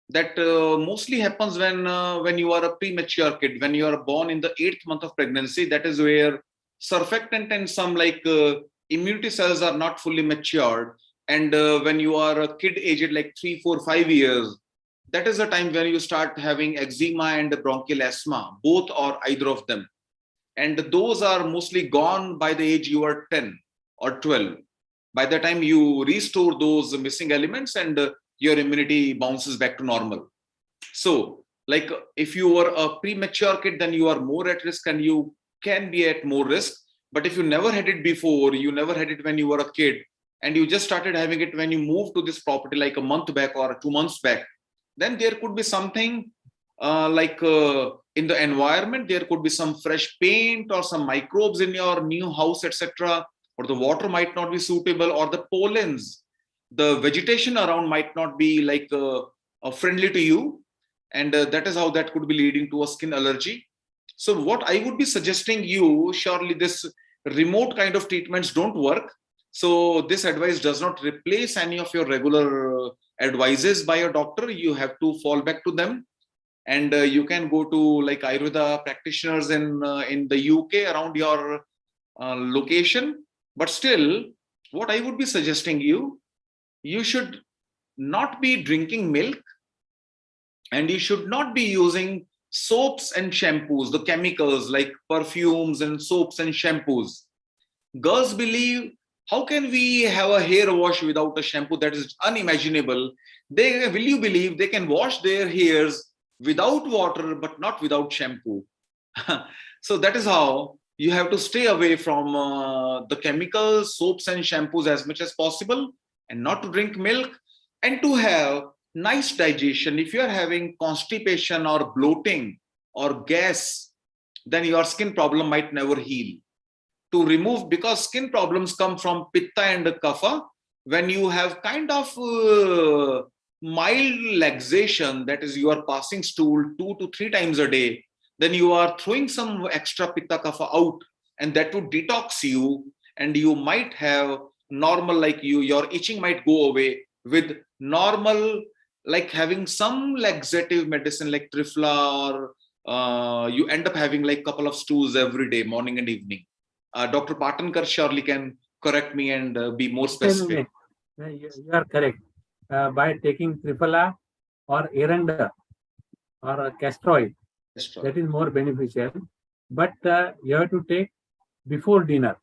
That mostly happens when you are a premature kid, when you are born in the 8th month of pregnancy. That is where surfactant and some immunity cells are not fully matured. And when you are a kid aged like 3, 4, 5 years, that is the time when you start having eczema and bronchial asthma, both or either of them. And those are mostly gone by the age you are 10 or 12. By the time you restore those missing elements and your immunity bounces back to normal. So, like if you were a premature kid, then you are more at risk and you can be at more risk. But if you never had it before, you never had it when you were a kid, and you just started having it when you moved to this property like a month back or 2 months back, then there could be something in the environment. There could be some fresh paint or some microbes in your new house, etc. Or the water might not be suitable, or the pollens, the vegetation around might not be friendly to you. And that is how that could be leading to a skin allergy. So what I would be suggesting you, surely this remote kind of treatments don't work. So this advice does not replace any of your regular advices by a doctor. You have to fall back to them. And you can go to like Ayurveda practitioners in the UK around your location. But still, what I would be suggesting you should not be drinking milk, and you should not be using soaps and shampoos, the chemicals like perfumes and soaps and shampoos. Girls believe, how can we have a hair wash without a shampoo? That is unimaginable. Will you believe they can wash their hairs without water, but not without shampoo? So that is how you have to stay away from the chemicals, soaps and shampoos as much as possible, and not to drink milk, and to have nice digestion. If you are having constipation or bloating or gas, then your skin problem might never heal. To remove, because skin problems come from pitta and kapha, when you have kind of mild laxation, that is you are passing stool 2 to 3 times a day, then you are throwing some extra pitta kapha out, and that would detox you, and you might have normal, like your itching might go away with normal, like having some laxative medicine like Trifla, or you end up having like couple of stools every day, morning and evening. Dr. Patankar surely can correct me and be more specific.
You are correct. By taking Trifla or Eranda or castor oil, that is more beneficial. But you have to take before dinner,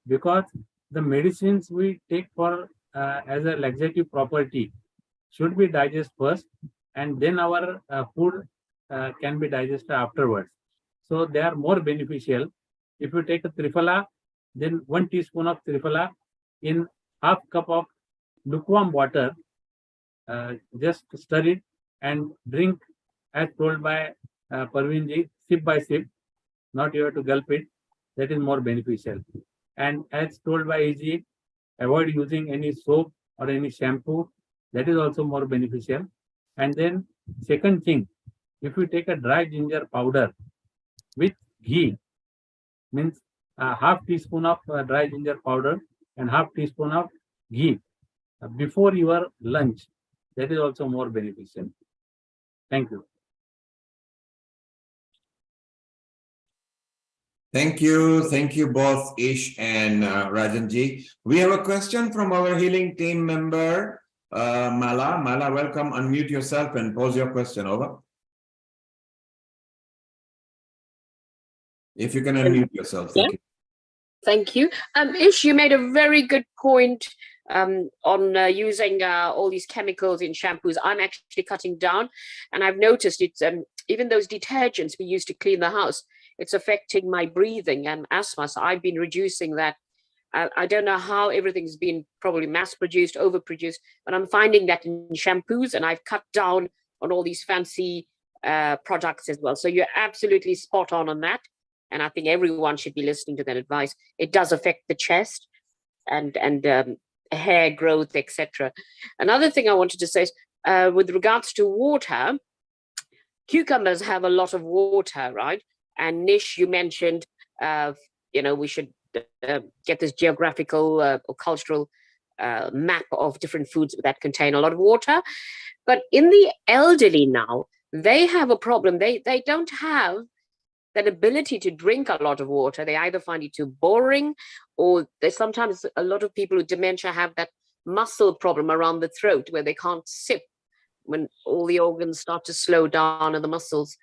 because the medicines we take for as a laxative property should be digested first, and then our food can be digested afterwards. So they are more beneficial. If you take a Trifla, then 1 teaspoon of Trifla in half cup of lukewarm water, just stir it and drink as told by Parveenji, sip by sip, not you have to gulp it. That is more beneficial. And as told by AG, avoid using any soap or any shampoo. That is also more beneficial. And then second thing, if you take a dry ginger powder with ghee, means half teaspoon of dry ginger powder and half teaspoon of ghee before your lunch, that is also more beneficial. Thank you.
Thank you both, Ish and Rajanji. We have a question from our healing team member, Mala. Mala, welcome. Unmute yourself and pose your question. Over. If you can unmute yourself, thank you.
Thank you. Ish, you made a very good point on using all these chemicals in shampoos. I'm actually cutting down, and I've noticed it's even those detergents we use to clean the house, it's affecting my breathing and asthma. So I've been reducing that. I don't know how everything's been probably mass-produced, overproduced, but I'm finding that in shampoos, and I've cut down on all these fancy products as well. So you're absolutely spot on that. And I think everyone should be listening to that advice. It does affect the chest and hair growth, etc. Another thing I wanted to say is with regards to water, cucumbers have a lot of water, right? And Nish, you mentioned, we should get this geographical or cultural map of different foods that contain a lot of water. But in the elderly now, they have a problem. They don't have that ability to drink a lot of water. They either find it too boring, or there's sometimes a lot of people with dementia have that muscle problem around the throat where they can't sip when all the organs start to slow down and the muscles.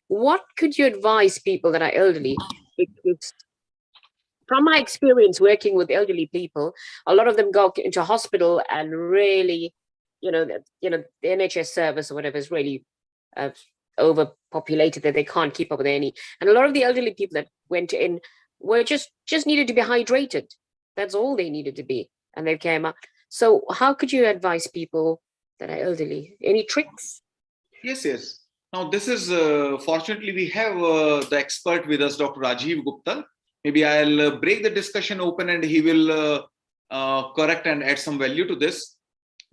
What could you advise people that are elderly? Because from my experience working with elderly people, a lot of them go into hospital and really, the NHS service or whatever is really overpopulated that they can't keep up with any. And a lot of the elderly people that went in were just needed to be hydrated. That's all they needed to be, and they came up. So how could you advise people that are elderly? Any tricks?
Yes. Now this is fortunately we have the expert with us, Dr. Rajiv Gupta. Maybe I'll break the discussion open and he will correct and add some value to this.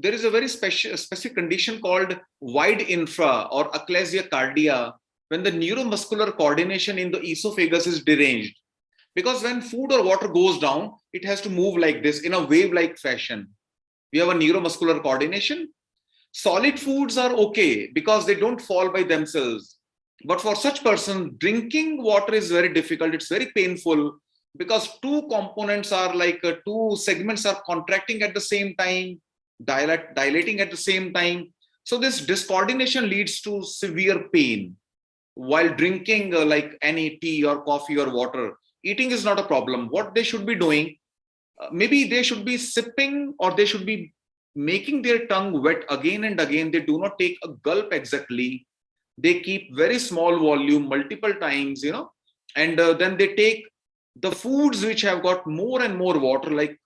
There is a very specific condition called wide infra or achalasia cardia, when the neuromuscular coordination in the esophagus is deranged. Because when food or water goes down, it has to move like this in a wave-like fashion. We have a neuromuscular coordination. Solid foods are okay because they don't fall by themselves. But for such person, drinking water is very difficult. It's very painful because two components are like two segments are contracting at the same time, dilating at the same time. So this discoordination leads to severe pain. While drinking like any tea or coffee or water, eating is not a problem. What they should be doing, maybe they should be sipping, or they should be making their tongue wet again and again. They do not take a gulp exactly. They keep very small volume multiple times, and then they take the foods which have got more and more water, like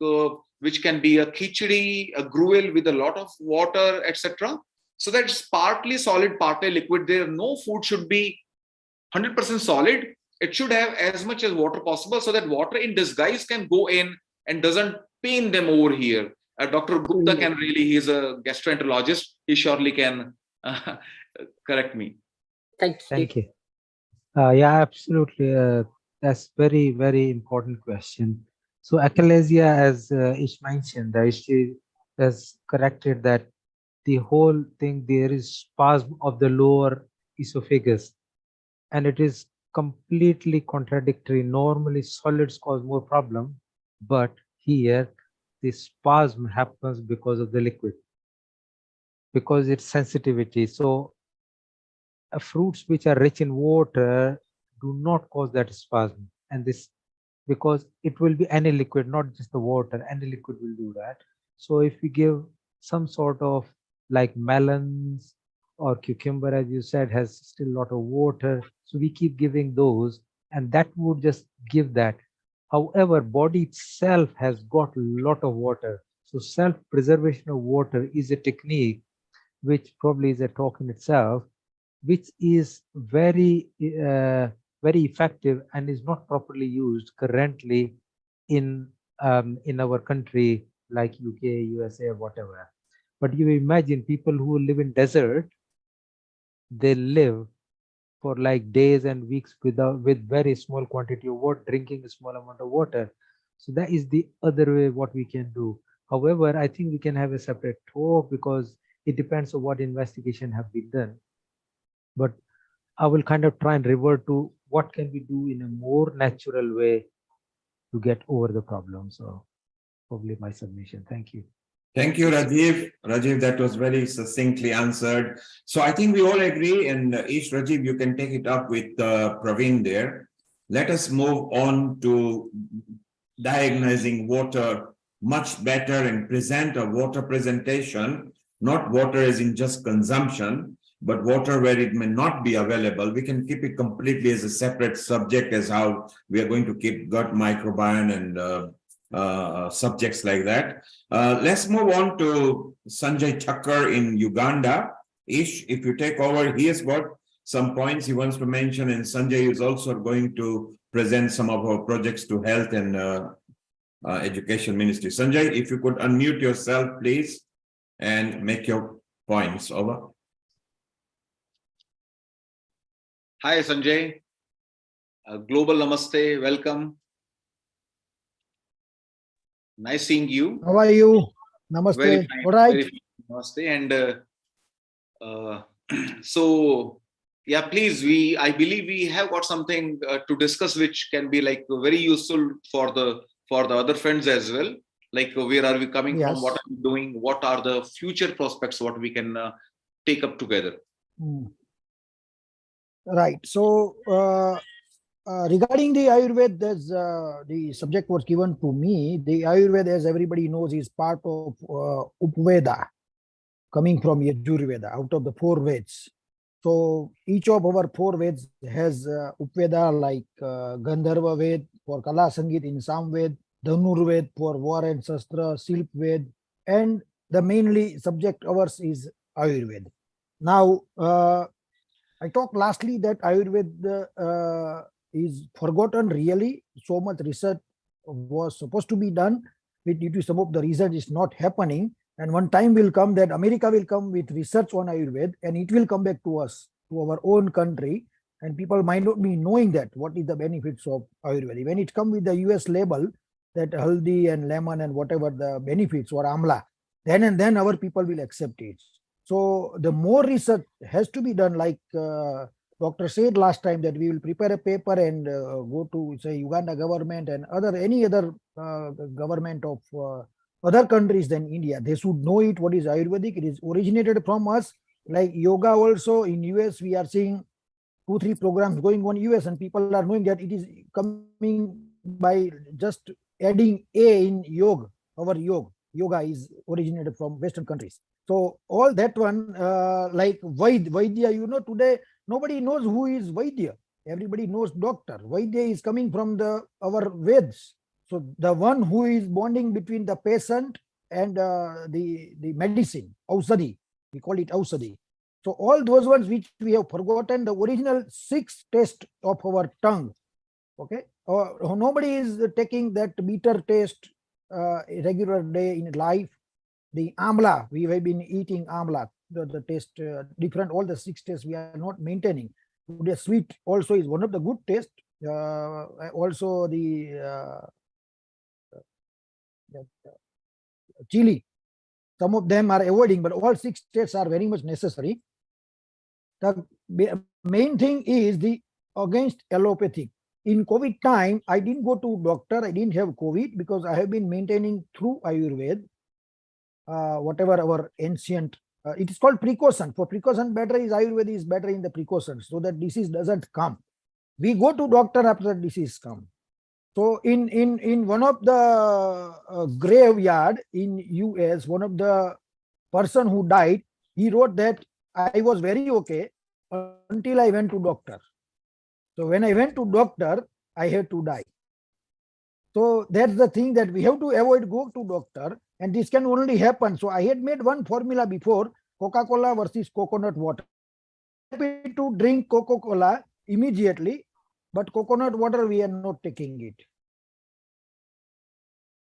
which can be a khichdi, a gruel with a lot of water, etc. So that's partly solid, partly liquid. There, no food should be 100% solid. It should have as much as water possible, so that water in disguise can go in and doesn't pain them over here. Dr. Gupta can really, he's a gastroenterologist. He surely can correct me.
Thank you. Yeah, absolutely. That's very, very important question. So achalasia, as Ish mentioned, she has corrected that the whole thing, there is spasm of the lower esophagus, and it is completely contradictory. Normally solids cause more problem, but here the spasm happens because of the liquid, because it's sensitivity. So fruits which are rich in water do not cause that spasm, and this because it will be any liquid, not just the water. Any liquid will do that. So if we give some sort of like melons or cucumber, as you said, has still a lot of water, so we keep giving those, and that would just give that. However, body itself has got a lot of water, so self-preservation of water is a technique which probably is a talk in itself, which is very very effective and is not properly used currently in our country like UK, USA, or whatever. But you imagine people who live in desert, they live for like days and weeks with very small quantity of water, drinking a small amount of water. So that is the other way what we can do. However, I think we can have a separate talk because it depends on what investigation have been done. But I will kind of try and revert to what can we do in a more natural way to get over the problem. So probably my submission. Thank you.
Thank you, Rajiv. Rajiv, that was very succinctly answered. So I think we all agree, and Ish, Rajiv, you can take it up with Praveen there. Let us move on to diagnosing water much better and present a water presentation, not water as in just consumption, but water where it may not be available. We can keep it completely as a separate subject, as how we are going to keep gut microbiome and subjects like that. Let's move on to Sanjay Thakkar in Uganda. Ish, if you take over, he has got some points he wants to mention, and Sanjay is also going to present some of our projects to health and education ministry. Sanjay, if you could unmute yourself, please, and make your points. Over.
Hi, Sanjay. Global Namaste. Welcome. Nice seeing you.
How are you? Namaste.
Very fine.
All right.
Very fine. Namaste. And so, yeah, please, I believe we have got something to discuss, which can be like very useful for the other friends as well. Like, where are we coming from? What are we doing? What are the future prospects? What we can take up together.
Right. So, regarding the Ayurveda, the subject was given to me. The Ayurveda, as everybody knows, is part of Upveda, coming from Yajurveda, out of the 4 Veds. So each of our 4 Veds has Upveda, like Gandharva Ved for Kala Sangit in Samved, Dhanur Ved for War and Shastra, Silp Ved, and the mainly subject ours is Ayurveda. Now, I talked lastly that Ayurveda is forgotten really. So much research was supposed to be done, but due to some of the research is not happening. And one time will come that America will come with research on Ayurveda, and it will come back to us, to our own country, and people might not be knowing that what is the benefits of Ayurveda. When it comes with the US label, that haldi and lemon and whatever the benefits or amla, then and then our people will accept it. So the more research has to be done, like doctor said last time, that we will prepare a paper and go to say Uganda government and any other government of other countries than India. They should know it, what is Ayurvedic. It is originated from us. Like yoga also in US, we are seeing 2-3 programs going on US, and people are knowing that it is coming by just adding A in yoga. Our yoga is originated from Western countries. So all that one, like Vaidya, today nobody knows who is Vaidya. Everybody knows doctor. Vaidya is coming from our Veds. So the one who is bonding between the patient and the medicine, Ausadi, we call it Ausadi. So all those ones which we have forgotten, the original 6 taste of our tongue. Okay, nobody is taking that bitter taste regular day in life. The amla, we have been eating amla, the taste different, all the 6 tastes we are not maintaining. The sweet also is one of the good taste. Also the chili, some of them are avoiding, but all 6 tastes are very much necessary. The main thing is the against allopathic. In COVID time, I didn't go to doctor, I didn't have COVID because I have been maintaining through Ayurveda. Whatever our ancient, it is called precaution. For precaution, better is Ayurveda is better in the precautions, so that disease doesn't come. We go to doctor after disease come. So in one of the graveyard in US, one of the person who died, he wrote that I was very okay until I went to doctor. So when I went to doctor, I had to die. So that's the thing that we have to avoid go to doctor, and this can only happen. So I had made one formula before, Coca-Cola versus coconut water. Happy to drink Coca-Cola immediately, but coconut water we are not taking it.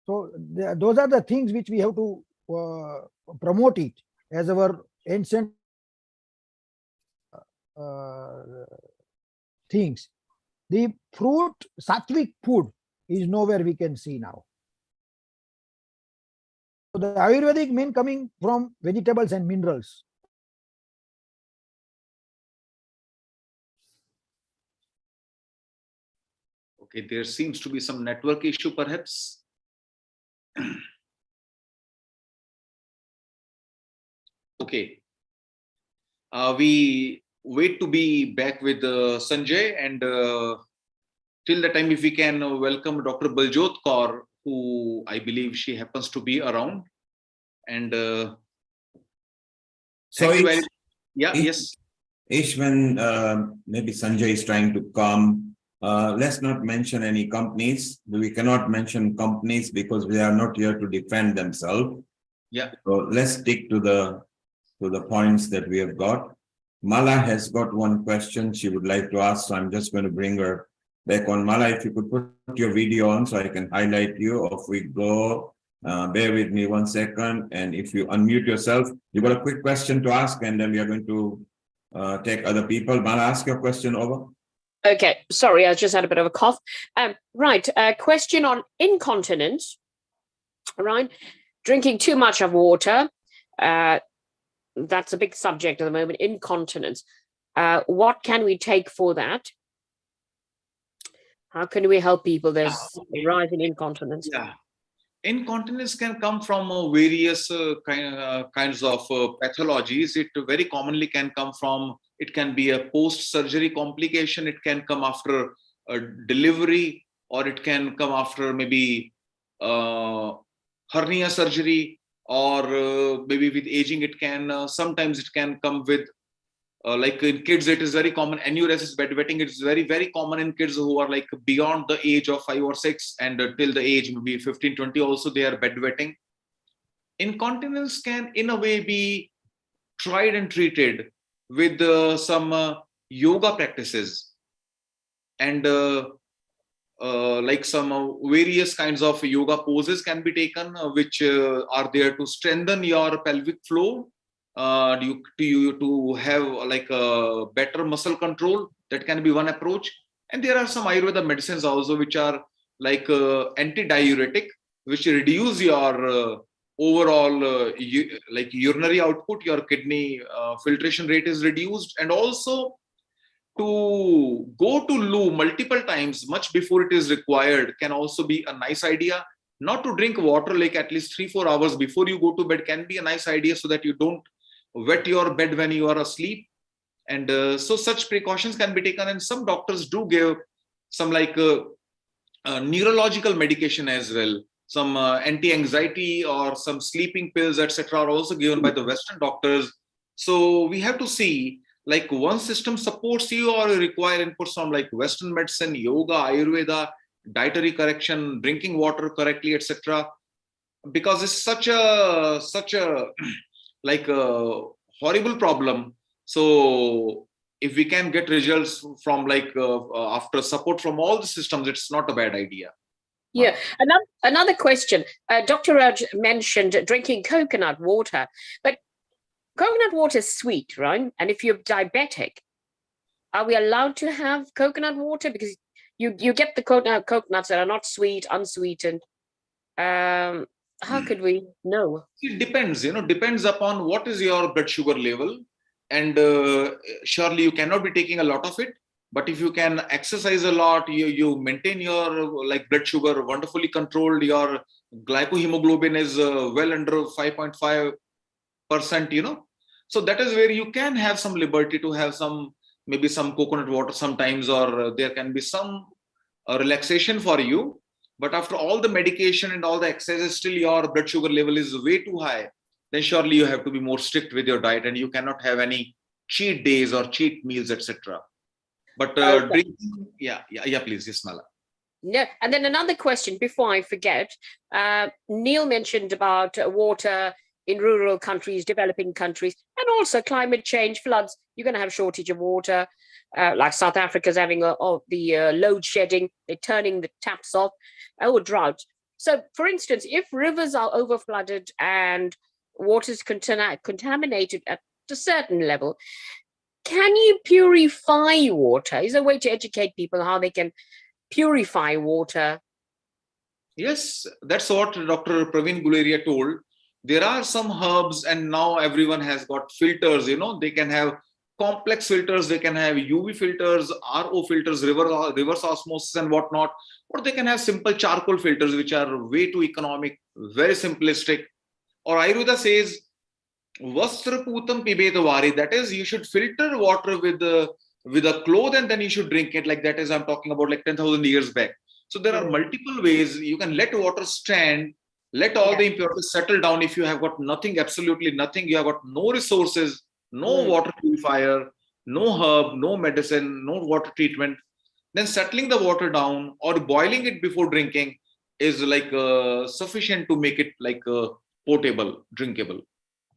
So those are the things which we have to promote it as our ancient things. The fruit, sattvic food is nowhere we can see now. So the Ayurvedic mean coming from vegetables and minerals.
Okay, there seems to be some network issue perhaps. Okay. We wait to be back with Sanjay, and till the time, if we can welcome Dr. Baljot Kaur, who I believe she happens to be around. And
so
yes.
Ish, when maybe Sanjay is trying to come, let's not mention any companies. We cannot mention companies because we are not here to defend themselves.
Yeah.
So let's stick to the points that we have got. Mala has got one question she would like to ask, so I'm just going to bring her back on. Mala, if you could put your video on so I can highlight you. Off we go. Bear with me 1 second. And if you unmute yourself, you got a quick question to ask, and then we are going to take other people. Mala, ask your question over.
Okay, sorry, I just had a bit of a cough. Right, a question on incontinence, right? Drinking too much of water. That's a big subject at the moment, incontinence. What can we take for that? How can we help people? There's a rise in incontinence.
Yeah. Incontinence can come from various kinds of pathologies. It very commonly can come from, it can be a post-surgery complication, it can come after a delivery, or it can come after maybe hernia surgery, or maybe with aging it can, sometimes it can come with, like in kids, it is very common, enuresis bedwetting. It's very, very common in kids who are like beyond the age of 5 or 6 and till the age maybe 15, 20 also they are bedwetting. Incontinence can in a way be tried and treated with some yoga practices, and like some various kinds of yoga poses can be taken, which are there to strengthen your pelvic floor. To have like a better muscle control. That can be one approach. And there are some Ayurveda medicines also which are like anti-diuretic, which reduce your overall like urinary output, your kidney filtration rate is reduced, and also to go to loo multiple times much before it is required can also be a nice idea. Not to drink water like at least 3-4 hours before you go to bed can be a nice idea, so that you don't wet your bed when you are asleep. And so such precautions can be taken, and some doctors do give some like neurological medication as well. Some anti-anxiety or some sleeping pills, etc., are also given by the Western doctors. So we have to see, like, one system supports you or you require inputs from like Western medicine, yoga, Ayurveda, dietary correction, drinking water correctly, etc. Because it's such a like a horrible problem. So if we can get results from like after support from all the systems, it's not a bad idea.
Yeah, another question. Dr. Raj mentioned drinking coconut water, but coconut water is sweet, right? And if you're diabetic, are we allowed to have coconut water? Because you get the coconuts that are not sweet, unsweetened. How could we know?
It depends, depends upon what is your blood sugar level. And surely you cannot be taking a lot of it. But if you can exercise a lot, you maintain your like blood sugar wonderfully controlled, your glycohemoglobin is well under 5.5%, So that is where you can have some liberty to have maybe some coconut water sometimes, or there can be some relaxation for you. But after all the medication and all the exercises, still your blood sugar level is way too high. Then surely you have to be more strict with your diet, and you cannot have any cheat days or cheat meals, etc. But drinking, yeah, please, yes, Mala.
Yeah, and then another question before I forget. Neil mentioned about water in rural countries, developing countries, and also climate change, floods. You're going to have shortage of water, like South Africa's having the load shedding. They're turning the taps off, or drought. So, for instance, if rivers are overflooded and water is contaminated at a certain level, can you purify water? Is there a way to educate people how they can purify water?
Yes, that's what Dr. Praveen Guleria told. There are some herbs, and now everyone has got filters, they can have complex filters, they can have UV filters, RO filters, reverse osmosis and whatnot, or they can have simple charcoal filters, which are way too economic, very simplistic. Or Ayurveda says, Vastra putam pibetavari, that is, you should filter water with a cloth and then you should drink it. Like that is, I'm talking about like 10,000 years back. So there are multiple ways you can let water stand, let all the impurities settle down. If you have got nothing, absolutely nothing, you have got no resources, no water purifier, no herb, no medicine, no water treatment, then settling the water down or boiling it before drinking is like sufficient to make it like potable, drinkable.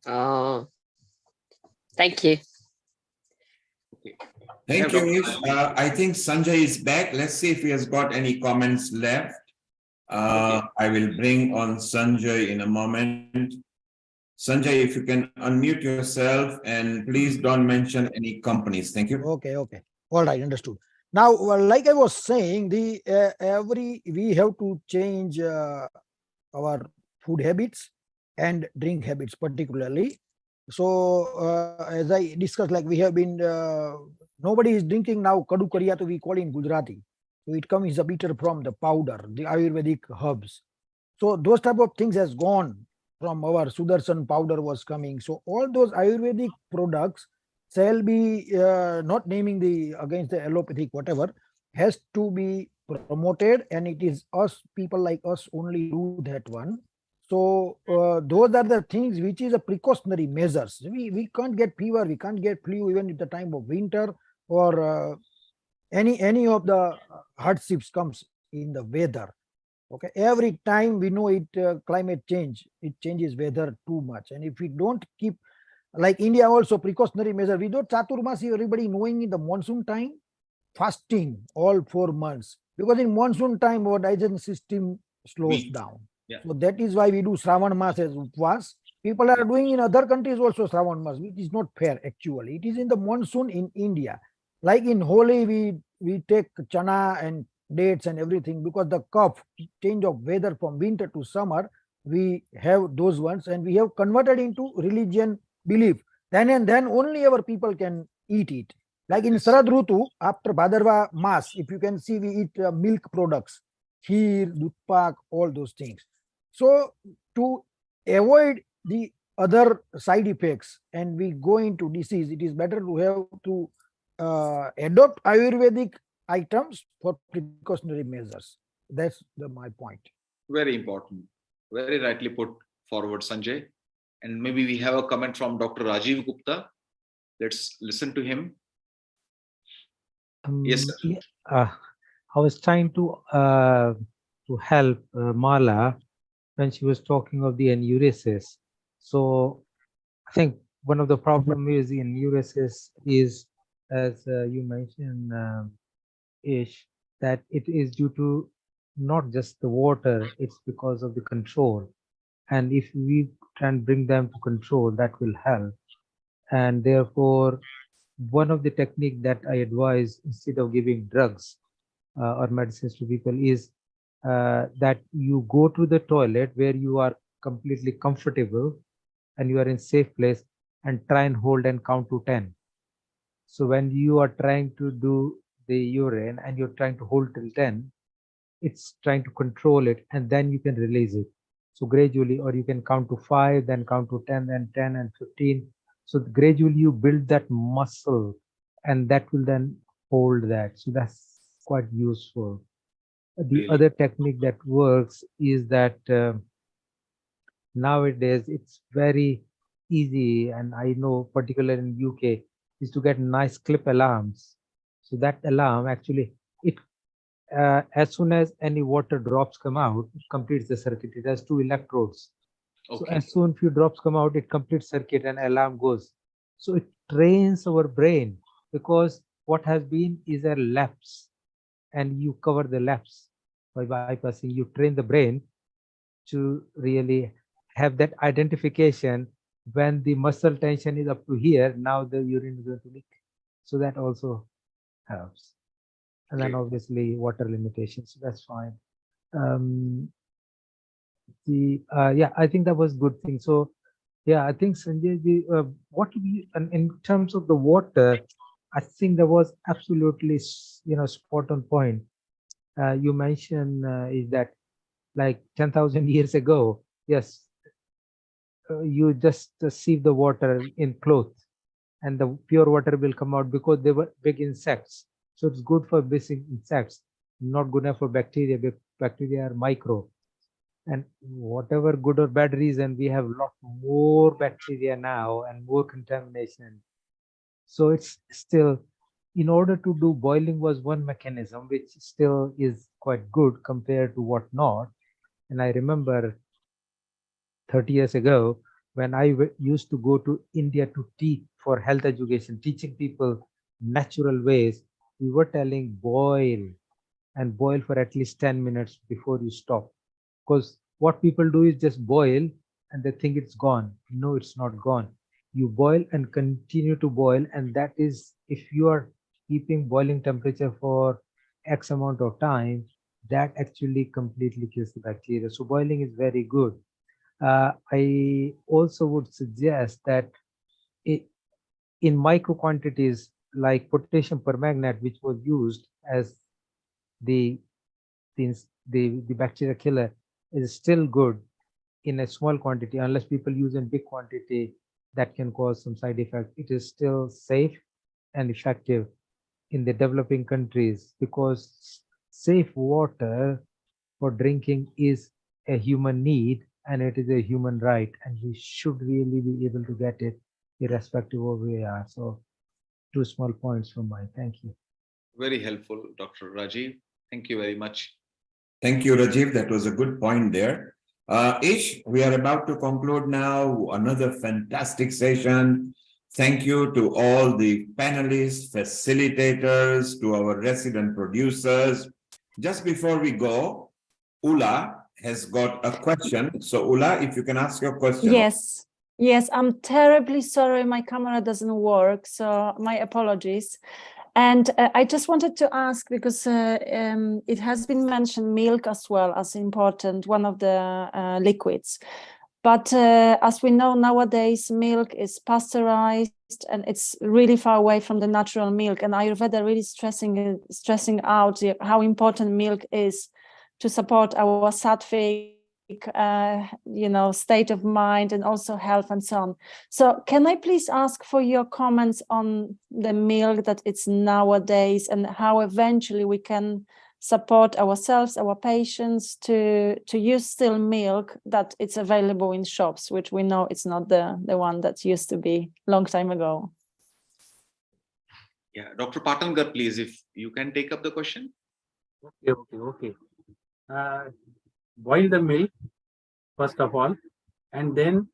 Oh, thank you.
Okay.
Thank you, Ish. I think Sanjay is back. Let's see if he has got any comments left. I will bring on Sanjay in a moment. Sanjay, if you can unmute yourself and please don't mention any companies. Thank you.
Okay. All right, understood. Now, like I was saying, we have to change our food habits and drink habits particularly. So as I discussed, like we have been, nobody is drinking now kadu kariya, we call in Gujarati. So it comes a bitter from the powder, the Ayurvedic herbs. So those type of things has gone from our Sudarshan powder was coming. So all those Ayurvedic products shall be not naming against the allopathic whatever, has to be promoted, and it is us, people like us only do that one. So those are the things which is a precautionary measures. We can't get fever, we can't get flu even at the time of winter, or any of the hardships comes in the weather. Okay, every time we know it, climate change, it changes weather too much, and if we don't keep, like India also precautionary measure, we do Chaturmasi, everybody knowing in the monsoon time, fasting all 4 months, because in monsoon time our digestion system slows down.
Yeah.
So that is why we do Shravan Mas as Upvas. People are doing in other countries also Shravan Mas, which is not fair actually. It is in the monsoon in India. Like in Holi, we take chana and dates and everything, because the cough, change of weather from winter to summer, we have those ones, and we have converted into religion belief. Then and then only our people can eat it. Like in Sarad Rutu, after Bhadarva Mass, if you can see, we eat milk products, kheer, dudh all those things. So to avoid the other side effects and we go into disease, it is better to have to adopt Ayurvedic items for precautionary measures. That's my point.
Very important. Very rightly put forward, Sanjay. And maybe we have a comment from Dr. Rajiv Gupta. Let's listen to him. Yes, sir.
Yeah, I was trying to help Mala when she was talking of the enuresis. So I think one of the problems is the enuresis is, as you mentioned, Ish, that it is due to not just the water, it's because of the control. And if we can bring them to control, that will help. And therefore, one of the technique that I advise instead of giving drugs or medicines to people is that you go to the toilet where you are completely comfortable and you are in safe place and try and hold and count to 10. So when you are trying to do the urine and you're trying to hold till 10, it's trying to control it and then you can release it. So gradually, or you can count to 5, then count to 10, then 10 and 15. So gradually you build that muscle and that will then hold that. So that's quite useful. The other technique that works is that nowadays it's very easy, and I know particularly in UK, is to get nice clip alarms. So that alarm actually, it as soon as any water drops come out, it completes the circuit. It has 2 electrodes. So as soon few drops come out, it completes circuit and alarm goes. So it trains our brain, because what has been is a lapse, and you cover the lapse by bypassing. You train the brain to really have that identification when the muscle tension is up to here. Now the urine is going to leak. So that also helps. And then obviously water limitations. So that's fine. Yeah, I think that was good thing. So yeah, I think Sanjay, what we, in terms of the water, I think that was absolutely spot on point. You mentioned is that like 10,000 years ago, yes, you just sieve the water in cloth and the pure water will come out, because they were big insects. So it's good for basic insects, not good enough for bacteria. Bacteria are micro. And whatever good or bad reason, we have a lot more bacteria now and more contamination. So it's still, in order to do boiling was one mechanism, which still is quite good compared to what not. And I remember 30 years ago, when I used to go to India to teach for health education, teaching people natural ways, we were telling boil and boil for at least 10 minutes before you stop. Because what people do is just boil and they think it's gone. No, it's not gone. You boil and continue to boil. And that is, if you are keeping boiling temperature for X amount of time, that actually completely kills the bacteria. So boiling is very good. I also would suggest that in micro quantities, like potassium permanganate, which was used as the bacteria killer, is still good in a small quantity. Unless people use in big quantity, that can cause some side effect. It is still safe and effective in the developing countries, because safe water for drinking is a human need and it is a human right, and we should really be able to get it irrespective of where we are. So 2 small points from mine. Thank you.
Very helpful, Dr. Rajiv. Thank you very much.
Thank you, Rajiv. That was a good point there. Ish, we are about to conclude now. Another fantastic session. Thank you to all the panelists, facilitators, to our resident producers. Just before we go, Ula has got a question. So Ula, if you can ask your question.
Yes, I'm terribly sorry my camera doesn't work, so my apologies. And I just wanted to ask, because it has been mentioned milk as well as important, one of the liquids. But as we know nowadays, milk is pasteurized and it's really far away from the natural milk. And Ayurveda really stressing out how important milk is to support our sattvic, state of mind and also health and so on. So can I please ask for your comments on the milk that it's nowadays and how eventually we can support ourselves, our patients to use still milk that it's available in shops, which we know it's not the one that used to be long time ago.
Yeah, Dr. Patankar, please, if you can take up the question.
Okay. Boil the milk first of all, and then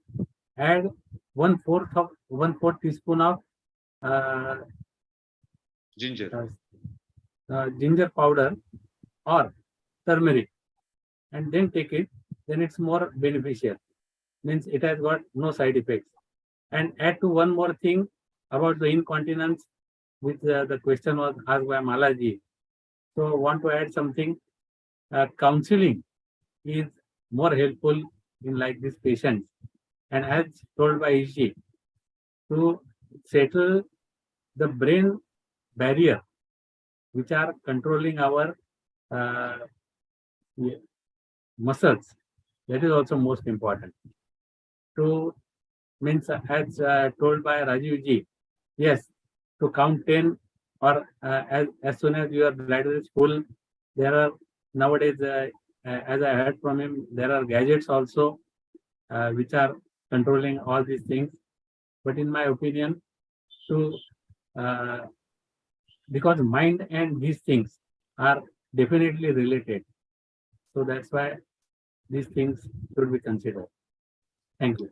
add 1/4 teaspoon of
Ginger.
Ginger powder or turmeric, and then take it. Then it's more beneficial. Means it has got no side effects. And add to one more thing about the incontinence, which the question was asked by Malaji. So want to add something. Counseling is more helpful in like this patient, and as told by Ishi, to settle the brain barrier which are controlling our muscles, that is also most important. To means as told by Rajiv ji, yes, to count 10 or as soon as your bladder is full, there are nowadays as I heard from him, there are gadgets also which are controlling all these things. But in my opinion, because mind and these things are definitely related. So that's why these things should be considered. Thank you.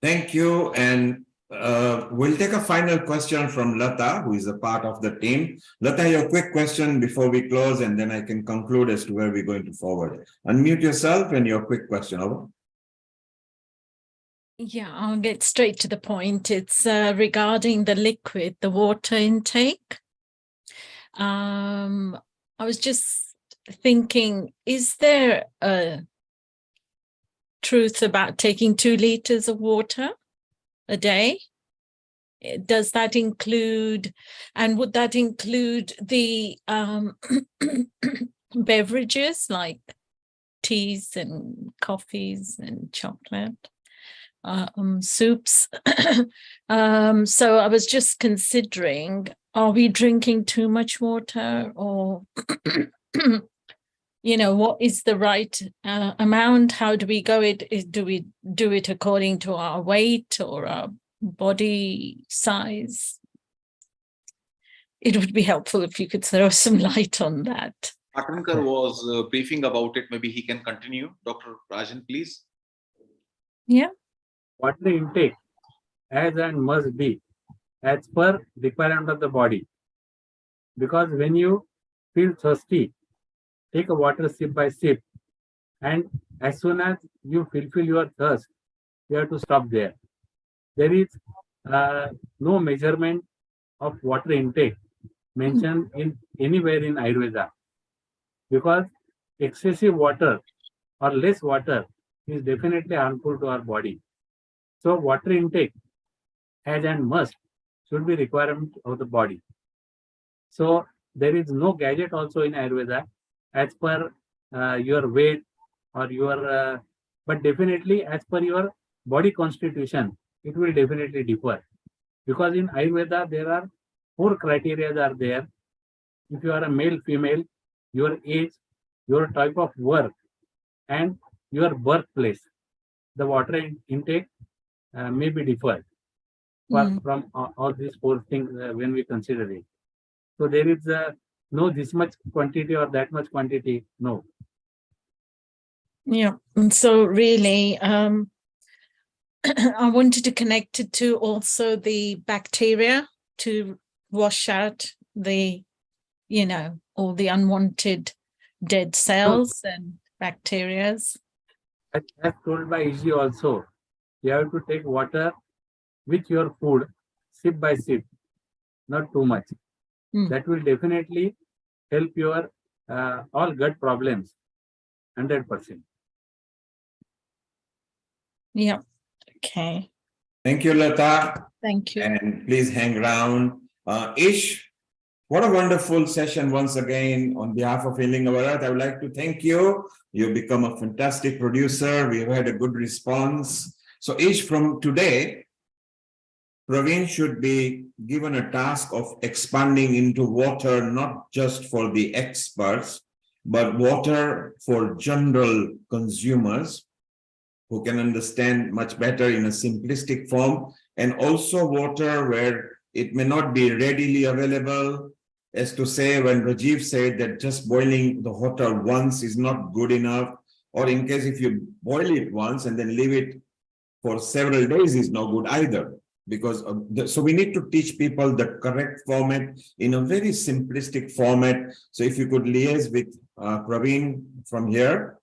Thank you. And we'll take a final question from Lata, who is a part of the team. Lata, your quick question before we close, and then I can conclude as to where we're going to forward. Unmute yourself and your quick question. Over.
Yeah, I'll get straight to the point. It's regarding the liquid, the water intake. I was just thinking, is there a truth about taking 2 liters of water a day? Does that include, and would that include the beverages like teas and coffees and chocolate? Soups. So I was just considering, are we drinking too much water, or what is the right amount? How do we go it? Do we do it according to our weight or our body size? It would be helpful if you could throw some light on that.
Patankar was briefing about it. Maybe he can continue. Dr. Rajan, please.
Yeah.
Water intake as and must be as per requirement of the body. Because when you feel thirsty, take a water sip by sip, and as soon as you fulfill your thirst, you have to stop there. There is no measurement of water intake mentioned in anywhere in Ayurveda, because excessive water or less water is definitely harmful to our body. So water intake as and must should be requirement of the body. So there is no gadget also in Ayurveda as per your weight or your, but definitely as per your body constitution, it will definitely differ. Because in Ayurveda, there are 4 criteria are there. If you are a male, female, your age, your type of work, and your birthplace, the water intake may be different from all these 4 things when we consider it. So there is no this much quantity or that much quantity, no.
Yeah, and so really, I wanted to connect it to also the bacteria to wash out the, all the unwanted dead cells and bacterias.
As told by Iji also, you have to take water with your food, sip by sip. not too much. That will definitely help your all gut problems, 100%.
Yeah. Okay.
Thank you, Lata.
Thank you.
And please hang around. Ish, what a wonderful session once again. On behalf of Healing Our Earth, I would like to thank you. You've become a fantastic producer. We've had a good response. So Ish, from today, Praveen should be given a task of expanding into water, not just for the experts, but water for general consumers who can understand much better in a simplistic form, and also water where it may not be readily available. As to say, when Rajiv said that just boiling the water once is not good enough, or in case if you boil it once and then leave it for several days is no good either. Because so we need to teach people the correct format in a very simplistic format. So if you could liaise with Praveen from here.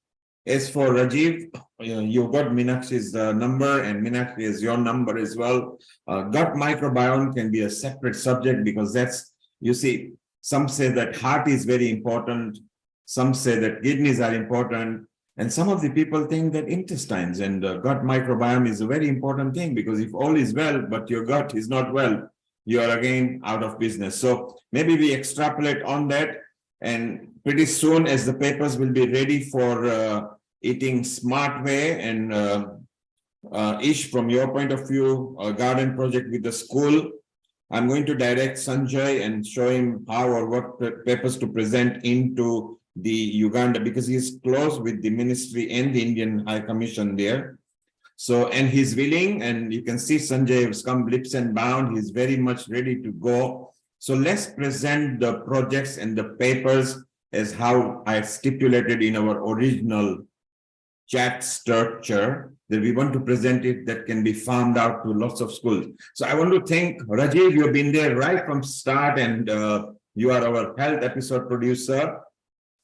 As for Rajiv, you got Meenakshi's number, and Meenakshi is your number as well. Gut microbiome can be a separate subject because that's, you see, some say that heart is very important. Some say that kidneys are important. And some of the people think that intestines and gut microbiome is a very important thing, because if all is well, but your gut is not well, you are again out of business. So maybe we extrapolate on that, and pretty soon as the papers will be ready for eating smart way, and Ish, from your point of view, a garden project with the school, I'm going to direct Sanjay and show him how or what papers to present into the Uganda, because he's close with the ministry and the Indian High Commission there. So, and he's willing, and you can see Sanjay has come leaps and bounds. He's very much ready to go. So let's present the projects and the papers as how I stipulated in our original chat structure, that we want to present it that can be farmed out to lots of schools. So I want to thank Rajiv. You've been there right from start, and you are our health episode producer.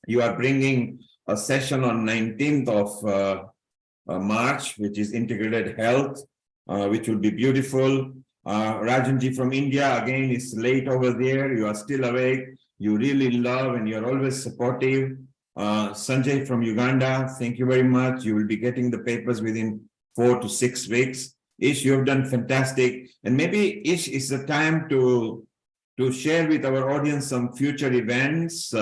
You are bringing a session on 19th of March, which is integrated health, which will be beautiful. Rajanji from India, again, is late over there. You are still awake. You really love, and you're always supportive. Sanjay from Uganda, thank you very much. You will be getting the papers within 4 to 6 weeks. Ish, you have done fantastic. And maybe Ish is the time to share with our audience some future events.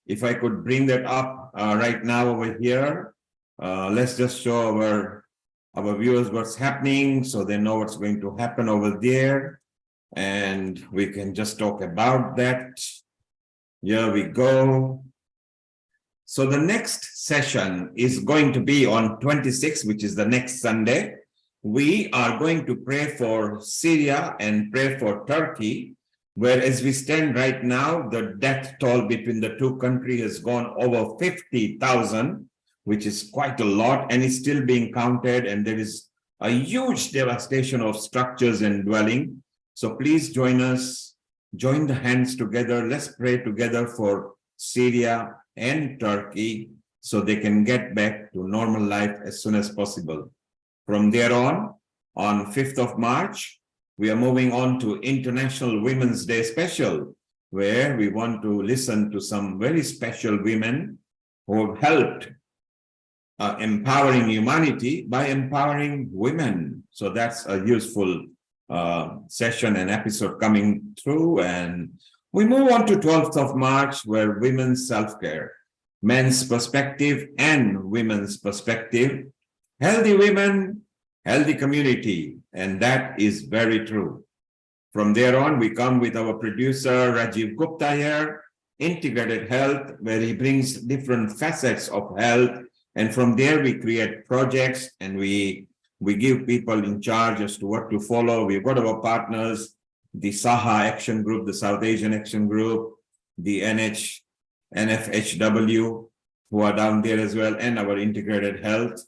If I could bring that up right now over here. Let's just show our viewers what's happening, so they know what's going to happen over there. And we can just talk about that. Here we go. So the next session is going to be on 26th, which is the next Sunday. We are going to pray for Syria and pray for Turkey, where as we stand right now, the death toll between the two countries has gone over 50,000, which is quite a lot, and is still being counted, and there is a huge devastation of structures and dwelling. So please join us, join the hands together. Let's pray together for Syria and Turkey so they can get back to normal life as soon as possible. From there on 5th of March, we are moving on to International Women's Day Special, where we want to listen to some very special women who have helped empowering humanity by empowering women. So that's a useful session and episode coming through. And we move on to 12th of March, where women's self-care, men's perspective and women's perspective, healthy women, healthy community. And that is very true. From there on, we come with our producer, Rajiv Gupta here, integrated health, where he brings different facets of health. And from there, we create projects, and we give people in charge as to what to follow. We've got our partners, the SAHA Action Group, the South Asian Action Group, the NFHW, who are down there as well, and our integrated health.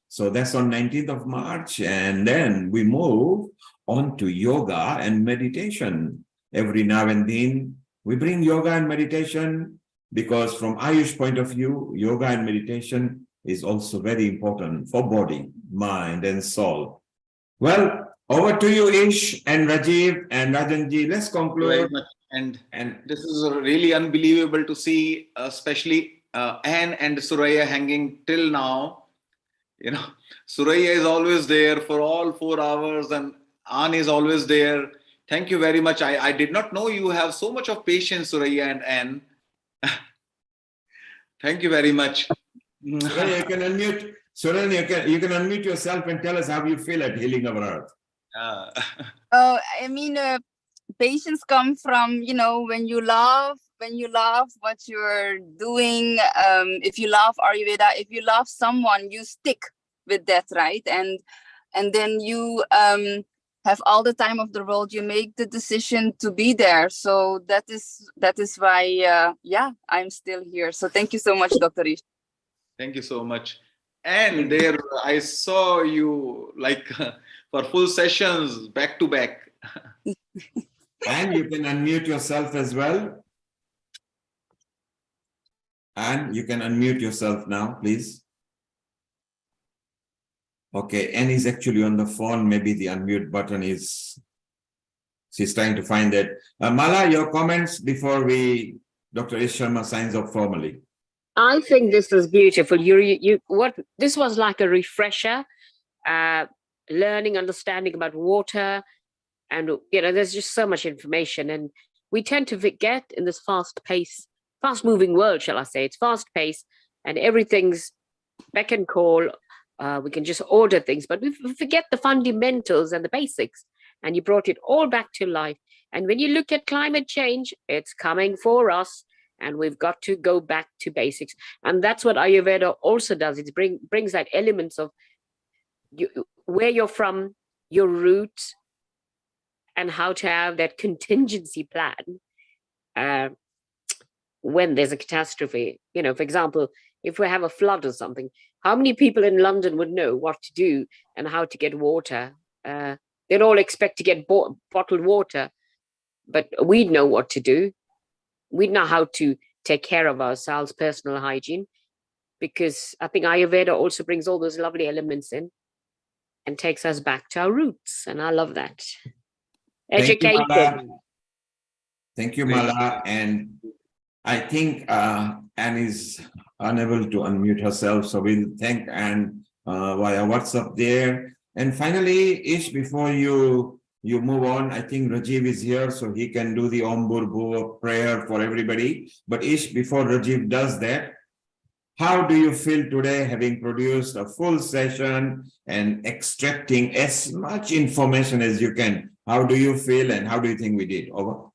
So that's on 19th of March. And then we move on to yoga and meditation. Every now and then, we bring yoga and meditation because from Ayush point of view, yoga and meditation is also very important for body, mind, and soul. Well, Over to you, Ish and Rajiv and Rajanji. Let's
Very
conclude.
much. And this is really unbelievable to see, especially Anne and Suraya hanging till now. You know, Suraya is always there for all 4 hours, and Anne is always there. Thank you very much. I did not know you have so much of patience, Suraya and Anne. Thank you very much.
Suraya, you can unmute. Suraya, you can unmute yourself and tell us how you feel at Healing Our Earth.
I mean, patience come from, you know, when you love what you're doing. If you love Ayurveda, if you love someone, you stick with that, right? And then you have all the time of the world. You make the decision to be there. So that is why, yeah, I'm still here. So thank you so much, Dr. Ish.
Thank you so much. And there, I saw you like for full sessions back to back.
And you can unmute yourself as well. And you can unmute yourself now, please. Okay, Anne is actually on the phone. Maybe the unmute button is, she's trying to find it. Mala, your comments before Dr. Ish Sharma signs off formally.
I think this is beautiful. This was like a refresher, learning, understanding about water, and there's just so much information, and we tend to forget in this fast-moving world, shall I say? It's fast-paced, and everything's beck and call. We can just order things, but we forget the fundamentals and the basics. And you brought it all back to life. And when you look at climate change, it's coming for us. And we've got to go back to basics. And that's what Ayurveda also does. It brings that elements of where you're from, your roots, and how to have that contingency plan when there's a catastrophe. For example, if we have a flood or something, how many people in London would know what to do and how to get water? They'd all expect to get bottled water, but we'd know what to do. We know how to take care of ourselves, personal hygiene, because I think Ayurveda also brings all those lovely elements in and takes us back to our roots. And I love that. Education.
Thank you, Mala. And I think Anne is unable to unmute herself. So we'll thank Anne via WhatsApp there. And finally, Ish, before you move on, I think Rajiv is here, so he can do the Om Bhur prayer for everybody. But Ish, before Rajiv does that, how do you feel today, having produced a full session and extracting as much information as you can? How do you feel and how do you think we did? Over.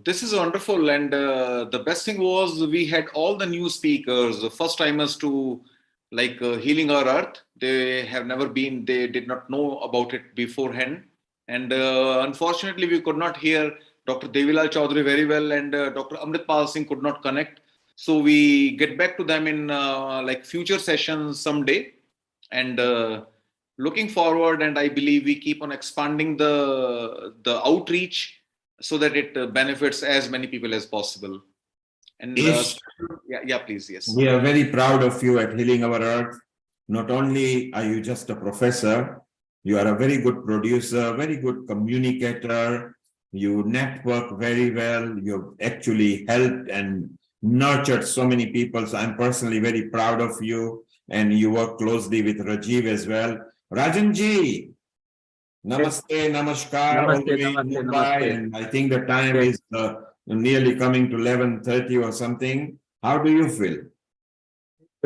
This is wonderful. And the best thing was we had all the new speakers, the first timers to Healing Our Earth. They have never been, they did not know about it beforehand. And unfortunately, we could not hear Dr. Devilal Chaudhary very well, and Dr. Amritpal Singh could not connect. So we get back to them in future sessions someday. And looking forward, and I believe we keep on expanding the outreach so that it benefits as many people as possible. And
Ish,
yeah, please, yes.
We are very proud of you at Healing Our Earth. Not only are you just a professor, you are a very good producer, very good communicator. You network very well. You've actually helped and nurtured so many people. So I'm personally very proud of you. And you work closely with Rajiv as well. Rajanji, namaste, namaskar, all the way in Mumbai. And I think the time is nearly coming to 11:30 or something. How do you feel?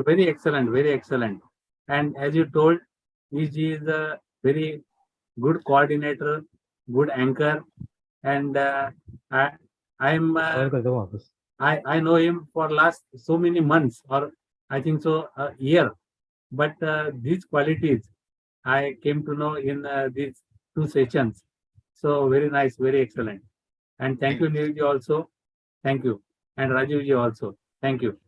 Very excellent, very excellent. And as you told, he is a very good coordinator, good anchor, and I know him for last so many months, or I think so a year. But these qualities I came to know in these 2 sessions. So very nice, very excellent. And thank you, Neilji, also. Thank you. And Rajivji also. Thank you.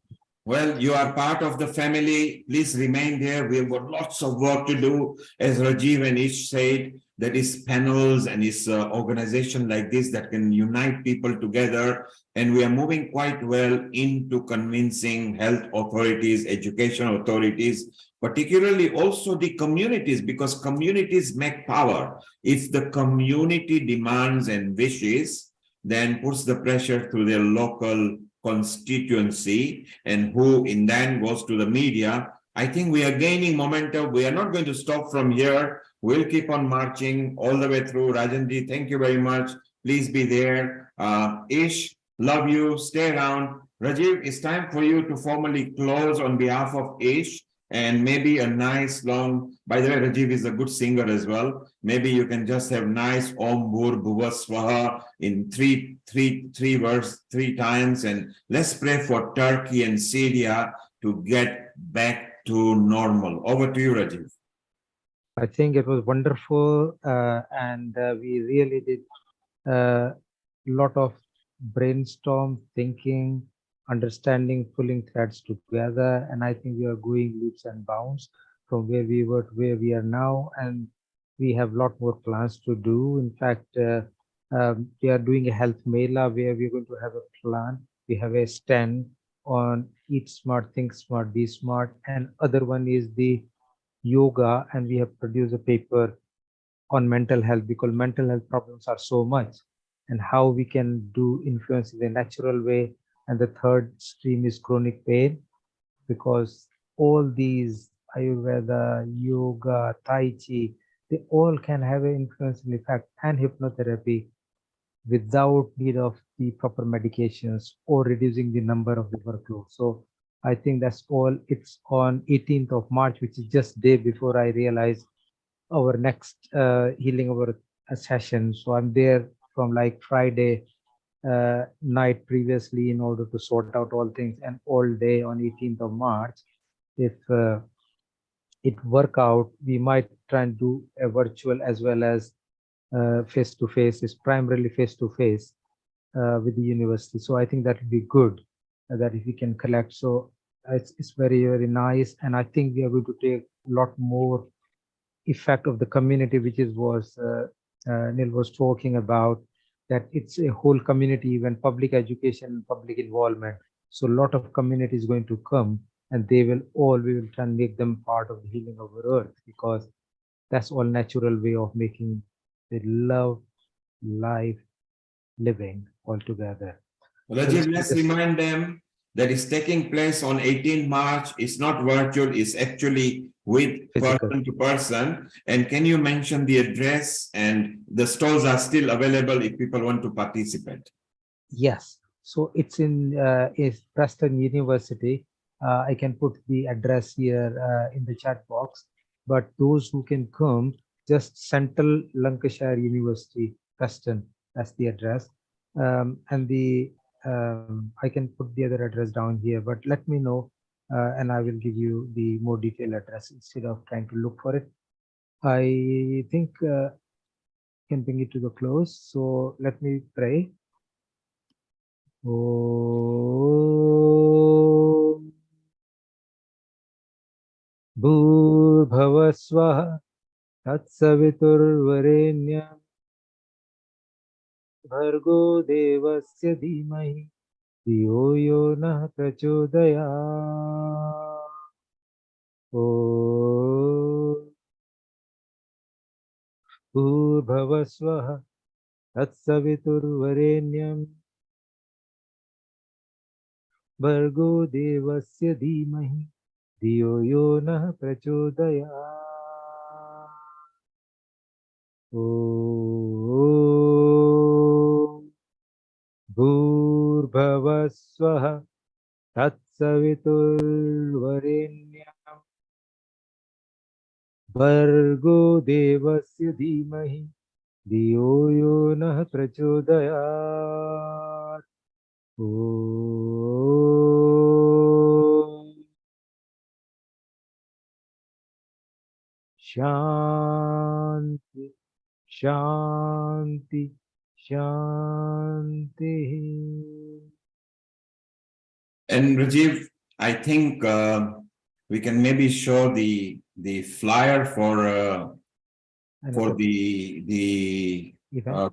Well, you are part of the family. Please remain there. We've got lots of work to do. As Rajiv and Ish said, there is panels and is organization like this that can unite people together. And we are moving quite well into convincing health authorities, education authorities particularly also the communities, because communities make power. If the community demands and wishes, then puts the pressure to their local constituency, and who in then goes to the media. I think we are gaining momentum. We are not going to stop from here. We'll keep on marching all the way through. Rajanji, thank you very much. Please be there. Ish, love you. Stay around. Rajiv, it's time for you to formally close on behalf of Ish, and maybe a nice long, by the way, Rajiv is a good singer as well. Maybe you can just have nice Om Bhur Bhuva Swaha in three times, and let's pray for Turkey and Syria to get back to normal. Over to you, Rajiv.
I think it was wonderful, and we really did a lot of brainstorm, thinking, understanding, pulling threads together, and I think we are going leaps and bounds from where we were to where we are now, and we have a lot more plans to do. In fact, we are doing a health mela where we're going to have a plan. We have a stand on Eat Smart, Think Smart, Be Smart, and other one is the yoga, and we have produced a paper on mental health, because mental health problems are so much, and how we can do influence in a natural way. And the third stream is chronic pain, because all these Ayurveda, yoga, Tai Chi, they all can have an influencing effect, and hypnotherapy without need of the proper medications or reducing the number of the workload. So I think that's all. It's on 18th of March, which is just day before I realized our next healing over session. So I'm there from like Friday night previously in order to sort out all things, and all day on 18th of March. If it work out, we might try and do a virtual as well as face-to-face. Is primarily face-to-face with the university. So I think that would be good that if we can collect. So it's very, very nice. And I think we are going to take a lot more effect of the community, which is Neil was talking about, that it's a whole community, even public education, public involvement. So a lot of community is going to come, and we will try and make them part of the healing of our earth, because that's all natural way of making the love, life, living all together.
Rajiv, let's remind them that is taking place on 18 March. It's not virtual, it's actually with
physical,
person to person. And can you mention the address? And the stalls are still available if people want to participate.
Yes. So it's in Preston University. I can put the address here in the chat box. But those who can come, just Central Lancashire University, Preston. That's the address. And the I can put the other address down here, but let me know and I will give you the more detailed address instead of trying to look for it. I think can bring it to the close. So let me pray. Om Bhur Swaha Tatsaviturvarenyam Bhargo Devasya Dhimahi Dhiyo Yo Nah Prachodayat. Om Bhur Swaha Tatsaviturvarenyam Bhargo Devasya Dhimahi Dhiyo Yo Nah Prachodayat. Om Bhur Swaha Tatsaviturvarenyam Bhargo Devasya Dhimahi Dhiyo Yo Nah Prachodayat. Om Shanti Shanti Shanti.
And Rajiv, I think we can maybe show the flyer for the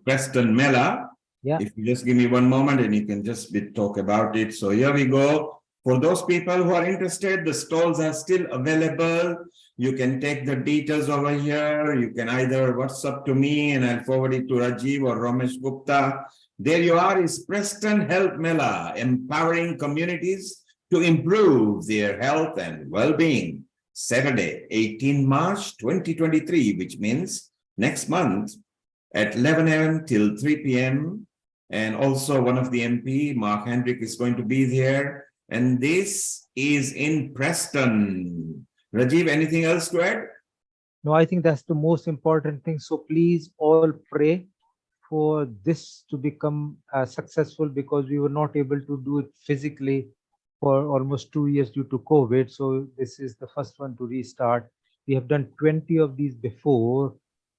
Preston Mela.
Yeah.
If you just give me one moment and you can just talk about it. So here we go. For those people who are interested, the stalls are still available. You can take the details over here. You can either WhatsApp to me and I'll forward it to Rajiv or Ramesh Gupta. There you are, is Preston Health Mela, empowering communities to improve their health and well-being. Saturday, 18 March 2023, which means next month at 11 a.m. till 3 p.m. And also one of the MP, Mark Hendrick, is going to be there. And this is in Preston. Rajiv, anything else to add?
No, I think that's the most important thing. So please all pray for this to become successful, because we were not able to do it physically for almost 2 years due to COVID. So this is the first one to restart. We have done 20 of these before,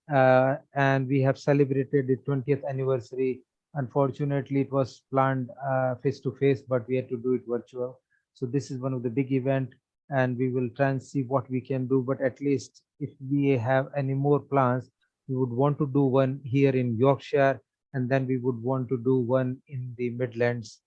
and we have celebrated the 20th anniversary. Unfortunately, it was planned face to face, but we had to do it virtual. So this is one of the big event, and we will try and see what we can do. But at least if we have any more plans, we would want to do one here in Yorkshire, and then we would want to do one in the Midlands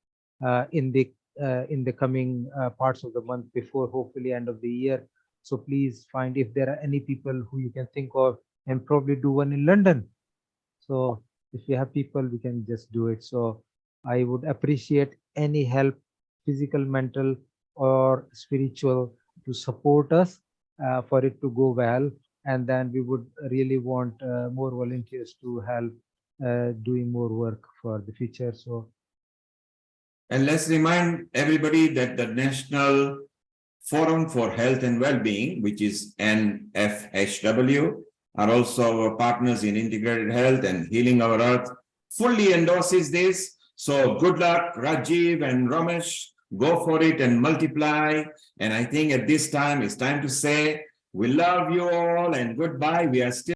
in the coming parts of the month before hopefully end of the year. So please find if there are any people who you can think of, and probably do one in London. So if you have people, we can just do it. So I would appreciate any help, physical, mental, or spiritual, to support us for it to go well. And then we would really want more volunteers to help doing more work for the future. So,
and let's remind everybody that the National Forum for Health and Wellbeing, which is NFHW, are also our partners in integrated health and healing our earth, fully endorses this. So good luck, Rajiv and Ramesh. Go for it and multiply. And I think at this time, it's time to say, we love you all and goodbye. We are still